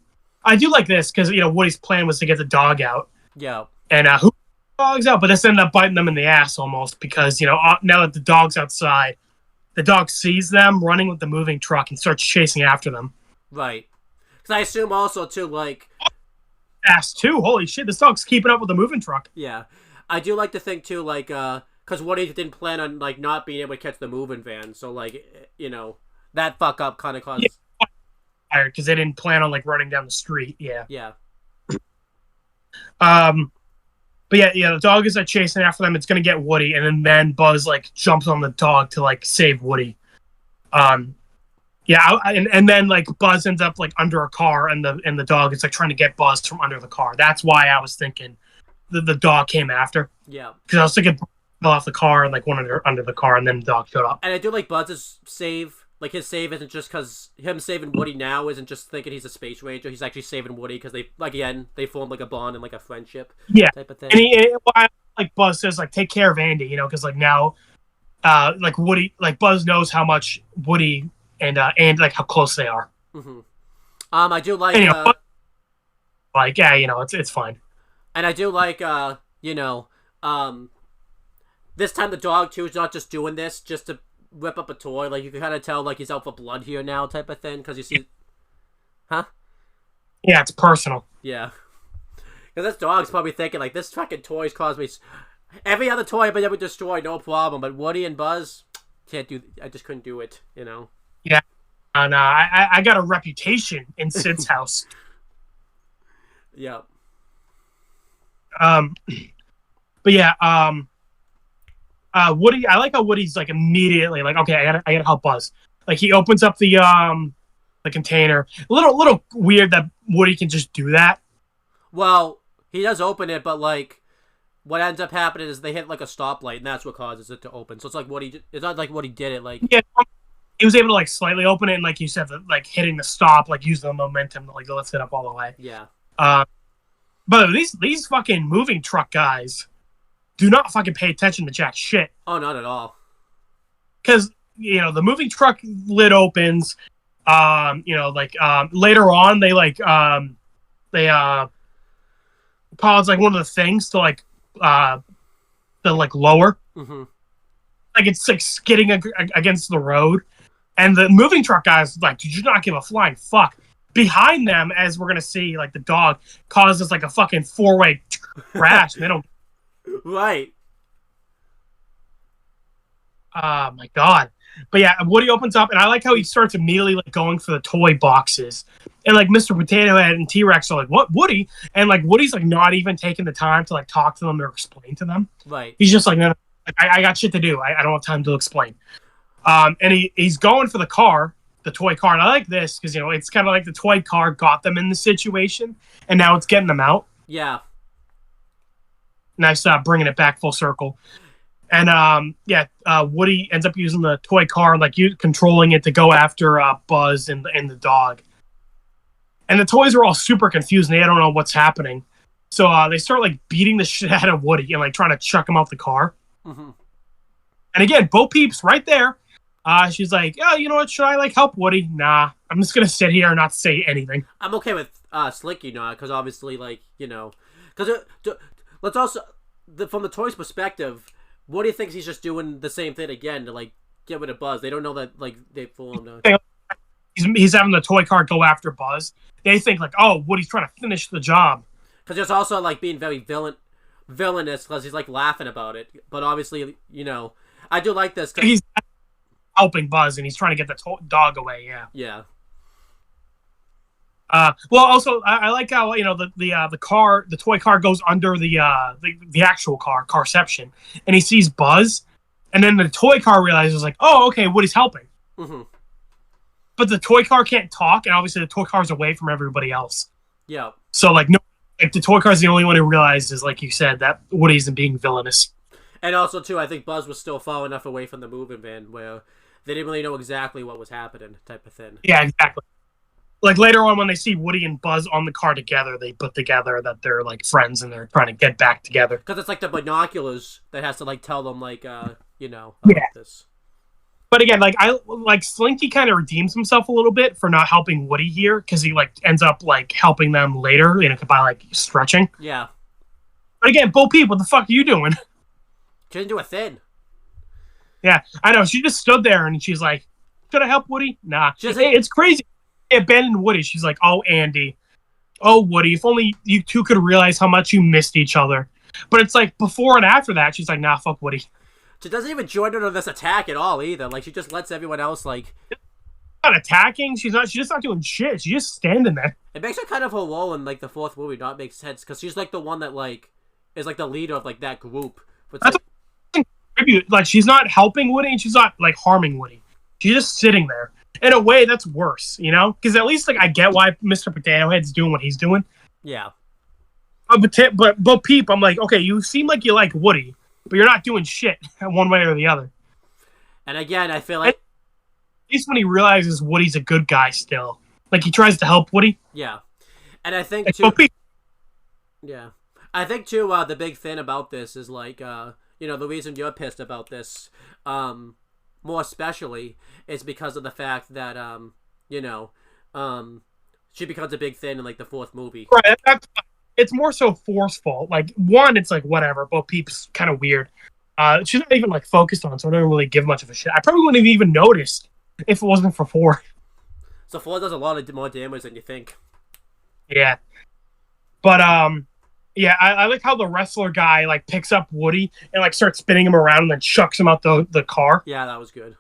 I do like this because Woody's plan was to get the dog out. Yeah. And who the dog's out, but this ended up biting them in the ass almost because now that the dog's outside, the dog sees them running with the moving truck and starts chasing after them. Right. Because I assume also too ass too. Holy shit! This dog's keeping up with the moving truck. Yeah, I do like to think too because Woody didn't plan on not being able to catch the moving van, so that fuck up kind of caused. Yeah, because they didn't plan on running down the street. Yeah. Yeah. But yeah, the dog is chasing after them. It's gonna get Woody, and then Buzz jumps on the dog to save Woody. Yeah, and then Buzz ends up under a car, and the dog is trying to get Buzz from under the car. That's why I was thinking the dog came after. Yeah. Because I was thinking fell off the car and went under the car, and then the dog showed up. And I do like Buzz's save. His save isn't just because him saving Woody now isn't just thinking he's a space ranger. He's actually saving Woody because they formed a bond and a friendship. Yeah. Type of thing. And Buzz says take care of Andy, because now, Woody, Buzz knows how much Woody and how close they are. Mm-hmm. I do like. And, it's fine. And I do like this time the dog too is not just doing this just to rip up a toy. You can kind of tell he's out for blood here now, type of thing, because you see, huh? Yeah, it's personal. Yeah, because this dog's probably thinking this fucking toy's caused me. Every other toy I've been able to destroy, no problem, but Woody and Buzz can't do. I just couldn't do it, Yeah, and I got a reputation in Sid's house. Yeah. But yeah, Woody. I like how Woody's like immediately like, okay, I gotta help Buzz. Like he opens up the container. A little weird that Woody can just do that. Well, he does open it, but like what ends up happening is they hit like a stoplight, and that's what causes it to open. So it's like it's not like Woody did it. Like yeah, he was able to like slightly open it, and like you said, like hitting the stop, like using the momentum to like lift it up all the way. Yeah. But these fucking moving truck guys do not fucking pay attention to jack shit. Oh, not at all. Because the moving truck lid opens. Later on they Paul's like one of the things to like lower. Mm-hmm. Like it's like skidding against the road, and the moving truck guys like, did you not give a flying fuck? Behind them, as we're gonna see, like the dog causes like a fucking 4-way crash. And they don't. Right. Oh my god. But yeah, Woody opens up, and I like how he starts immediately like going for the toy boxes, and like Mr. Potato Head and T-Rex are like, "What, Woody?" And like Woody's like not even taking the time to like talk to them or explain to them. Right. He's just like, "No, I got shit to do. I don't have time to explain." And he's going for the car, the toy car, and I like this because it's kind of like the toy car got them in the situation, and now it's getting them out. Yeah. Nice, bringing it back full circle. And Woody ends up using the toy car, like controlling it to go after Buzz and the dog. And the toys are all super confused, and they don't know what's happening. So they start like beating the shit out of Woody and like trying to chuck him off the car. Mm-hmm. And again, Bo Peep's right there. She's like, "Oh, you know what? Should I like help Woody?" Nah, I'm just gonna sit here and not say anything. I'm okay with Slinky now, because obviously, like because let's also from the toys' perspective. Woody thinks he's just doing the same thing again to like get rid of Buzz. They don't know that like they fool him. He's having the toy car go after Buzz. They think like, oh, Woody's trying to finish the job. Because there's also like being very villainous because he's like laughing about it. But obviously, I do like this. He's helping Buzz and he's trying to get the dog away. Yeah. Yeah. Well, also I like how the toy car goes under the actual carception, and he sees Buzz, and then the toy car realizes like, oh, okay, Woody's helping. Mm-hmm. But the toy car can't talk, and obviously the toy car's away from everybody else. Yeah. So like the toy car's the only one who realizes, like you said, that Woody isn't being villainous. And also too, I think Buzz was still far enough away from the moving van where they didn't really know exactly what was happening, type of thing. Yeah, exactly. Like later on when they see Woody and Buzz on the car together, they put together that they're like friends and they're trying to get back together. Because it's like the binoculars that has to like tell them like this. But again, like Slinky kind of redeems himself a little bit for not helping Woody here because he like ends up like helping them later, by like stretching. Yeah. But again, Bo Peep, what the fuck are you doing? She didn't do a thing. Yeah, I know. She just stood there and she's like, "Should I help Woody?" Nah. Hey, it's crazy. Abandoned Woody. She's like, "Oh, Andy. Oh, Woody. If only you two could realize how much you missed each other." But it's like before and after that, she's like, "Nah, fuck Woody." She doesn't even join in on this attack at all either. Like she just lets everyone else like. Not attacking. She's just not doing shit. She's just standing there. It makes her kind of a role in like the fourth movie not make sense because she's like the one that like is like the leader of like that group. But that's like she's not helping Woody and she's not like harming Woody. She's just sitting there. In a way, that's worse, because at least like I get why Mr. Potato Head's doing what he's doing. Yeah. But Bo Peep, I'm like, okay, you seem like you like Woody, but you're not doing shit one way or the other. And again, I feel like at least when he realizes Woody's a good guy still, like he tries to help Woody. Yeah, and I think like, too. Yeah, I think too. The big thing about this is like, the reason you're pissed about this, more especially, is because of the fact that she becomes a big thing in like the fourth movie. Right. It's more so forceful. Like one, it's like whatever. Bo Peep's kind of weird. She's not even like focused on, so I don't really give much of a shit. I probably wouldn't have even noticed if it wasn't for 4. So 4 does a lot of more damage than you think. Yeah, but yeah, I like how the wrestler guy like picks up Woody and like starts spinning him around and then chucks him out the car. Yeah, that was good.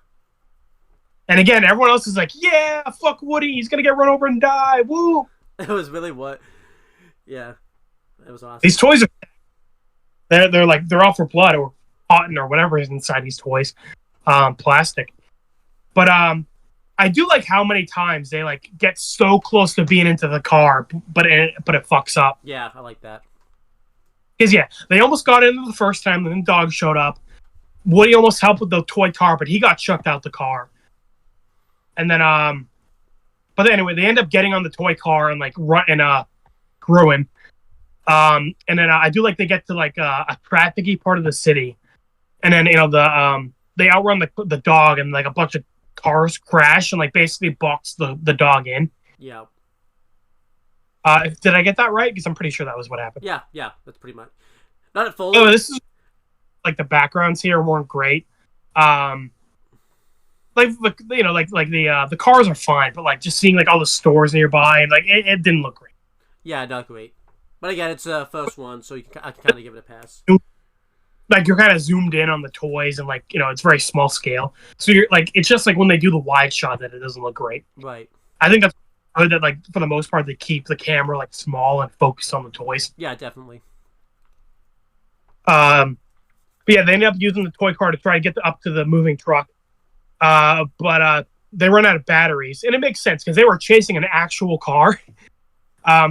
And again, everyone else is like, "Yeah, fuck Woody. He's gonna get run over and die." Woo! It was really what. Yeah, it was awesome. These toys are they're all for blood or cotton or whatever is inside these toys, plastic. But I do like how many times they like get so close to being into the car, but it fucks up. Yeah, I like that. Because yeah, they almost got into the first time, and then the dog showed up. Woody almost helped with the toy car, but he got chucked out the car. And then but anyway, they end up getting on the toy car and like run and ruin. And then I do like they get to like a trafficy part of the city, and then they outrun the dog, and like a bunch of cars crash and like basically box the dog in. Yeah. Did I get that right? Because I'm pretty sure that was what happened. Yeah, that's pretty much. Not at full. Oh, this is like the backgrounds here weren't great. The cars are fine, but like just seeing like all the stores nearby and like it didn't look great. Yeah, not great. But again, it's the first one, so I can kind of give it a pass. Like you're kind of zoomed in on the toys, and like it's very small scale. So you're like it's just like when they do the wide shot that it doesn't look great. Right. I think that's good that like for the most part they keep the camera like small and focused on the toys. Yeah, definitely. But yeah, they end up using the toy car to try to get up to the moving truck. But they run out of batteries, and it makes sense because they were chasing an actual car.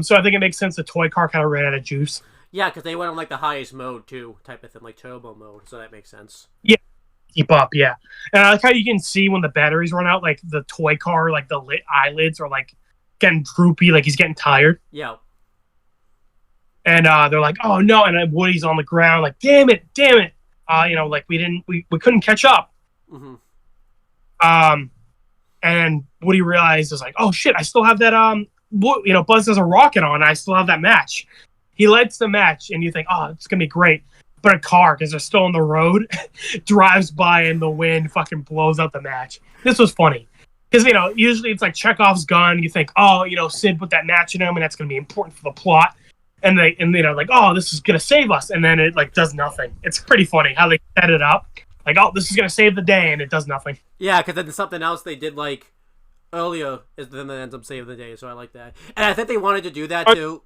So I think it makes sense the toy car kind of ran out of juice. Yeah, because they went on like the highest mode too, type of thing, like turbo mode. So that makes sense. Yeah, keep up. Yeah, and I like how you can see when the batteries run out, like the toy car, like the eyelids are like getting droopy, like he's getting tired. Yeah. And they're like, "Oh no!" And then Woody's on the ground, like, "Damn it! Like we couldn't catch up." Mm-hmm. And Woody realizes like, "Oh shit! I still have that Buzz has a rocket on. I still have that match." He lights the match, and you think, "Oh, it's gonna be great." But a car, because they're still on the road, drives by, and the wind fucking blows out the match. This was funny. Because, usually it's like Chekhov's gun. You think, oh, Sid put that match in him, and that's going to be important for the plot. And like, oh, this is going to save us. And then it, like, does nothing. It's pretty funny how they set it up. Like, oh, this is going to save the day, and it does nothing. Yeah, because then something else they did, like, earlier is then that ends up saving the day, so I like that. And I think they wanted to do that, too.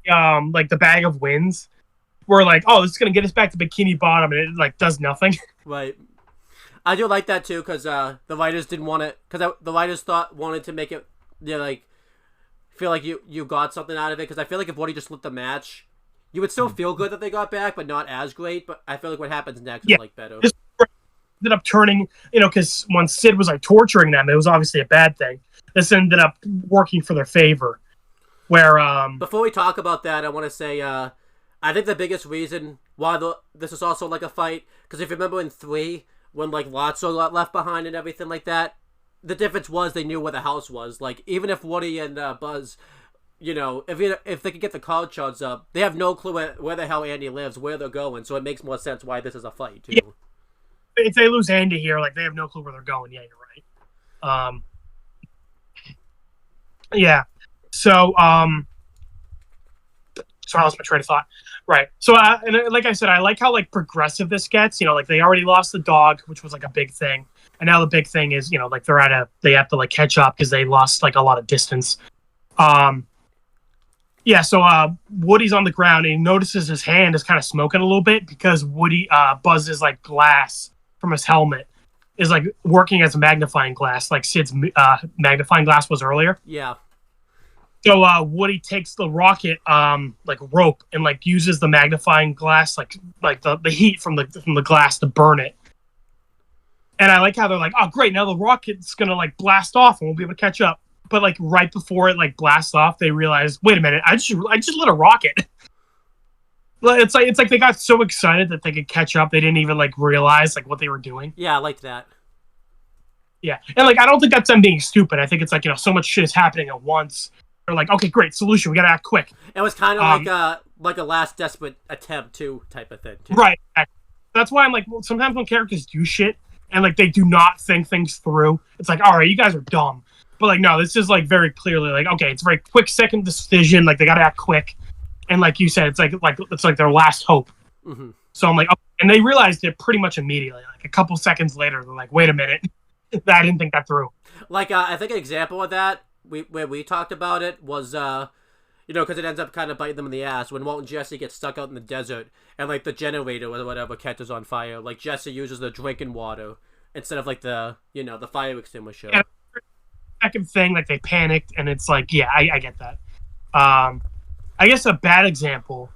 Like, the bag of wins. Where, like, oh, this is going to get us back to Bikini Bottom, and it, like, does nothing. Right. I do like that too, because the writers didn't want it. Because the writers wanted to make it, like, feel like you got something out of it. Because I feel like if Woody just lit the match, you would still feel good that they got back, but not as great. But I feel like what happens next is like better. This ended up turning, because when Sid was like torturing them, it was obviously a bad thing. This ended up working for their favor. Where before we talk about that, I want to say I think the biggest reason why this is also like a fight, because if you remember in 3. When, like, Lotso got left behind and everything like that, the difference was they knew where the house was. Like, even if Woody and Buzz, if they could get the card charts up, they have no clue where the hell Andy lives, where they're going, so it makes more sense why this is a fight, too. Yeah. If they lose Andy here, like, they have no clue where they're going. Yeah, you're right. Yeah. So, sorry, I lost my train of thought. Right. So, and like I said, I like how like progressive this gets. Like they already lost the dog, which was like a big thing, and now the big thing is, like they have to like catch up because they lost like a lot of distance. Yeah. So, Woody's on the ground and he notices his hand is kind of smoking a little bit because Buzz's like glass from his helmet is like working as a magnifying glass, like Sid's magnifying glass was earlier. Yeah. So Woody takes the rocket like rope and like uses the magnifying glass like the heat from the glass to burn it. And I like how they're like, oh great, now the rocket's gonna like blast off and we'll be able to catch up. But like right before it like blasts off, they realize, wait a minute, I just lit a rocket. It's like they got so excited that they could catch up, they didn't even like realize like what they were doing. Yeah, I liked that. Yeah, and like I don't think that's them being stupid. I think it's like so much shit is happening at once. They're like, okay, great, solution. We gotta act quick. It was kind of like a last desperate attempt too, type of thing. Too. Right. That's why I'm like, well, sometimes when characters do shit and like they do not think things through, it's like, all right, you guys are dumb. But like, no, this is like very clearly like, okay, it's a very quick second decision. Like they gotta act quick, and like you said, it's like their last hope. Mm-hmm. So I'm like, okay. And they realized it pretty much immediately. Like a couple seconds later, they're like, wait a minute, I didn't think that through. Like I think an example of that. Where we talked about it was, You know, because it ends up kind of biting them in the ass when Walt and Jesse get stuck out in the desert and, like, the generator or whatever catches on fire. Like, Jesse uses the drinking water instead of, like, the fire extinguisher. Yeah, second thing, like, they panicked, and it's like, yeah, I get that. I guess a bad example,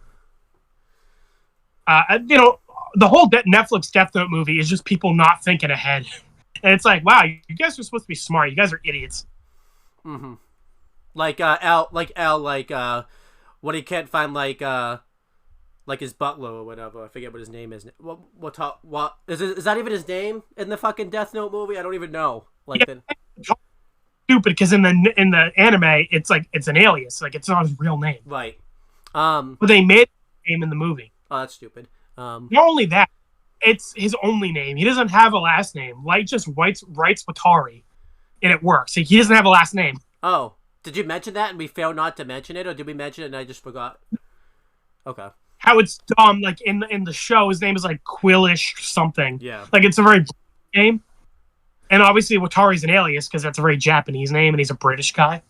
the whole Netflix Death Note movie is just people not thinking ahead. And it's like, wow, you guys are supposed to be smart. You guys are idiots. Mm-hmm. Like Al, when he can't find like his butler or whatever. I forget what his name is. What is that even his name in the fucking Death Note movie? I don't even know. Like, yeah, stupid, because in the anime, it's like it's an alias. Like, it's not his real name. Right. But they made his name in the movie. Oh, that's stupid. Not only that, it's his only name. He doesn't have a last name. Light just writes Watari, and it works. He doesn't have a last name. Oh. Did you mention that and we failed not to mention it, or did we mention it and I just forgot? Okay. How it's dumb, like in the show, his name is like Quillish something. Yeah. Like, it's a very name. And obviously Watari's an alias because that's a very Japanese name and he's a British guy.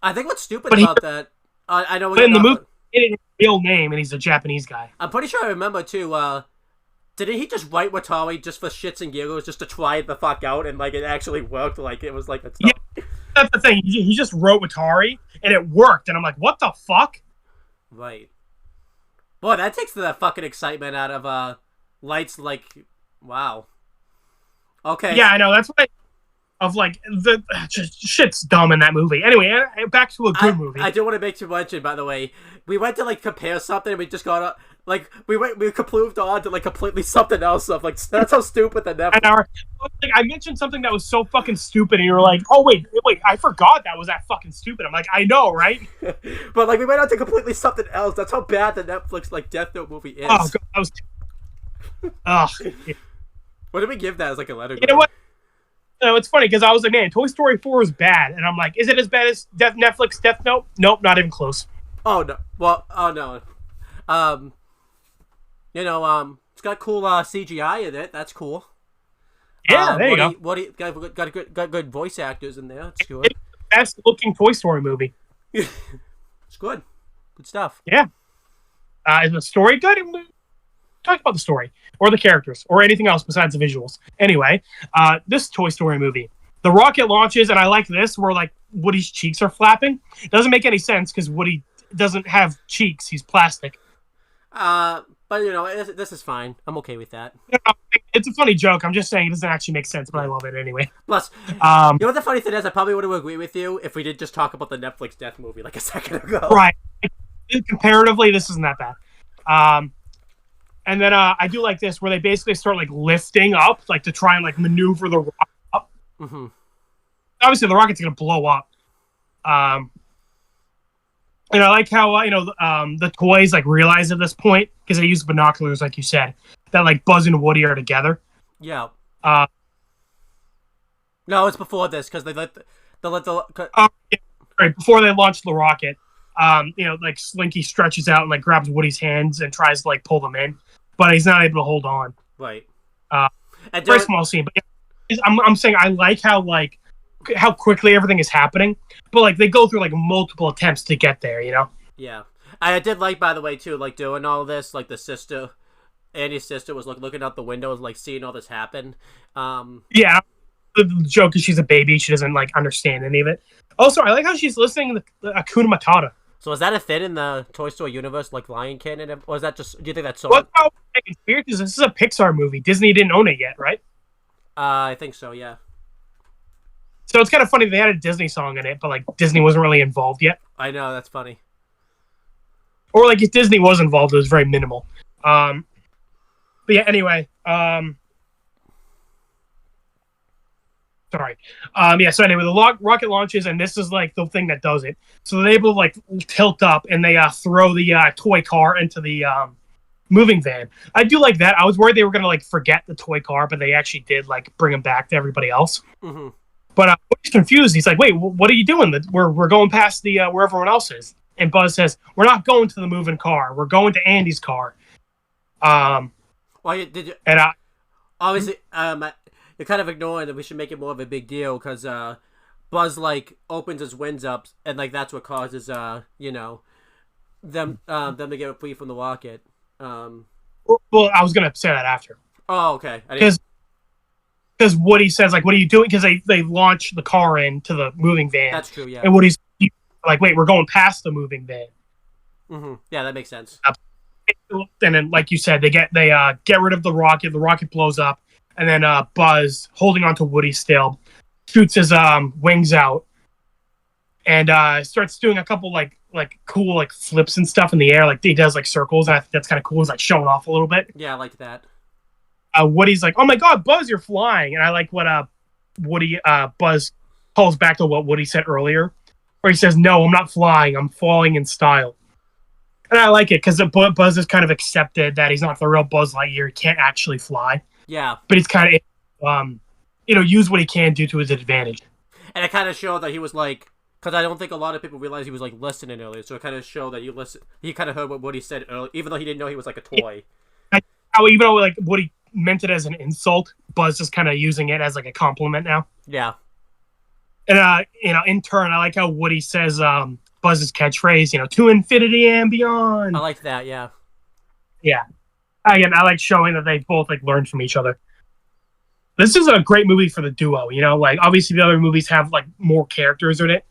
I think what's stupid about that, I know. But in the movie, it's his real name and he's a Japanese guy. I'm pretty sure I remember too. Didn't he just write Watari just for shits and giggles, just to try it the fuck out, and like it actually worked? Like, it was like a yeah. That's the thing. He just wrote Watari, and it worked. And I'm like, what the fuck? Right. Boy, that takes the fucking excitement out of Light's. Like, wow. Okay. Yeah, I know. That's why. Just shit's dumb in that movie. Anyway, back to a good movie. I do want to make you mention, by the way, we went to like compare something, and we just got up. Like, we moved on to like completely something else. Of like, that's how stupid the Netflix. I mentioned something that was so fucking stupid, and you were like, "Oh wait, I forgot that was that fucking stupid." I'm like, "I know, right?" But like, we went on to completely something else. That's how bad the Netflix like Death Note movie is. Oh god, that was. What did we give that as like a letter? You know what? No, it's funny because I was like, "Man, Toy Story 4 is bad," and I'm like, "Is it as bad as Netflix Death Note?" Nope, not even close. Oh no! Well, oh no. It's got cool CGI in it. That's cool. Yeah, there you go. Got good voice actors in there. It's good. It's the best looking Toy Story movie. It's good. Good stuff. Yeah. Is the story good? Talk about the story or the characters or anything else besides the visuals. Anyway, this Toy Story movie, the rocket launches, and I like this where like Woody's cheeks are flapping. It doesn't make any sense because Woody doesn't have cheeks; he's plastic. But this is fine. I'm okay with that. It's a funny joke. I'm just saying it doesn't actually make sense, but I love it anyway. Plus, you know what the funny thing is? I probably would have agreed with you if we did just talk about the Netflix Death movie like a second ago. Right. Comparatively, this isn't that bad. And then I do like this where they basically start like lifting up, like to try and like maneuver the rocket up. Mm-hmm. Obviously, the rocket's gonna blow up. And I like how the toys like realize at this point because they use binoculars, like you said, that like Buzz and Woody are together. Yeah. No, it's before this because they let the right before they launch the rocket. Like Slinky stretches out and like grabs Woody's hands and tries to like pull them in, but he's not able to hold on. Right. Very small scene, but yeah, I'm saying I like how quickly everything is happening, but like they go through like multiple attempts to get there, Yeah, I did like, by the way, too, like doing all this, like Andy's sister was like looking out the window and like seeing all this happen. Yeah, the joke is she's a baby; she doesn't like understand any of it. Also, I like how she's listening to the Hakuna Matata. So is that a thing in the Toy Story universe, like Lion King, or is that just? Do you think that's so? Well, it's weird because this is a Pixar movie. Disney didn't own it yet, right? I think so. Yeah. So it's kind of funny they had a Disney song in it, but like Disney wasn't really involved yet. I know, that's funny. Or like if Disney was involved, it was very minimal. But yeah, anyway. Sorry. So anyway, the rocket launches, and this is like the thing that does it. So they're able to like tilt up, and they throw the toy car into the moving van. I do like that. I was worried they were gonna like forget the toy car, but they actually did like bring him back to everybody else. Mm-hmm. But he's confused. He's like, "Wait, what are you doing? We're going past the where everyone else is." And Buzz says, "We're not going to the moving car. We're going to Andy's car." Well, did you? And obviously, you're kind of ignoring that we should make it more of a big deal because Buzz like opens his wings up, and like that's what causes you know, them to get free from the rocket. Well, I was gonna say that after. Oh, okay. Because Woody says, like, what are you doing? Because they launch the car into the moving van. That's true, yeah. And Woody's like, wait, we're going past the moving van. Mm-hmm. Yeah, that makes sense. And then, like you said, they get rid of the rocket. The rocket blows up, and then Buzz, holding onto Woody still, shoots his wings out, and starts doing a couple like cool like flips and stuff in the air. Like he does like circles, and I think that's kind of cool. He's like showing off a little bit. Yeah, I like that. Woody's like, "Oh my God, Buzz, you're flying!" And I like what Buzz calls back to what Woody said earlier, where he says, "No, I'm not flying. I'm falling in style." And I like it because Buzz has kind of accepted that he's not the real Buzz Lightyear. He can't actually fly. Yeah, but he's kind of, use what he can do to his advantage. And it kind of showed that he was like, because I don't think a lot of people realized he was like listening earlier. So it kind of showed that he kind of heard what Woody said earlier, even though he didn't know he was like a toy. Even though like Woody meant it as an insult, Buzz is kind of using it as like a compliment now. Yeah. And in turn, I like how Woody says Buzz's catchphrase, to infinity and beyond. I like that, yeah. Yeah. Again, I like showing that they both like learned from each other. This is a great movie for the duo, like obviously the other movies have like more characters in it,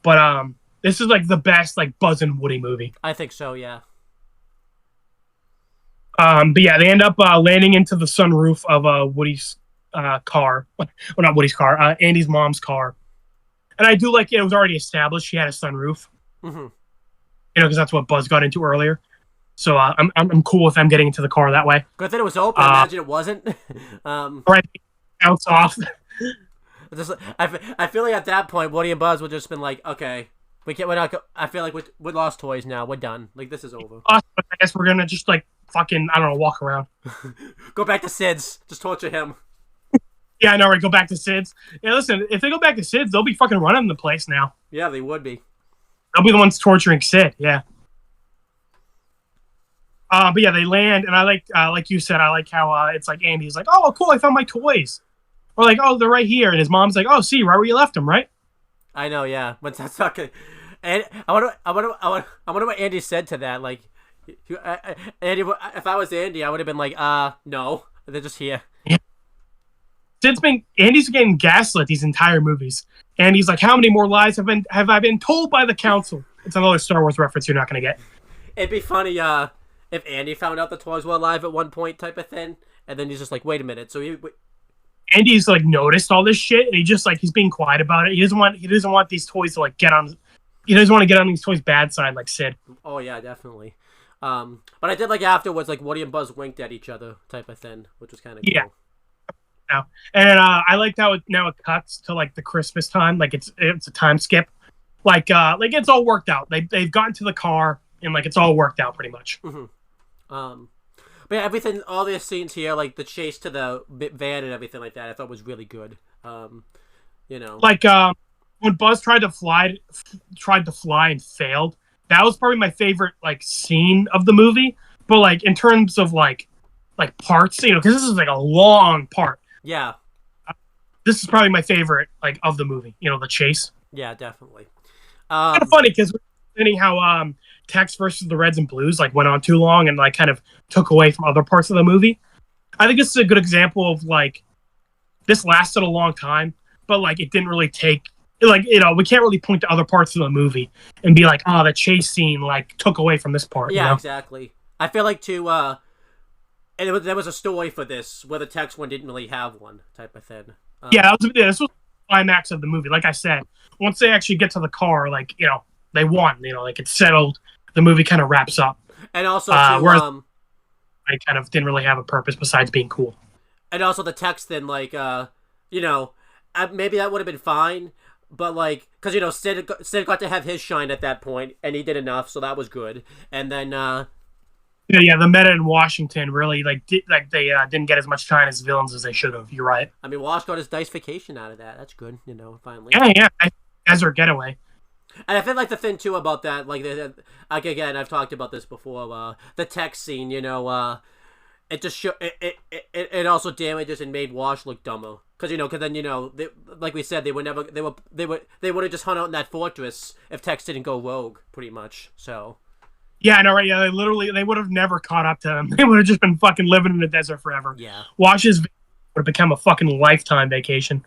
but this is like the best like Buzz and Woody movie. I think so, yeah. But yeah, they end up landing into the sunroof of Woody's car. Well, not Woody's car, Andy's mom's car. And I do like it was already established she had a sunroof. Mm-hmm. Because that's what Buzz got into earlier. So I'm cool with them getting into the car that way. Good thing it was open. Imagine it wasn't. Right, bounce off. I feel like at that point, Woody and Buzz would just been like, okay, we can't. We're not. I feel like we lost toys now. We're done. Like this is over. I guess we're gonna just like fucking walk around. Go back to Sid's. Just torture him. Yeah, I know. Right, go back to Sid's. Yeah, listen. If they go back to Sid's, they'll be fucking running the place now. Yeah, they would be. They'll be the ones torturing Sid. Yeah. But yeah, they land, and I like you said, I like how it's like Andy's like, oh, cool, I found my toys. Or like, oh, they're right here, and his mom's like, oh, see, right where you left them, right? I know, yeah. But that's not good. And I wonder what Andy said to that. Like, Andy, if I was Andy, I would have been like, no, they're just here. Yeah. Andy's getting gaslit these entire movies, and he's like, how many more lies have I been told by the council? It's another Star Wars reference you're not gonna get. It'd be funny, if Andy found out the toys were alive at one point, type of thing, and then he's just like, wait a minute, so Andy's like noticed all this shit, and he's being quiet about it. He doesn't want these toys to like get on. He doesn't want to get on these toys' bad side, like Sid. Oh yeah, definitely. But I did like afterwards, like Woody and Buzz winked at each other, type of thing, which was kind of cool. Yeah. Now, and then, I liked how it cuts to like the Christmas time, like it's a time skip, like it's all worked out. They've gotten to the car, and like it's all worked out pretty much. Mm-hmm. But yeah, everything, all the scenes here, like the chase to the van and everything like that, I thought was really good. Like when Buzz tried to fly and failed. That was probably my favorite like scene of the movie. But like in terms of like parts, because this is like a long part. Yeah. This is probably my favorite like of the movie. The chase. Yeah, definitely. Kind of funny because we're seeing how Tex versus the Reds and Blues like went on too long and like kind of took away from other parts of the movie. I think this is a good example of like this lasted a long time, but like it didn't really take like we can't really point to other parts of the movie and be like, oh, the chase scene like took away from this part. Yeah, exactly. I feel like and there was a story for this where the Tex one didn't really have one type of thing. This was the climax of the movie. Like I said, once they actually get to the car, like they won. Like it's settled. The movie kind of wraps up. And also, whereas I kind of didn't really have a purpose besides being cool. And also the text then, like, maybe that would have been fine, but like, because Sid got to have his shine at that point, and he did enough, so that was good. And then, the meta in Washington really they didn't get as much shine as villains as they should have. You're right. I mean, Wash got his dice vacation out of that. That's good, finally. Yeah, as our getaway. And I feel like the thing too about that, like again, I've talked about this before. The text scene, it it just it also damages and made Wash look dumber. Because then they, like we said, they would have just hung out in that fortress if Tex didn't go rogue, pretty much. So. Yeah, I know, right? Yeah, they would have never caught up to him. They would have just been fucking living in the desert forever. Yeah. Wash's would have become a fucking lifetime vacation.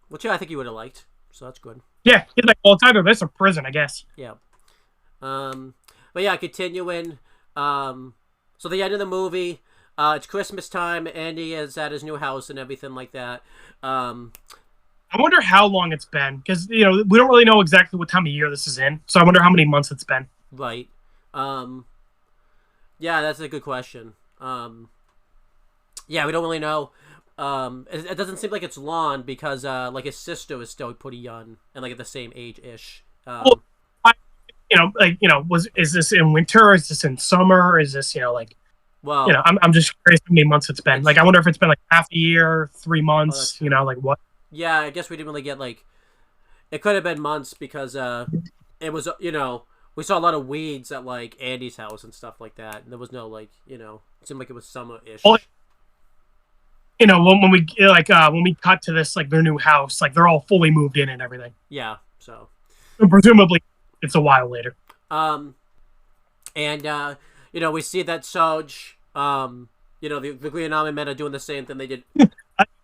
Which I think you would have liked. So that's good. Yeah, he's like, well, it's either this or prison, I guess. Yeah. But yeah, continuing. So the end of the movie. It's Christmas time. Andy is at his new house and everything like that. I wonder how long it's been, because we don't really know exactly what time of year this is in. So I wonder how many months it's been. Right. Yeah, that's a good question. Yeah, we don't really know. It doesn't seem like it's long because like his sister is still pretty young and like at the same age ish. Well, is this in winter? Is this in summer? Is this Well, I'm just curious how many months it's been. Like, I wonder if it's been like half a year, 3 months. Like what? Yeah, I guess we didn't really get like. It could have been months because it was we saw a lot of weeds at like Andy's house and stuff like that, and there was no like it seemed like it was summer-ish. Well, when we cut to this like their new house, like they're all fully moved in and everything. Yeah, so presumably it's a while later. And we see that Sarge, the Green Army men are doing the same thing they did.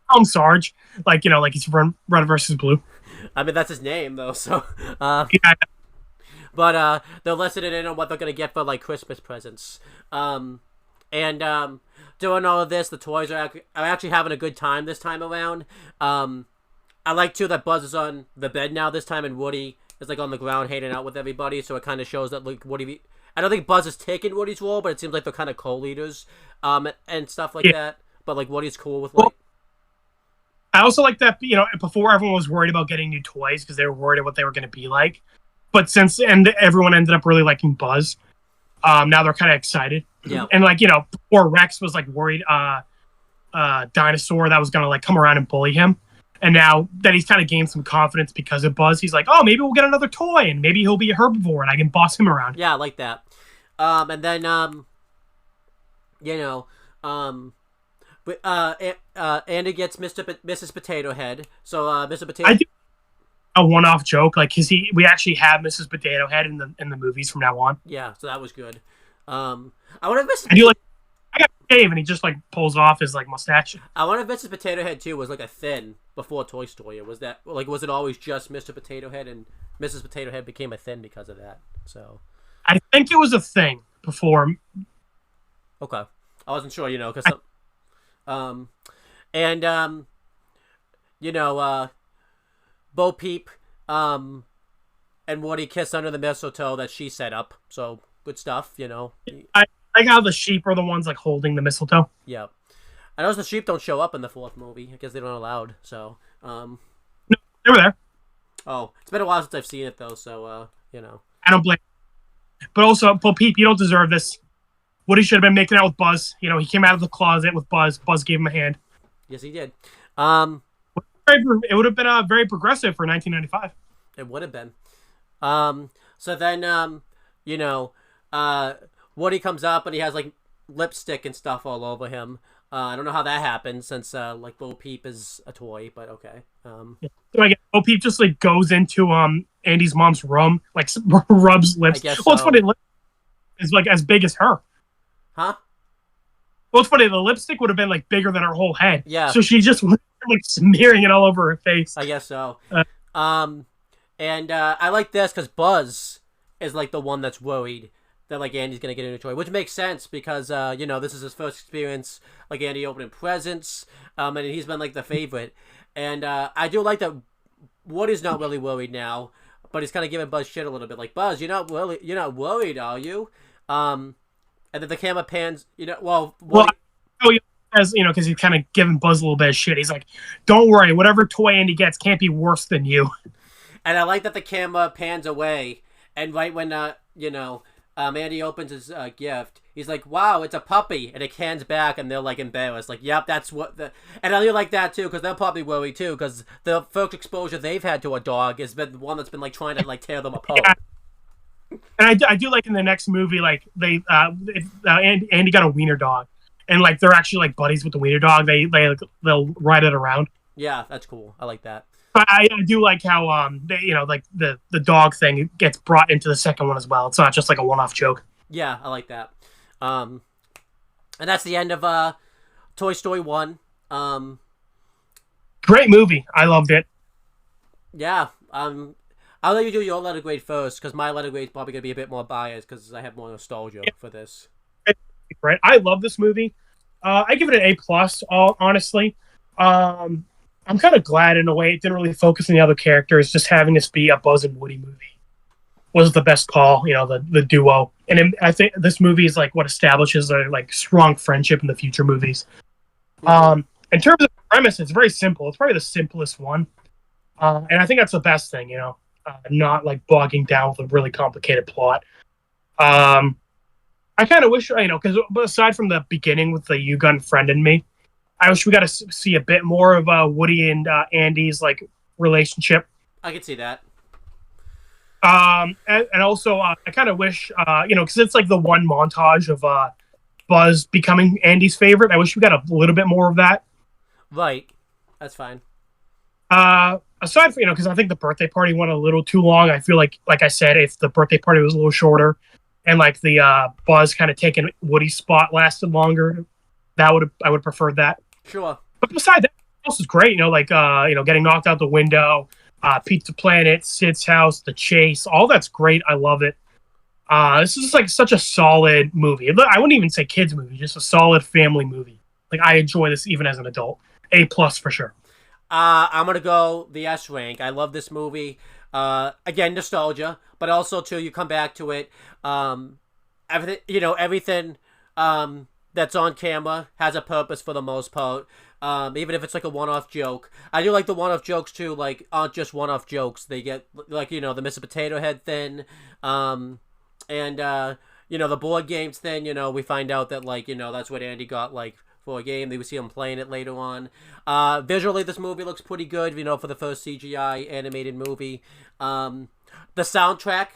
I'm Sarge, like he's Red versus Blue. I mean that's his name though, so. Yeah. But they're listening in on what they're gonna get for like Christmas presents. Doing all of this, the toys are actually having a good time this time around. I like too that Buzz is on the bed now this time, and Woody is like on the ground hanging out with everybody. So it kind of shows that like Woody. I don't think Buzz is taking Woody's role, but it seems like they're kind of co-leaders, and stuff like that. But like Woody's cool with like. I also like that before everyone was worried about getting new toys because they were worried about what they were going to be like, but everyone ended up really liking Buzz. Now they're kind of excited. Yeah. And before Rex was like worried Dinosaur that was gonna like come around and bully him. And now that he's kind of gained some confidence because of Buzz, he's like, oh, maybe we'll get another toy and maybe he'll be a herbivore and I can boss him around. Yeah, I like that. And then Andy gets Mrs. Potato Head. So Mr. Potato I do a one-off joke, like we actually have Mrs. Potato Head in the movies from now on. Yeah, so that was good. I wonder if I got a shave and he just like pulls off his like mustache. I wonder if Mrs. Potato Head too was like a thin before Toy Story. Was it always just Mr. Potato Head and Mrs. Potato Head became a thin because of that? So I think it was a thing before. Okay, I wasn't sure, because Bo Peep and Woody kiss under the mistletoe that she set up. So good stuff, I like how the sheep are the ones like holding the mistletoe. Yeah. I noticed the sheep don't show up in the fourth movie. I guess they don't allowed. So No, they were there. Oh, it's been a while since I've seen it though, so I don't blame. But also, Bo Peep, you don't deserve this. Woody should have been making out with Buzz. He came out of the closet with Buzz. Buzz gave him a hand. Yes, he did. It would have been very progressive for 1995. It would have been. So then, Woody comes up and he has like lipstick and stuff all over him. I don't know how that happened since like Bo Peep is a toy, but okay. So I guess Bo Peep just like goes into Andy's mom's room, like rubs lips. I guess well, it's funny. It's like as big as her. Huh? Well, it's funny. The lipstick would have been like bigger than her whole head. Yeah. So she just like smearing it all over her face. I guess so. And I like this because Buzz is like the one that's worried that like Andy's gonna get a new toy, which makes sense because this is his first experience like Andy opening presents, and he's been like the favorite. And I do like that Woody's not really worried now, but he's kind of giving Buzz shit a little bit, like Buzz, you're not worried, are you? And then the camera pans, as because he's kind of giving Buzz a little bit of shit. He's like, "Don't worry, whatever toy Andy gets can't be worse than you." And I like that the camera pans away, and right when Andy opens his gift, he's like, "Wow, it's a puppy," and it cans back, and they're like embarrassed, like, "Yep, that's what." And I really like that too, because they're probably worried too, because the first exposure they've had to a dog has been the one that's been like trying to like tear them apart. Yeah. And I do like in the next movie, like Andy got a wiener dog, and like they're actually like buddies with the wiener dog. They'll ride it around. Yeah, that's cool. I like that. I do like how like the dog thing gets brought into the second one as well. It's not just like a one-off joke. Yeah, I like that. And that's the end of Toy Story 1. Great movie. I loved it. Yeah. I'll let you do your letter grade first, because my letter grade is probably going to be a bit more biased, because I have more nostalgia for this. Right. I love this movie. I give it an A+, honestly. I'm kind of glad in a way it didn't really focus on the other characters. Just having this be a Buzz and Woody movie was the best call, the duo. And I think this movie is like what establishes a like strong friendship in the future movies. Mm-hmm. In terms of the premise, it's very simple. It's probably the simplest one. And I think that's the best thing, not like bogging down with a really complicated plot. I kind of wish, because aside from the beginning with the You Gun Friend and Me, I wish we got to see a bit more of Woody and Andy's like relationship. I could see that. And also, I kind of wish, because it's like the one montage of Buzz becoming Andy's favorite. I wish we got a little bit more of that. Right. That's fine. Aside from, because I think the birthday party went a little too long. I feel like I said, if the birthday party was a little shorter and like the Buzz kind of taking Woody's spot lasted longer, I would have preferred that. Sure. But besides that, else is great. Getting knocked out the window, Pizza Planet, Sid's house, The Chase, all that's great. I love it. This is like such a solid movie. I wouldn't even say kids movie, just a solid family movie. Like I enjoy this even as an adult. A+ for sure. I'm gonna go the S rank. I love this movie. Again, nostalgia, but also too, you come back to it. Everything that's on camera has a purpose for the most part. Even if it's like a one-off joke. I do like the one-off jokes too, like aren't just one-off jokes. They get like, the Mr. Potato Head thing. And the board games thing, we find out that that's what Andy got like for a game. We see him playing it later on. Visually this movie looks pretty good, for the first CGI animated movie. The soundtrack,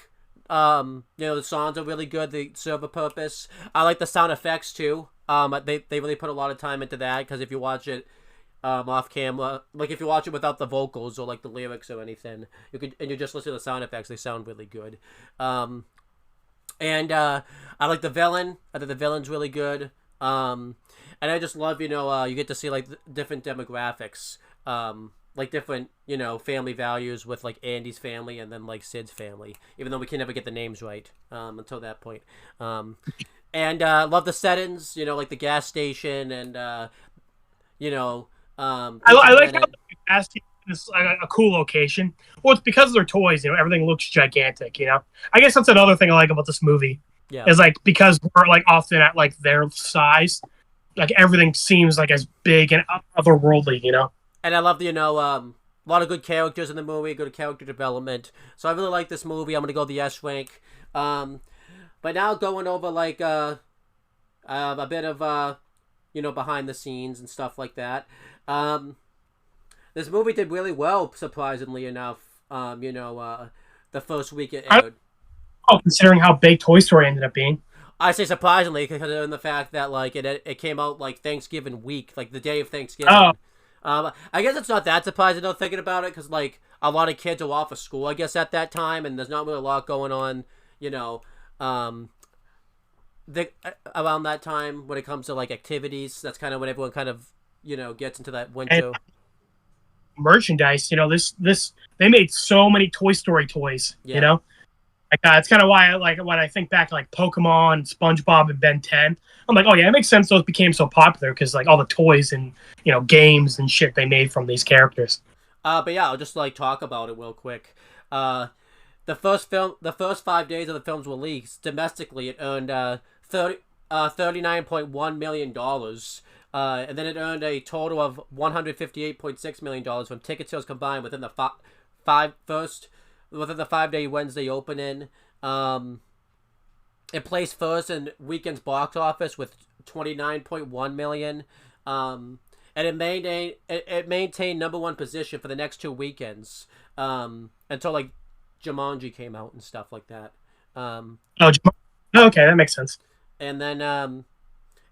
the songs are really good. They serve a purpose. I like the sound effects too. They really put a lot of time into that, because if you watch it off camera, like if you watch it without the vocals or like the lyrics or anything, you just listen to the sound effects, they sound really good. And I like the villain. I think the villain's really good. And I just love, you get to see like different demographics, like different, family values with like Andy's family and then like Sid's family, even though we can never get the names right until that point. And love the settings, like the gas station and, I like how the gas station is a cool location. Well, it's because of their toys, everything looks gigantic, I guess that's another thing I like about this movie. Yeah. Is like, because we're like often at like their size, like everything seems like as big and otherworldly, And I love the, a lot of good characters in the movie, good character development. So I really like this movie. I'm going to go the S rank. But now going over like a bit of, behind the scenes and stuff like that. This movie did really well, surprisingly enough, the first week it aired. Considering how big Toy Story ended up being. I say surprisingly, because of the fact that like it came out like Thanksgiving week, like the day of Thanksgiving. I guess it's not that surprising though, thinking about it, because like a lot of kids are off of school, I guess, at that time, and there's not really a lot going on, around that time when it comes to like activities. That's kind of when everyone kind of gets into that window. And merchandise, this they made so many Toy Story toys, it's kind of why when I think back like Pokemon, SpongeBob, and Ben 10, I'm like, oh yeah, it makes sense those became so popular, because like all the toys and games and shit they made from these characters. But yeah, I'll just like talk about it real quick. The first 5 days of the film's release domestically, it earned $39.1 million, and then it earned a total of $158.6 million from ticket sales combined within the 5-day Wednesday opening. It placed first in weekend's box office with $29.1 million. And it maintained number one position for the next 2 weekends, until like Jumanji came out and stuff like that. Okay, that makes sense. And then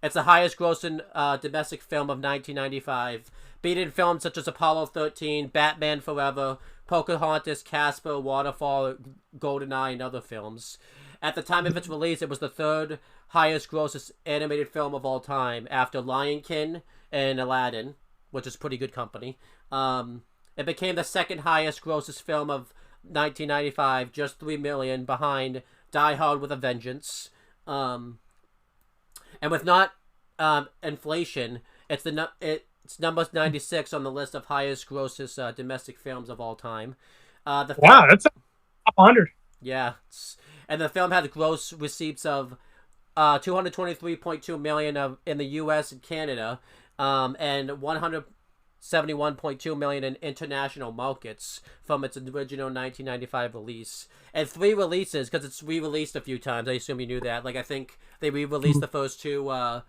It's the highest grossing domestic film of 1995, beating films such as Apollo 13, Batman Forever, Pocahontas, Casper, Waterfall, GoldenEye, and other films. At the time of its release, it was the third highest grossing animated film of all time, after Lion King and Aladdin, which is pretty good company. It became the second highest grossing film of 1995, just $3 million behind Die Hard with a Vengeance. And with not inflation, it's number 96 on the list of highest grossest domestic films of all time. Wow, that's top 100. Yeah, and the film had gross receipts of $223.2 million in the U.S. and Canada, and $171.2 million in international markets from its original 1995 release, and 3 releases because it's re-released a few times. I assume you knew that. Like, I think they re-released the first 2 right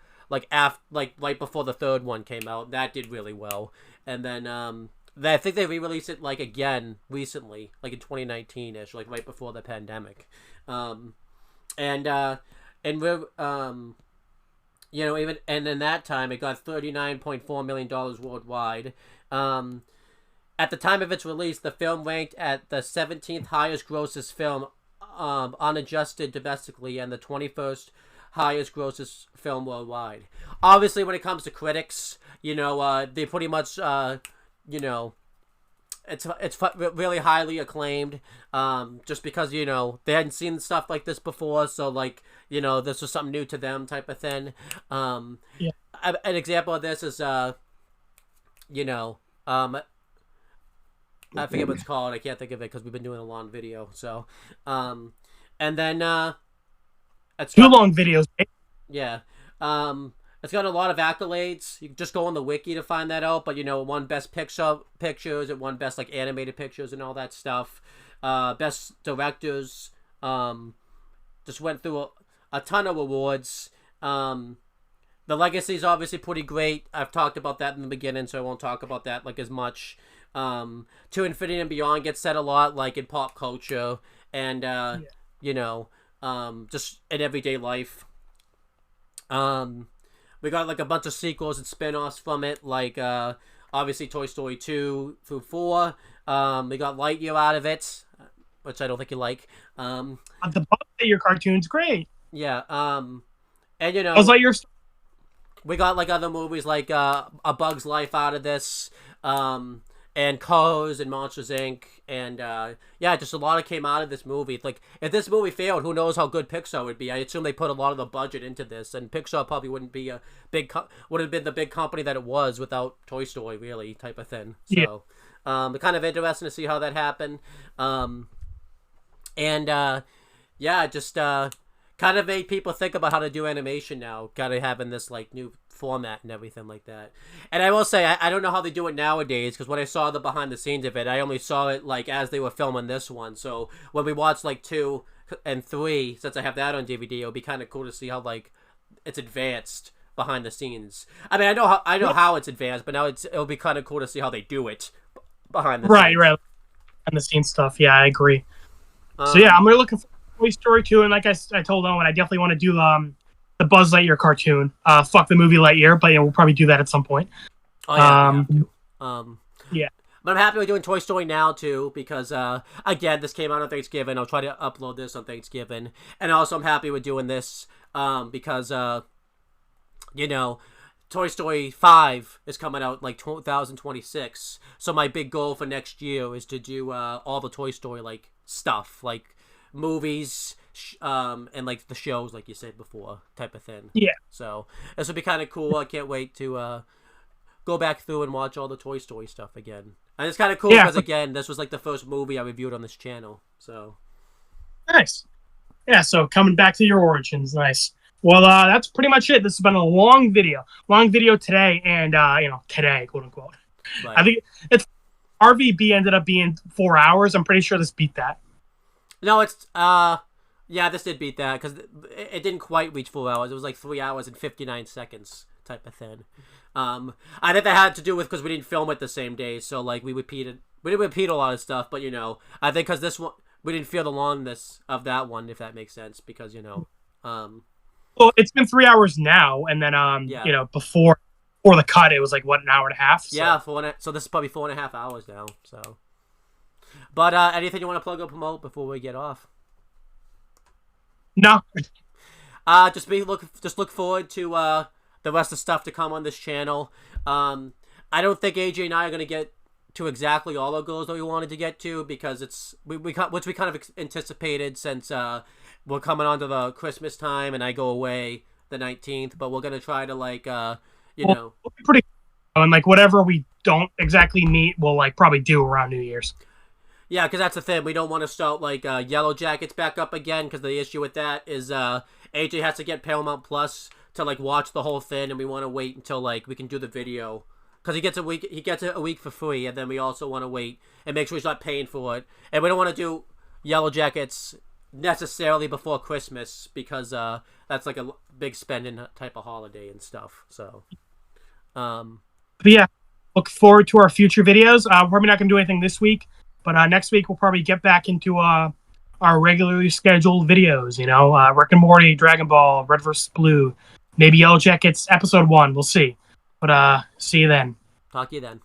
before the third one came out. That did really well, and then I think they re-released it like again recently, like in 2019ish, like right before the pandemic, and we're even and in that time it got $39.4 million worldwide. At the time of its release, the film ranked at the 17th highest grossest film, unadjusted domestically, and the 21st highest grossest film worldwide. Obviously, when it comes to critics, they pretty much, it's really highly acclaimed, just because, they hadn't seen stuff like this before, so, this was something new to them type of thing. An example of this is, I forget what it's called. I can't think of it because we've been doing a long video. So, and then it's two long videos. Yeah. It's got a lot of accolades. You can just go on the wiki to find that out. But, it won Best Pictures. It won Best, animated pictures and all that stuff. Best Directors. Just went through a ton of awards. The legacy is obviously pretty great. I've talked about that in the beginning, so I won't talk about that, as much. To Infinity and Beyond gets said a lot, in pop culture. And, just in everyday life. We got a bunch of sequels and spin-offs from it, obviously Toy Story 2 through 4. We got Lightyear out of it, which I don't think you like. The Buzz Lightyear cartoon's great. Yeah. And Buzz Lightyear. We got other movies A Bug's Life out of this. And Cars and Monsters Inc. And just a lot came out of this movie. If this movie failed, who knows how good Pixar would be? I assume they put a lot of the budget into this, and Pixar probably wouldn't be would have been the big company that it was without Toy Story, really, type of thing. So, it's kind of interesting to see how that happened. Just kind of made people think about how to do animation now. Kind of having this new format and everything like that. And I will say, I don't know how they do it nowadays, because when I saw the behind the scenes of it, I only saw it as they were filming this one. So when we watched 2 and 3, since I have that on DVD, it'll be kind of cool to see how it's advanced behind the scenes. I mean, I know how it's advanced, but now it'll be kind of cool to see how they do it behind the scenes. Right. Behind the scenes stuff. Yeah, I agree. So I'm really looking for Toy Story 2, and like I told Owen, I definitely want to do the Buzz Lightyear cartoon. Fuck the movie Lightyear, but we'll probably do that at some point. Oh yeah. Yeah. But I'm happy we're doing Toy Story now too, because again, this came out on Thanksgiving. I'll try to upload this on Thanksgiving, and also I'm happy we're doing this because Toy Story 5 is coming out 2026. So my big goal for next year is to do all the Toy Story stuff, movies, and the shows, like you said before, type of thing. Yeah. So this will be kind of cool. I can't wait to go back through and watch all the Toy Story stuff again. And it's kind of cool because again, this was the first movie I reviewed on this channel. So nice. Yeah. So coming back to your origins, nice. Well, that's pretty much it. This has been a long video today, and today, quote unquote. Right. I think it's RVB ended up being 4 hours. I'm pretty sure this beat that. No, it's this did beat that because it didn't quite reach 4 hours. It was 3 hours and 59 seconds type of thing. I think that had to do with because we didn't film it the same day, so we didn't repeat a lot of stuff. But I think because this one we didn't feel the longness of that one, if that makes sense, because Well, it's been 3 hours now, and then you know, before the cut, it was like what, an hour and a half. So. Yeah, so this is probably 4.5 hours now. So, but anything you want to plug or promote before we get off? No. Just look forward to the rest of the stuff to come on this channel. I don't think AJ and I are gonna get to exactly all our goals that we wanted to get to, because it's which we kind of anticipated, since we're coming on to the Christmas time and I go away the 19th. But we're gonna try to you know, pretty, and like whatever we don't exactly meet, we'll like probably do around New Year's. Yeah, because that's the thing. We don't want to start like Yellow Jackets back up again, because the issue with that is AJ has to get Paramount Plus to like watch the whole thing, and we want to wait until like we can do the video, because he gets a week for free, and then we also want to wait and make sure he's not paying for it, and we don't want to do Yellow Jackets necessarily before Christmas, because that's like a big spending type of holiday and stuff. So, but yeah, look forward to our future videos. We're probably not gonna do anything this week. But next week, we'll probably get back into our regularly scheduled videos, you know, Rick and Morty, Dragon Ball, Red vs. Blue, maybe Yellow Jackets, episode 1. We'll see. But see you then. Talk to you then.